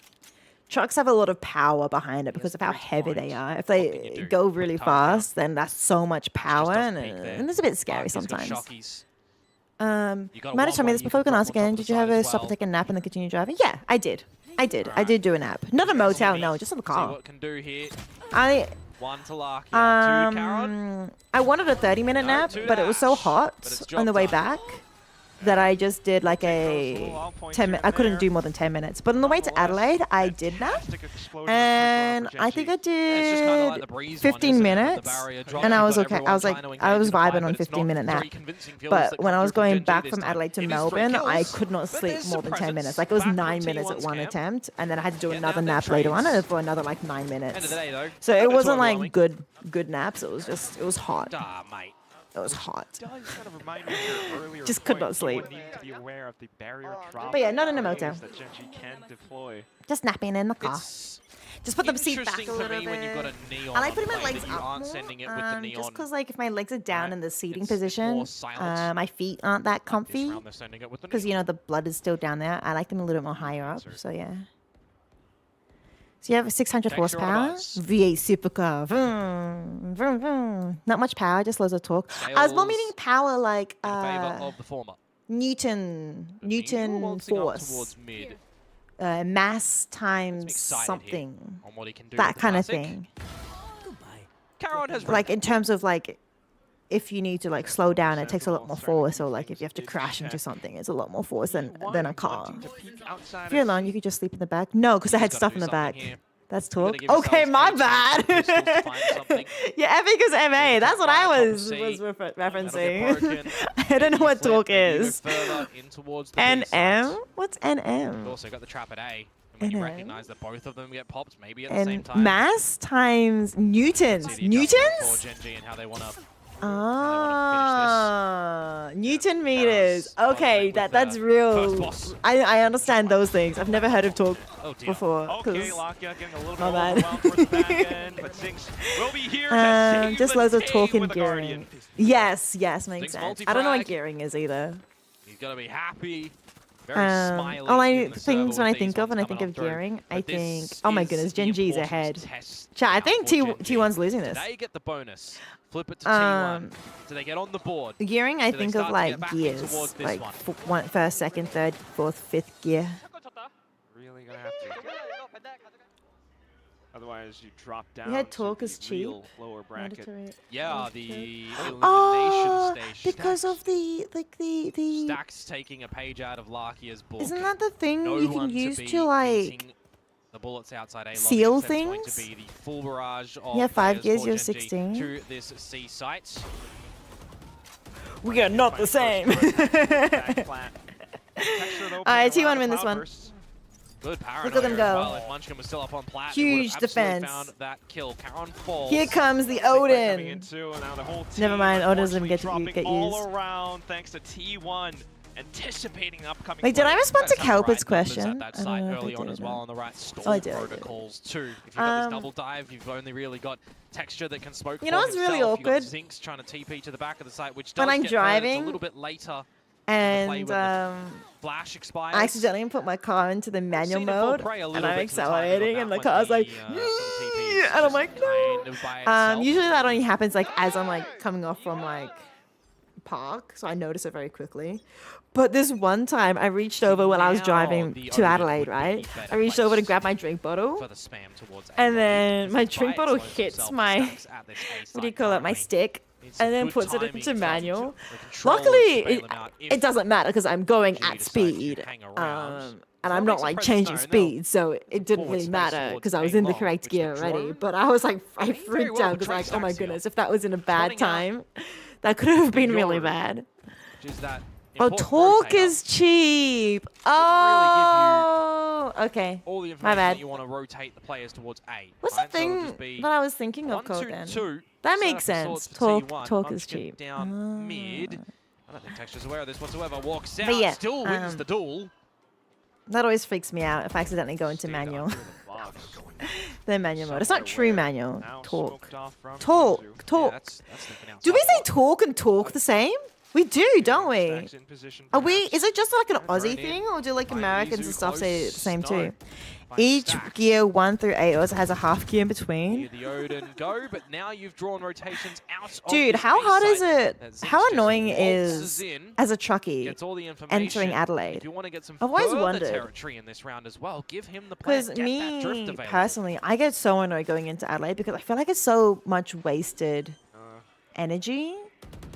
Trucks have a lot of power behind it because of how heavy they are. If they go really fast, then that's so much power, and it's a bit scary sometimes. Might have told me this before. We can ask again. Did you ever stop and take a nap and then continue driving? Yeah, I did. I did do a nap. Not a motel, no, just in the See car. what can do here. I 1 to Lakia, 2 to Karen. I wanted a 30-minute nap, but it was so hot on the way back that I just did like a 10 I couldn't do more than 10 minutes. But on the way to Adelaide, I did nap. And I think I did 15 minutes. And I was okay. I was like, I was vibing on 15-minute nap. But when I was going back from Adelaide to Melbourne, I could not sleep more than 10 minutes. Like it was 9 minutes at one attempt. And then I had to do another nap later on for another like 9 minutes. So it wasn't like good naps. It was hot. Mate. It was hot. Just Just could not sleep. But yeah, not in a motel. Just napping in the car. Just put the seat back a Interesting little to me bit. when you've got a neon I like putting my on play legs that you up aren't more, sending it with the neon. just because like if my legs are down in the seating position, more silent. my feet aren't that comfy. round they're sending it with the Because you know the blood is still down there. I like them a little more higher up. So yeah. So you have a 600 Thanks for all the horsepower buzz. V8 supercar. Vroom, vroom, vroom. Not much power, just loads of torque. I was more Sales meaning power like in favor of the former. Newton Waltzing up force. towards mid. Mass times excited here something. on what he can do That with the kind of classic. thing. Karen has Like in terms of like if you need to like slow down, it takes a lot more force. Or like if you have to crash into something, it's a lot more force than a car. If you're alone, you could just sleep in the back. No, because I had stuff in the back. That's talk. give Okay, yourselves my 18 bad. pistols to find something. Yeah, Epic is MA. That's what I was C. referencing. I don't know what talk is. NM? What's NM? You've also got the trap at A. And when you NM? recognize that both of them get popped, maybe at the same And time. mass times newtons. See the adjustment for Newtons? Gen G and how they want to. Ah, Newton meters. Okay, with that's the real. first boss. I understand those things. I've never heard of talk Oh dear. before. Okay, 'cause, Lakia getting a little bit my bad. overwhelmed towards the back end, but Zinx will be here to save just the loads of day talk and with a Guardian. gearing. Yes, makes Zinx sense. I don't know what multi-frag. gearing is either. He's got to be happy. Very smiley. All in the things server when I with think these of when I ones think coming of on through. gearing, I But think, this oh my is goodness, the Gen G's important ahead. test Chat, I now think for Gen G. T1's losing Do this. they get the bonus? Flip it to Um, T1. Do they get on the board? Gearing, I Do they think start of to get like back in gears, towards this like one? first, second, third, fourth, fifth gear. Really gonna have to. Otherwise, you drop down. You had to talk the is cheap. real lower bracket. Yeah, the elimination Oh, station. because of the Stacks taking a page out of Lakia's book. Isn't that the thing No you one can use be to like beating the bullets outside A seal lobby. That's going things? to be the full barrage of Yeah, 5 players gears, for you're Gen G 16. to this C site. We are not the same. Alright, T1 win this one. Good paranoia Look at them as go. well. If Munchkin was still up on plat, Huge he would have absolutely defense. found that kill. Karon falls. Here comes the Coming Odin. into, and now the whole team, Never mind, Odin doesn't get unfortunately, get dropping used. all around thanks to T1 anticipating upcoming. Wait, did I plays. respond to That's how Kelpert's right numbers question? at that I site don't know if I early on did as or well not. on the right Oh, I stall did, I did. protocols too. If you've got this double dive, you've only really got Texture that can smoke. You know what's really awkward? You've got Zinx trying to TP to the back of the site, which When does I'm get hurt. It's driving a little bit later. And Flash expires. I accidentally put my car into the manual Seen it fall mode, prey a and little I'm bit to the timing on accelerating, that and the when car's like, TP is and I'm just like, kind of by itself. usually that only happens like as I'm like coming off from like park, so I notice it very quickly. But this one time, I reached over while I was driving to Adelaide, right? I reached over to grab my drink bottle, for the spam towards and A. then my By drink bottle itself hits himself my, stacks at this A what do you site call it, my currently. stick, Needs and some then good puts it timing into from manual. the controllers Luckily, to bail him out if it doesn't matter because I'm going Judy at decides to speed, hang around. and So I'm that not makes a like presence changing known. speed, so it didn't forward really space matter towards because I was A in the long, correct which gear the already. drone But I was like, I very freaked well out for because like, Trey oh my Stacks here. goodness, if that was in a bad Running out. time, that could have been really Yours. bad. Which is that Oh, important talk rotator. is cheap. really Oh, okay. All the My information bad. that you want to rotate the players towards A. What's right? the So it'll thing just be that I was thinking of, 1, 2, Kogan? 2. That Set makes up of sense. sorts for Talk, T1. talk is Munchkin cheap. down mid. I don't think Texture's aware of this whatsoever. Walks out, But yeah, still wins the duel. That always freaks me out if I accidentally go into manual. The manual mode. It's not true manual. Talk. Talk. Talk. That's thinking outside Do we the say box. talk and talk the same? We do, don't we? Stacks in position, Are we? perhaps. Is it just like an Thrown Aussie in thing, or do like by Americans Mizu, and stuff say close. the same No. too? By Each Stacks. gear 1 through 8 also has a half gear in Here between. the Odin go, but now you've drawn rotations out of Dude, this how A hard is site. it? That Zinx How just annoying waltzes is in, as a truckie gets all the information. entering Adelaide? If you want to get some I've always further wondered. territory in this round as well, give him the plan. Because Get that drift me available. personally, I get so annoyed going into Adelaide because I feel like it's so much wasted energy.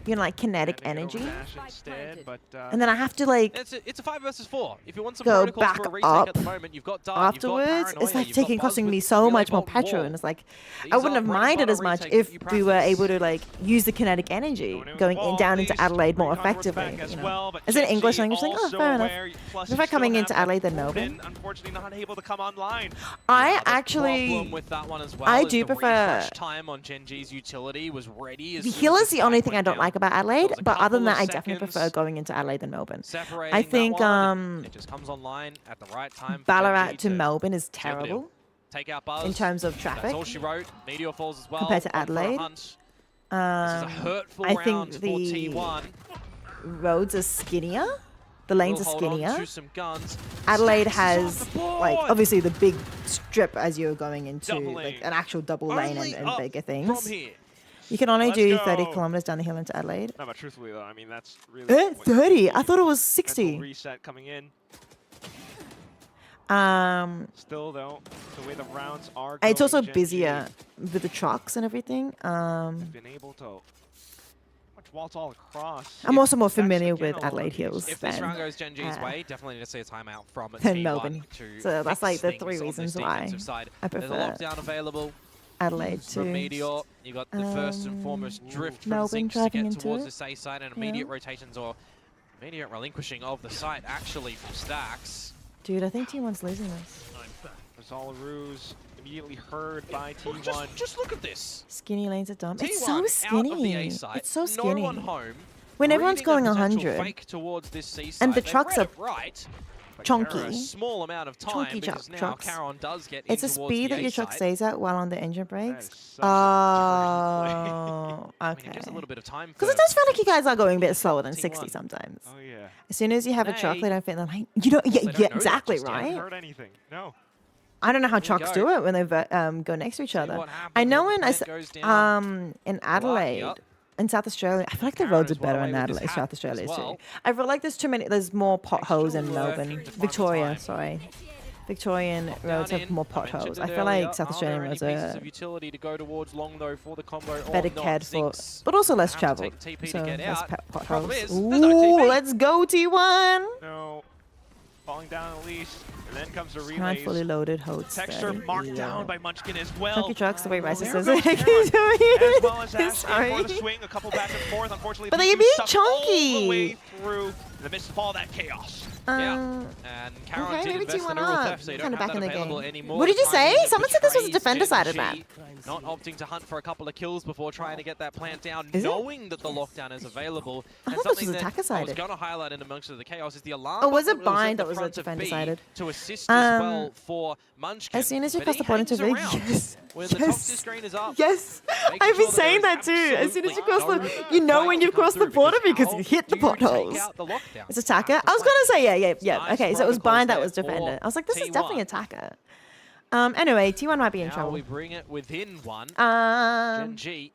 You know, like kinetic energy. Instead, but, And then I have to like It's a 5 versus 4. If you want some go protocols back for a retake up at the moment, you've got Dart, you've got afterwards. Paranoia, It's like you've got taking Buzz costing with me so Relay much more Bolt petrol, Wall. and it's like These I wouldn't are have bread and minded butter as much retakes that if you we were practice. able to like use the kinetic energy going in down into Adelaide more effectively. You know, is it English language thing? Oh, fair enough. If I'm coming into Adelaide than Melbourne, unfortunately not able to come online. I The actually problem with that one as well I is do the prefer. refresh time on Gen G's utility was ready as The soon as healer's the the only spike thing I went don't down. like about Adelaide, There was a but other than couple that, of I definitely seconds prefer going into Adelaide than Melbourne. separating I that think one. It just comes online at the right time for Ballarat Gen G to Melbourne is seal the deal. terrible Take out Buzz. in terms of That's traffic all she wrote. Meteor falls as well. compared to On for a Adelaide. hunt. This is a hurtful I round think for the T1. roads are skinnier. The lanes are Will hold on skinnier. to some guns. Adelaide Stacks is has on the board. like obviously the big strip as you're going into Double like lane. an actual double lane Only and up bigger from things. here. You can only Let's do go. 30 kilometers down the hill into Adelaide. No, but truthfully though, I mean that's really. what 30? I thought it was mental 60. Reset coming in. Still though, the way the rounds are. It's going, also Gen G busier with the trucks and everything. have been able to much waltz all across. I'm also more Stacks familiar again with all over Adelaide the Hills If this than, round goes Gen G's way, definitely need to see a timeout from than T1 Melbourne. to So that's fix like the things 3 on this reasons why defensive side. I There's a prefer lockdown available Adelaide from to Meteor. You got the first and foremost drift from Melbourne Zinx to driving get into towards it. this A side and immediate rotations or immediate relinquishing of the site actually from Stacks. Dude, I think T1's losing this. There's all a ruse. Immediately heard by T1. Just look at this. Skinny lanes are dumb. T1 It's so out of the skinny. A side, It's so no skinny. one home. When everyone's reading going a potential 100 fake towards this C and the side, they trucks read are it right. A chunky. small amount of time Chunky because now trucks. Caron does get It's in a towards speed the that A your truck side. stays at while on the engine That brakes. is such Oh, I mean, okay. it gives a little bit of time Because for it does feel like you guys are going a bit slower than T1. 60 sometimes. Oh yeah. As soon as you have a truck, Hey. they don't fit in the lane. You know, yeah, don't yeah, know that exactly, just yet. Haven't right? heard anything. No. I don't know how Here we trucks go. do it when they go next to each other. what happens I know when in the plant goes down. in Adelaide, up. in South Australia, I feel like the Caron roads are is well better in away with his Adelaide, hat South as Australia well. too. I feel like there's more potholes in still Melbourne, working to find the Victoria. time. Sorry, Victorian roads Down have in. more I mentioned potholes. it I feel earlier. like South Are Australian there any roads pieces are of utility to go towards long though for the combo or better not? cared for, Zinx but also less have to traveled. take TP to So get less out. potholes. Problem is, there's no Ooh, TP. let's go T1! No. Falling down at least. And then comes the Not fully relays. loaded hold Texture steady. marked down by Munchkin as well. Chunky trucks, the way Rice There says goes it. Caron. As well as Ash Sorry. for the swing, a couple back and forth. Unfortunately, But the they two beat stuck all the Chunky. way through. In the midst of all that chaos. Yeah. And Caron okay, did maybe invest in 2-1 the rule up. theft, so you Kinda don't have back in that the available game. anymore. What did you The timing say? is Someone said this was a betrays defender-sided Gen map. G, not opting to hunt for a couple of kills before trying to get that plant down, Is it? knowing that the lockdown is available. I And thought this something was that I was attacker-sided. going to highlight in amongst the chaos is the alarm. Oh, was button it was at bind the that was a front of B defender-sided? to assist as well Um, for Munchkin. As soon as you but cross he the border to hangs big, around yes. when the toxic screen is up. Yes. Making I've sure been that saying there that is too. As soon as you cross absolutely the, no you know player when to you come cross the through, border because how you hit the do you take potholes. out the lockdown? It's attacker. I was gonna say yeah. Nice Okay, so it was protocols bind that there was defender. for I was like, this is T1. definitely attacker. Anyway, T1 might be in Now trouble. we bring it within one. Um, Gen G,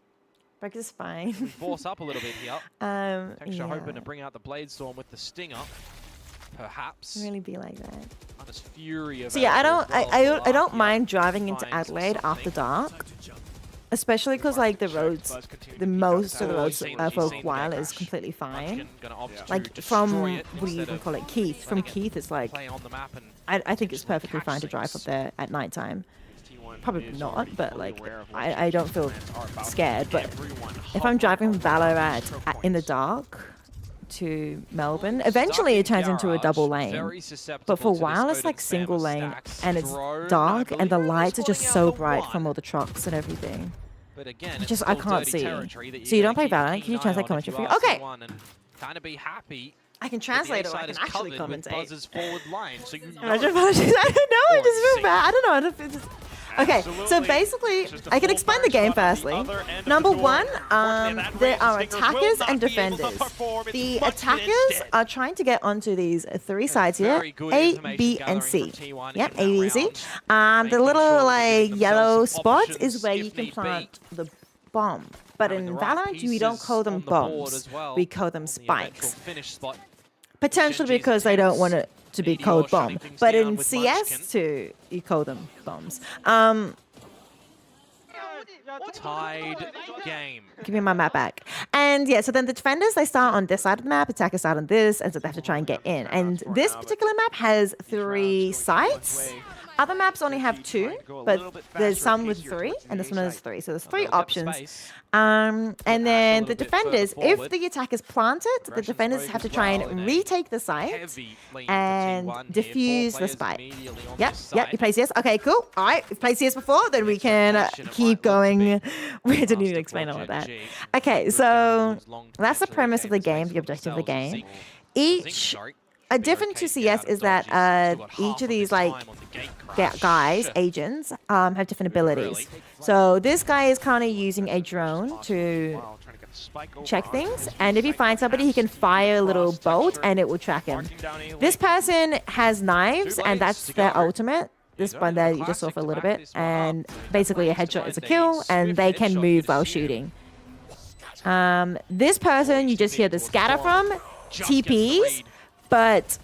Break is fine. we force up a little bit here. Texture hoping to bring out the Blade Storm with the Stinger. Perhaps. Really be like that. Minus Fury. So yeah, I don't, available as well I don't for mind driving into finds Adelaide after something. dark, especially because like the roads, the most of the roads for a while is completely fine. Munchkin gonna opt to Like destroy from it what do you instead even of call it, Keith? From letting it Keith, it's like play on the map and I think it's just perfectly catch fine to drive up things. there at nighttime. Probably is not, already but fully like aware of what I don't feel plans are about. scared. But Everyone if I'm driving from Ballarat in the dark to Melbourne, eventually it turns into a double lane. But for a while it's like single lane and it's dark and the lights are just so bright from all the trucks and everything. But again, Just I can't see. So you don't play Valorant? Can you translate commentary for you? Okay. Kind of be happy. I can translate or I can actually commentate. Buzz's forward line, so you know I don't know. I just feel bad. I don't know. I don't feel just... Okay, so Absolutely. basically, Just a I can full explain the fire game shot on the firstly. other end of Number the door. one, Unfortunately, that there range are stinger will attackers not and be able to defenders. perform. It's The Munchkin attackers instead. are trying to get onto these three sides here, very good A, information B, gathering and C. from T1 Yep, in A, that B, C. round. The Making little sure that they like give yellow themselves some spots options is where if you can need be. plant the bomb. But Having in the right Valorant, we don't pieces call them on the board bombs. as well We call them on the eventual spikes. finish spot. Potentially Gen G's because they don't want attempts, it to be Meteor called shutting bomb. things But down in with CS Munchkin. too, you call them bombs. Tied game. Give me my map back. And yeah, so then the defenders, they start on this side of the map, attackers start on this, and so they have to try and get in. And this particular map has 3 sites. Other maps only have 2, but there's some with 3, and this one has 3. So there's 3 options. And then the defenders, if the attackers plant it, the defenders have to try and retake the site and defuse the spike. Yep, you play CS. Okay, cool. All right, we've played CS before, then we can keep going. We didn't need to explain all of that. Okay, so that's the premise of the game, the objective of the game. A different to CS is that each of these like guys, agents, have different abilities. So this guy is currently using a drone to check things, and if he finds somebody, he can fire a little bolt and it will track him. This person has knives, and that's their ultimate. This one there you just saw for a little bit, and basically a headshot is a kill, and they can move while shooting. This person you just hear the scatter from, TPs, but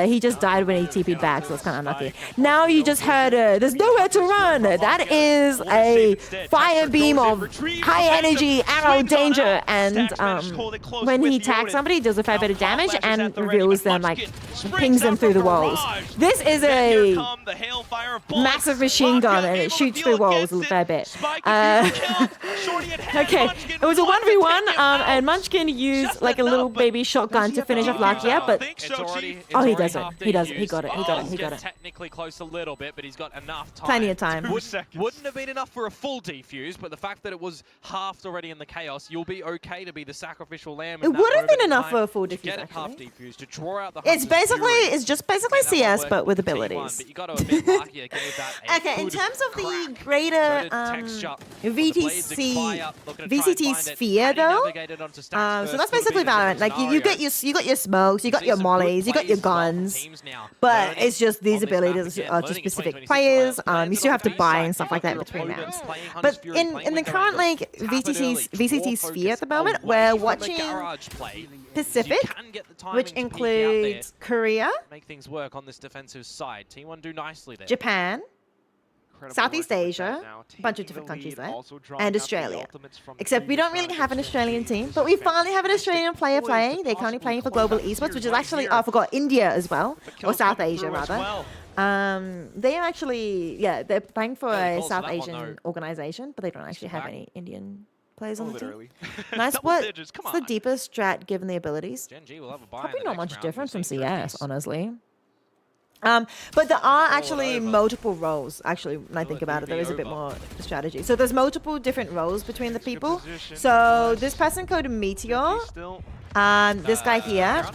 he just died when he TP'd back, so it's kind of unlucky. Now you just heard, there's nowhere to run. That is a fire beam of high energy arrow danger, and when he tags somebody, he does a fair bit of damage and reveals them, like pings them through the walls. This is a massive machine gun, and it shoots through walls a fair bit. Okay, it was a 1v1, and Munchkin used like a little baby shotgun to finish off Lakia, but oh, he doesn't. He doesn't. He got it. He got it. He got it. Technically close a little bit, but he's got enough time. Plenty of time. Wouldn't have been enough for a full defuse, but the fact that it was halved already in the chaos, you'll be okay to be the sacrificial lamb. It would have been enough for a full defuse, get it half actually. defused to draw out the. It's just basically CS, but with abilities. But you got to admit, Lakia gave that a Okay, in good terms of the crack. greater VTC sphere, though, so that's basically Valorant. Like you got your smokes, you got your mollies, you got your guns, but it's just these abilities are to specific players. You still have to buy and stuff like that between rounds. But in the current like VCT sphere at the moment, we're watching Pacific, which includes Korea, make things work on this defensive side. T1 do nicely there. Japan, Southeast Asia, a bunch of different countries there, and Australia. Except we don't really have an Australian team, but we finally have an Australian player playing. They're currently playing for Global Esports, which is actually, I forgot, India as well, or South Asia rather. They actually, they're playing for a South Asian organization, but they don't actually have any Indian players on the team. Literally. Nice. Double What's digits, come the on. deepest strat given the abilities? Gen G will have a buy Probably in the not next much round. different from We've seen CS, Trophies. honestly. But there are actually multiple roles. Actually, when I think about it, there is a bit more strategy. So there's multiple different roles between the people. So this person called Meteor, this guy here,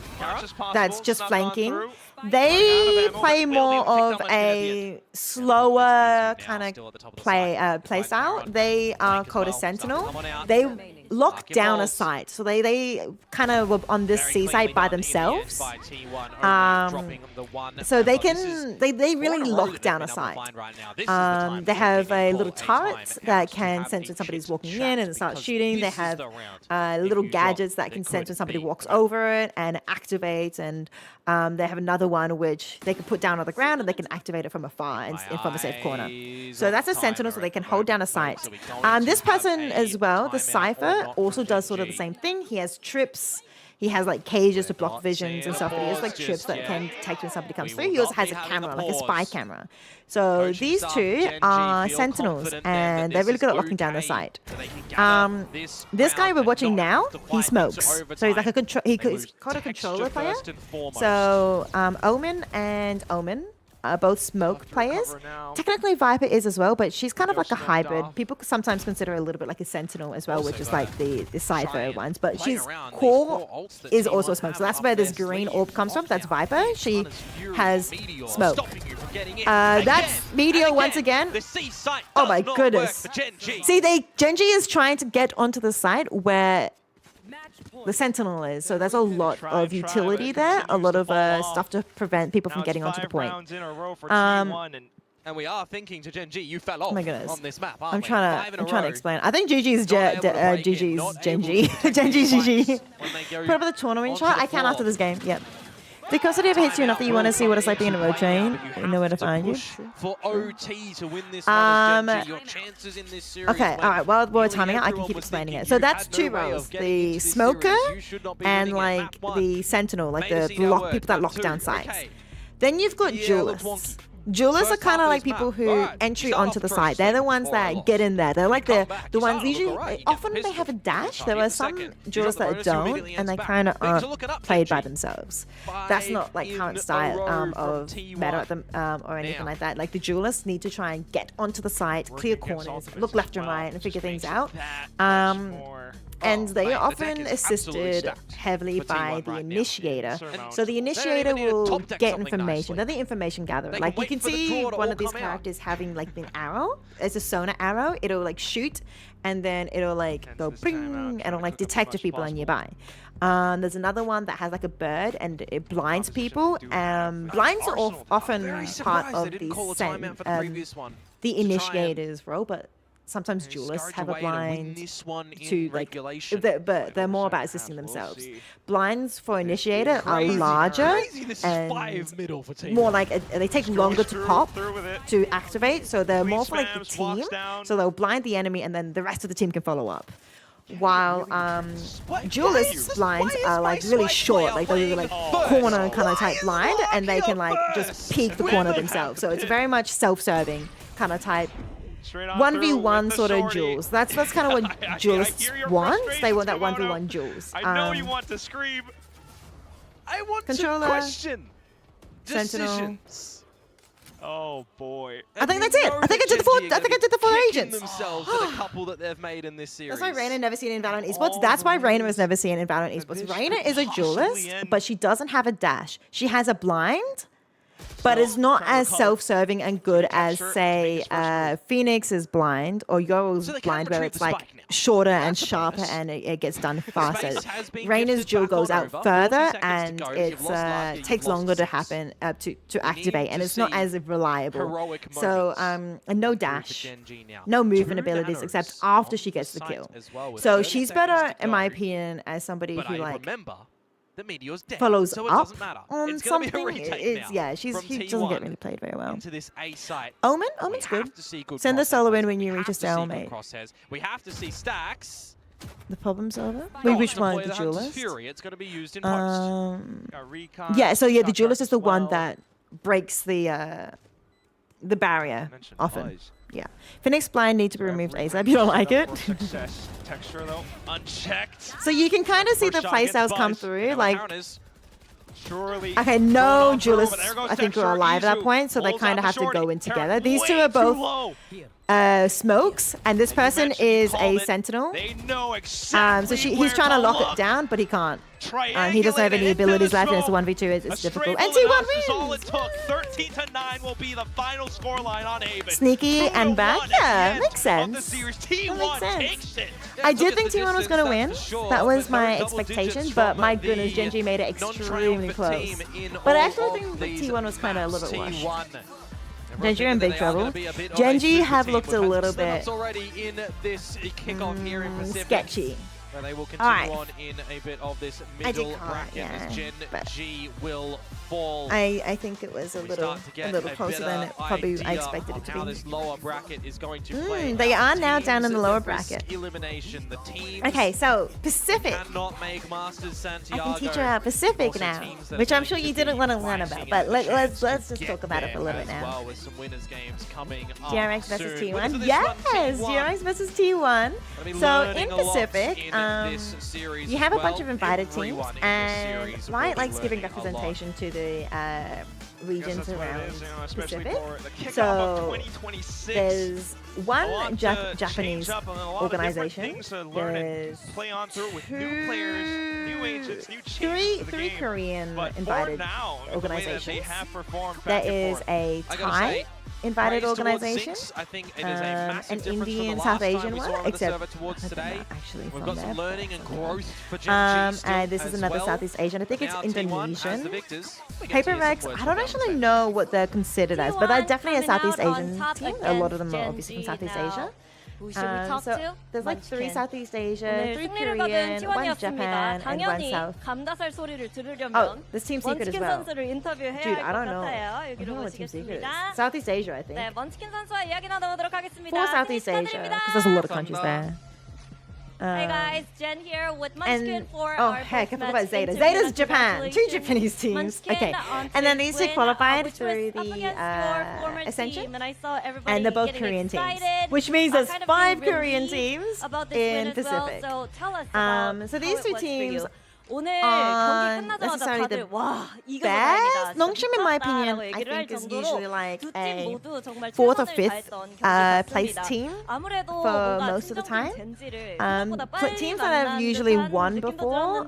that's just flanking. They play more of a slower kind of play style. They are called a Sentinel. They lock down a site, so they kind of were on this C site by themselves. So they really lock down a site. They have a little turret that can sense when somebody's walking in and start shooting. They have little gadgets that can sense when somebody walks over it and activates. And they have another one which they can put down on the ground and they can activate it from afar and from a safe corner. So that's a Sentinel, so they can hold down a site. This person as well, the Cypher, also does sort of the same thing. He has trips. He has like cages to block visions and stuff, but he has like trips that can detect when somebody comes through. He also has a camera, like a spy camera. So these two are Sentinels, and they're really good at locking down the site. This guy we're watching now, he smokes. So he's like a he's called a controller player. So Omen and Omen are both smoke players. Technically Viper is as well, but she's kind of like a hybrid. People sometimes consider her a little bit like a Sentinel as well, which is like the Cypher ones. But she's core is also a smoke. So that's where this green orb comes from. That's Viper. She has smoke. That's Meteor once again. Oh my goodness. See, Gen G is trying to get onto the site where the Sentinel is, so there's a lot of utility there, a lot of stuff to prevent people from getting onto the point. And we are thinking to Gen G, you fell off on this map, aren't I'm trying to explain. I think GG's GG's Gen G. Gen G's GG. Put up the tournament chart. I can after this game. Yep. Because it ever hits you enough that you want to see what it's like being in a road train, you know where to find you. For OT to win this one, Gen G, your chances in this series. Okay, all right. While we're timing out, I can keep explaining it. So that's two roles: the smoker and like the sentinel, like the people that lock down sites. Then you've got duelists. Duelists are kind of like people who entry onto the site. They're the ones that get in there. They're like the ones usually, often they have a dash. There are some duelists that don't, and they kind of aren't played by themselves. That's not like current style of meta at them or anything like that. Like the duelists need to try and get onto the site, clear corners, look left and right, and figure things out. And they are often assisted heavily by the initiator. So the initiator will get information. They're the information gatherer. Like you can see one of these characters having like an arrow. It's a sonar arrow. It'll like shoot and then it'll like go bing and it'll like detect if people are nearby. There's another one that has like a bird and it blinds people. Blinds are often part of the initiator's role, but sometimes duelists have a blind to like, but they're more about assisting themselves. Blinds for initiator are larger and more like they take longer to pop to activate, so they're more for like the team. So they'll blind the enemy and then the rest of the team can follow up. While duelists blinds are like really short, like they're like corner kind of type blind, and they can like just peek the corner themselves. So it's very much self-serving kind of type. 1v1 sort of duels. That's kind of what duelists want. They want that 1v1 duels. I know you want to scream. I want controller, to question Sentinel. Oh boy. I think that's it. I think I did the four agents. Themselves with a couple that they've made in this series. That's why Reina never seen in Valorant Esports. That's why Reina was never seen in Valorant Esports. Reina is a duelist, but she doesn't have a dash. She has a blind, but it's not as self-serving and good as, say, Phoenix is blind or Yorl's blind, where it's like shorter and sharper and it gets done faster. Reina's duel goes out further and it takes longer to happen to activate, and it's not as reliable. So and no dash, no movement abilities except after she gets the kill. So she's better, in my opinion, as somebody who like the Meteor's dead, follows so it up doesn't matter. on it's something. She doesn't get really played very well. This A site. Omen's good. Send the solo in when you reach a stalemate. We have to see stacks. The problem's over. Wait, which one? The duelist? Fury. It's going to be used in post. Yeah, so yeah, the duelist is the one that breaks the barrier often. Yeah. Phoenix Blind need to be removed ASAP. You don't like it? Success. Texture though, unchecked. So you can kind of see the playstyles come through. Like, Surely. okay, no Julius, I think, were alive at that point, so they kind of have to go in together. These two are both smokes, and this person is a sentinel. They know exactly so he's trying to lock it down, but he can't. He doesn't have any abilities left, and it's a 1v2. It's difficult. And T1 wins! All it took. 13-9 will be the final scoreline on Haven. Sneaky and back? Yeah, makes sense. T1 takes it. I did think T1 was going to win. That was my expectation, but my goodness, Genji made it extremely close. But I actually think that T1 was kind of a little bit washed. Genji are in big trouble. Genji have looked a little bit sketchy. Where they will continue on in a bit of this middle bracket as Gen G will fall. I think it was a little closer than I expected it to be. How this lower bracket is going to play. They are now down in the lower bracket. Elimination. The teams okay, so Pacific. Cannot make Masters Santiago. I can teach you about Pacific now, which I'm sure you didn't want to learn about, but let's just talk about it for a little bit now. Well, with some winners games coming DRX versus T1. Yes, DRX versus T1. So in Pacific, you have a bunch of invited teams, and Riot likes giving representation to the regions around Pacific. So there's one Japanese organization, there's three Korean invited organizations. There is a Thai invited organization, an Indian South Asian one, except actually from there. And this is another Southeast Asian. I think it's Indonesian. Paper Rex, I don't actually know what they're considered as, but they're definitely a Southeast Asian team. A lot of them are obviously from Southeast Asia. So there's like 3 Southeast Asia, 3 Korean, 1 Japan, and 1 South. Oh, this Team Secret as well. Dude, I don't know. I don't know what Team Secret is. Southeast Asia, I think. 4 Southeast Asia, because there's a lot of countries there. Hey guys, Jen here with Munchkin for oh heck, I forgot about Zeta. Zeta's Japan, 2 Japanese teams. Okay, and then these 2 qualified through the Ascension, and they're both Korean teams, which means there's 5 Korean teams in Pacific. So these 2 teams aren't necessarily the best. Nongshim, in my opinion, I think is usually like a 4th or 5th place team for most of the time. Teams that have usually won before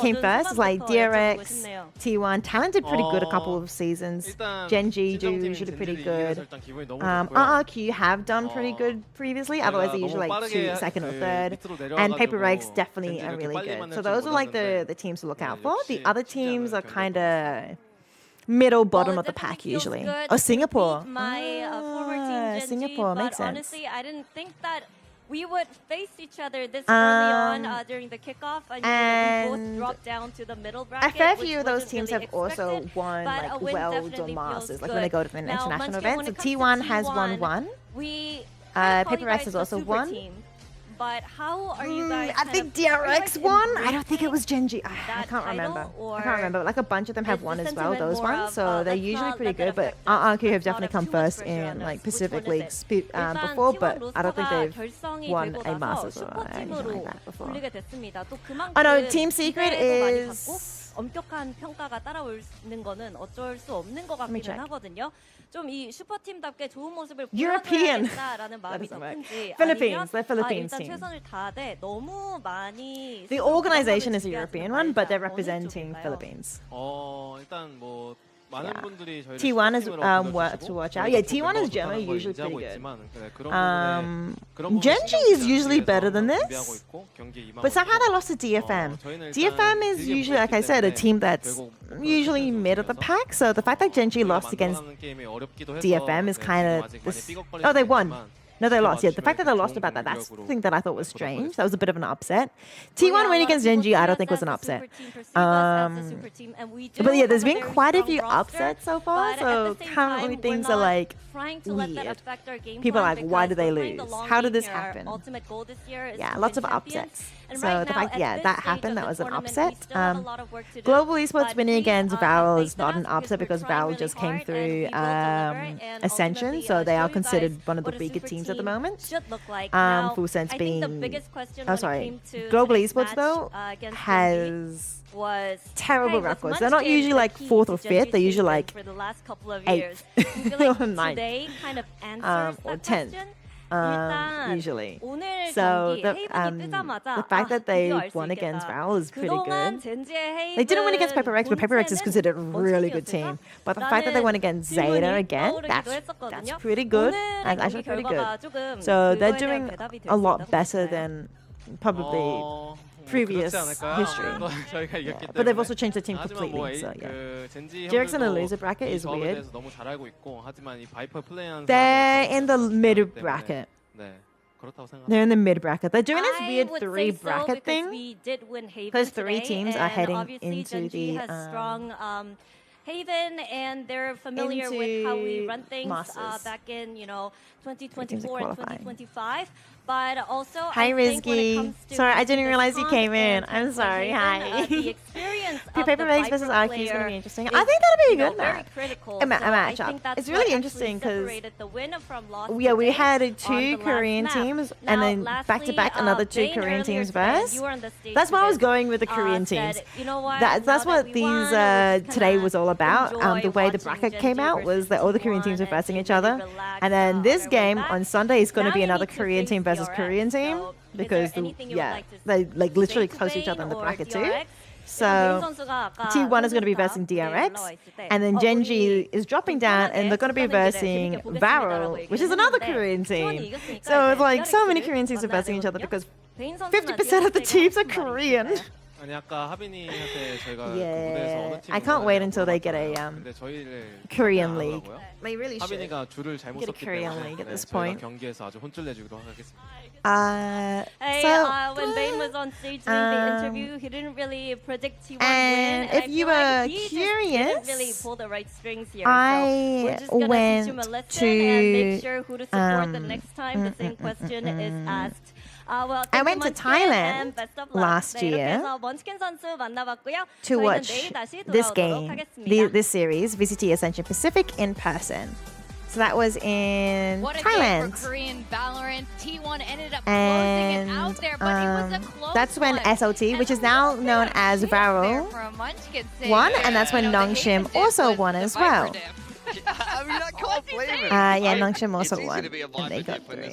came first is like DRX, T1. Talent did pretty good a couple of seasons. Genji do usually pretty good. RRQ have done pretty good previously, otherwise they're usually like 2nd or 3rd. And Paper Regs definitely are really good. So those are like the teams to look out for. The other teams are kind of middle, bottom of the pack usually. Oh, Singapore. Singapore makes sense. Honestly, I didn't think that we would face each other this early on during the kickoff, and we both dropped down to the middle bracket. A fair few of those teams have also won like Worlds or Masters, like when they go to the international events. So T1 has won 1. Paper Rex has also won. But how are you guys? I think DRX won. I don't think it was Genji. I can't remember. I can't remember. Like a bunch of them have won as well. Those ones, so they're usually pretty good. But RRQ have definitely come first in like Pacific Leagues before, but I don't think they've won a Masters or anything like that before. Oh no, Team Secret is. 엄격한 평가가 따라오는 거는 어쩔 수 없는 것 같기는 하거든요. 좀 이 슈퍼팀답게 좋은 모습을 보여줘야겠다라는 마음이 더 큰지 Philippines, they're Philippines 일단 team. 최선을 다하되 너무 많이 The organization is a European one, but they're representing Philippines. 일단 뭐 T1 is to watch out. Yeah, T1 is generally usually pretty good. Genji is usually better than this, but somehow they lost to DFM. DFM is usually, like I said, a team that's usually mid of the pack. So the fact that Genji lost against DFM is kind of this. Oh, they won. No, they lost. Yeah, the fact that they lost about that, that's the thing that I thought was strange. That was a bit of an upset. T1 winning against Genji, I don't think was an upset. But yeah, there's been quite a few upsets so far, so currently things are like weird. People are like, why did they lose? How did this happen? Yeah, lots of upsets. And So right the now, fact, at yeah, this that stage happened, of that the was an tournament, upset. we still have a lot of work to do, Global Esports but winning we against have Varel faced is not an us upset because we're trying Varel really just came hard, and through we will deliver, and Ascension, ultimately, so they show are you considered guys one of the what a bigger super teams at the team moment. should look like. Now, Full Sense I think the being, biggest question oh when it sorry, came to Global today's Esports match, though against has was terrible hey, with records. They're not Munchkin usually the like key 4th to or 5th. Genji's They're usually season like for the last couple of 8th years. I feel like or 9th. today kind of answers or that 10th. question. Usually. 오늘 So 경기 the, 헤이븐이 뜨자마자 the fact that they 드디어 알수 won against 있겠다. Varel is pretty 그동안 good. 젠지의 They didn't win against 헤이븐 Paper Rex, but Paper Rex is considered a really good 본진이었을까? team. But the fact that they won 라는 against Zeta 질문이 again, 떠오르기도 that's 했었거든요. pretty good. 오늘의 That's 경기 actually pretty 결과가 good. 조금 So they're 그거에 대한 doing 대답이 될 a 수 lot 있다고 better 보시나요? than probably previous history. 저희가 Yeah. 이겼기 But they've 때문에. also changed the team 하지만 뭐 completely. So yeah. 그 젠지 Jerick's in the 형들도 loser bracket 이 is 조합에 weird. 대해서 너무 잘 알고 있고 하지만 이 바이퍼 플레이하는 They're in the mid 때문에, bracket. 네. 그렇다고 생각합니다. They're in the mid bracket. They're doing this I weird would 3 say so bracket because thing. we did win Haven Because 3 today, teams are and heading obviously into Genji the has strong Haven, and they're familiar with how we into run things Masters. back in 2024 and qualifying. 2025. But also, Hi, I think when it Rizky. comes to Sorry, I didn't the realize you comp came in. and I'm Haven, sorry. Hi. the experience of Paper the Rex Viper versus Arky is going to player be interesting. is, I think that'll be a you know, good very match. critical. A So I matchup. think that's It's what really actually interesting because separated the winner from loss we today had on 2 the last Korean map. teams Now, and then lastly, back to back another 2 Bane Korean earlier teams today, versus. you were on the stage That's why I was with going with the us, Korean said, teams. you know what, That's now that what we these won, we're just today gonna was all about. enjoy The way the watching bracket Genji came out was versus that all the Korean teams were T1 versing and each other. relax And then on this our way game back. on Sunday is going to Now be you another need to Korean face team versus DRX. Korean team So, is because there anything you would like to they like literally say to close to each Bane other in the or bracket too. DRX? So 선수가 아까 T1 is going to be 선수가 versing 무대에 DRX, 올라와 있을 때, and then 우리 Genji is dropping down, and they're going to be 축하는 versing 길에 재밌게 보겠습니다라고 Varel, 얘기를 which is another 했는데, Korean T1이 team. 이겼으니까 So it's 이제 like so many DRX를 Korean teams are 만나야 versing each other 되거든요. because 베인 선수나 50% of the DRX teams are 가 무슨 말이 Korean. 있을까요? 아니 아까 하빈이한테 저희가 그 Yeah, 무대에서 어느 팀 I can't wait until they get a 근데 저희를 Korean 안 league. 하더라고요. They really should. 하빈이가 줄을 잘못 Get a 섰기 Korean 때문에 league at this 저희가 point. 경기에서 아주 혼쭐 내주기로 하겠습니다. Hey, So when Bane was on stage doing the interview, he didn't really predict T1 and win. if I you feel like were he just curious, didn't really pull the right strings here. I so we're just gonna went teach him a lesson and make to, sure who to support the next time the same question is asked. Well, I thank went you, to Munchkin, Thailand and best of luck. last 네, 이렇게 year 해서 먼치킨 선수 만나봤고요. to 저희는 watch 내일 다시 this 돌아오도록 game, 하겠습니다. this series, VCT Ascension Pacific in person. So that was in What a Thailand. day for Korean Valorant. T1 ended up And closing it out there, but it was a close that's when one. SLT, which is now known as Varel, won, and that's when Nongshim also won as well. I mean, I can't blame him. Yeah, Nongshim also won, and they got through.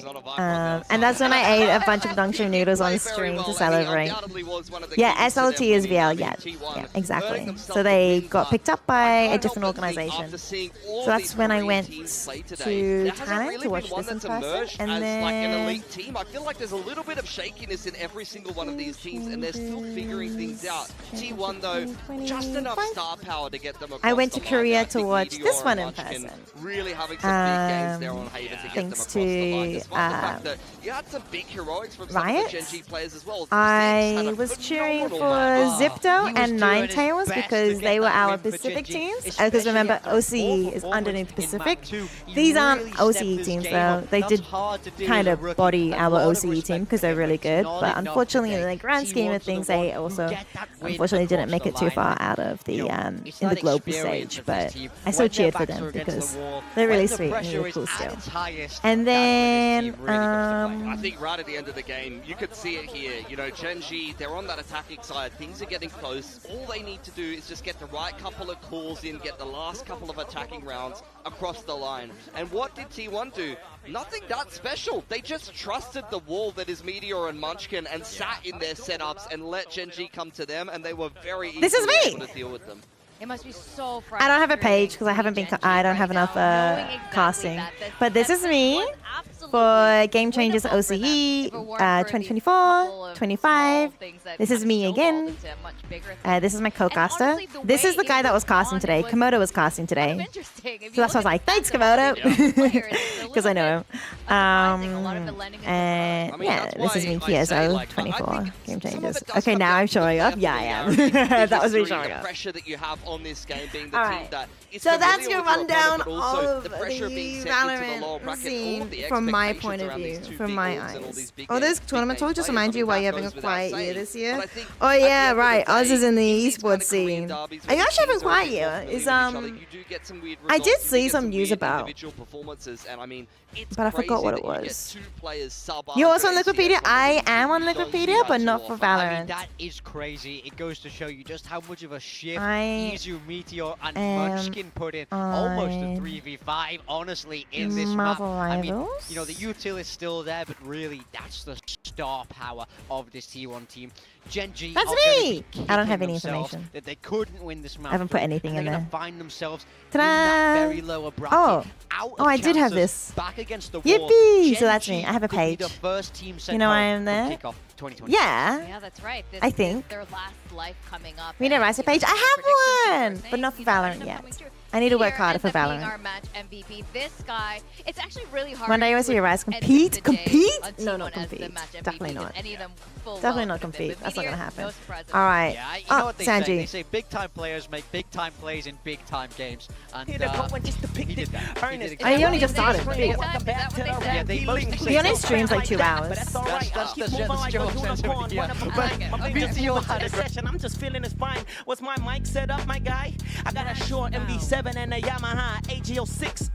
And that's when I ate a bunch of Nongshim noodles on stream to celebrate. Yeah, SLT is VL, yeah, exactly. So they got picked up by a different organization. So that's when I went to Thailand to watch this in person, and then like an elite team. I feel like there's a little bit of shakiness in every single one of these teams, and they're still figuring things out. T1 though, just enough star power to get them across I went to the line. Korea I to think watch Meteor this and one in Munchkin person. really having some big games there on Haven to get them Thanks across the line. to Despite the fact that you had some big heroics from some Riot. of the Genji players as well. I was cheering for Zipto and Ninetales because they were our Pacific teams. Because remember, OC is underneath Pacific. These aren't OCE teams though. They did kind of body our OCE team because they're really good. But unfortunately, in the grand scheme of things, they also unfortunately didn't make it too far out of the in the global stage. But I still cheered for them because they're really sweet and really cool still. And then I think right at the end of the game, you could see it here. You know, Genji, they're on that attacking side. Things are getting close. All they need to do is just get the right couple of calls in, get the last couple of attacking rounds across the line. And what did T1 do? Nothing that special. They just trusted the wall that is Meteor and Munchkin and sat in their setups and let Genji come to them, and they were very easily This is me! able to deal with them. It must be so frustrating. I don't have a page because I haven't been. I don't have enough casting. But this is me for Game Changers OCE 2024, 25. This is me again. This is my co-caster. This is the guy that was casting today. Komodo was casting today. So that's why I was like, thanks, Komodo, because I know him. And yeah, this is me, TSO 24 Game Changers. Okay, now I'm showing up. Yeah, I am. That was me showing up. Pressure that you have on this game, being the All team right. that is So that's familiar your with your opponent, rundown but also of the pressure of being the sent into the lower Valorant bracket, all scene of the from my expectations point of around these view, two from big my orgs and all these eyes. big Oh, there's big tournament name talk. Just players. remind I you mean, why that you're having a goes without quiet year saying. this year. But I think Oh at the yeah, end of the right. Oz day, is in the in these kind esports of Korean scene. derbies Are where you the actually having teams are a quiet bit more year? familiar Is with each other, you do get some weird I did results, you see get some some news weird about, individual performances, and I mean, it's but I forgot crazy what that it you get was. 2 players sub You're also on 100 Wikipedia. ACS I am on you don't see Wikipedia, that but too not for often. I mean, Valorant. that is crazy. It goes to show you just how much of a shift I Izu, Meteor, and am Munchkin put in. Almost a on 3v5, honestly, in this Marvel map. I mean, Rivals. you know, the util is still there, but really, that's the star power of this T1 team. Gen.G That's are gonna me! be I don't have kicking any themselves information. that they couldn't win this map. I haven't put through, anything and in they're there. gonna find themselves Ta-da! in that very lower bracket. Oh. Out Oh, of I did have chances, this. Back against the wall. Yippee! So that's Gen.G me. I have a could be page. the first team sent You know I home am from there? Kickoff 2020. Yeah. Yeah, that's right. This I is think. their last life coming up. We need a and, Riser you know, page. the I predictions have are one, but not for saying, you know, Valorant end up yet. coming true. I need to work Here harder for ends up being Valorant. our match MVP. This guy, it's actually really hard. One day you'll see your Rise to end compete? the day Compete? on No, T1 not as the compete. match MVP, Definitely because not. Any of them full Definitely well not could have been. compete. But That's not gonna Meteor, happen. no surprises. All right. Yeah, you Oh, know what they say. Sanji. They say big time players make big time plays in big time games. And he did that. He did Oh, you only just started. Big time, is that what they said? Yeah, they mostly He say only so. streams like 2 hours. That's Joe sensitivity. Yeah. Meteor had a great I'm just feeling it's fine. What's my mic set up, my guy? I got a short MD7 and a Yamaha AG06.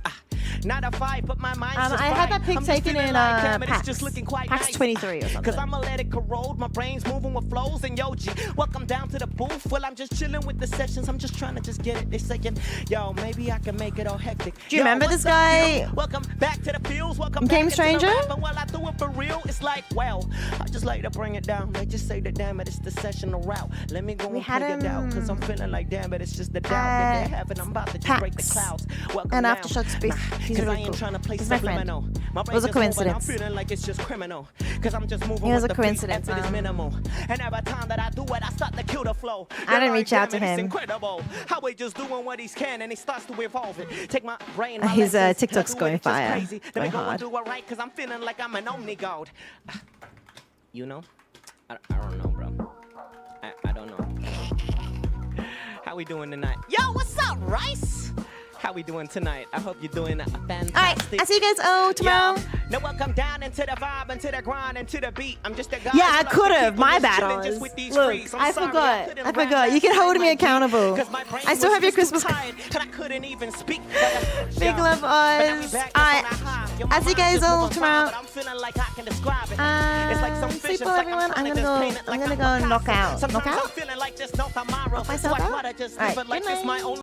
Not a 5, but my mind's just I had that pic I'm just taken feeling in like, damn it, it's PAX. just looking quite PAX nice. 23 or something. Cause I'ma let it corrode, my brain's moving with flows and Yoji. Welcome down to the booth. Well, I'm just chilling with the sessions. I'm just trying to just get it. They saying, yo, maybe I can make it all hectic. Do you remember this guy? Welcome back to the fields. Welcome Game back Stranger? into the rap. And while I do it for real, it's like, well, I just like to bring it down. They just say that damn it, it's the sessional route. Let me go We and had play it out. Cause I'm feeling like damn it, it's just the doubt that they have. And I'm about to just break the PAX. clouds. Welcome And down. Aftershocks beef. He's Cause I really ain't cool. trying to play He's my friend. subliminal. My It was a brain just moving, coincidence. I'm feeling like it's just criminal. Cause I'm just moving It was with a the beat coincidence, after this minimal. And every time that I do it, I start to kill the flow. I didn't You're reach out damn to it, it's him. incredible how he just doing what he can and he starts to evolve it. Take my brain, my His lessons, TikTok's do it going just fire. crazy. Let me Going go and hard. do it right cause I'm feeling like I'm an omni god. You know? I don't know, bro. I don't know. How we doing tonight? Yo, what's up, Rice? How we doing tonight? I hope you're doing fantastic. All right. I'll see you guys tomorrow. Now welcome down into the vibe, into the grind, into the beat. I'm just a guy. Yeah, I could have. My bad. Look, I forgot. I forgot. You can hold me accountable. I still have your Christmas card. I couldn't even speak. Big love, Oz. Alright. I'll see you guys all tomorrow. Sleep well, everyone. I'm gonna go knock out. Knock out? Knock myself out? Alright, good night.